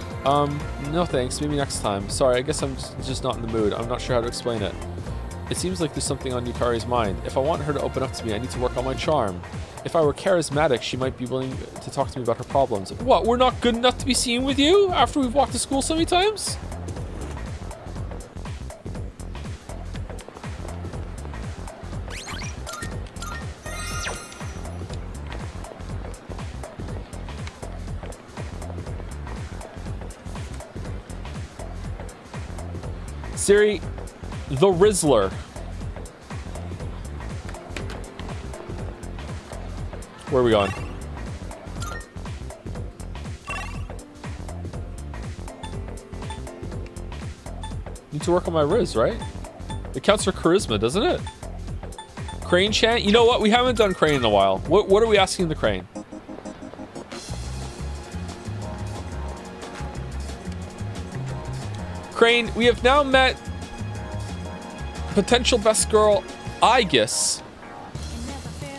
No thanks. Maybe next time. Sorry, I guess I'm just not in the mood. I'm not sure how to explain it. It seems like there's something on Yukari's mind. If I want her to open up to me, I need to work on my charm. If I were charismatic, she might be willing to talk to me about her problems. What, we're not good enough to be seen with you after we've walked to school so many times? Siri, the Rizzler. Where are we going? Need to work on my Riz, right? It counts for charisma, doesn't it? Crane chant? You know what? We haven't done Crane in a while. What are we asking the Crane? Crane, we have now met potential best girl, Aegis.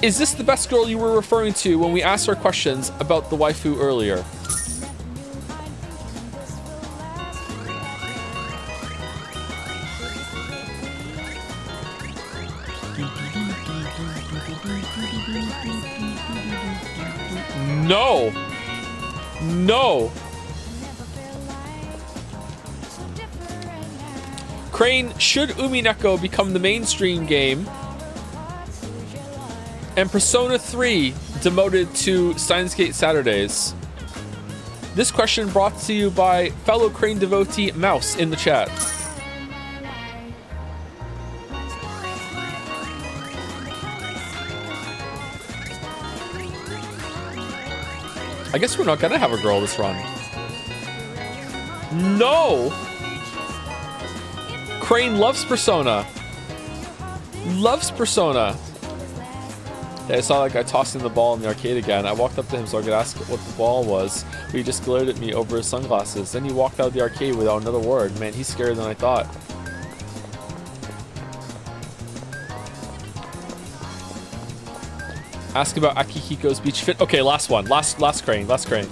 Is this the best girl you were referring to when we asked her questions about the waifu earlier? No. No. Crane, should Umineko become the mainstream game and Persona 3 demoted to Steins Gate Saturdays? This question brought to you by fellow Crane devotee Mouse in the chat. I guess we're not gonna have a girl this run. No! Crane loves Persona. Loves Persona. Yeah, I saw that guy tossing the ball in the arcade again. I walked up to him so I could ask what the ball was, but he just glared at me over his sunglasses. Then he walked out of the arcade without another word. Man, he's scarier than I thought. Ask about Akihiko's beach fit. Okay, last one. Last Crane. Last Crane.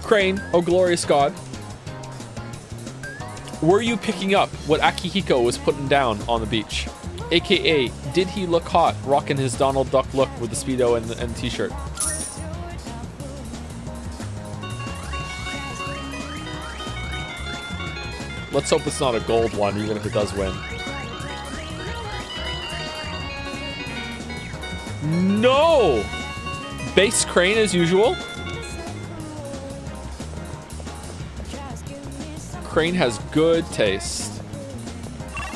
Crane, oh glorious God. Were you picking up what Akihiko was putting down on the beach? AKA, did he look hot rocking his Donald Duck look with the Speedo and t-shirt? Let's hope it's not a gold one, even if it does win. No! Base Crane as usual. Crane has good taste.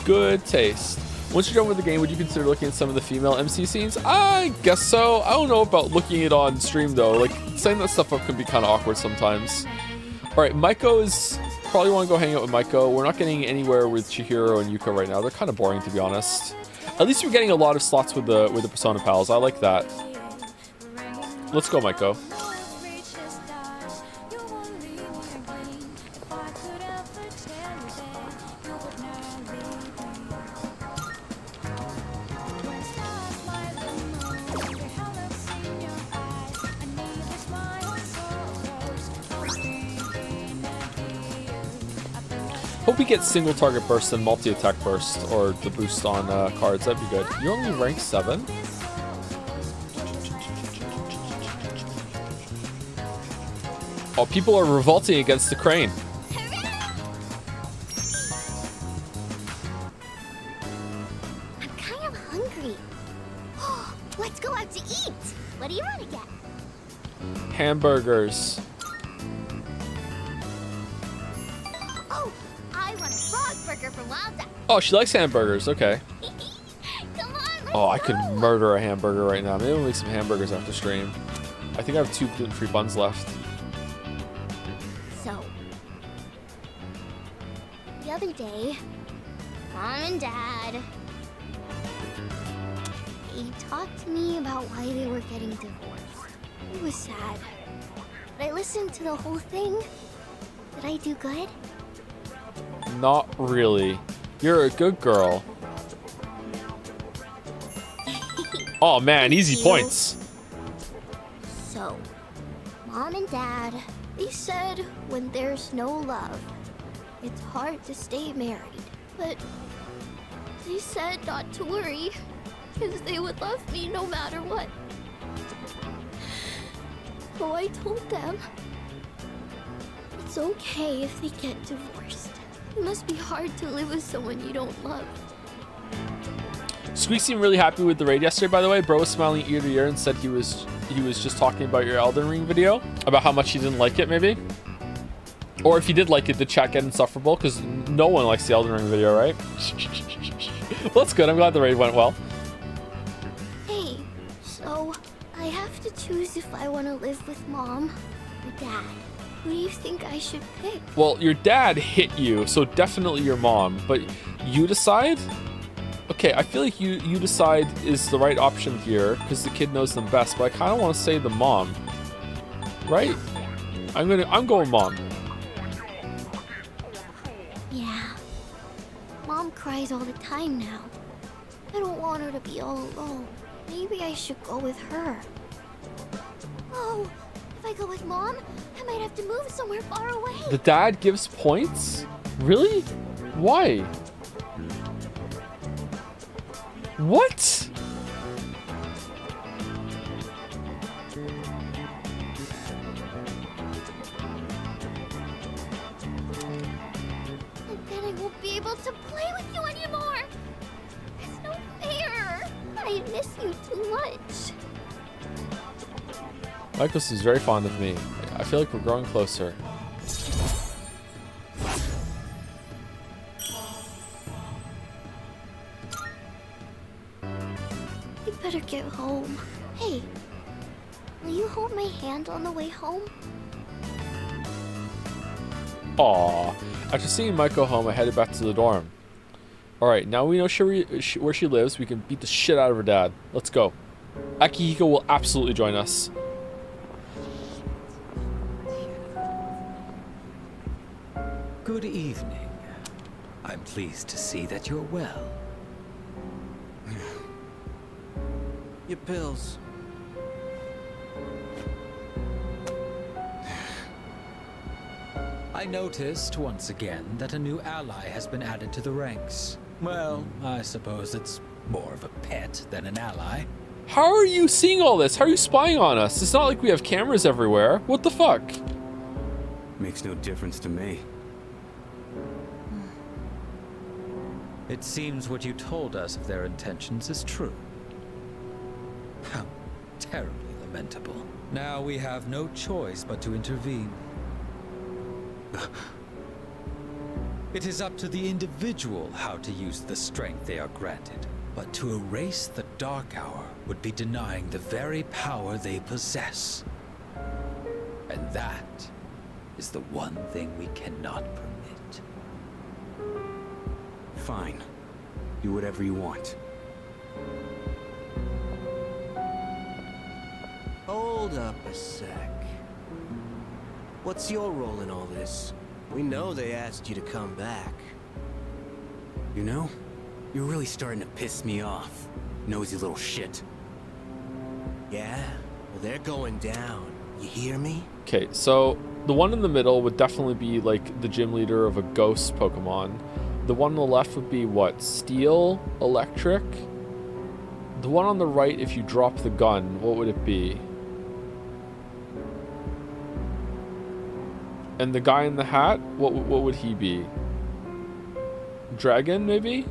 Good taste. Once you're done with the game, would you consider looking at some of the female MC scenes? I guess so. I don't know about looking it on stream though. Like, setting that stuff up can be kind of awkward sometimes. Alright, Maiko is... Probably want to go hang out with Maiko. We're not getting anywhere with Chihiro and Yuka right now. They're kind of boring, to be honest. At least we're getting a lot of slots with the Persona pals. I like that. Let's go, Maiko. Hope we get single target burst and multi-attack burst, or the boost on cards. That'd be good. You're only rank 7? Oh, people are revolting against the Crane. I'm kind of hungry. Let's go out to eat. What do you want to get? Hamburgers. Oh, I want a frog burger from Wild Duck. Oh, she likes hamburgers. Okay. Come on, let's Oh, I could go. murder a hamburger right now. Maybe we'll make some hamburgers after stream. I think I have 2 gluten-free buns left. So, the other day, Mom and Dad, they talked to me about why they were getting divorced. It was sad. But I listened to the whole thing. Did I do good? Not really. You're a good girl. Oh man, easy you. points. So, Mom and Dad, they said when there's no love, it's hard to stay married. But they said not to worry, because they would love me no matter what. So I told them it's okay if they get divorced. It must be hard to live with someone you don't love. Squeak seemed really happy with the raid yesterday, by the way. Bro was smiling ear to ear and said he was just talking about your Elden Ring video, about how much he didn't like it, maybe. Or if he did like it, the chat get insufferable, because no one likes the Elden Ring video, right? Well, that's good. I'm glad the raid went well. Hey, so I have to choose if I want to live with Mom or Dad. Who do you think I should pick? Well, your dad hit you, so definitely your mom. But you decide? Okay, I feel like you decide is the right option here because the kid knows them best. But I kind of want to say the mom, right? I'm going mom. Yeah. Mom cries all the time now. I don't want her to be all alone. Maybe I should go with her. Oh, if I go with Mom, I might have to move somewhere far away. The dad gives points? Really? Why? What? And then I won't be able to play with you anymore. It's no fair. I miss you too much. Michael is very fond of me. I feel like we're growing closer. You better get home. Hey, will you hold my hand on the way home? Aw. After seeing Michael home, I headed back to the dorm. Alright, now we know where she lives. We can beat the shit out of her dad. Let's go. Akihiko will absolutely join us. Good evening. I'm pleased to see that you're well. Your pills. I noticed once again that a new ally has been added to the ranks. Well, I suppose it's more of a pet than an ally. How are you seeing all this? How are you spying on us? It's not like we have cameras everywhere. What the fuck? Makes no difference to me. It seems what you told us of their intentions is true. How terribly lamentable. Now we have no choice but to intervene. It is up to the individual how to use the strength they are granted. But to erase the Dark Hour would be denying the very power they possess. And that is the one thing we cannot permit. Fine. Do whatever you want. Hold up a sec. What's your role in all this? We know they asked you to come back. You know, you're really starting to piss me off, nosy little shit. Yeah? Well, they're going down. You hear me? Okay, so the one in the middle would definitely be like the gym leader of a ghost Pokemon. The one on the left would be what? Steel? Electric? The one on the right, if you drop the gun, what would it be? And the guy in the hat, what would he be? Dragon, maybe?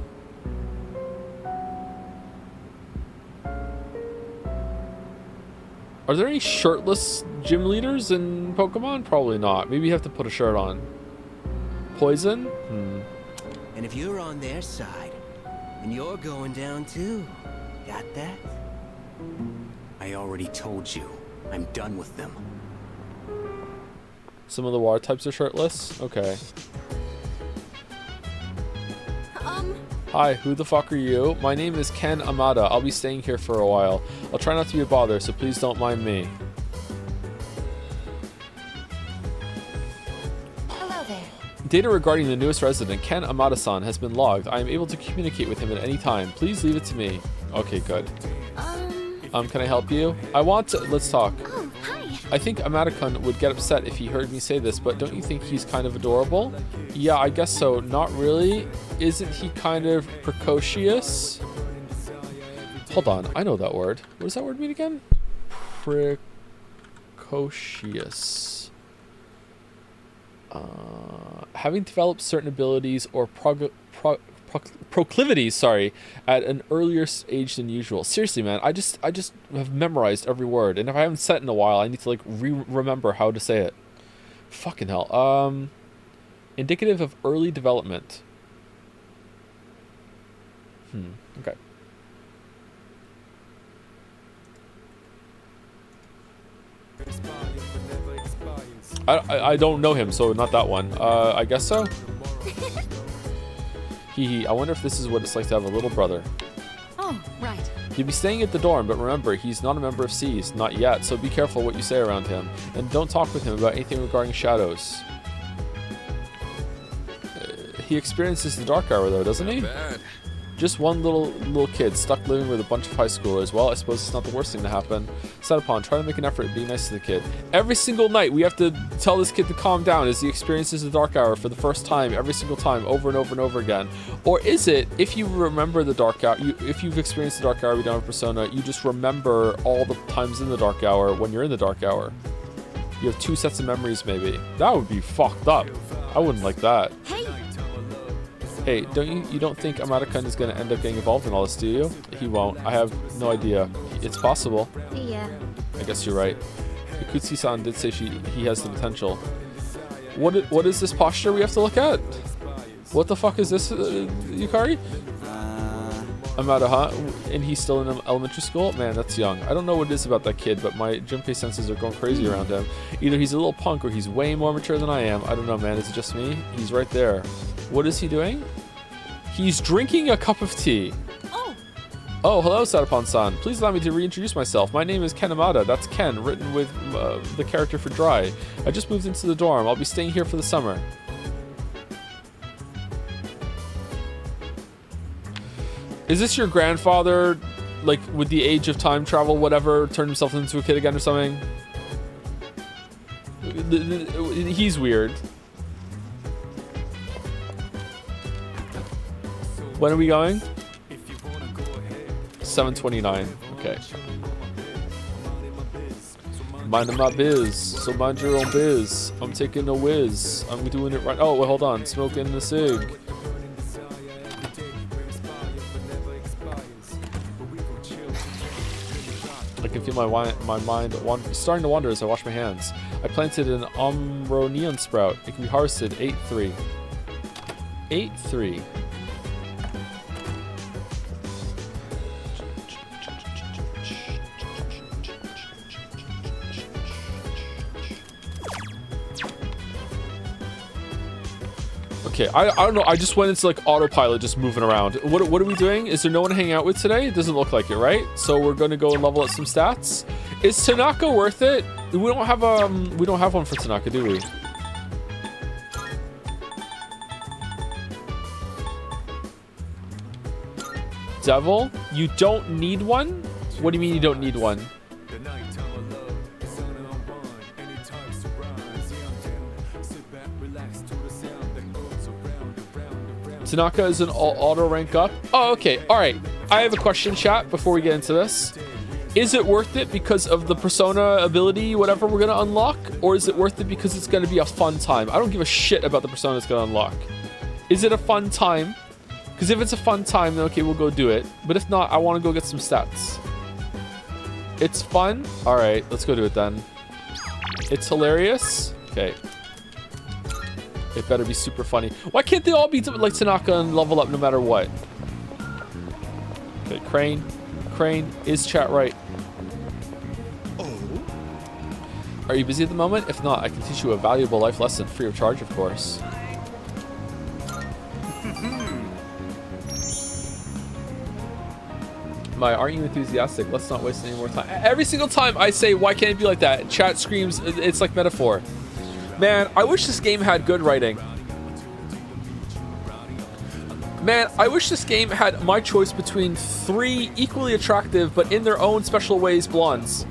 Are there any shirtless gym leaders in Pokemon? Probably not. Maybe you have to put a shirt on. Poison? And if you're on their side, then you're going down too. Got that? I already told you. I'm done with them. Some of the water types are shirtless? Okay. Hi, who the fuck are you? My name is Ken Amada. I'll be staying here for a while. I'll try not to be a bother, so please don't mind me. Hello there. Data regarding the newest resident, Ken Amada-san, has been logged. I am able to communicate with him at any time. Please leave it to me. Okay, good. Can I help you? I want to... Let's talk. Oh, hi. I think Amada-kun would get upset if he heard me say this, but don't you think he's kind of adorable? Yeah, I guess so. Not really. Isn't he kind of precocious? Hold on, I know that word. What does that word mean again? Precocious. Having developed certain abilities or proclivities, sorry, at an earlier age than usual. Seriously, man, I just have memorized every word, and if I haven't said it in a while, I need to like remember how to say it. Fucking hell. Indicative of early development. Okay. I don't know him, so not that one. I guess so. Hee. I wonder if this is what it's like to have a little brother. Oh, right. You'll be staying at the dorm, but remember, he's not a member of C's, not yet, so be careful what you say around him. And don't talk with him about anything regarding shadows. He experiences the dark hour, though, doesn't he? Bad. Just one little kid stuck living with a bunch of high schoolers. Well, I suppose it's not the worst thing to happen. Setupon, try to make an effort at being nice to the kid. Every single night, we have to tell this kid to calm down as he experiences the dark hour for the first time, every single time, over and over and over again. Or is it, if you remember the dark hour, if you've experienced the dark hour, we don't have Persona, you just remember all the times in the dark hour when you're in the dark hour. You have two sets of memories, maybe. That would be fucked up. I wouldn't like that. Hey, you don't think Amada-kun is going to end up getting involved in all this, do you? He won't. I have no idea. It's possible. Yeah. I guess you're right. Ikutsuki-san did say he has the potential. What is this posture we have to look at? What the fuck is this, Yukari? Amada, huh? And he's still in elementary school? Man, that's young. I don't know what it is about that kid, but my Junpei senses are going crazy around him. Either he's a little punk or he's way more mature than I am. I don't know, man. Is it just me? He's right there. What is he doing? He's drinking a cup of tea. Oh, hello, Satapon-san. Please allow me to reintroduce myself. My name is Ken Amada. That's Ken, written with the character for Dry. I just moved into the dorm. I'll be staying here for the summer. Is this your grandfather, like, with the age of time travel, whatever, turned himself into a kid again or something? He's weird. When are we going? 7:29. Okay. Minding my biz. So mind your own biz. I'm taking a whiz. I'm doing it right. Oh, wait, hold on. Smoking the cig. I can feel my mind starting to wander as I wash my hands. I planted an Umbro neon sprout. It can be harvested 8-3. 8-3. Okay, I don't know. I just went into like autopilot, just moving around. What are we doing? Is there no one to hang out with today? It doesn't look like it, right? So we're gonna go and level up some stats. Is Tanaka worth it? We don't have one for Tanaka, do we? Devil, you don't need one? What do you mean you don't need one? Tanaka is an auto rank up. Oh, okay. All right. I have a question, chat, before we get into this. Is it worth it because of the persona ability, whatever we're going to unlock? Or is it worth it because it's going to be a fun time? I don't give a shit about the persona it's going to unlock. Is it a fun time? Because if it's a fun time, then okay, we'll go do it. But if not, I want to go get some stats. It's fun? All right, let's go do it then. It's hilarious? Okay. It better be super funny. Why can't they all be like Tanaka and level up no matter what? Okay, Crane. Crane, is chat right? Oh. Are you busy at the moment? If not, I can teach you a valuable life lesson free of charge, of course. Aren't you enthusiastic? Let's not waste any more time. Every single time I say, why can't it be like that? Chat screams, it's like metaphor. Man, I wish this game had good writing. Man, I wish this game had my choice between 3 equally attractive, but in their own special ways, blondes.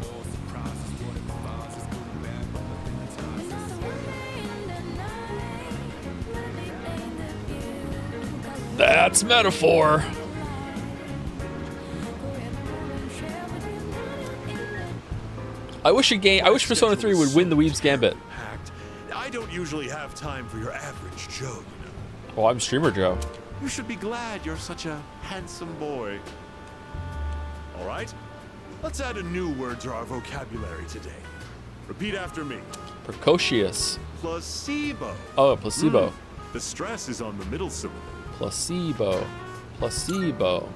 That's metaphor. I wish Persona 3 would win the Weeb's Gambit. I don't usually have time for your average Joe, you know. Oh, I'm Streamer Joe. You should be glad you're such a handsome boy. All right, let's add a new word to our vocabulary today. Repeat after me. Precocious. Placebo. Oh, placebo. The stress is on the middle syllable. Placebo. Placebo.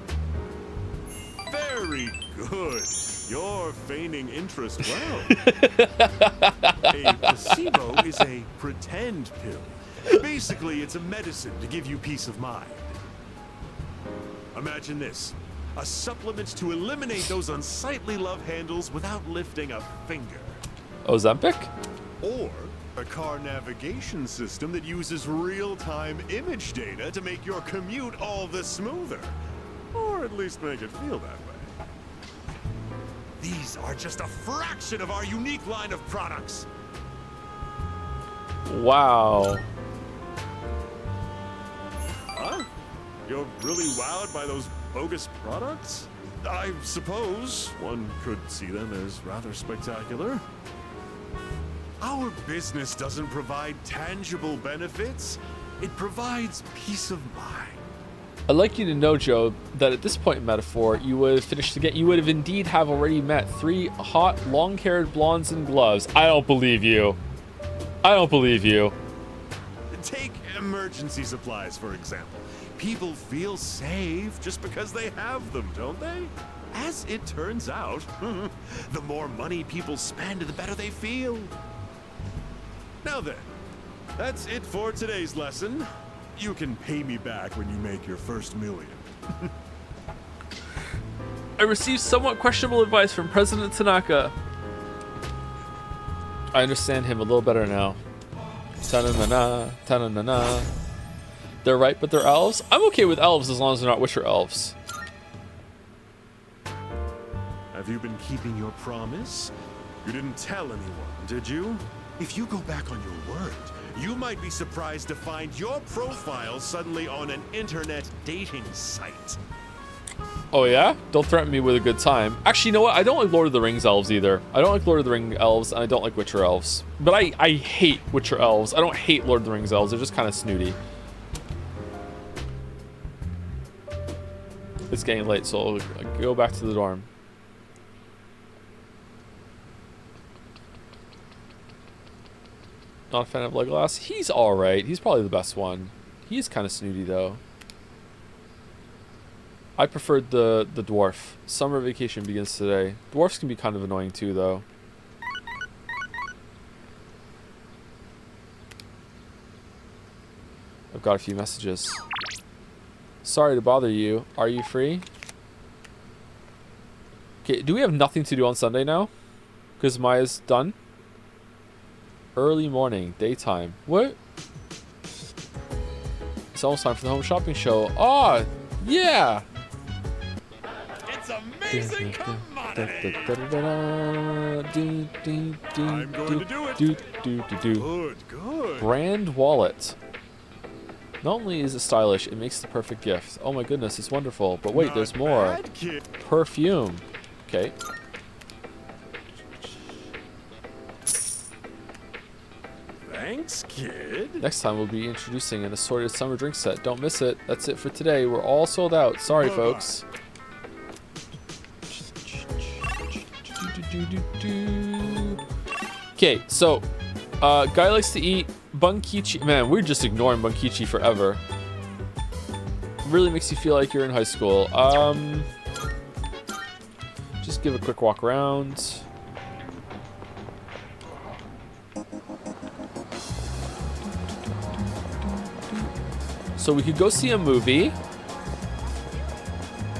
Very good. You're feigning interest well. A placebo is a pretend pill. Basically, it's a medicine to give you peace of mind. Imagine this. A supplement to eliminate those unsightly love handles without lifting a finger. Ozempic? Or a car navigation system that uses real-time image data to make your commute all the smoother. Or at least make it feel that way. These are just a fraction of our unique line of products. Wow. Huh? You're really wowed by those bogus products? I suppose one could see them as rather spectacular. Our business doesn't provide tangible benefits. It provides peace of mind. I'd like you to know, Joe, that at this point in Metaphor, you would have finished again. You would have indeed have already met 3 hot, long-haired blondes in gloves. I don't believe you. I don't believe you. Take emergency supplies, for example. People feel safe just because they have them, don't they? As it turns out, the more money people spend, the better they feel. Now then, that's it for today's lesson. You can pay me back when you make your first million. I received somewhat questionable advice from President Tanaka. I understand him a little better now. Ta-na-na-na, ta-na-na-na. They're right, but they're elves? I'm okay with elves as long as they're not Witcher elves. Have you been keeping your promise? You didn't tell anyone, did you? If you go back on your word, you might be surprised to find your profile suddenly on an internet dating site. Oh yeah? Don't threaten me with a good time. Actually, you know what? I don't like Lord of the Rings elves either. I don't like Lord of the Rings elves, and I don't like Witcher elves. But I hate Witcher elves. I don't hate Lord of the Rings elves. They're just kind of snooty. It's getting late, so I'll go back to the dorm. Not a fan of Legolas. He's alright. He's probably the best one. He's kind of snooty, though. I preferred the dwarf. Summer vacation begins today. Dwarfs can be kind of annoying, too, though. I've got a few messages. Sorry to bother you. Are you free? Okay, do we have nothing to do on Sunday now? Because Maya's done? Early morning, daytime. What? It's almost time for the home shopping show. Oh, yeah! It's amazing commodity! I'm going to do it! Good, good. Brand wallet. Not only is it stylish, it makes the perfect gift. Oh my goodness, it's wonderful. But wait, there's more. Perfume. Okay. Thanks, kid. Next time we'll be introducing an assorted summer drink set. Don't miss it. That's it for today. We're all sold out. Sorry, folks. Okay, so guy likes to eat bunkichi. Man, we're just ignoring bunkichi forever. Really makes you feel like you're in high school. Just give a quick walk around. So we could go see a movie.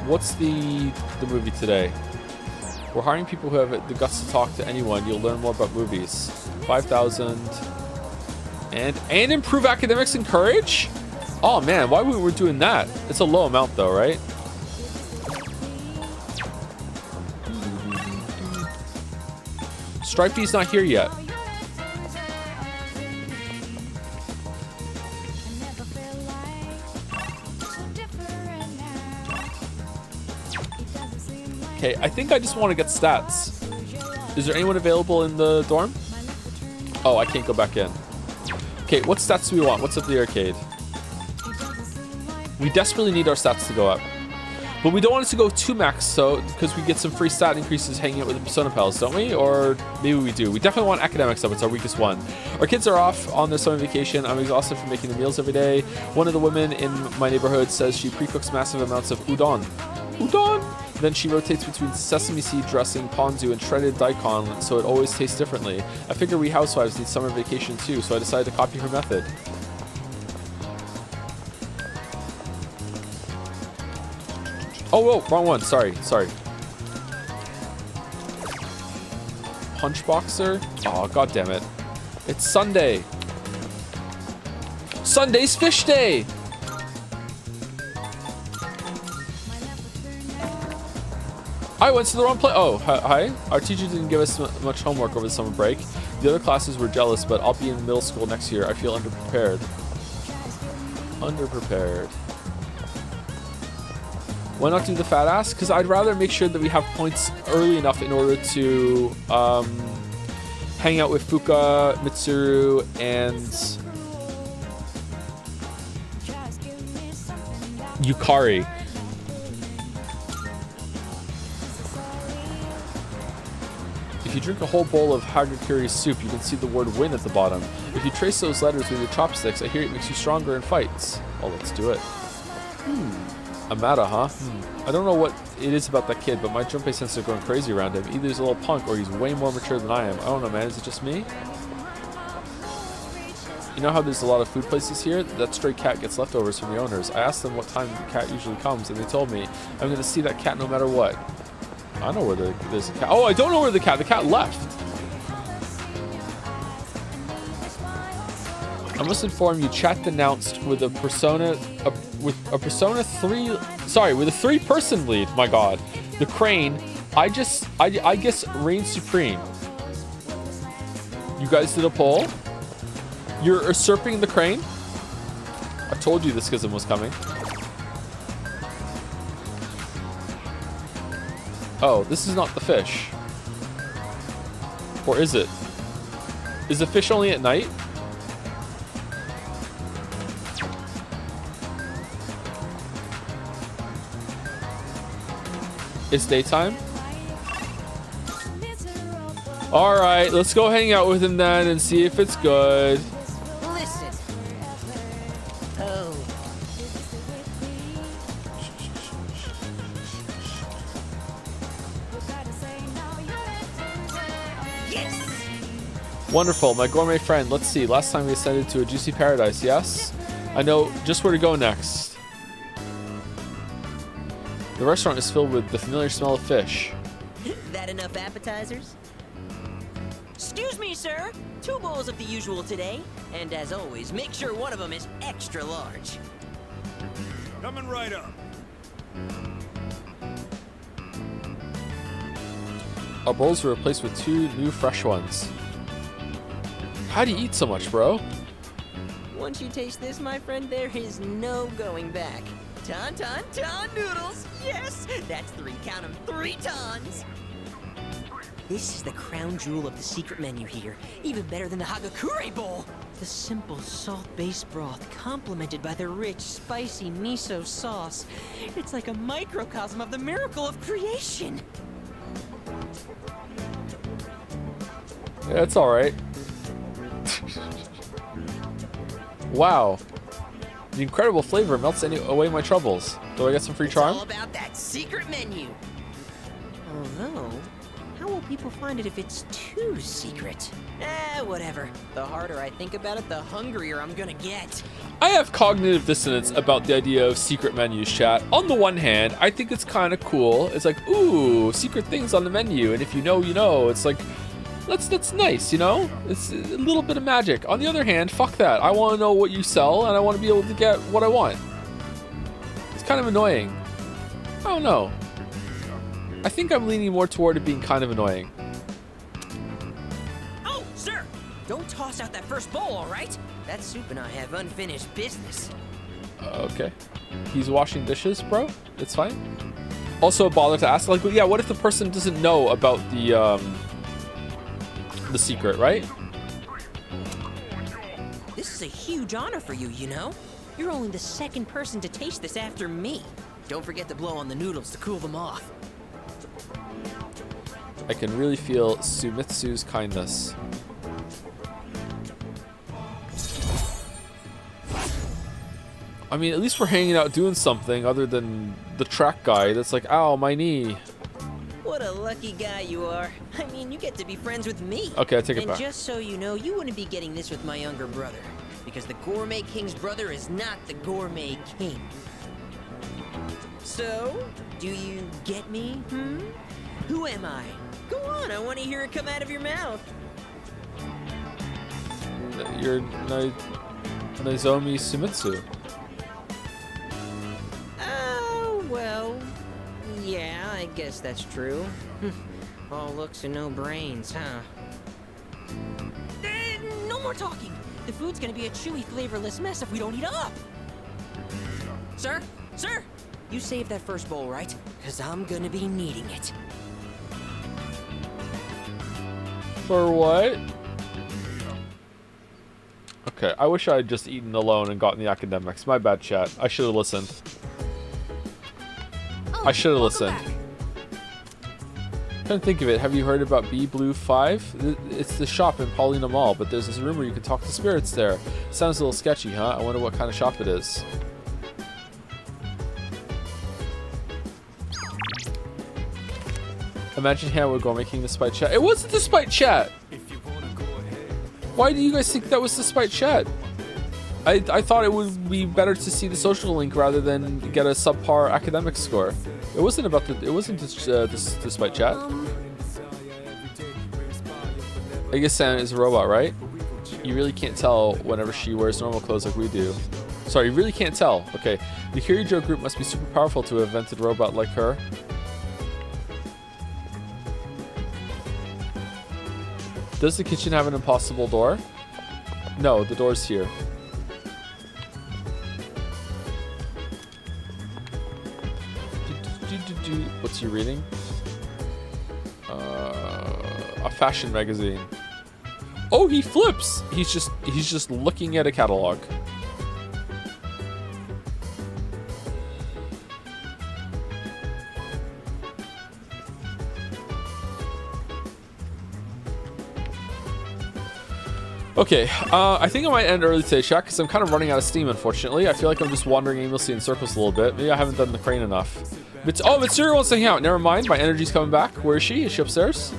What's the movie today? We're hiring people who have the guts to talk to anyone. You'll learn more about movies. 5,000. And improve academics and courage? Oh man, why we were doing that? It's a low amount though, right? Stripey's not here yet. Okay, I think I just want to get stats. Is there anyone available in the dorm? Oh, I can't go back in. Okay, what stats do we want? What's at the arcade? We desperately need our stats to go up. But we don't want it to go too max, so because we get some free stat increases hanging out with the Persona Pals, don't we? Or maybe we do. We definitely want academics up. It's our weakest one. Our kids are off on their summer vacation. I'm exhausted from making the meals every day. One of the women in my neighborhood says she pre-cooks massive amounts of udon. Udon? Then she rotates between sesame seed dressing, ponzu, and shredded daikon, so it always tastes differently. I figure we housewives need summer vacation too, so I decided to copy her method. Oh, whoa, wrong one. Sorry. Punchboxer? Oh, god damn it. It's Sunday. Sunday's fish day! I went to the wrong place. Oh, hi. Our teacher didn't give us much homework over the summer break. The other classes were jealous, but I'll be in middle school next year. I feel underprepared. Why not do the fat ass? Because I'd rather make sure that we have points early enough in order to hang out with Fuka, Mitsuru, and Yukari. If you drink a whole bowl of Hagakuri soup, you can see the word win at the bottom. If you trace those letters with your chopsticks, I hear it makes you stronger in fights. Oh, let's do it. Amada, huh? I don't know what it is about that kid, but my Junpei sense is going crazy around him. Either he's a little punk or he's way more mature than I am. I don't know, man. Is it just me? You know how there's a lot of food places here? That stray cat gets leftovers from the owners. I asked them what time the cat usually comes, and they told me I'm going to see that cat no matter what. I know where there's a cat. Oh, I don't know where the cat left. I must inform you, chat denounced with a Persona 3, sorry, with a 3-person lead. My god. The crane, I guess reigns supreme. You guys did a poll? You're usurping the crane? I told you this schism was coming. Oh, this is not the fish. Or is it? Is the fish only at night? It's daytime? Alright, let's go hang out with him then and see if it's good. Listen. Oh. Wonderful, my gourmet friend. Let's see, last time we ascended to a juicy paradise, yes? I know just where to go next. The restaurant is filled with the familiar smell of fish. That enough appetizers? Excuse me, sir. 2 bowls of the usual today. And as always, make sure one of them is extra large. Coming right up. Our bowls were replaced with 2 new fresh ones. How do you eat so much, bro? Once you taste this, my friend, there is no going back. Ton noodles! Yes! That's 3, count them, 3 tons! This is the crown jewel of the secret menu here. Even better than the Hagakure bowl! The simple salt-based broth complemented by the rich, spicy miso sauce. It's like a microcosm of the miracle of creation! Yeah, it's alright. Wow. The incredible flavor melts away my troubles. Do I get some free charm? It's all about that secret menu. Although, how will people find it if it's too secret? Whatever. The harder I think about it, the hungrier I'm gonna get. I have cognitive dissonance about the idea of secret menus, chat. On the one hand, I think it's kind of cool. It's like, ooh, secret things on the menu, and if you know, you know. It's like, that's nice, you know? It's a little bit of magic. On the other hand, fuck that. I want to know what you sell, and I want to be able to get what I want. It's kind of annoying. I don't know. I think I'm leaning more toward it being kind of annoying. Oh, sir! Don't toss out that first bowl, all right? That soup and I have unfinished business. Okay. He's washing dishes, bro? It's fine. Also, bother to ask, like, yeah, what if the person doesn't know about the secret, right? This is a huge honor for you, you know? You're only the 2nd person to taste this after me. Don't forget to blow on the noodles to cool them off. I can really feel Sumitsu's kindness. I mean, at least we're hanging out doing something other than the track guy that's like, ow, my knee. What a lucky guy you are. I mean, you get to be friends with me. Okay, I take it and back. And just so you know, you wouldn't be getting this with my younger brother. Because the Gourmet King's brother is not the Gourmet King. So, do you get me, Who am I? Go on, I want to hear it come out of your mouth. You're Nozomi Sumitsu. Oh, well, yeah, I guess that's true. All looks and no brains, huh? No more talking! The food's gonna be a chewy, flavorless mess if we don't eat up! Sir? Sir! You saved that first bowl, right? Because I'm gonna be needing it. For what? Okay, I wish I had just eaten alone and gotten the academics. My bad, chat. I should have listened. I should have listened. Couldn't think of it. Have you heard about B Blue 5? It's the shop in Paulina Mall, but there's this rumor you can talk to spirits there. Sounds a little sketchy, huh? I wonder what kind of shop it is. Imagine how we're going making despite chat. It wasn't despite chat! Why do you guys think that was despite chat? I thought it would be better to see the social link rather than get a subpar academic score. It wasn't about the. It wasn't despite chat. I guess Sam is a robot, right? You really can't tell whenever she wears normal clothes like we do. Sorry, you really can't tell. Okay, the Kirijo group must be super powerful to have invented a robot like her. Does the kitchen have an impossible door? No, the door's here. What's he reading? A fashion magazine. Oh, he flips! He's just looking at a catalog. Okay, I think I might end early today, chat, because I'm kind of running out of steam, unfortunately. I feel like I'm just wandering aimlessly in circles a little bit. Maybe I haven't done the crane enough. Oh, Mitsuru wants to hang out. Never mind, my energy's coming back. Where is she? Is she upstairs?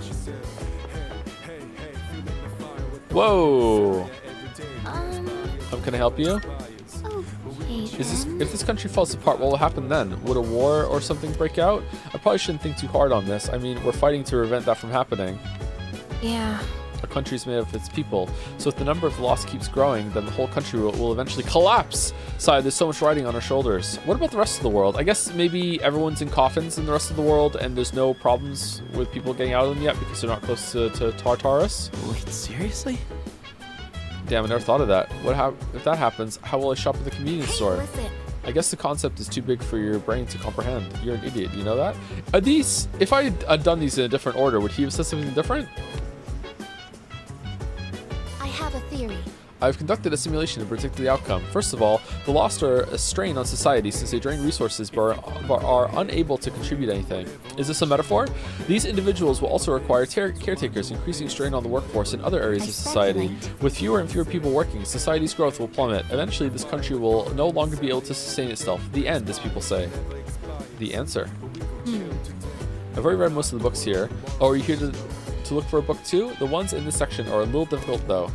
Whoa. Can I help you? If this country falls apart, what will happen then? Would a war or something break out? I probably shouldn't think too hard on this. I mean, we're fighting to prevent that from happening. Yeah. A country's made up of its people, so if the number of lost keeps growing, then the whole country will eventually collapse. Sigh, there's so much riding on our shoulders. What about the rest of the world? I guess maybe everyone's in coffins in the rest of the world, and there's no problems with people getting out of them yet because they're not close to Tartarus. Wait, seriously? Damn, I never thought of that. If that happens, how will I shop at the convenience store? Listen. I guess the concept is too big for your brain to comprehend. You're an idiot, you know that? If I had done these in a different order, would he have said something different? I have a theory. I've conducted a simulation to predict the outcome. First of all, the lost are a strain on society since they drain resources but are unable to contribute anything. Is this a metaphor? These individuals will also require caretakers, increasing strain on the workforce in other areas of society. With fewer and fewer people working, society's growth will plummet. Eventually, this country will no longer be able to sustain itself. The end, as people say. The answer. I've already read most of the books here. Oh, are you here to look for a book too? The ones in this section are a little difficult though.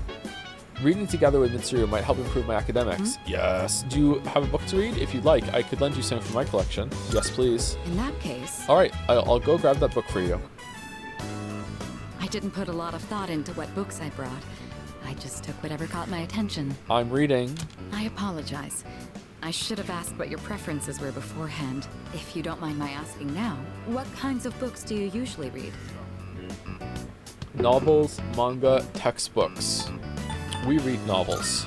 Reading together with Mitsuru might help improve my academics. Yes. Do you have a book to read? If you'd like, I could lend you some from my collection. Yes, please. In that case... Alright, I'll go grab that book for you. I didn't put a lot of thought into what books I brought. I just took whatever caught my attention. I'm reading. I apologize. I should have asked what your preferences were beforehand. If you don't mind my asking now, what kinds of books do you usually read? Novels, manga, textbooks. We read novels.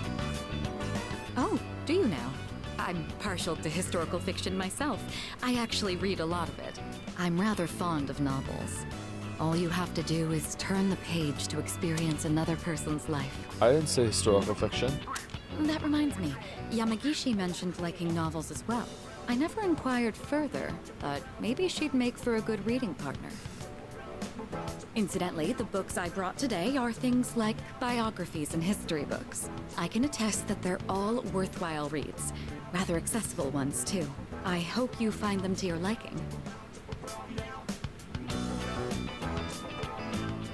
Oh, do you now? I'm partial to historical fiction myself. I actually read a lot of it. I'm rather fond of novels. All you have to do is turn the page to experience another person's life. I didn't say historical fiction. That reminds me, Yamagishi mentioned liking novels as well. I never inquired further, but maybe she'd make for a good reading partner. Incidentally, the books I brought today are things like biographies and history books. I can attest that they're all worthwhile reads. Rather accessible ones, too. I hope you find them to your liking.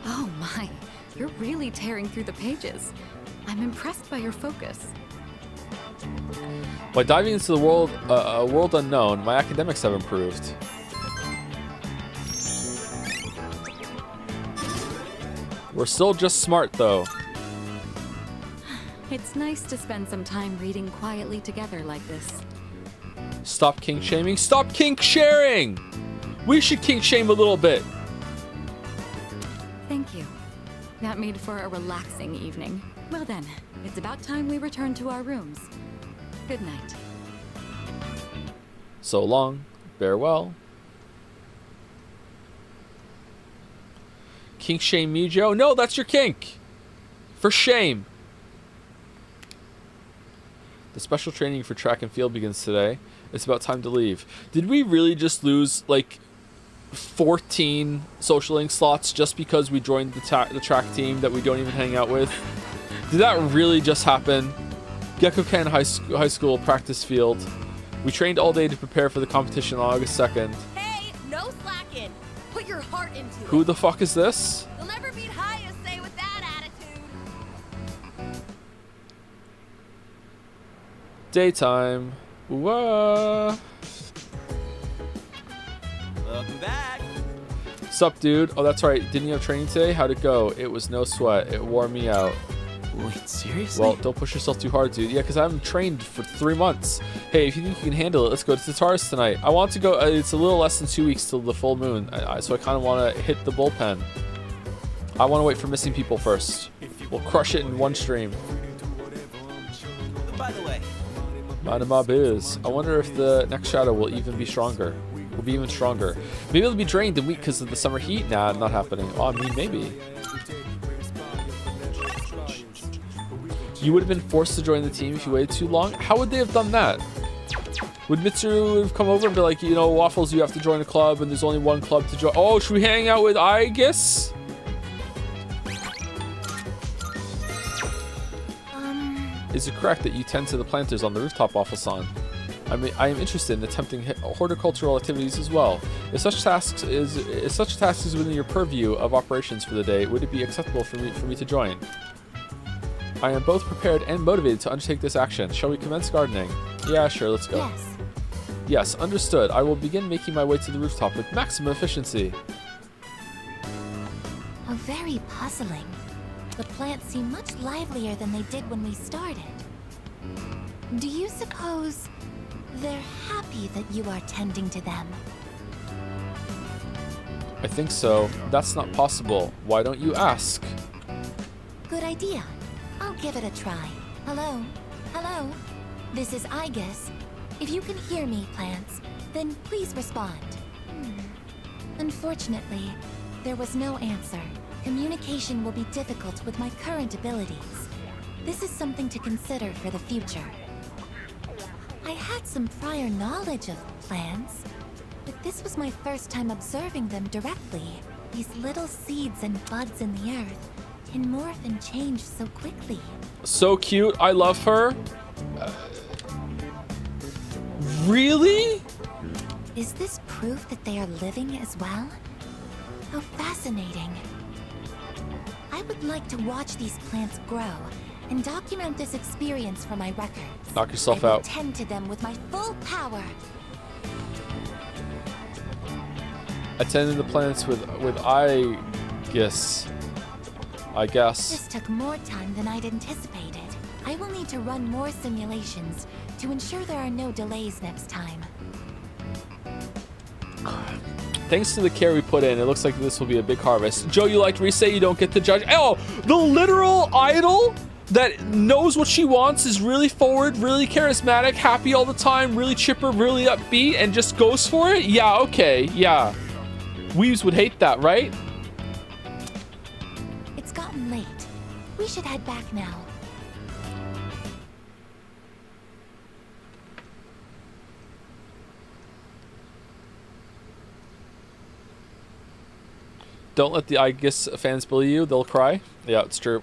Oh my, you're really tearing through the pages. I'm impressed by your focus. By diving into the world, a world unknown, my academics have improved. We're still just smart, though. It's nice to spend some time reading quietly together like this. Stop kink shaming. Stop kink sharing! We should kink shame a little bit. Thank you. That made for a relaxing evening. Well then, it's about time we return to our rooms. Good night. So long. Farewell. Kink shame me, Joe? No, that's your kink. For shame. The special training for track and field begins today. It's about time to leave. Did we really just lose, like, 14 social link slots just because we joined the track team that we don't even hang out with? Did that really just happen? Gecko-Ken High School practice field. We trained all day to prepare for the competition on August 2nd. Hey, no slacking. Put your heart into it. Who the fuck is this? You'll never beat Hayase with that attitude. Daytime. Whoa. Welcome back. Sup, dude? Oh, that's right. Didn't you have training today? How'd it go? It was no sweat. It wore me out. Wait, seriously? Well, don't push yourself too hard, dude. Yeah, because I haven't trained for 3 months. Hey, if you think you can handle it, let's go to Tataris tonight. I want to go. It's a little less than 2 weeks till the full moon, so I kind of want to hit the bullpen. I want to wait for missing people first. We'll crush it in one stream. By the way, Minding my biz. I wonder if the next shadow will even be stronger. Will be even stronger. Maybe it'll be drained and weak because of the summer heat. Nah, not happening. Oh, I mean, maybe. You would have been forced to join the team if you waited too long. How would they have done that? Would Mitsuru have come over and be like, you know, Waffles, you have to join a club, and there's only one club to join? Oh, should we hang out with Aegis? Is it correct that you tend to the planters on the rooftop, Waffle-san? I mean, I am interested in attempting horticultural activities as well. If such tasks is within your purview of operations for the day, would it be acceptable for me to join? I am both prepared and motivated to undertake this action. Shall we commence gardening? Yeah, sure, let's go. Yes. Yes, understood. I will begin making my way to the rooftop with maximum efficiency. Oh, very puzzling. The plants seem much livelier than they did when we started. Do you suppose they're happy that you are tending to them? I think so. That's not possible. Why don't you ask? Good idea. I'll give it a try. Hello? Hello? This is Aegis. If you can hear me, plants, then please respond. Unfortunately, there was no answer. Communication will be difficult with my current abilities. This is something to consider for the future. I had some prior knowledge of plants, but this was my first time observing them directly. These little seeds and buds in the earth can morph and change so quickly. So cute. I love her. Really? Is this proof that they are living as well? How fascinating. I would like to watch these plants grow and document this experience for my records. Knock yourself I will out. tend to them with my full power. Attending the planets with Aegis. I guess. This took more time than I'd anticipated. I will need to run more simulations to ensure there are no delays next time. Thanks to the care we put in, it looks like this will be a big harvest. Joe, you like Rise, you don't get to judge. Oh, the literal idol that knows what she wants, is really forward, really charismatic, happy all the time, really chipper, really upbeat, and just goes for it? Yeah, okay, yeah. Weaves would hate that, right? It's gotten late. We should head back now. Don't let the Aegis fans bully you. They'll cry. Yeah, it's true.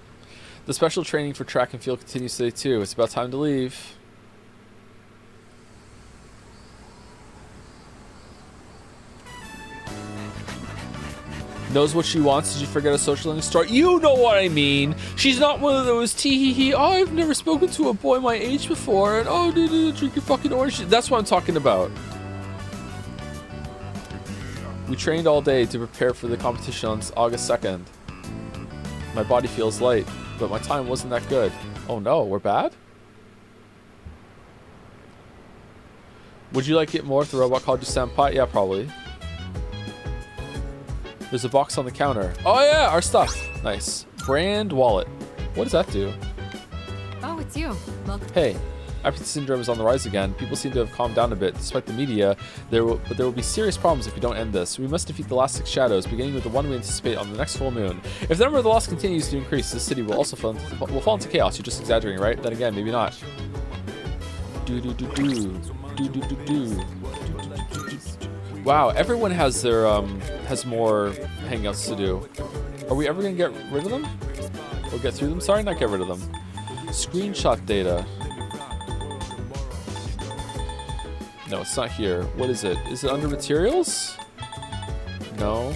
The special training for track and field continues today, too. It's about time to leave. Knows what she wants. Did you forget a social start? You know what I mean. She's not one of those tee-hee-hee, oh, I've never spoken to a boy my age before, and oh, drink your fucking orange. That's what I'm talking about. We trained all day to prepare for the competition on August 2nd. My body feels light, but my time wasn't that good. Oh no, we're bad? Would you like it more if the robot called you senpai? Yeah, probably. There's a box on the counter. Oh yeah, our stuff. Nice. Brand wallet. What does that do? Oh, it's you. Welcome. Hey, apathy syndrome is on the rise again. People seem to have calmed down a bit, despite the media. But there will be serious problems if we don't end this. We must defeat the last 6 shadows, beginning with the one we anticipate on the next full moon. If the number of the lost continues to increase, this city will also fall into chaos. You're just exaggerating, right? Then again, maybe not. Wow, everyone has their has more hangouts to do. Are we ever gonna get rid of them? Or get through them? Sorry, not get rid of them. Screenshot data. No, it's not here. What is it? Is it under materials? No.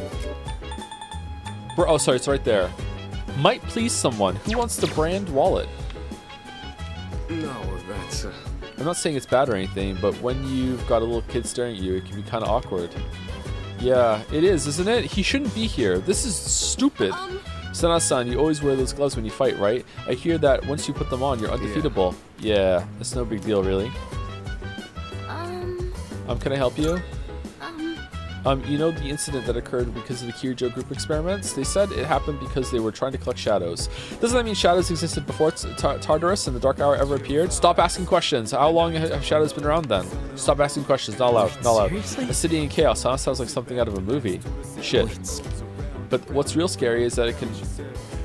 Oh, sorry, it's right there. Might please someone. Who wants the brand wallet? No, that's... I'm not saying it's bad or anything, but when you've got a little kid staring at you, it can be kind of awkward. Yeah, it is, isn't it? He shouldn't be here. This is stupid. Sana-san, you always wear those gloves when you fight, right? I hear that once you put them on, you're undefeatable. Yeah, it's no big deal, really. Can I help you? You know the incident that occurred because of the Kirijo group experiments? They said it happened because they were trying to collect shadows. Doesn't that mean shadows existed before Tartarus and the Dark Hour ever appeared? Stop asking questions. How long have shadows been around then? Stop asking questions. Not allowed. Not allowed. A city in chaos, huh? Sounds like something out of a movie. Shit. But what's real scary is that it can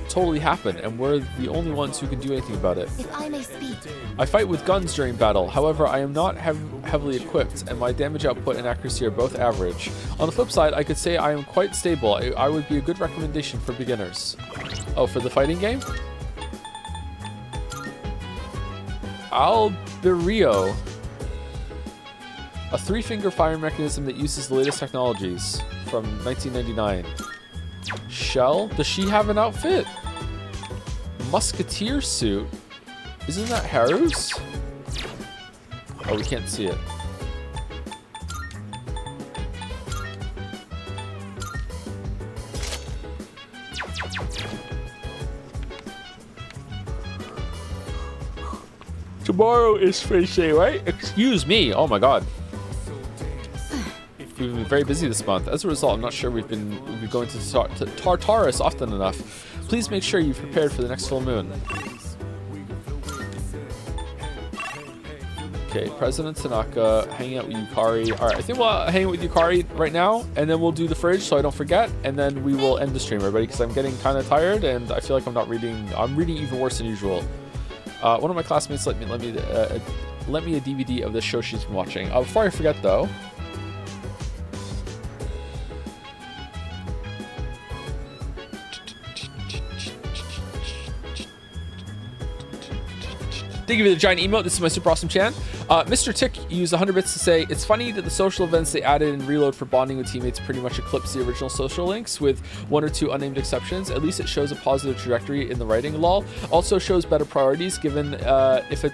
totally happen, and we're the only ones who can do anything about it. If I may speak. I fight with guns during battle. However, I am not heavily equipped, and my damage output and accuracy are both average. On the flip side, I could say I am quite stable. I would be a good recommendation for beginners. Oh, for the fighting game? Alberio. A 3-finger firing mechanism that uses the latest technologies from 1999. Shell? Does she have an outfit? Musketeer suit? Isn't that Haru's? Oh, we can't see it. Tomorrow is Fish Day, right? Excuse me. Oh my god. We've been very busy this month. As a result, I'm not sure we've been going to Tartarus often enough. Please make sure you've prepared for the next full moon. Okay, President Tanaka, hanging out with Yukari. Alright, I think we'll hang out with Yukari right now, and then we'll do the fridge so I don't forget, and then we will end the stream, everybody, because I'm getting kind of tired, and I feel like I'm not reading. I'm reading even worse than usual. One of my classmates lent me a DVD of this show she's been watching. Before I forget, though, thank you for the giant emote. This is my super awesome Chan. Mr. Tick used 100 bits to say, it's funny that the social events they added in Reload for bonding with teammates pretty much eclipse the original social links with 1 or 2 unnamed exceptions. At least it shows a positive trajectory in the writing. Lol. Also shows better priorities given if a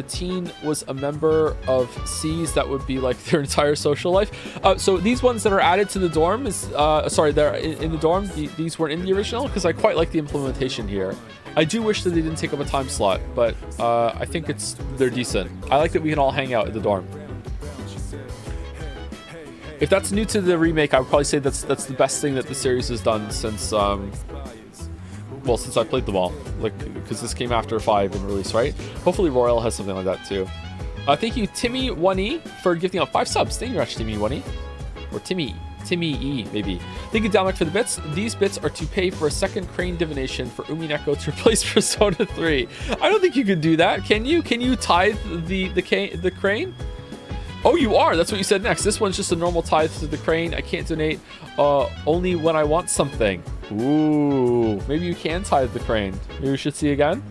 teen was a member of C's, that would be like their entire social life. So these ones that are added to the dorm is, they're in the dorm. These weren't in the original because I quite like the implementation here. I do wish that they didn't take up a time slot, but I think they're decent. I like that we can all hang out at the dorm. If that's new to the remake, I would probably say that's the best thing that the series has done since since I played them all. Like, because this came after 5 in release, right? Hopefully Royal has something like that too. Thank you, Timmy1E, for gifting out 5 subs. Thank you very much, Timmy1E. Or Timmy E, maybe. Thank you, Dominic, for the bits. These bits are to pay for a second crane divination for Umineko to replace Persona 3. I don't think you can do that. Can you? Can you tithe the crane? Oh, you are. That's what you said next. This one's just a normal tithe to the crane. I can't donate only when I want something. Ooh, maybe you can tithe the crane. Maybe we should see again.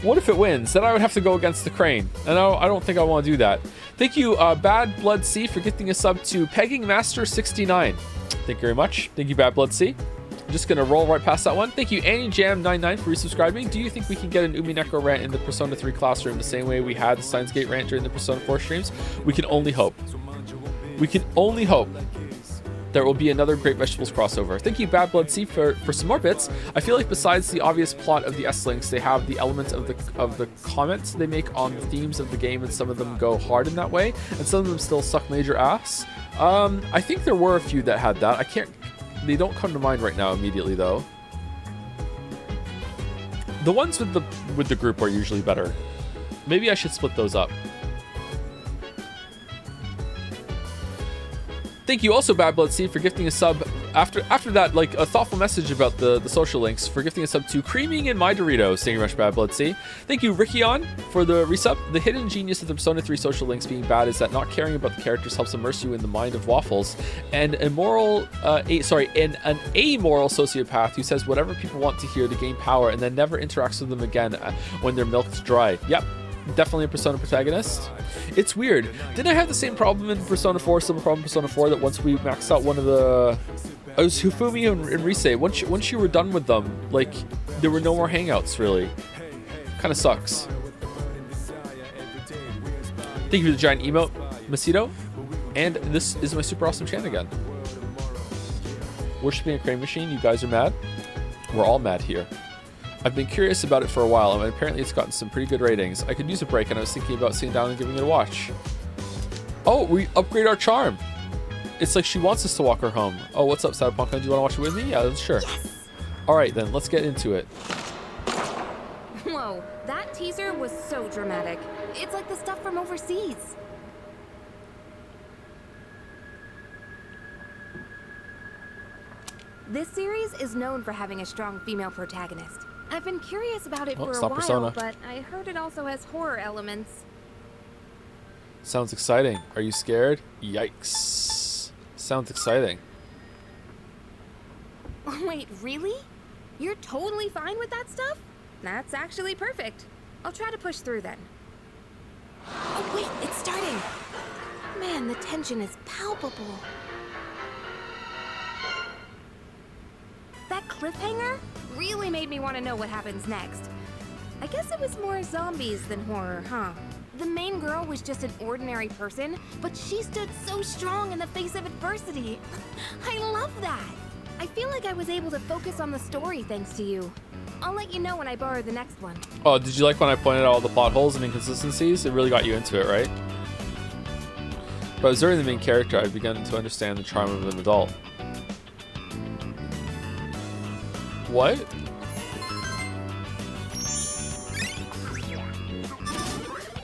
What if it wins? Then I would have to go against the crane. And I don't think I want to do that. Thank you, Bad Blood C, for gifting a sub to Pegging Master 69. Thank you very much. Thank you, Bad Blood C. I'm just going to roll right past that one. Thank you, AnnieJam99, for resubscribing. Do you think we can get an Umineko rant in the Persona 3 classroom the same way we had the Steins Gate rant during the Persona 4 streams? We can only hope. We can only hope there will be another Great Vegetables crossover. Thank you, Bad Blood C, for some more bits. I feel like besides the obvious plot of the S-Links, they have the elements of the comments they make on the themes of the game, and some of them go hard in that way, and some of them still suck major ass. I think there were a few that had that. They don't come to mind right now immediately, though. The ones with the group are usually better. Maybe I should split those up. Thank you also, Bad Blood C, for gifting a sub after that, like a thoughtful message about the social links, for gifting a sub to Creaming in My Doritos. Thank you very much, Bad Blood C. Thank you, Rickion, for the resub. The hidden genius of the Persona 3 social links being bad is that not caring about the characters helps immerse you in the mind of Waffles, and an amoral sociopath who says whatever people want to hear to gain power and then never interacts with them again when they're milked dry. Yep. Definitely a Persona protagonist. It's weird. Didn't I have the same problem in Persona 4, similar problem in Persona 4, that once we maxed out one of the... It was Hifumi and Rise. Once you were done with them, like, there were no more hangouts, really. Kind of sucks. Thank you for the giant emote, Macedo. And this is my super awesome chant again. Worshipping a crane machine, you guys are mad? We're all mad here. I've been curious about it for a while, and apparently it's gotten some pretty good ratings. I could use a break, and I was thinking about sitting down and giving it a watch. Oh, we upgrade our charm. It's like she wants us to walk her home. Oh, what's up, Cyberpunk? Do you want to watch it with me? Yeah, sure. Yes! All right, then. Let's get into it. Whoa, that teaser was so dramatic. It's like the stuff from overseas. This series is known for having a strong female protagonist. I've been curious about it for a while, Persona. but I heard it also has horror elements. Sounds exciting. Are you scared? Yikes. Sounds exciting. Wait, really? You're totally fine with that stuff? That's actually perfect. I'll try to push through then. Oh wait, it's starting! Man, the tension is palpable. That cliffhanger really made me want to know what happens next. I guess it was more zombies than horror, huh? The main girl was just an ordinary person, but she stood so strong in the face of adversity. I love that! I feel like I was able to focus on the story thanks to you. I'll let you know when I borrow the next one. Oh, did you like when I pointed out all the plot holes and inconsistencies? It really got you into it, right? By observing the main character, I've begun to understand the charm of an adult. What?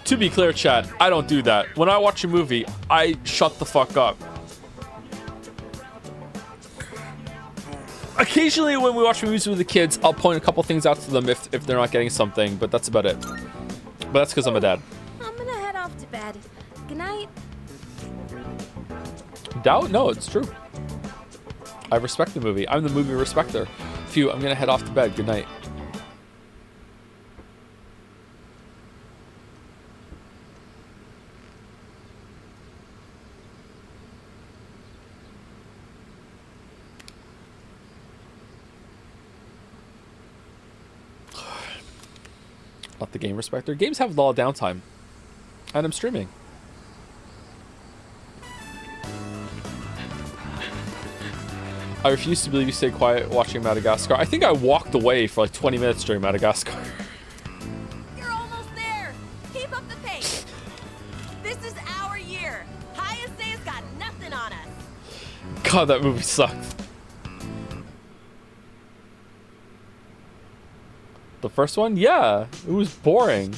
To be clear, chat, I don't do that. When I watch a movie, I shut the fuck up. Occasionally when we watch movies with the kids, I'll point a couple things out to them if they're not getting something, but that's about it. But that's because I'm a dad. I'm gonna head off to bed. Good night. Doubt? No, it's true. I respect the movie. I'm the movie respecter. Phew, I'm gonna head off to bed. Good night. Not the game respecter. Games have a lot of downtime. And I'm streaming. I refuse to believe you stayed quiet watching Madagascar. I think I walked away for like 20 minutes during Madagascar. You're almost there. Keep up the pace. This is our year. Hayase's got nothing on us. God, that movie sucked. The first one? Yeah. It was boring.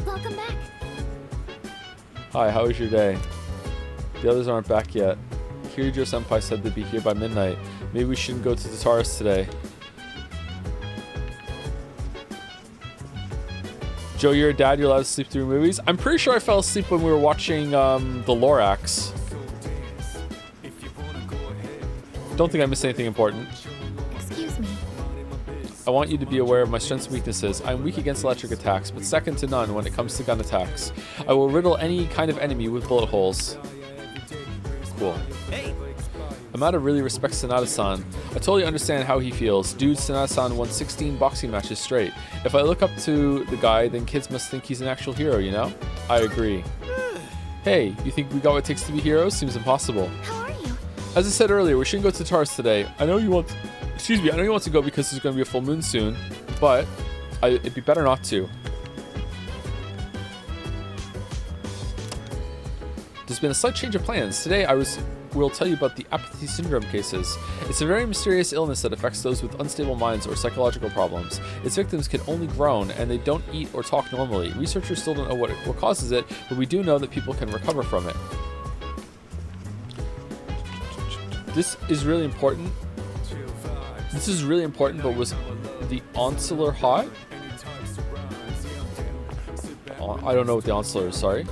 Welcome back. Hi, how was your day? The others aren't back yet. Kirijo Senpai said they'd be here by midnight. Maybe we shouldn't go to the Taurus today. Joe, you're a dad. You're allowed to sleep through movies. I'm pretty sure I fell asleep when we were watching The Lorax. Don't think I missed anything important. Excuse me. I want you to be aware of my strengths and weaknesses. I'm weak against electric attacks, but second to none when it comes to gun attacks. I will riddle any kind of enemy with bullet holes. Cool. Amada really respects Sanada-san. I totally understand how he feels. Dude, Sanada-san won 16 boxing matches straight. If I look up to the guy, then kids must think he's an actual hero, you know? I agree. Hey, you think we got what it takes to be heroes? Seems impossible. How are you? As I said earlier, we shouldn't go to Tars today. I know you want to go because there's going to be a full moon soon, but it'd be better not to. There's been a slight change of plans. Today we'll tell you about the apathy syndrome cases. It's a very mysterious illness that affects those with unstable minds or psychological problems. Its victims can only groan, and they don't eat or talk normally. Researchers still don't know what causes it, but we do know that people can recover from it. This is really important. This is really important, but was the Onslaughter hot? I don't know what the Onslaughter is, sorry.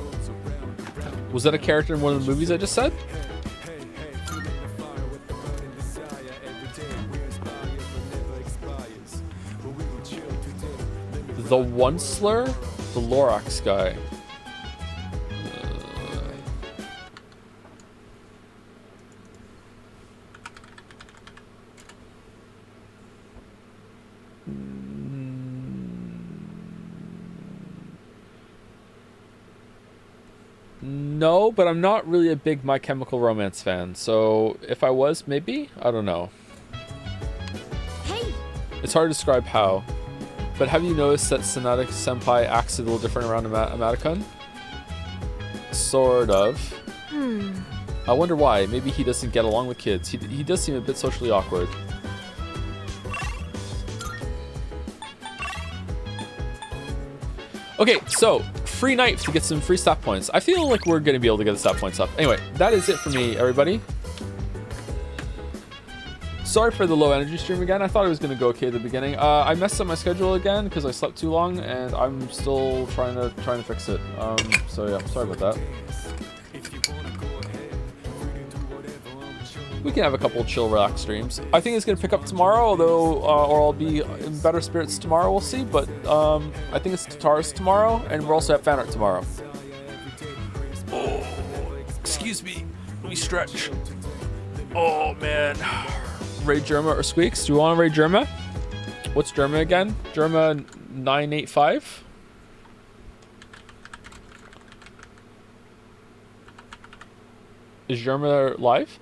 Was that a character in one of the movies I just said? The Onslaughter? The Lorax guy. No, but I'm not really a big My Chemical Romance fan, so if I was, maybe? I don't know. Hey! It's hard to describe how, but have you noticed that Sanada-senpai acts a little different around Amada-kun? Sort of. I wonder why. Maybe he doesn't get along with kids. He does seem a bit socially awkward. Okay, so free knife to get some free stat points. I feel like we're going to be able to get the stat points up. Anyway, that is it for me, everybody. Sorry for the low energy stream again. I thought it was going to go okay at the beginning. I messed up my schedule again because I slept too long, and I'm still trying to fix it. So yeah, sorry about that. We can have a couple chill, relax streams. I think it's going to pick up tomorrow, although, or I'll be in better spirits tomorrow, we'll see. But I think it's Tatars tomorrow, and we're also at fan art tomorrow. Oh, excuse me. Let me stretch. Oh, man. Raid Germa or Squeaks? Do you want to raid Germa? What's Germa again? Germa 985? Is Germa live?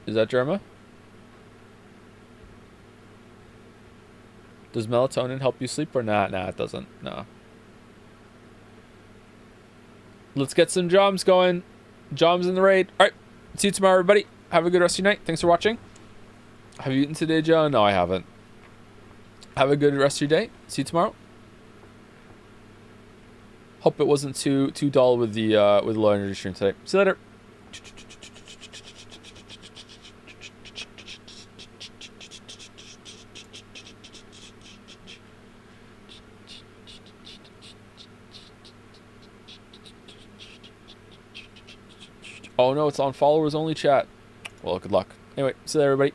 Is that Germa? Does melatonin help you sleep or not? Nah, it doesn't. No. Let's get some joms going. Joms in the raid. All right. See you tomorrow, everybody. Have a good rest of your night. Thanks for watching. Have you eaten today, Joe? No, I haven't. Have a good rest of your day. See you tomorrow. Hope it wasn't too dull with the low energy stream today. See you later. Oh no, it's on followers only chat. Well, good luck. Anyway, see you there, everybody.